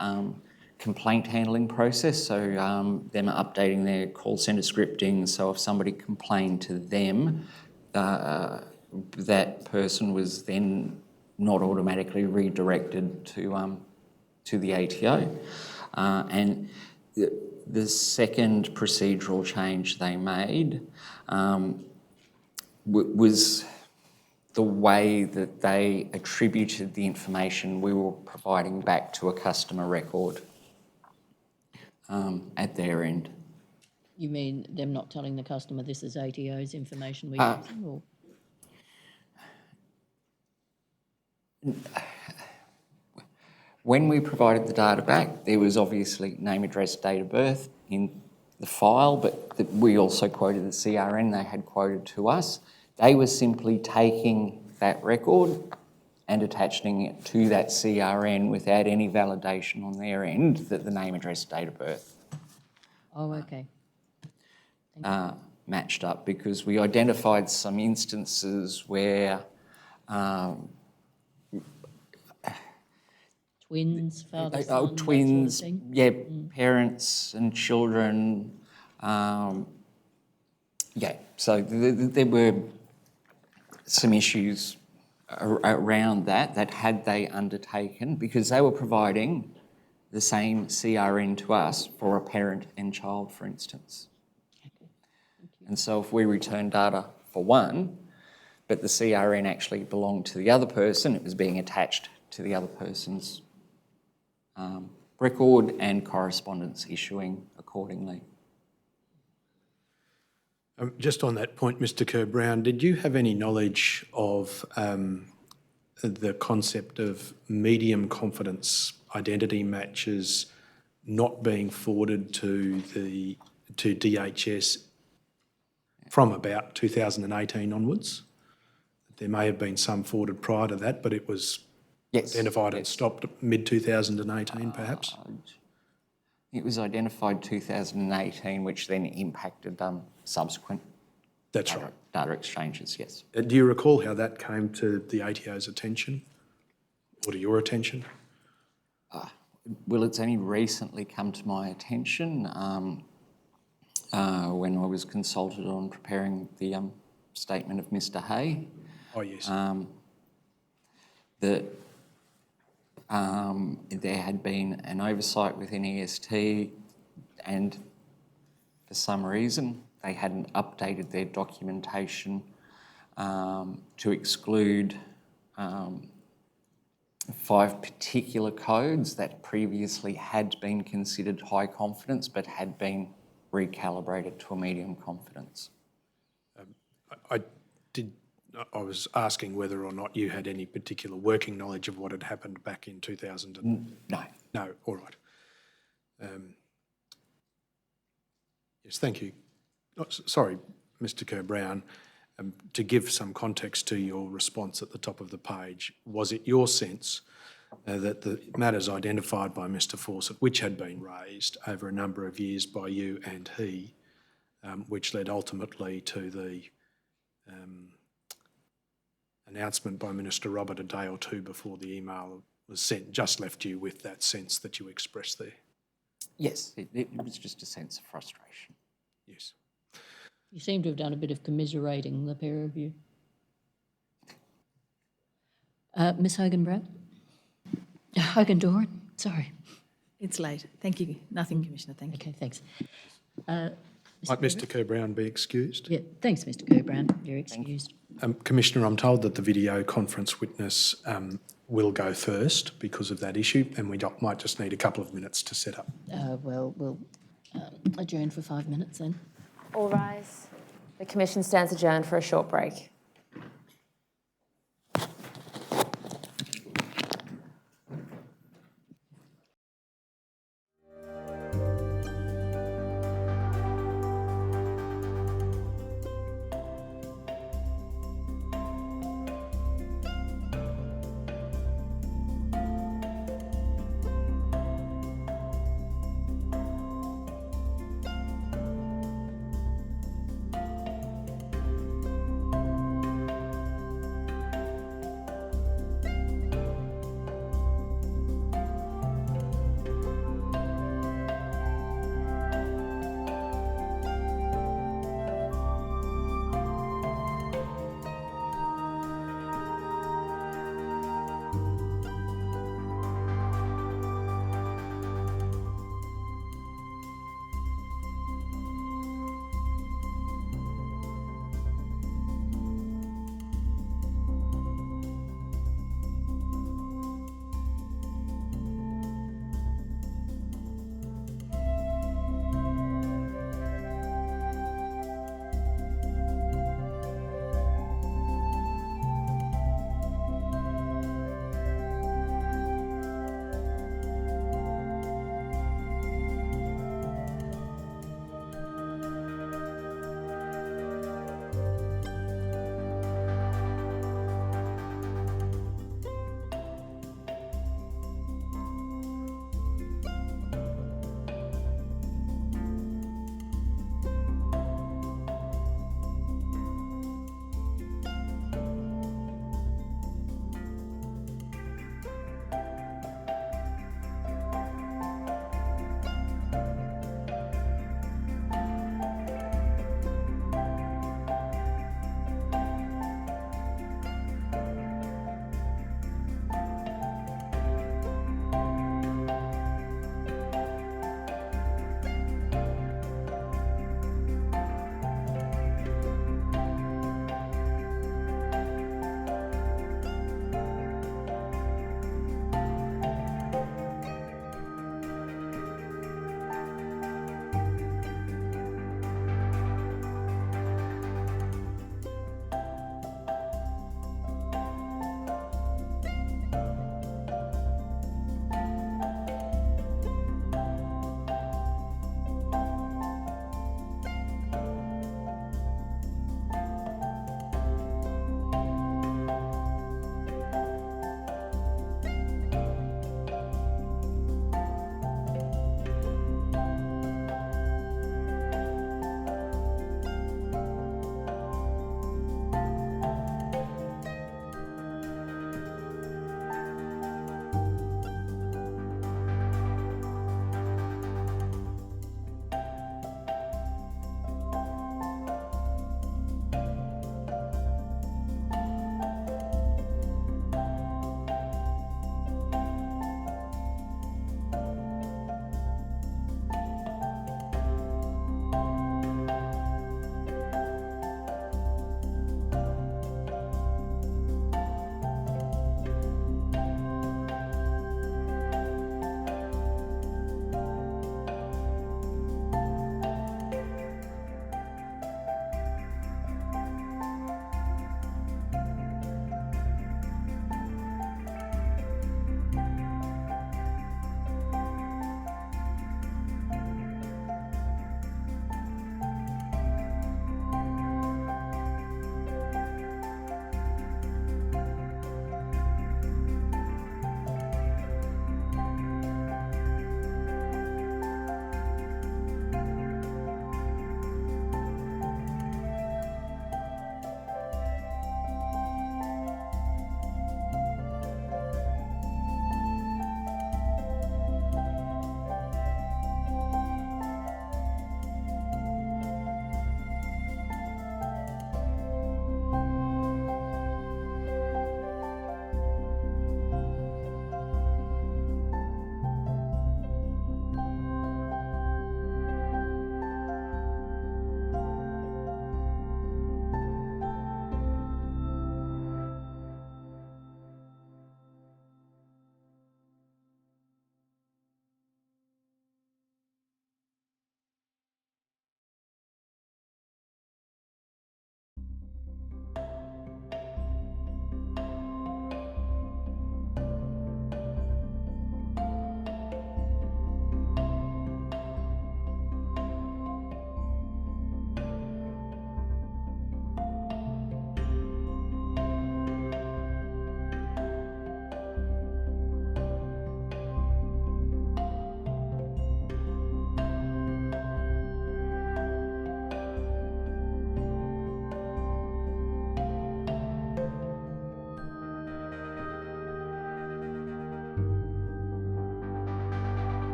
complaint handling process, so them updating their call centre scripting, so if somebody complained to them, that person was then not automatically redirected to the ATO. And the second procedural change they made was the way that they attributed the information we were providing back to a customer record at their end. You mean them not telling the customer this is ATO's information we're using, or? When we provided the data back, there was obviously name, address, date of birth in the file, but we also quoted the CRN they had quoted to us. They were simply taking that record and attaching it to that CRN without any validation on their end that the name, address, date of birth Oh, okay. matched up, because we identified some instances where Twins, father, son, twins, that sort of thing? yeah, parents and children, yeah. So there were some issues around that had they undertaken, because they were providing the same CRN to us for a parent and child, for instance. And so if we return data for one, but the CRN actually belonged to the other person, it was being attached to the other person's record and correspondence issuing accordingly. Just on that point, Mr. Kerr-Brown, did you have any knowledge of the concept of medium confidence identity matches not being forwarded to DHS from about 2018 onwards? There may have been some forwarded prior to that, but it was identified and stopped mid-2018 perhaps? It was identified 2018, which then impacted subsequent That's right. data exchanges, yes. Do you recall how that came to the ATO's attention or to your attention? Well, it's only recently come to my attention when I was consulted on preparing the statement of Mr. Hay. Oh, yes. That there had been an oversight within EST, and for some reason they hadn't updated their documentation to exclude 5 particular codes that previously had been considered high confidence but had been recalibrated to a medium confidence. I was asking whether or not you had any particular working knowledge of what had happened back in 2000. No. No, all right. Yes, thank you. sorry, Mr Kerr-Brown, to give some context to your response at the top of the page, was it your sense that the matters identified by Mr Fawcett, which had been raised over a number of years by you and he, which led ultimately to the announcement by Minister Robert a day or two before the email was sent, just left you with that sense that you expressed there? Yes, it was just a sense of frustration. Yes. You seem to have done a bit of commiserating, the pair of you. Ms Hogan-Brown? Hogan-Doran, sorry. It's late. Thank you. Nothing, Commissioner. Thank you. Okay, thanks. Might Mr Kerr-Brown be excused? Yeah, thanks, Mr Kerr-Brown. You're excused. Commissioner, I'm told that the video conference witness will go first because of that issue, and we might just need a couple of minutes to set up. Well, we'll adjourn for 5 minutes then. All rise. The Commission stands adjourned for a short break.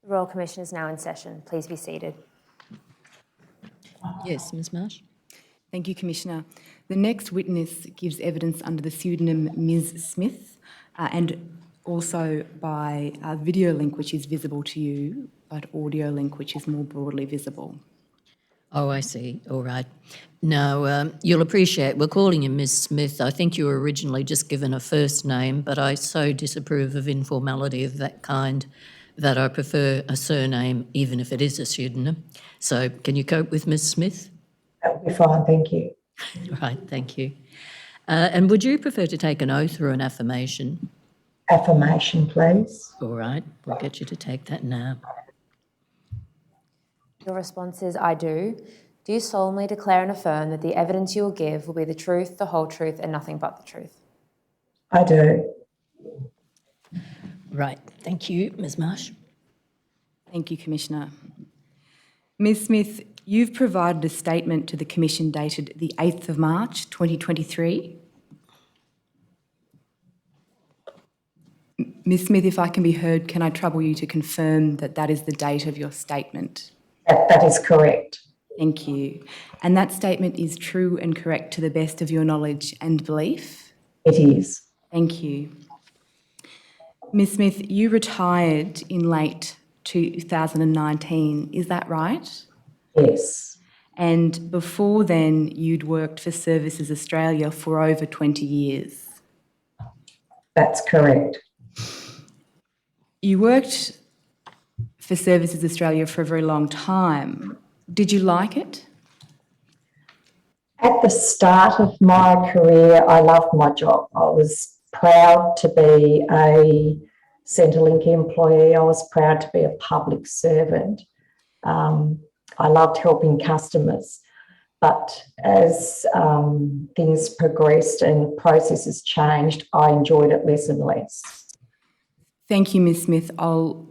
The Royal Commission is now in session. Please be seated. Yes, Ms Marsh? Thank you, Commissioner. The next witness gives evidence under the pseudonym Ms Smith and also by a video link which is visible to you, but audio link which is more broadly visible. Oh, I see. All right. Now, you'll appreciate we're calling you Ms Smith. I think you were originally just given a first name, but I so disapprove of informality of that kind that I prefer a surname, even if it is a pseudonym. So can you cope with Ms Smith? That would be fine, thank you. Right, thank you. And would you prefer to take an oath or an affirmation? Affirmation, please. All right, we'll get you to take that now. Your response is, I do. Do you solemnly declare and affirm that the evidence you will give will be the truth, the whole truth, and nothing but the truth? I do. Right, thank you, Ms Marsh. Thank you, Commissioner. Ms Smith, you've provided a statement to the Commission dated the 8th of March 2023. Ms Smith, if I can be heard, can I trouble you to confirm that that is the date of your statement? That is correct. Thank you. And that statement is true and correct to the best of your knowledge and belief? It is. Thank you. Ms Smith, you retired in late 2019, is that right? Yes. And before then, you'd worked for Services Australia for over 20 years. That's correct. You worked for Services Australia for a very long time. Did you like it? At the start of my career, I loved my job. I was proud to be a Centrelink employee. I was proud to be a public servant. I loved helping customers. But as things progressed and processes changed, I enjoyed it less and less. Thank you, Ms Smith. I'll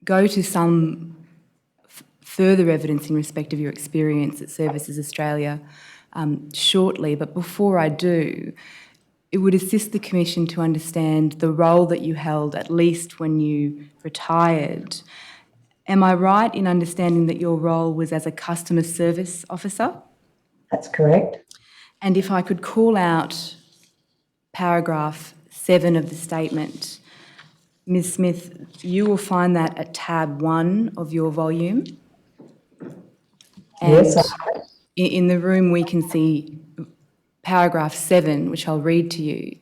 go to some further evidence in respect of your experience at Services Australia shortly, but before I do, it would assist the Commission to understand the role that you held, at least when you retired. Am I right in understanding that your role was as a customer service officer? That's correct. And if I could call out paragraph 7 of the statement, Ms Smith, you will find that at tab 1 of your volume. And Yes. in the room we can see paragraph 7, which I'll read to you.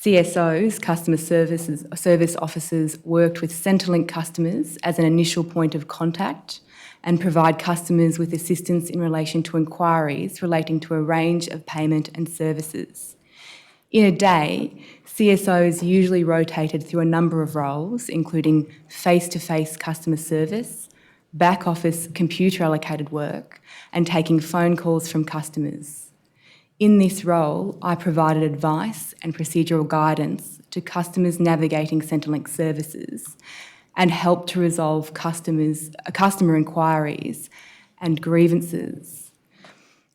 CSOs, customer service officers, worked with Centrelink customers as an initial point of contact and provide customers with assistance in relation to inquiries relating to a range of payment and services. In a day, CSOs usually rotated through a number of roles, including face-to-face customer service, back office computer allocated work, and taking phone calls from customers. In this role, I provided advice and procedural guidance to customers navigating Centrelink services and helped to resolve customer inquiries and grievances.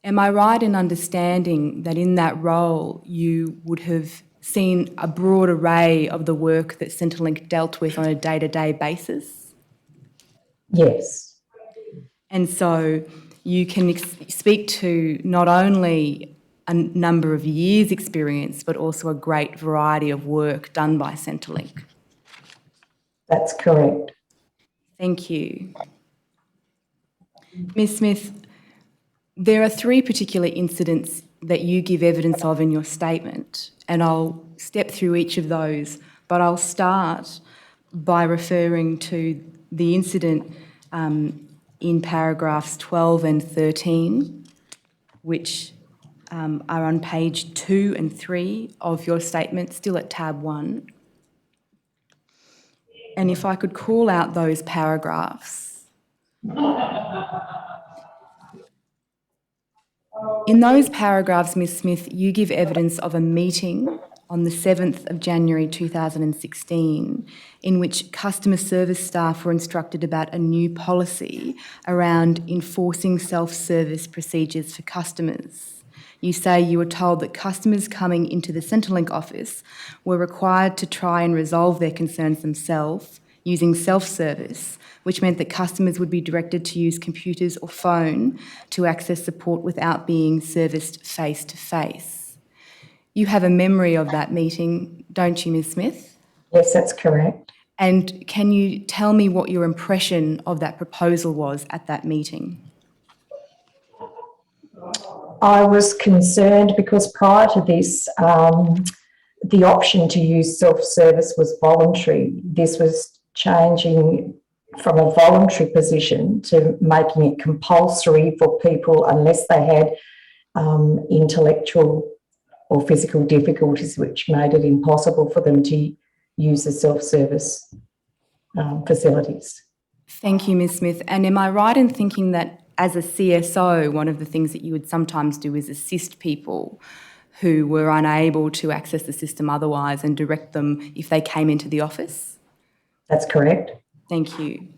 Am I right in understanding that in that role you would have seen a broad array of the work that Centrelink dealt with on a day-to-day basis? Yes. And so you can speak to not only a number of years' experience, but also a great variety of work done by Centrelink. That's correct. Thank you. Ms Smith, there are 3 particular incidents that you give evidence of in your statement, and I'll step through each of those, but I'll start by referring to the incident in paragraphs 12 and 13, which are on page 2 and 3 of your statement, still at tab 1. And if I could call out those paragraphs. In those paragraphs, Ms Smith, you give evidence of a meeting on the 7th of January 2016 in which customer service staff were instructed about a new policy around enforcing self-service procedures for customers. You say you were told that customers coming into the Centrelink office were required to try and resolve their concerns themselves using self-service, which meant that customers would be directed to use computers or phone to access support without being serviced face-to-face. You have a memory of that meeting, don't you, Ms Smith? Yes, that's correct. And can you tell me what your impression of that proposal was at that meeting? I was concerned because prior to this, the option to use self-service was voluntary. This was changing from a voluntary position to making it compulsory for people unless they had intellectual or physical difficulties, which made it impossible for them to use the self-service facilities. Thank you, Ms Smith. And am I right in thinking that as a CSO, one of the things that you would sometimes do is assist people who were unable to access the system otherwise and direct them if they came into the office? That's correct. Thank you.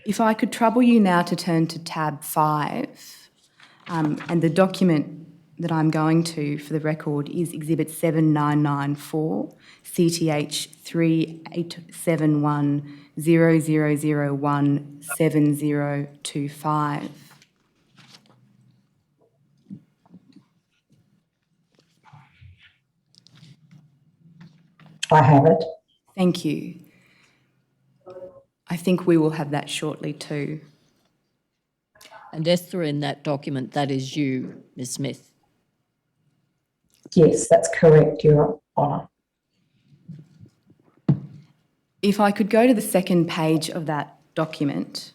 If I could trouble you now to turn to tab 5, and the document that I'm going to, for the record, is Exhibit 7994, CTH 387100017025. I have it. Thank you. I think we will have that shortly too. And Esther, in that document, that is you, Ms Smith. Yes, that's correct, Your Honour. If I could go to the second page of that document.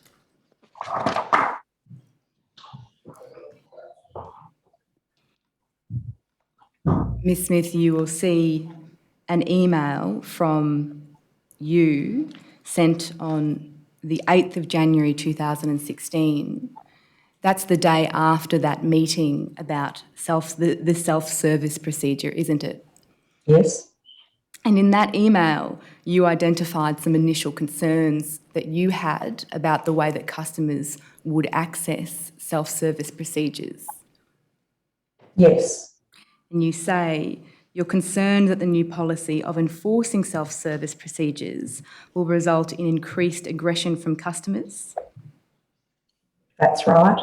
Ms Smith, you will see an email from you sent on the 8th of January 2016. That's the day after that meeting about the self-service procedure, isn't it? Yes. And in that email, you identified some initial concerns that you had about the way that customers would access self-service procedures. Yes. And you say you're concerned that the new policy of enforcing self-service procedures will result in increased aggression from customers. That's right.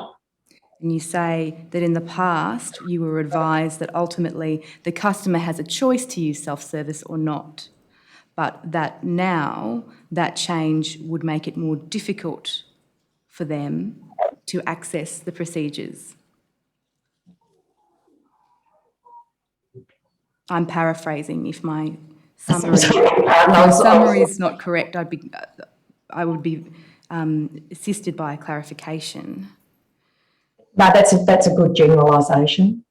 And you say that in the past you were advised that ultimately the customer has a choice to use self-service or not, but that now that change would make it more difficult for them to access the procedures. I'm paraphrasing. If my summary is not correct, I would be assisted by a clarification. No, that's a good generalisation.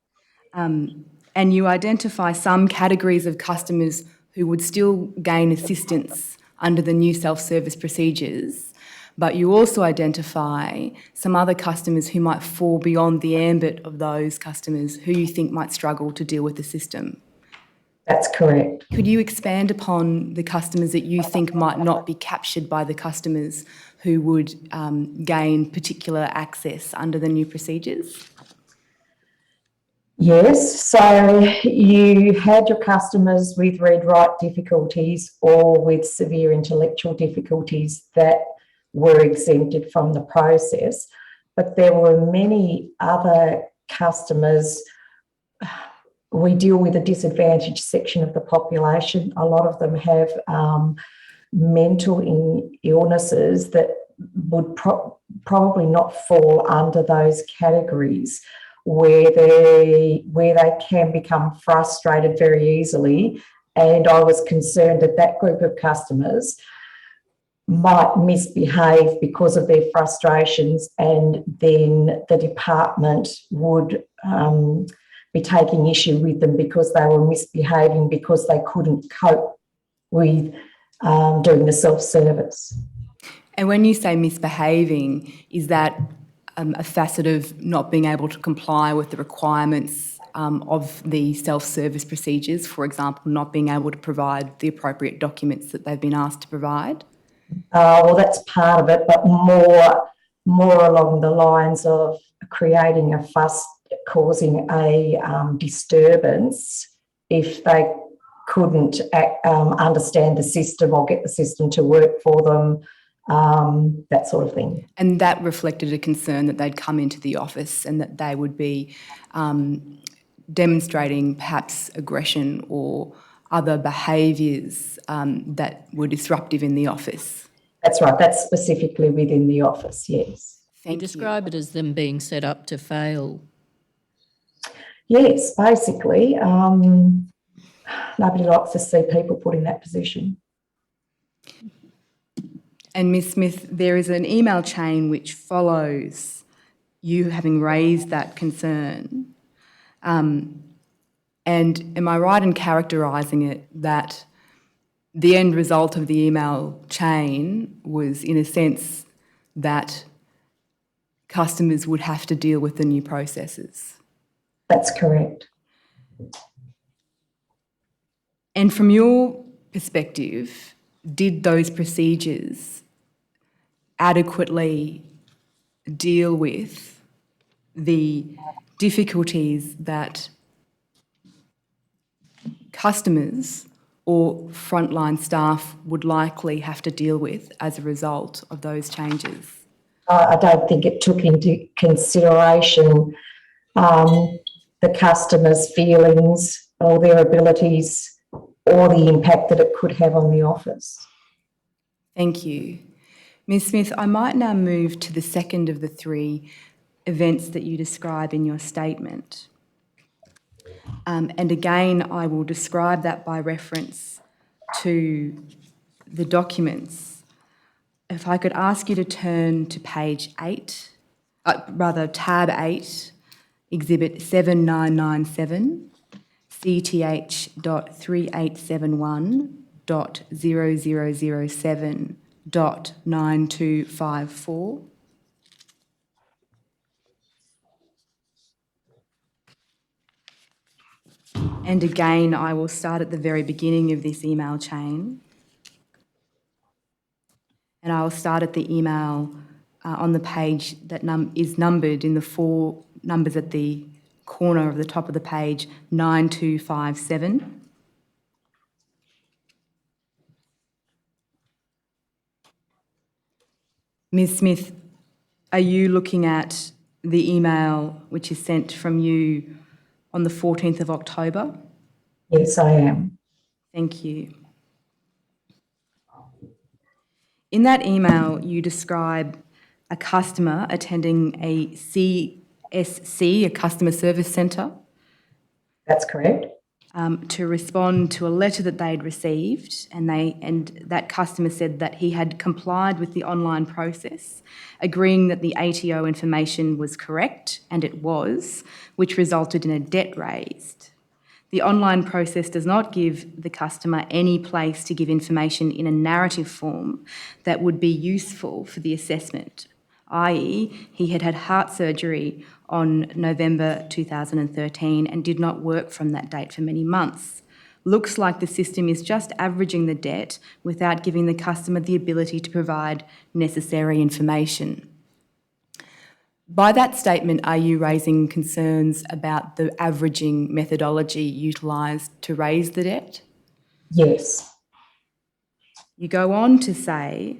And you identify some categories of customers who would still gain assistance under the new self-service procedures, but you also identify some other customers who might fall beyond the ambit of those customers who you think might struggle to deal with the system. That's correct. Could you expand upon the customers that you think might not be captured by the customers who would gain particular access under the new procedures? Yes, so you had your customers with read-write difficulties or with severe intellectual difficulties that were exempted from the process, but there were many other customers. We deal with a disadvantaged section of the population. A lot of them have mental illnesses that would probably not fall under those categories, where they can become frustrated very easily. And I was concerned that that group of customers might misbehave because of their frustrations, and then the department would be taking issue with them because they were misbehaving because they couldn't cope with doing the self-service. And when you say misbehaving, is that a facet of not being able to comply with the requirements of the self-service procedures, for example, not being able to provide the appropriate documents that they've been asked to provide? Well, that's part of it, but more along the lines of creating a fuss, causing a disturbance if they couldn't understand the system or get the system to work for them, that sort of thing. And that reflected a concern that they'd come into the office and that they would be demonstrating perhaps aggression or other behaviours that were disruptive in the office. That's right, that's specifically within the office, yes. You describe it as them being set up to fail. Yes, basically. Nobody likes to see people put in that position. And Ms Smith, there is an email chain which follows you having raised that concern. And am I right in characterising it that the end result of the email chain was, in a sense, that customers would have to deal with the new processes? That's correct. And from your perspective, did those procedures adequately deal with the difficulties that customers or frontline staff would likely have to deal with as a result of those changes? I don't think it took into consideration the customer's feelings or their abilities or the impact that it could have on the office. Thank you. Ms Smith, I might now move to the second of the three events that you describe in your statement. And again, I will describe that by reference to the documents. If I could ask you to turn to page 8, tab 8, exhibit 7997, CTH.3871.0007.9254. And again, I will start at the very beginning of this email chain. And I will start at the email on the page that is numbered in the 4 numbers at the corner of the top of the page, 9257. Ms Smith, are you looking at the email which is sent from you on the 14th of October? Yes, I am. Thank you. In that email, you describe a customer attending a CSC, a customer service centre. That's correct. To respond to a letter that they'd received, and that customer said that he had complied with the online process, agreeing that the ATO information was correct, and it was, which resulted in a debt raised. The online process does not give the customer any place to give information in a narrative form that would be useful for the assessment, i.e., he had had heart surgery on November 2013 and did not work from that date for many months. Looks like the system is just averaging the debt without giving the customer the ability to provide necessary information. By that statement, are you raising concerns about the averaging methodology utilised to raise the debt? Yes. You go on to say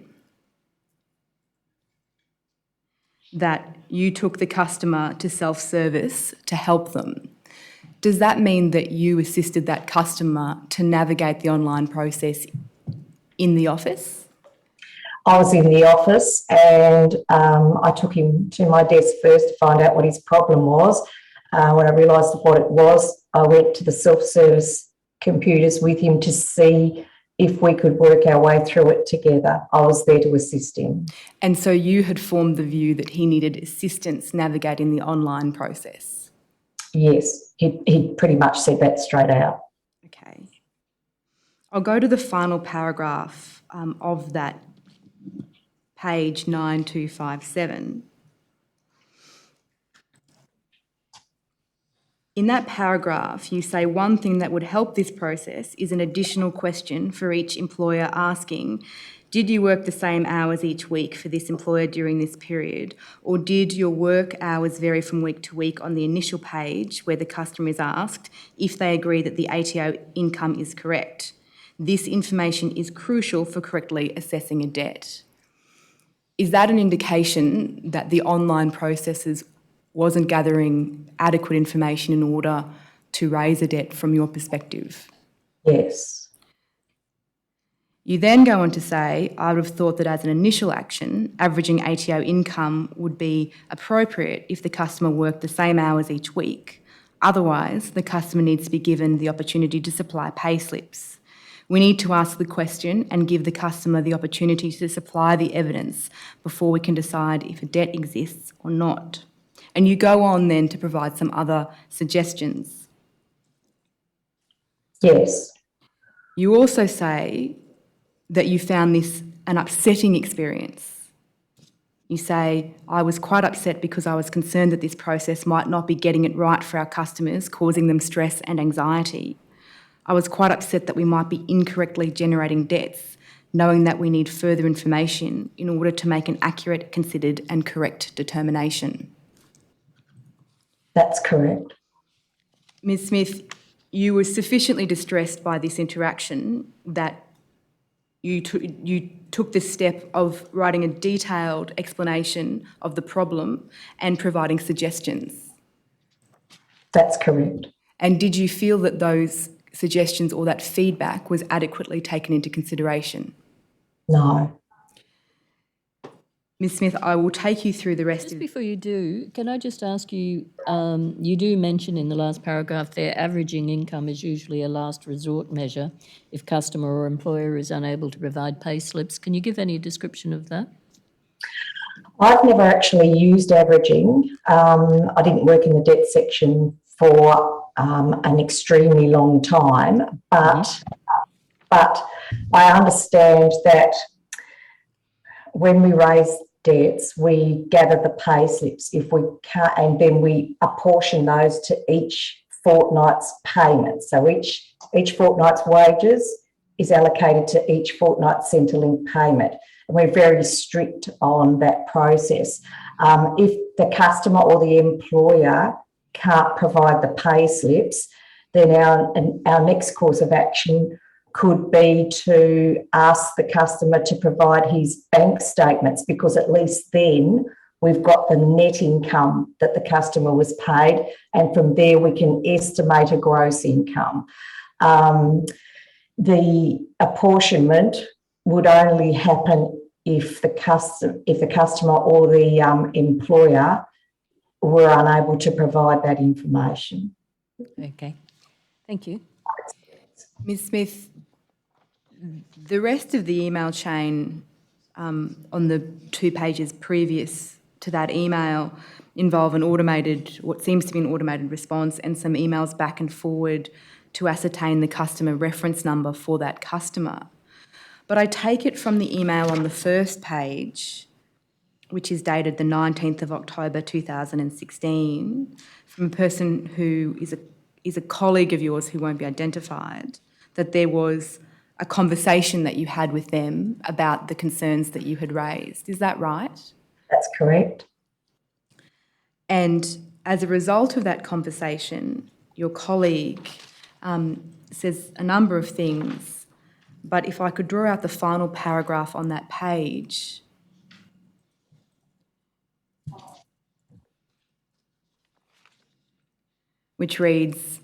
that you took the customer to self-service to help them. Does that mean that you assisted that customer to navigate the online process in the office? I was in the office and I took him to my desk first to find out what his problem was. When I realised what it was, I went to the self-service computers with him to see if we could work our way through it together. I was there to assist him. And so you had formed the view that he needed assistance navigating the online process? Yes, he pretty much said that straight out. Okay. I'll go to the final paragraph of that page 9257. In that paragraph, you say one thing that would help this process is an additional question for each employer asking, did you work the same hours each week for this employer during this period, or did your work hours vary from week to week on the initial page where the customer is asked if they agree that the ATO income is correct? This information is crucial for correctly assessing a debt. Is that an indication that the online processes wasn't gathering adequate information in order to raise a debt from your perspective? Yes. You then go on to say, I would have thought that as an initial action, averaging ATO income would be appropriate if the customer worked the same hours each week. Otherwise, the customer needs to be given the opportunity to supply payslips. We need to ask the question and give the customer the opportunity to supply the evidence before we can decide if a debt exists or not. And you go on then to provide some other suggestions. Yes. You also say that you found this an upsetting experience. You say, I was quite upset because I was concerned that this process might not be getting it right for our customers, causing them stress and anxiety. I was quite upset that we might be incorrectly generating debts, knowing that we need further information in order to make an accurate, considered and correct determination. That's correct. Ms. Smith, you were sufficiently distressed by this interaction that you took the step of writing a detailed explanation of the problem and providing suggestions. That's correct. And did you feel that those suggestions or that feedback was adequately taken into consideration? No. Ms. Smith, I will take you through the rest Just of... before you do, can I just ask you, you do mention in the last paragraph there, averaging income is usually a last resort measure if customer or employer is unable to provide pay slips. Can you give any description of that? I've never actually used averaging. I didn't work in the debt section for an extremely long time, but I understand that when we raise debts, we gather the pay slips if we can't, and then we apportion those to each fortnight's payment. So each fortnight's wages is allocated to each fortnight's Centrelink payment. And we're very strict on that process. If the customer or the employer can't provide the pay slips, then our next course of action could be to ask the customer to provide his bank statements, because at least then we've got the net income that the customer was paid, and from there we can estimate a gross income. The apportionment would only happen if the customer or the employer were unable to provide that information. Okay, thank you. Ms. Smith, the rest of the email chain on the 2 pages previous to that email involve what seems to be an automated response and some emails back and forward to ascertain the customer reference number for that customer. But I take it from the email on the first page, which is dated the 19th of October 2016, from a person who is a colleague of yours who won't be identified, that there was a conversation that you had with them about the concerns that you had raised. Is that right? That's correct. And as a result of that conversation, your colleague says a number of things, but if I could draw out the final paragraph on that page, which reads,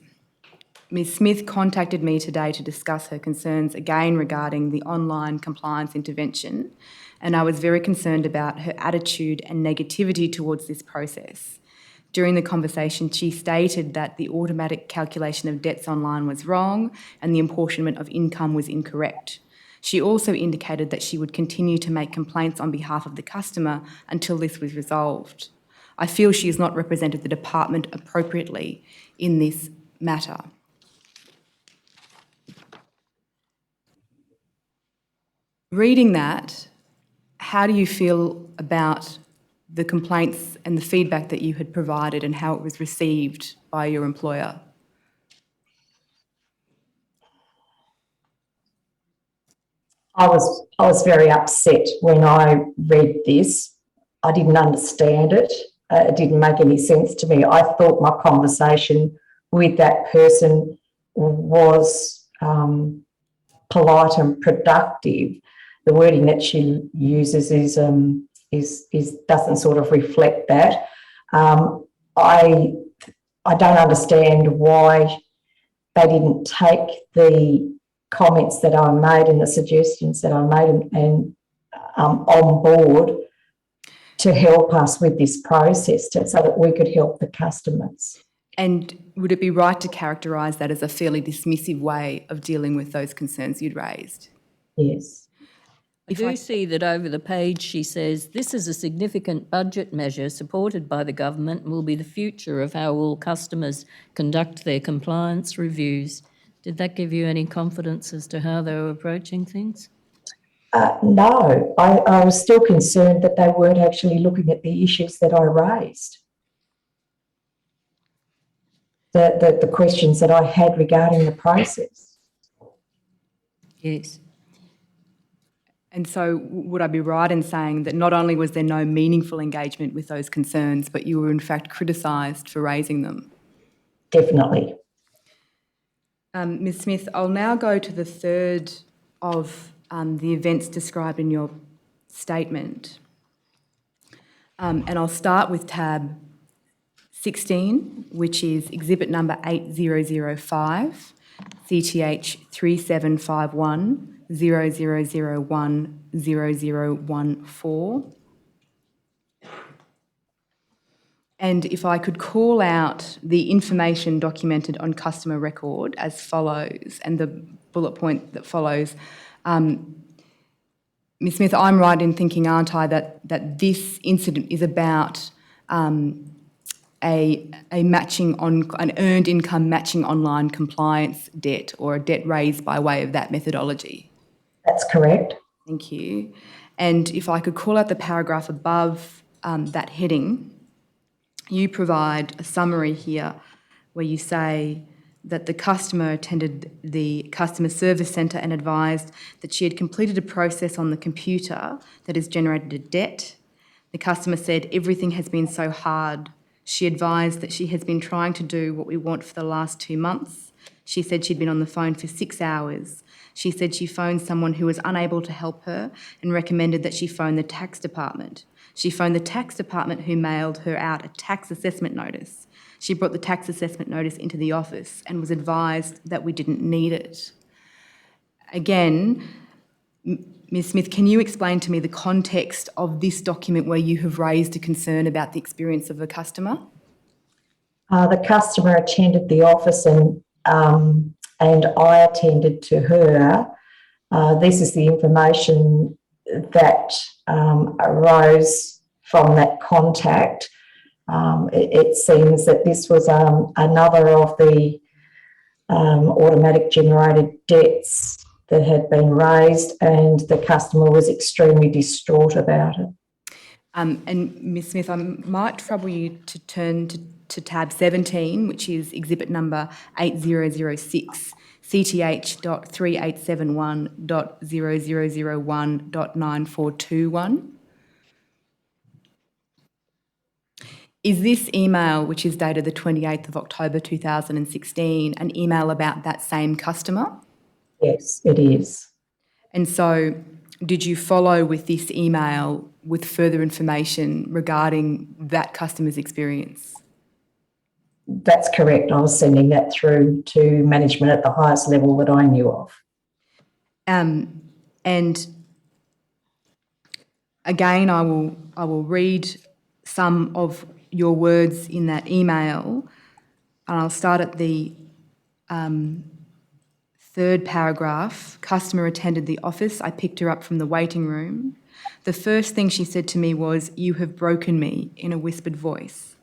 Ms. Smith contacted me today to discuss her concerns again regarding the online compliance intervention, and I was very concerned about her attitude and negativity towards this process. During the conversation, she stated that the automatic calculation of debts online was wrong and the apportionment of income was incorrect. She also indicated that she would continue to make complaints on behalf of the customer until this was resolved. I feel she has not represented the department appropriately in this matter. Reading that, how do you feel about the complaints and the feedback that you had provided and how it was received by your employer? I was very upset when I read this. I didn't understand it. It didn't make any sense to me. I thought my conversation with that person was polite and productive. The wording that she uses is doesn't sort of reflect that. I don't understand why they didn't take the comments that I made and the suggestions that I made and on board to help us with this process so that we could help the customers. And would it be right to characterise that as a fairly dismissive way of dealing with those concerns you'd raised? Yes. I do see that over the page she says, this is a significant budget measure supported by the government and will be the future of how all customers conduct their compliance reviews. Did that give you any confidence as to how they were approaching things? No, I was still concerned that they weren't actually looking at the issues that I raised. The questions that I had regarding the process. Yes. And so would I be right in saying that not only was there no meaningful engagement with those concerns, but you were in fact criticised for raising them? Definitely. Ms Smith, I'll now go to the third of the events described in your statement. And I'll start with tab 16, which is exhibit number 8005, CTH 3751 0001 0014. And if I could call out the information documented on customer record as follows, and the bullet point that follows, Ms Smith, I'm right in thinking, aren't I, that this incident is about a matching on an earned income matching online compliance debt, or a debt raised by way of that methodology? That's correct. Thank you. And if I could call out the paragraph above that heading, you provide a summary here where you say that the customer attended the customer service centre and advised that she had completed a process on the computer that has generated a debt. The customer said everything has been so hard. She advised that she has been trying to do what we want for the last 2 months. She said she'd been on the phone for 6 hours. She said she phoned someone who was unable to help her and recommended that she phone the tax department. She phoned the tax department, who mailed her out a tax assessment notice. She brought the tax assessment notice into the office and was advised that we didn't need it. Again, Ms Smith, can you explain to me the context of this document where you have raised a concern about the experience of a customer? The customer attended the office and I attended to her. This is the information that arose from that contact. It seems that this was another of the automatic generated debts that had been raised, and the customer was extremely distraught about it. And Ms Smith, I might trouble you to turn to tab 17, which is exhibit number 8006, CTH.3871.0001.9421. Is this email, which is dated the 28th of October 2016, an email about that same customer? Yes, it is. And so did you follow with this email with further information regarding that customer's experience? That's correct. I was sending that through to management at the highest level that I knew of. And again, I will read some of your words in that email, and I'll start at the third paragraph. Customer attended the office. I picked her up from the waiting room. The first thing she said to me was, "You have broken me," in a whispered voice.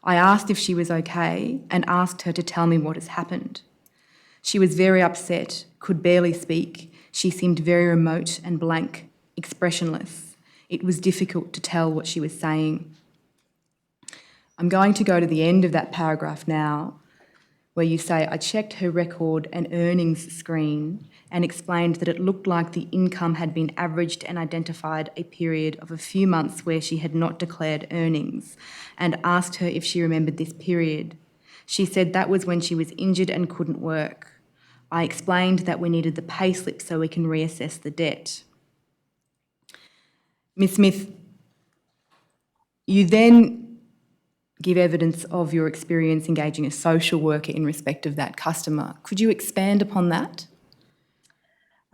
I asked if she was okay and asked her to tell me what has happened. She was very upset, could barely speak. She seemed very remote and blank, expressionless. It was difficult to tell what she was saying. I'm going to go to the end of that paragraph now, where you say, I checked her record and earnings screen and explained that it looked like the income had been averaged and identified a period of a few months where she had not declared earnings, and asked her if she remembered this period. She said that was when she was injured and couldn't work. I explained that we needed the payslip so we can reassess the debt. Ms Smith, you then give evidence of your experience engaging a social worker in respect of that customer. Could you expand upon that?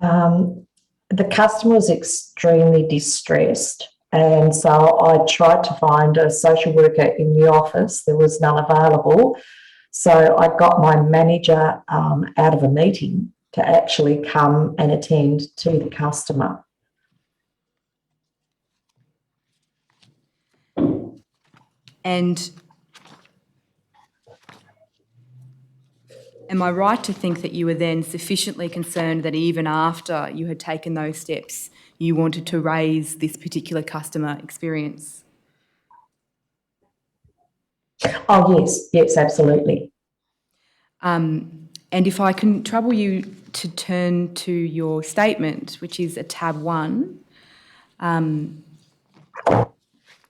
The customer was extremely distressed, and so I tried to find a social worker in the office. There was none available. So I got my manager out of a meeting to actually come and attend to the customer. And am I right to think that you were then sufficiently concerned that even after you had taken those steps, you wanted to raise this particular customer experience? Oh, yes, absolutely. And if I can trouble you to turn to your statement, which is at tab 1,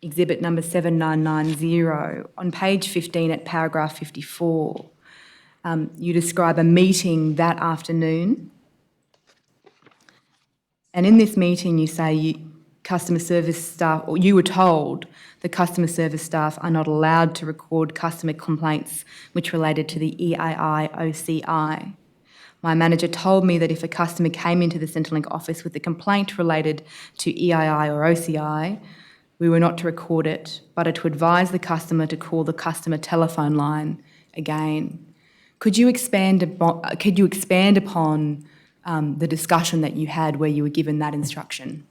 exhibit number 7990, on page 15 at paragraph 54, you describe a meeting that afternoon. And in this meeting, you say customer service staff, or you were told the customer service staff are not allowed to record customer complaints which related to the EII OCI. My manager told me that if a customer came into the Centrelink office with a complaint related to EII or OCI, we were not to record it, but to advise the customer to call the customer telephone line again. Could you expand upon the discussion that you had where you were given that instruction?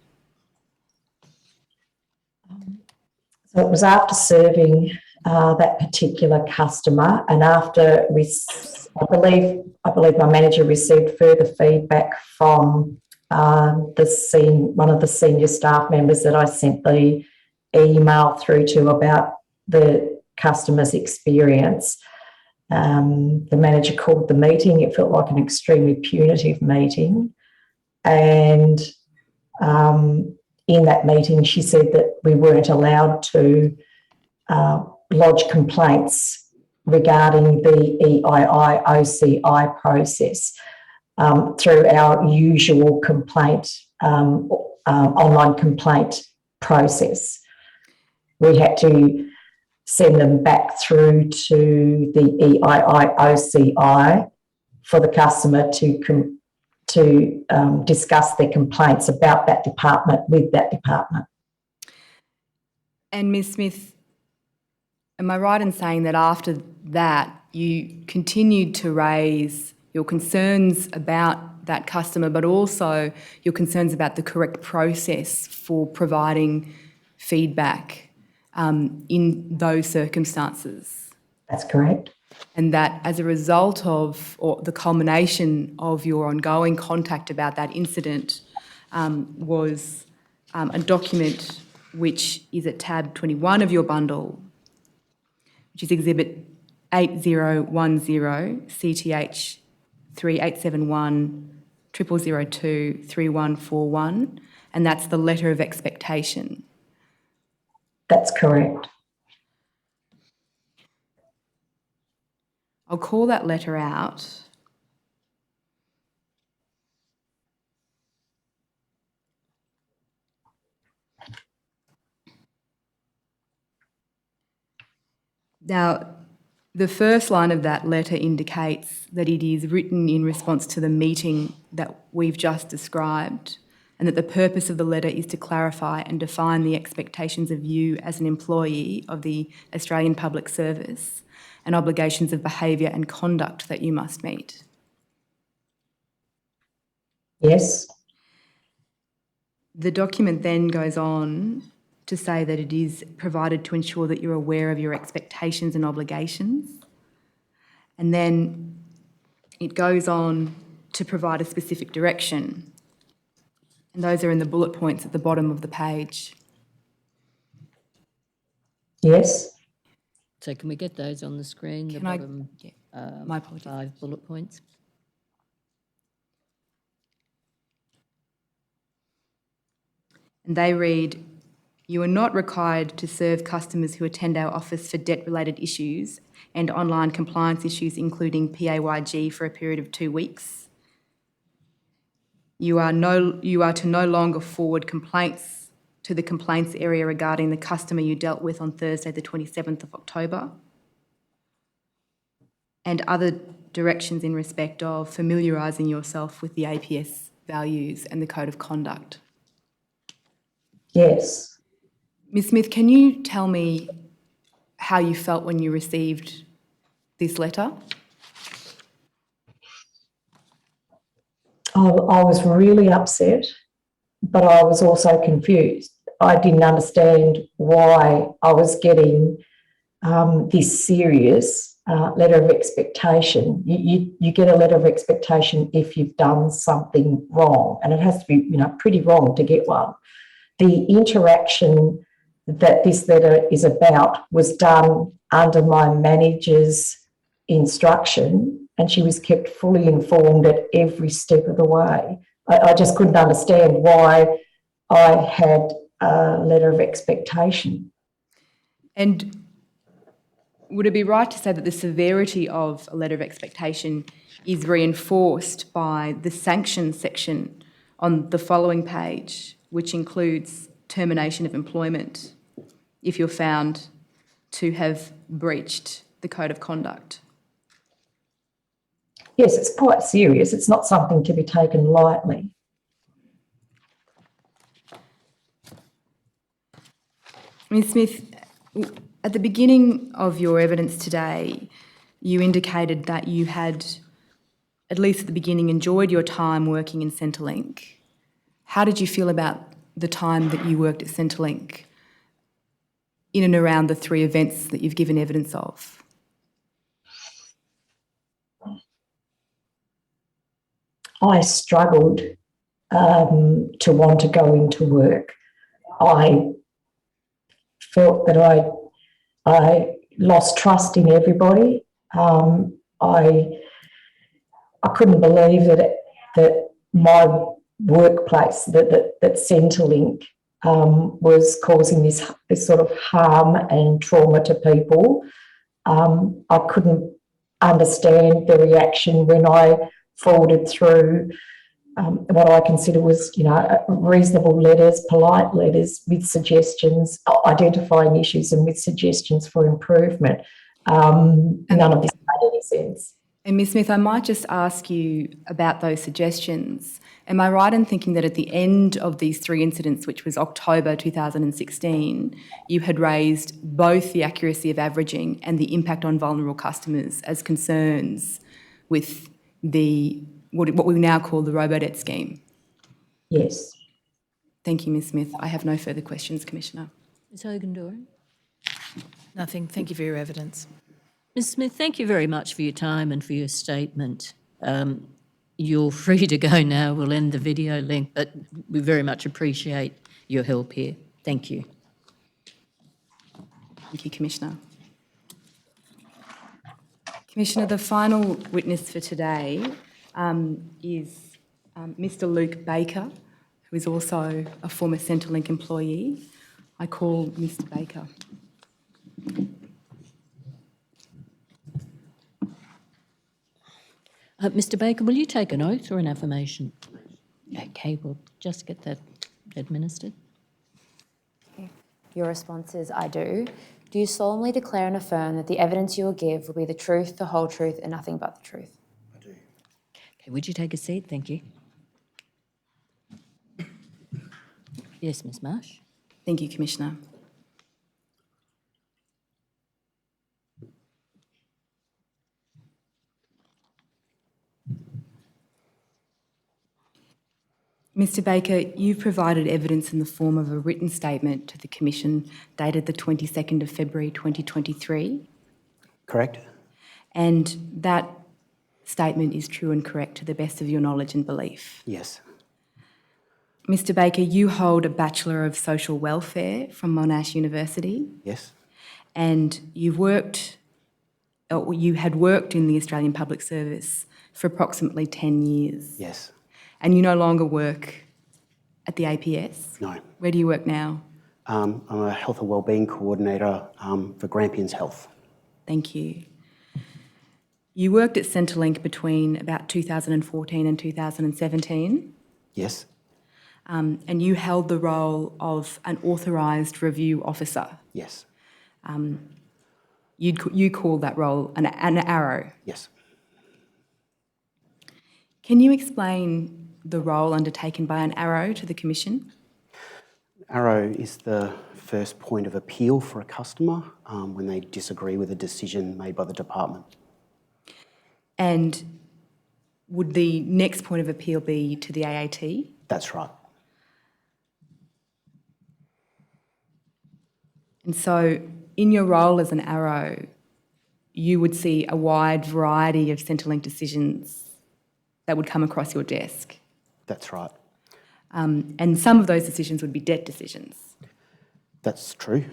So it was after serving that particular customer, and after I believe my manager received further feedback from one of the senior staff members that I sent the email through to about the customer's experience. The manager called the meeting. It felt like an extremely punitive meeting, and in that meeting, she said that we weren't allowed to lodge complaints regarding the EII OCI process through our usual online complaint process. We had to send them back through to the EII OCI for the customer to discuss their complaints about that department with that department. And Ms Smith, am I right in saying that after that you continued to raise your concerns about that customer, but also your concerns about the correct process for providing feedback in those circumstances? That's correct. And that as a result of, or the culmination of your ongoing contact about that incident was a document which is at tab 21 of your bundle, which is exhibit 8010 CTH 3871 0002 3141, and that's the letter of expectation. That's correct. I'll call that letter out. Now, the first line of that letter indicates that it is written in response to the meeting that we've just described, and that the purpose of the letter is to clarify and define the expectations of you as an employee of the Australian Public Service and obligations of behaviour and conduct that you must meet. Yes. The document then goes on to say that it is provided to ensure that you're aware of your expectations and obligations. And then it goes on to provide a specific direction. And those are in the bullet points at the bottom of the page. Yes. So can we get those on the screen, the Can I- bottom My apologies. 5 bullet points? And they read, you are not required to serve customers who attend our office for debt-related issues and online compliance issues, including PAYG, for a period of 2 weeks. You are to no longer forward complaints to the complaints area regarding the customer you dealt with on Thursday, the 27th of October, and other directions in respect of familiarising yourself with the APS values and the code of conduct. Yes. Ms. Smith, can you tell me how you felt when you received this letter? I was really upset, but I was also confused. I didn't understand why I was getting this serious letter of expectation. You get a letter of expectation if you've done something wrong, and it has to be, pretty wrong to get one. The interaction that this letter is about was done under my manager's instruction, and she was kept fully informed at every step of the way. I just couldn't understand why I had a letter of expectation. And would it be right to say that the severity of a letter of expectation is reinforced by the sanctions section on the following page, which includes termination of employment if you're found to have breached the code of conduct? Yes, it's quite serious. It's not something to be taken lightly. Ms. Smith, at the beginning of your evidence today, you indicated that you had, at least at the beginning, enjoyed your time working in Centrelink. How did you feel about the time that you worked at Centrelink in and around the 3 events that you've given evidence of? I struggled to want to go into work. I felt that I lost trust in everybody. I couldn't believe that my workplace, that Centrelink was causing this sort of harm and trauma to people. I couldn't understand the reaction when I forwarded through what I consider was, reasonable letters, polite letters with suggestions, identifying issues and with suggestions for improvement. None of this made any sense. And Ms. Smith, I might just ask you about those suggestions. Am I right in thinking that at the end of these 3 incidents, which was October 2016, you had raised both the accuracy of averaging and the impact on vulnerable customers as concerns with what we now call the Robodebt scheme? Yes. Thank you, Ms. Smith. I have no further questions, Commissioner. Ms Hogan-Doran? Nothing. Thank you for your evidence. Ms Smith, thank you very much for your time and for your statement. You're free to go now. We'll end the video link, but we very much appreciate your help here. Thank you. Thank you, Commissioner. Commissioner, the final witness for today is Mr. Luke Baker, who is also a former Centrelink employee. I call Mr. Baker. Mr Baker, will you take an oath or an affirmation? Okay, we'll just get that administered. Your response is, I do. Do you solemnly declare and affirm that the evidence you will give will be the truth, the whole truth, and nothing but the truth? I do. Okay, would you take a seat? Thank you. Yes, Ms Marsh. Thank you, Commissioner. Mr. Baker, you've provided evidence in the form of a written statement to the Commission dated the 22nd of February 2023. Correct. And that statement is true and correct to the best of your knowledge and belief. Yes. Mr. Baker, you hold a Bachelor of Social Welfare from Monash University. Yes. and you had worked in the Australian Public Service for approximately 10 years. Yes. And you no longer work at the APS? No. Where do you work now? I'm a health and wellbeing coordinator for Grampians Health. Thank you. You worked at Centrelink between about 2014 and 2017. Yes. And you held the role of an authorised review officer. Yes. You called that role an arrow. Yes. Can you explain the role undertaken by an arrow to the Commission? Arrow is the first point of appeal for a customer when they disagree with a decision made by the department. And would the next point of appeal be to the AAT? That's right. And so in your role as an arrow, you would see a wide variety of Centrelink decisions that would come across your desk. That's right. And some of those decisions would be debt decisions. That's true.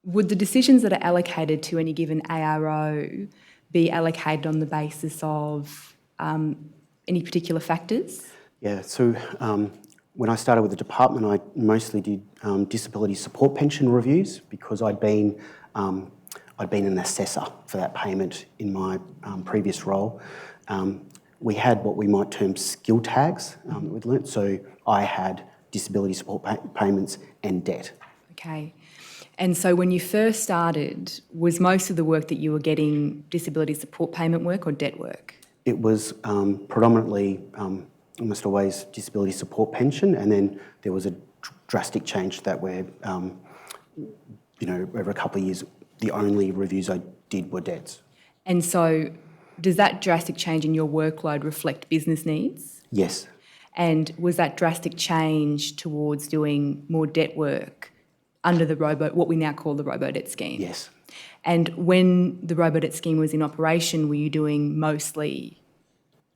Would the decisions that are allocated to any given ARO be allocated on the basis of any particular factors? Yeah, so when I started with the department, I mostly did disability support pension reviews because I'd been an assessor for that payment in my previous role. We had what we might term skill tags that we'd learnt, so I had disability support payments and debt. Okay. And so when you first started, was most of the work that you were getting disability support payment work or debt work? It was predominantly almost always disability support pension, and then there was a drastic change to that where, over a couple of years, the only reviews I did were debts. And so does that drastic change in your workload reflect business needs? Yes. And was that drastic change towards doing more debt work under the what we now call the Robodebt scheme? Yes. And when the Robodebt scheme was in operation,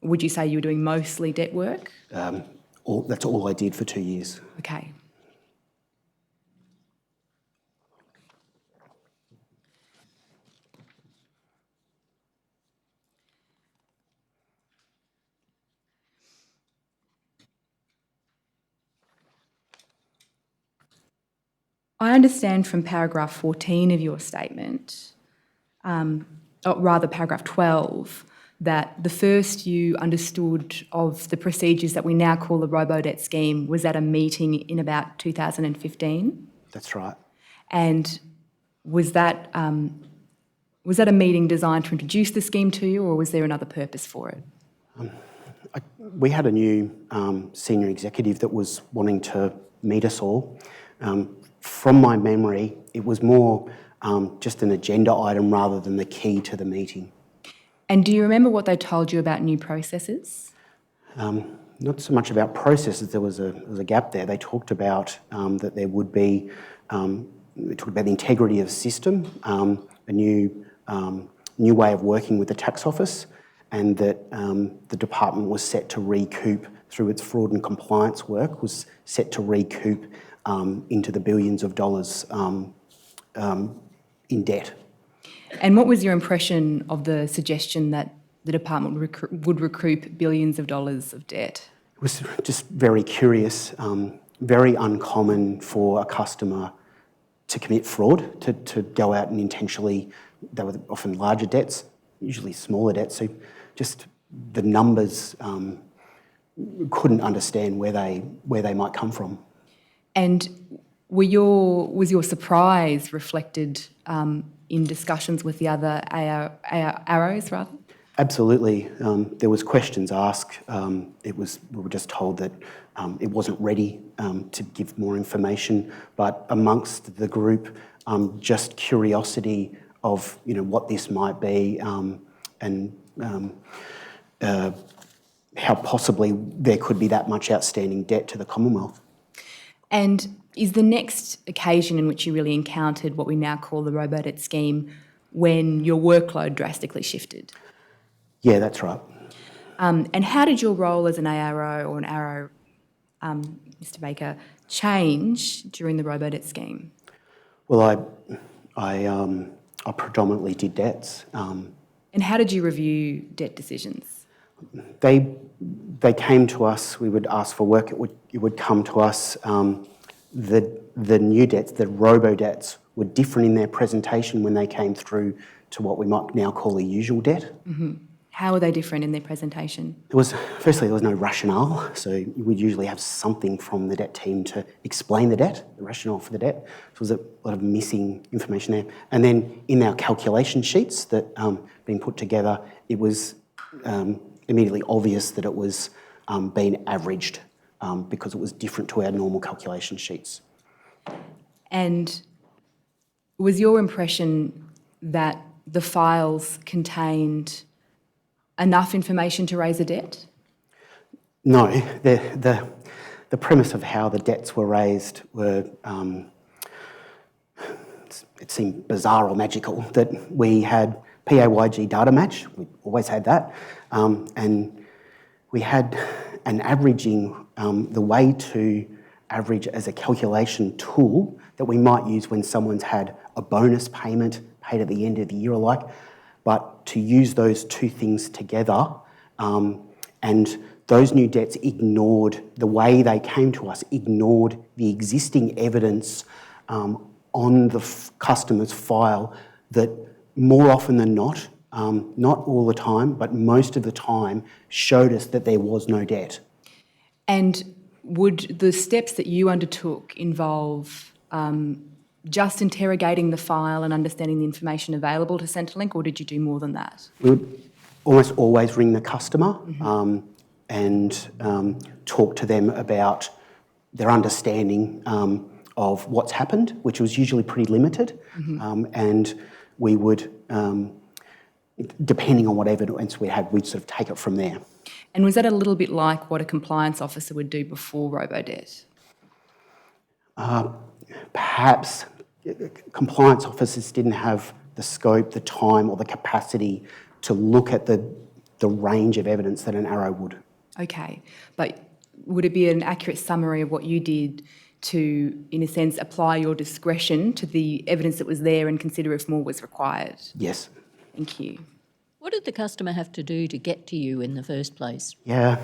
would you say you were doing mostly debt work? That's all I did for 2 years. Okay. I understand from paragraph 14 of your statement, or rather paragraph 12, that the first you understood of the procedures that we now call the Robodebt scheme was at a meeting in about 2015. That's right. And was that a meeting designed to introduce the scheme to you, or was there another purpose for it? We had a new senior executive that was wanting to meet us all. From my memory, it was more just an agenda item rather than the key to the meeting. And do you remember what they told you about new processes? Not so much about processes, there was a gap there. They talked about that there would be, they talked about the integrity of the system, a new way of working with the tax office, and that the department was set to recoup, through its fraud and compliance work, was set to recoup into the billions of dollars in debt. And what was your impression of the suggestion that the department would recoup billions of dollars of debt? It was just very curious, very uncommon for a customer to commit fraud, to go out and intentionally, they were often larger debts, usually smaller debts, so just the numbers couldn't understand where they might come from. And was your surprise reflected in discussions with the other arrows, rather? Absolutely. There was questions asked. We were just told that it wasn't ready to give more information, but amongst the group, just curiosity of what this might be and how possibly there could be that much outstanding debt to the Commonwealth. And is the next occasion in which you really encountered what we now call the Robodebt scheme when your workload drastically shifted? Yeah, that's right. And how did your role as an ARO or an ARO, Mr. Baker, change during the Robodebt scheme? Well, I predominantly did debts. And how did you review debt decisions? They came to us. We would ask for work. It would come to us. The new debts, the Robodebts, were different in their presentation when they came through to what we might now call a usual debt. How are they different in their presentation? Firstly, there was no rationale, so you would usually have something from the debt team to explain the debt, the rationale for the debt. So there was a lot of missing information there. And then in our calculation sheets that been put together, it was immediately obvious that it was being averaged because it was different to our normal calculation sheets. And was your impression that the files contained enough information to raise a debt? No, the premise of how the debts were raised were, it seemed bizarre or magical, that we had PAYG data match, we always had that, and we had an averaging, the way to average as a calculation tool that we might use when someone's had a bonus payment paid at the end of the year or like, but to use those two things together, and those new debts ignored, the way they came to us, ignored the existing evidence on the customer's file that more often than not, not all the time, but most of the time, showed us that there was no debt. And would the steps that you undertook involve just interrogating the file and understanding the information available to Centrelink, or did you do more than that? We would almost always ring the customer and talk to them about their understanding of what's happened, which was usually pretty limited. And we would, depending on what evidence we had, we'd sort of take it from there. And was that a little bit like what a compliance officer would do before Robodebt? Perhaps compliance officers didn't have the scope, the time or the capacity to look at the range of evidence that an ARROW would. Okay, but would it be an accurate summary of what you did to, in a sense, apply your discretion to the evidence that was there and consider if more was required? Yes. Thank you. What did the customer have to do to get to you in the first place? Yeah,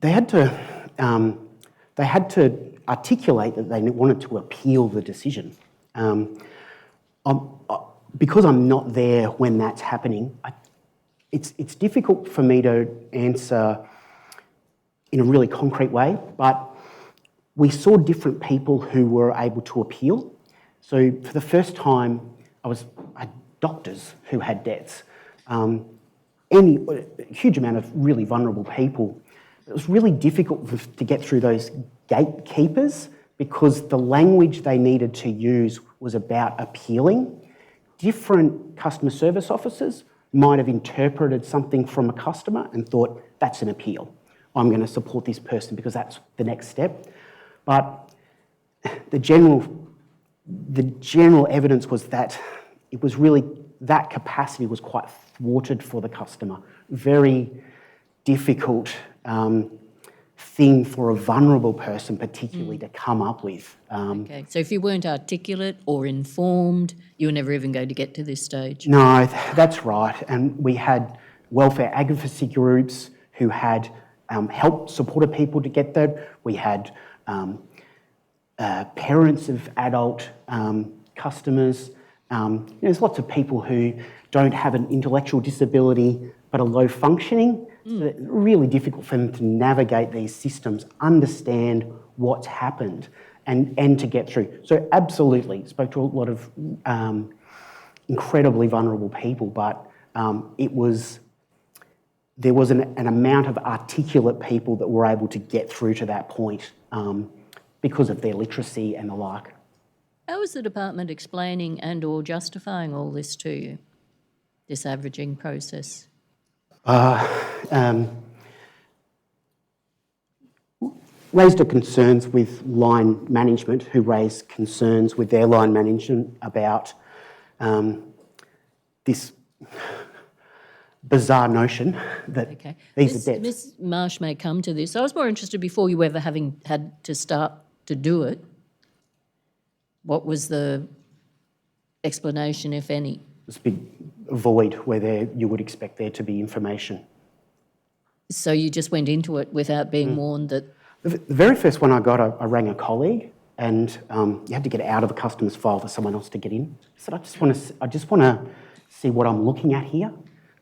they had to articulate that they wanted to appeal the decision. Because I'm not there when that's happening, it's difficult for me to answer in a really concrete way, but we saw different people who were able to appeal. So for the first time, I had doctors who had debts, a huge amount of really vulnerable people. It was really difficult to get through those gatekeepers because the language they needed to use was about appealing. Different customer service officers might have interpreted something from a customer and thought, that's an appeal. I'm going to support this person because that's the next step. But the general evidence was that it was really, that capacity was quite thwarted for the customer. Very difficult thing for a vulnerable person particularly to come up with. Okay, so if you weren't articulate or informed, you were never even going to get to this stage? No, that's right. And we had welfare advocacy groups who had helped supported people to get that. We had parents of adult customers. There's lots of people who don't have an intellectual disability but are low functioning. So it's really difficult for them to navigate these systems, understand what's happened and to get through. So absolutely, spoke to a lot of incredibly vulnerable people, but there was an amount of articulate people that were able to get through to that point because of their literacy and the like. How was the department explaining and or justifying all this to you, this averaging process? Raised concerns with line management, who raised concerns with their line management about this bizarre notion that these are debts. Ms Marsh may come to this. I was more interested before you ever having had to start to do it. What was the explanation, if any? There's a big void where you would expect there to be information. So you just went into it without being warned that... The very first one I got, I rang a colleague, and you had to get out of a customer's file for someone else to get in. I said, I just want to see what I'm looking at here.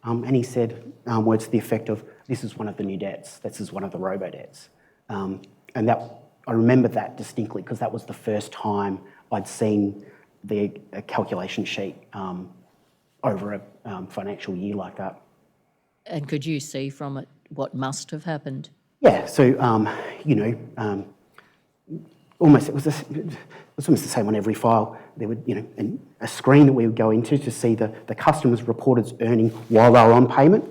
And he said words to the effect of, this is one of the new debts. This is one of the Robodebts. And I remember that distinctly because that was the first time I'd seen the calculation sheet over a financial year like that. And could you see from it what must have happened? Yeah, so, almost, it was almost the same on every file. There would, a screen that we would go into to see the customer's reported earning while they were on payment,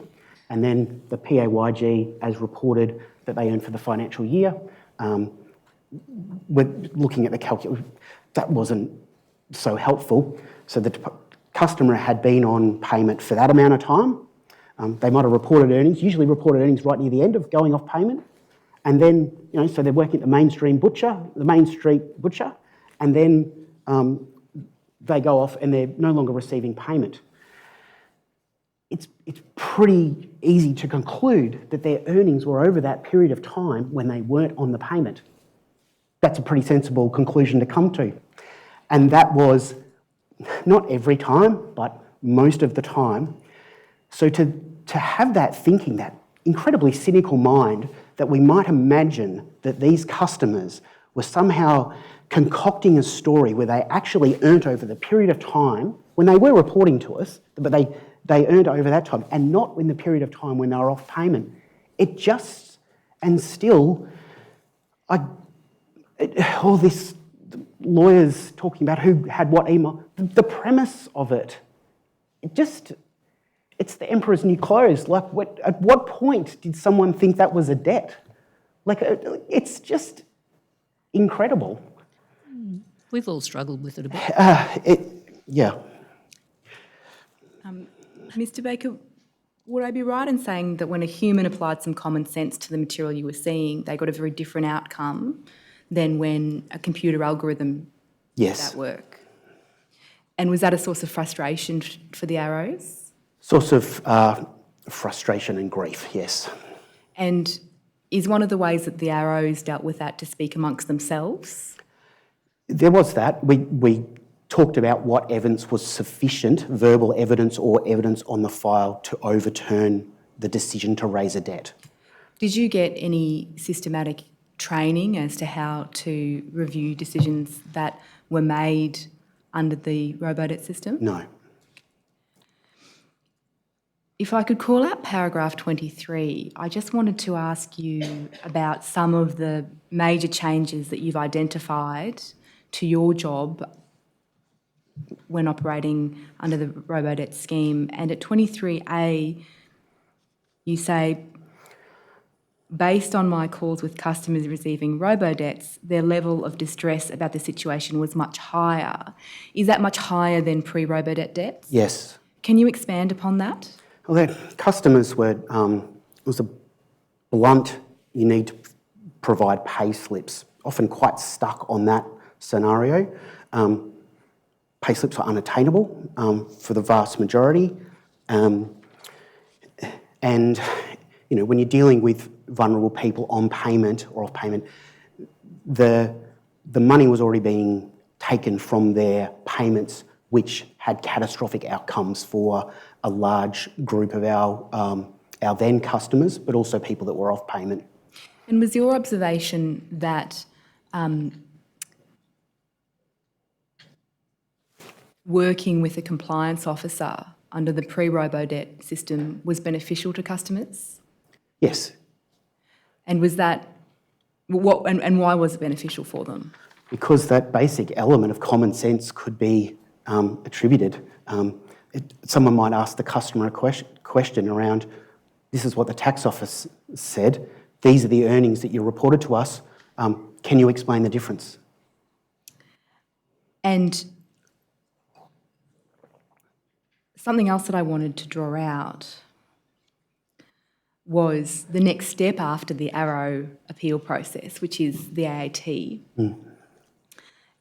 and then the PAYG as reported that they earned for the financial year. We're looking at the calculation. That wasn't so helpful. So the customer had been on payment for that amount of time. They might have reported earnings, usually reported earnings right near the end of going off payment. And then, so they're working at the Main Street Butcher, and then they go off and they're no longer receiving payment. It's pretty easy to conclude that their earnings were over that period of time when they weren't on the payment. That's a pretty sensible conclusion to come to. And that was not every time, but most of the time. So to have that thinking, that incredibly cynical mind, that we might imagine that these customers were somehow concocting a story where they actually earned over the period of time when they were reporting to us, but they earned over that time and not in the period of time when they were off payment. It just, and still, all this lawyers talking about who had what email, the premise of it, it's the emperor's new clothes. Like, at what point did someone think that was a debt? Like, it's just incredible. We've all struggled with it a bit. Yeah. Mr. Baker, would I be right in saying that when a human applied some common sense to the material you were seeing, they got a very different outcome than when a computer algorithm did that work? And was that a source of frustration for the arrows? Source of frustration and grief, yes. And is one of the ways that the arrows dealt with that to speak amongst themselves? There was that. We talked about what evidence was sufficient, verbal evidence or evidence on the file, to overturn the decision to raise a debt. Did you get any systematic training as to how to review decisions that were made under the Robodebt system? No. If I could call out paragraph 23, I just wanted to ask you about some of the major changes that you've identified to your job when operating under the Robodebt scheme. And at 23A, you say, based on my calls with customers receiving Robodebts, their level of distress about the situation was much higher. Is that much higher than pre-Robodebt debts? Yes. Can you expand upon that? Well, their customers were, it was a blunt, you need to provide pay slips, often quite stuck on that scenario. Pay slips are unattainable for the vast majority. And, when you're dealing with vulnerable people on payment or off payment, the money was already being taken from their payments, which had catastrophic outcomes for a large group of our then customers, but also people that were off payment. And was your observation that working with a compliance officer under the pre-Robodebt system was beneficial to customers? Yes. And was that, and why was it beneficial for them? Because that basic element of common sense could be attributed. Someone might ask the customer a question around, this is what the tax office said, these are the earnings that you reported to us, can you explain the difference? And something else that I wanted to draw out was the next step after the ARROW appeal process, which is the AAT.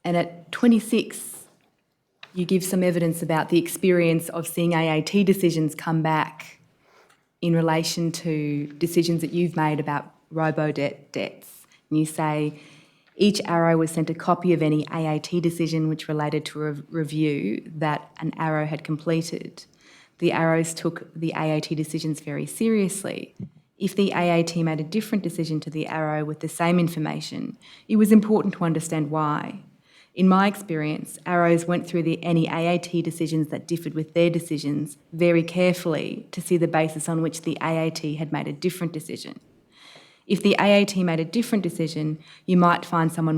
And at 26, you give some evidence about the experience of seeing AAT decisions come back in relation to decisions that you've made about Robodebt debts. And you say, each arrow was sent a copy of any AAT decision which related to a review that an arrow had completed. The arrows took the AAT decisions very seriously. If the AAT made a different decision to the arrow with the same information, it was important to understand why. In my experience, arrows went through any AAT decisions that differed with their decisions very carefully to see the basis on which the AAT had made a different decision. If the AAT made a different decision, you might find some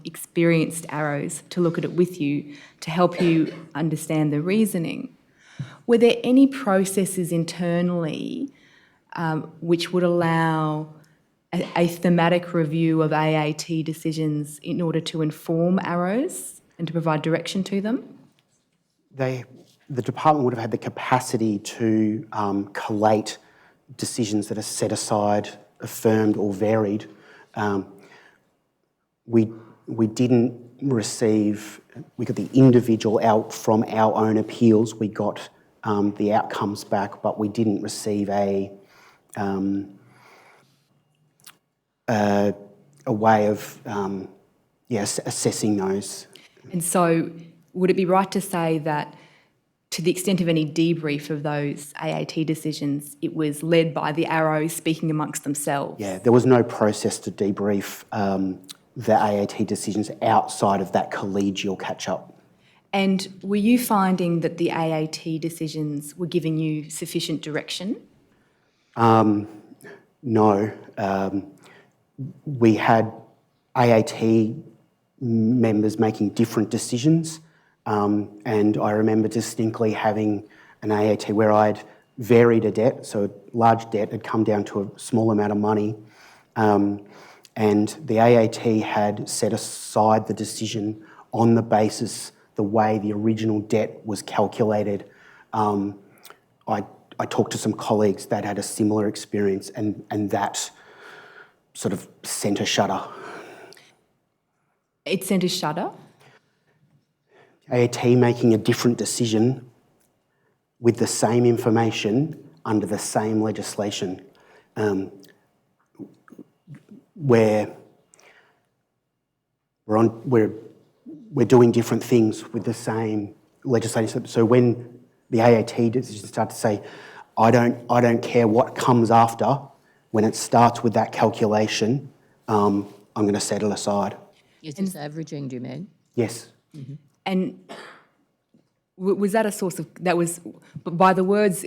experienced arrows to look at it with you to help you understand the reasoning. Were there any processes internally which would allow a thematic review of AAT decisions in order to inform arrows and to provide direction to them? The department would have had the capacity to collate decisions that are set aside, affirmed or varied. We didn't receive, we got the individual out from our own appeals, we got the outcomes back, but we didn't receive a way of assessing those. And so would it be right to say that to the extent of any debrief of those AAT decisions, it was led by the arrows speaking amongst themselves? Yeah, there was no process to debrief the AAT decisions outside of that collegial catch-up. And were you finding that the AAT decisions were giving you sufficient direction? No. We had AAT members making different decisions, and I remember distinctly having an AAT where I'd varied a debt, so a large debt had come down to a small amount of money, and the AAT had set aside the decision on the basis the way the original debt was calculated. I talked to some colleagues that had a similar experience, and that sort of sent a shudder. It sent a shudder? AAT making a different decision with the same information under the same legislation, where we're doing different things with the same legislation. So when the AAT decisions start to say, I don't care what comes after, when it starts with that calculation, I'm going to set it aside. Is this averaging, do you mean? Yes. Mm-hmm. And was that a source of, that was, by the words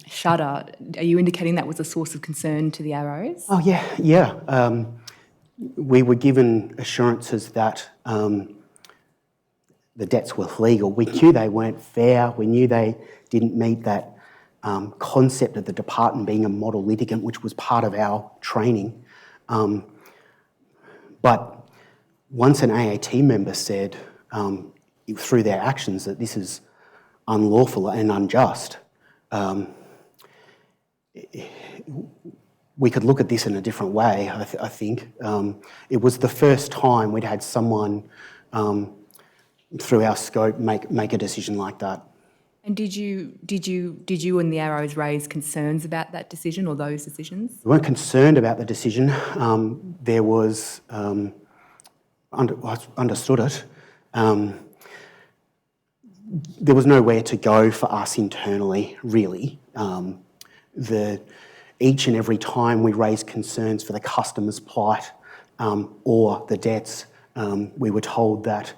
shudder, are you indicating that was a source of concern to the arrows? Oh, yeah. We were given assurances that the debts were legal. We knew they weren't fair. We knew they didn't meet that concept of the department being a model litigant, which was part of our training. But once an AAT member said through their actions that this is unlawful and unjust, we could look at this in a different way, I think. It was the first time we'd had someone through our scope make a decision like that. And did you and the arrows raise concerns about that decision or those decisions? We weren't concerned about the decision. There was, I understood it. There was nowhere to go for us internally, really. Each and every time we raised concerns for the customer's plight or the debts, we were told that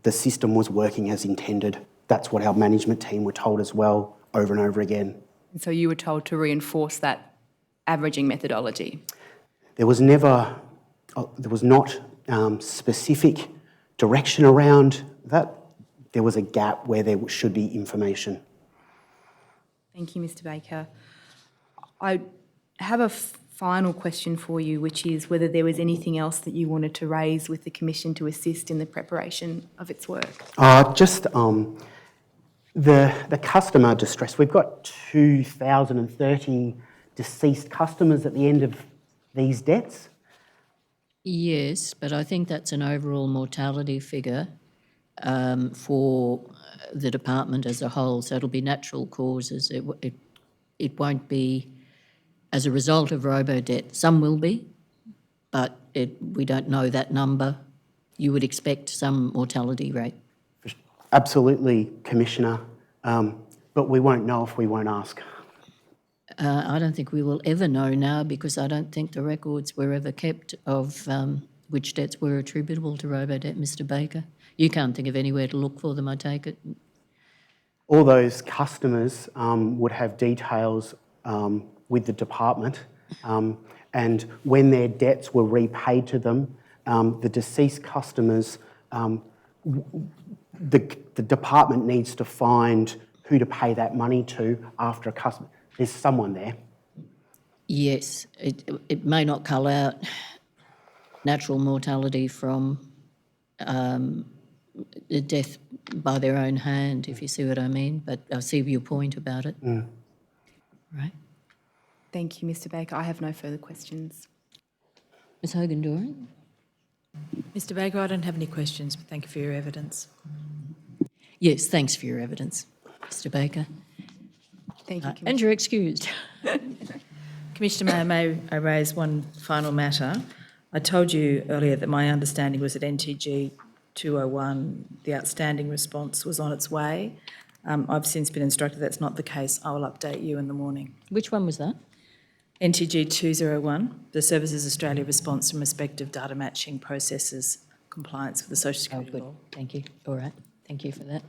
the system was working as intended. That's what our management team were told as well, over and over again. And so you were told to reinforce that averaging methodology? There was never, there was not specific direction around that. There was a gap where there should be information. Thank you, Mr. Baker. I have a final question for you, which is whether there was anything else that you wanted to raise with the Commission to assist in the preparation of its work. Just the customer distress. We've got 2,030 deceased customers at the end of these debts. Yes, but I think that's an overall mortality figure for the department as a whole, so it'll be natural causes. It won't be as a result of Robodebt. Some will be, but we don't know that number. You would expect some mortality rate. Absolutely, Commissioner, but we won't know if we won't ask. I don't think we will ever know now because I don't think the records were ever kept of which debts were attributable to Robodebt, Mr Baker. You can't think of anywhere to look for them, I take it? All those customers would have details with the department, and when their debts were repaid to them, the deceased customers, the department needs to find who to pay that money to after a customer. There's someone there. Yes, it may not cull out natural mortality from death by their own hand, if you see what I mean, but I see your point about it. Right. Thank you, Mr Baker. I have no further questions. Ms Hogan-Doran? Mr Baker, I don't have any questions, but thank you for your evidence. Yes, thanks for your evidence, Mr Baker. Thank you, Commissioner. And you're excused. Commissioner, may I raise one final matter? I told you earlier that my understanding was that NTG 201, the outstanding response was on its way. I've since been instructed that's not the case. I will update you in the morning. Which one was that? NTG 201, the Services Australia response in respect of data matching processes compliance with the Social Security law. Thank you. All right. Thank you for that.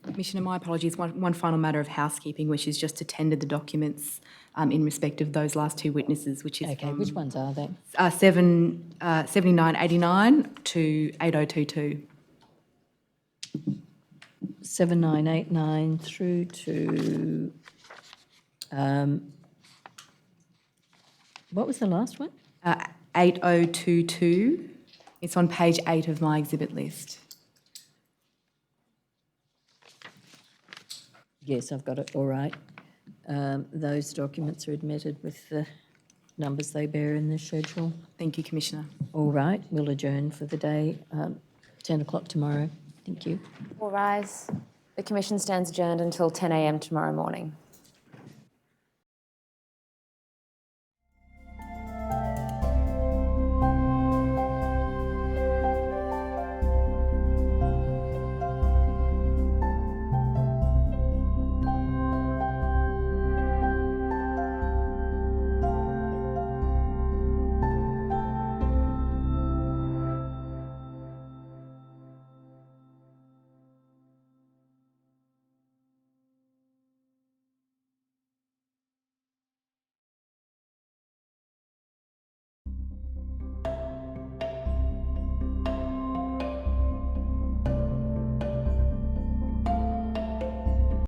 Commissioner, my apologies. One final matter of housekeeping, which is just to tender the documents in respect of those last two witnesses, which is Okay, which ones are they? 7989 to 8022. 7989 through to... what was the last one? 8022. It's on page 8 of my exhibit list. Yes, I've got it. All right. Those documents are admitted with the numbers they bear in the schedule. Thank you, Commissioner. All right. We'll adjourn for the day. 10 o'clock tomorrow. Thank you. All rise. The Commission stands adjourned until 10 a.m. tomorrow morning.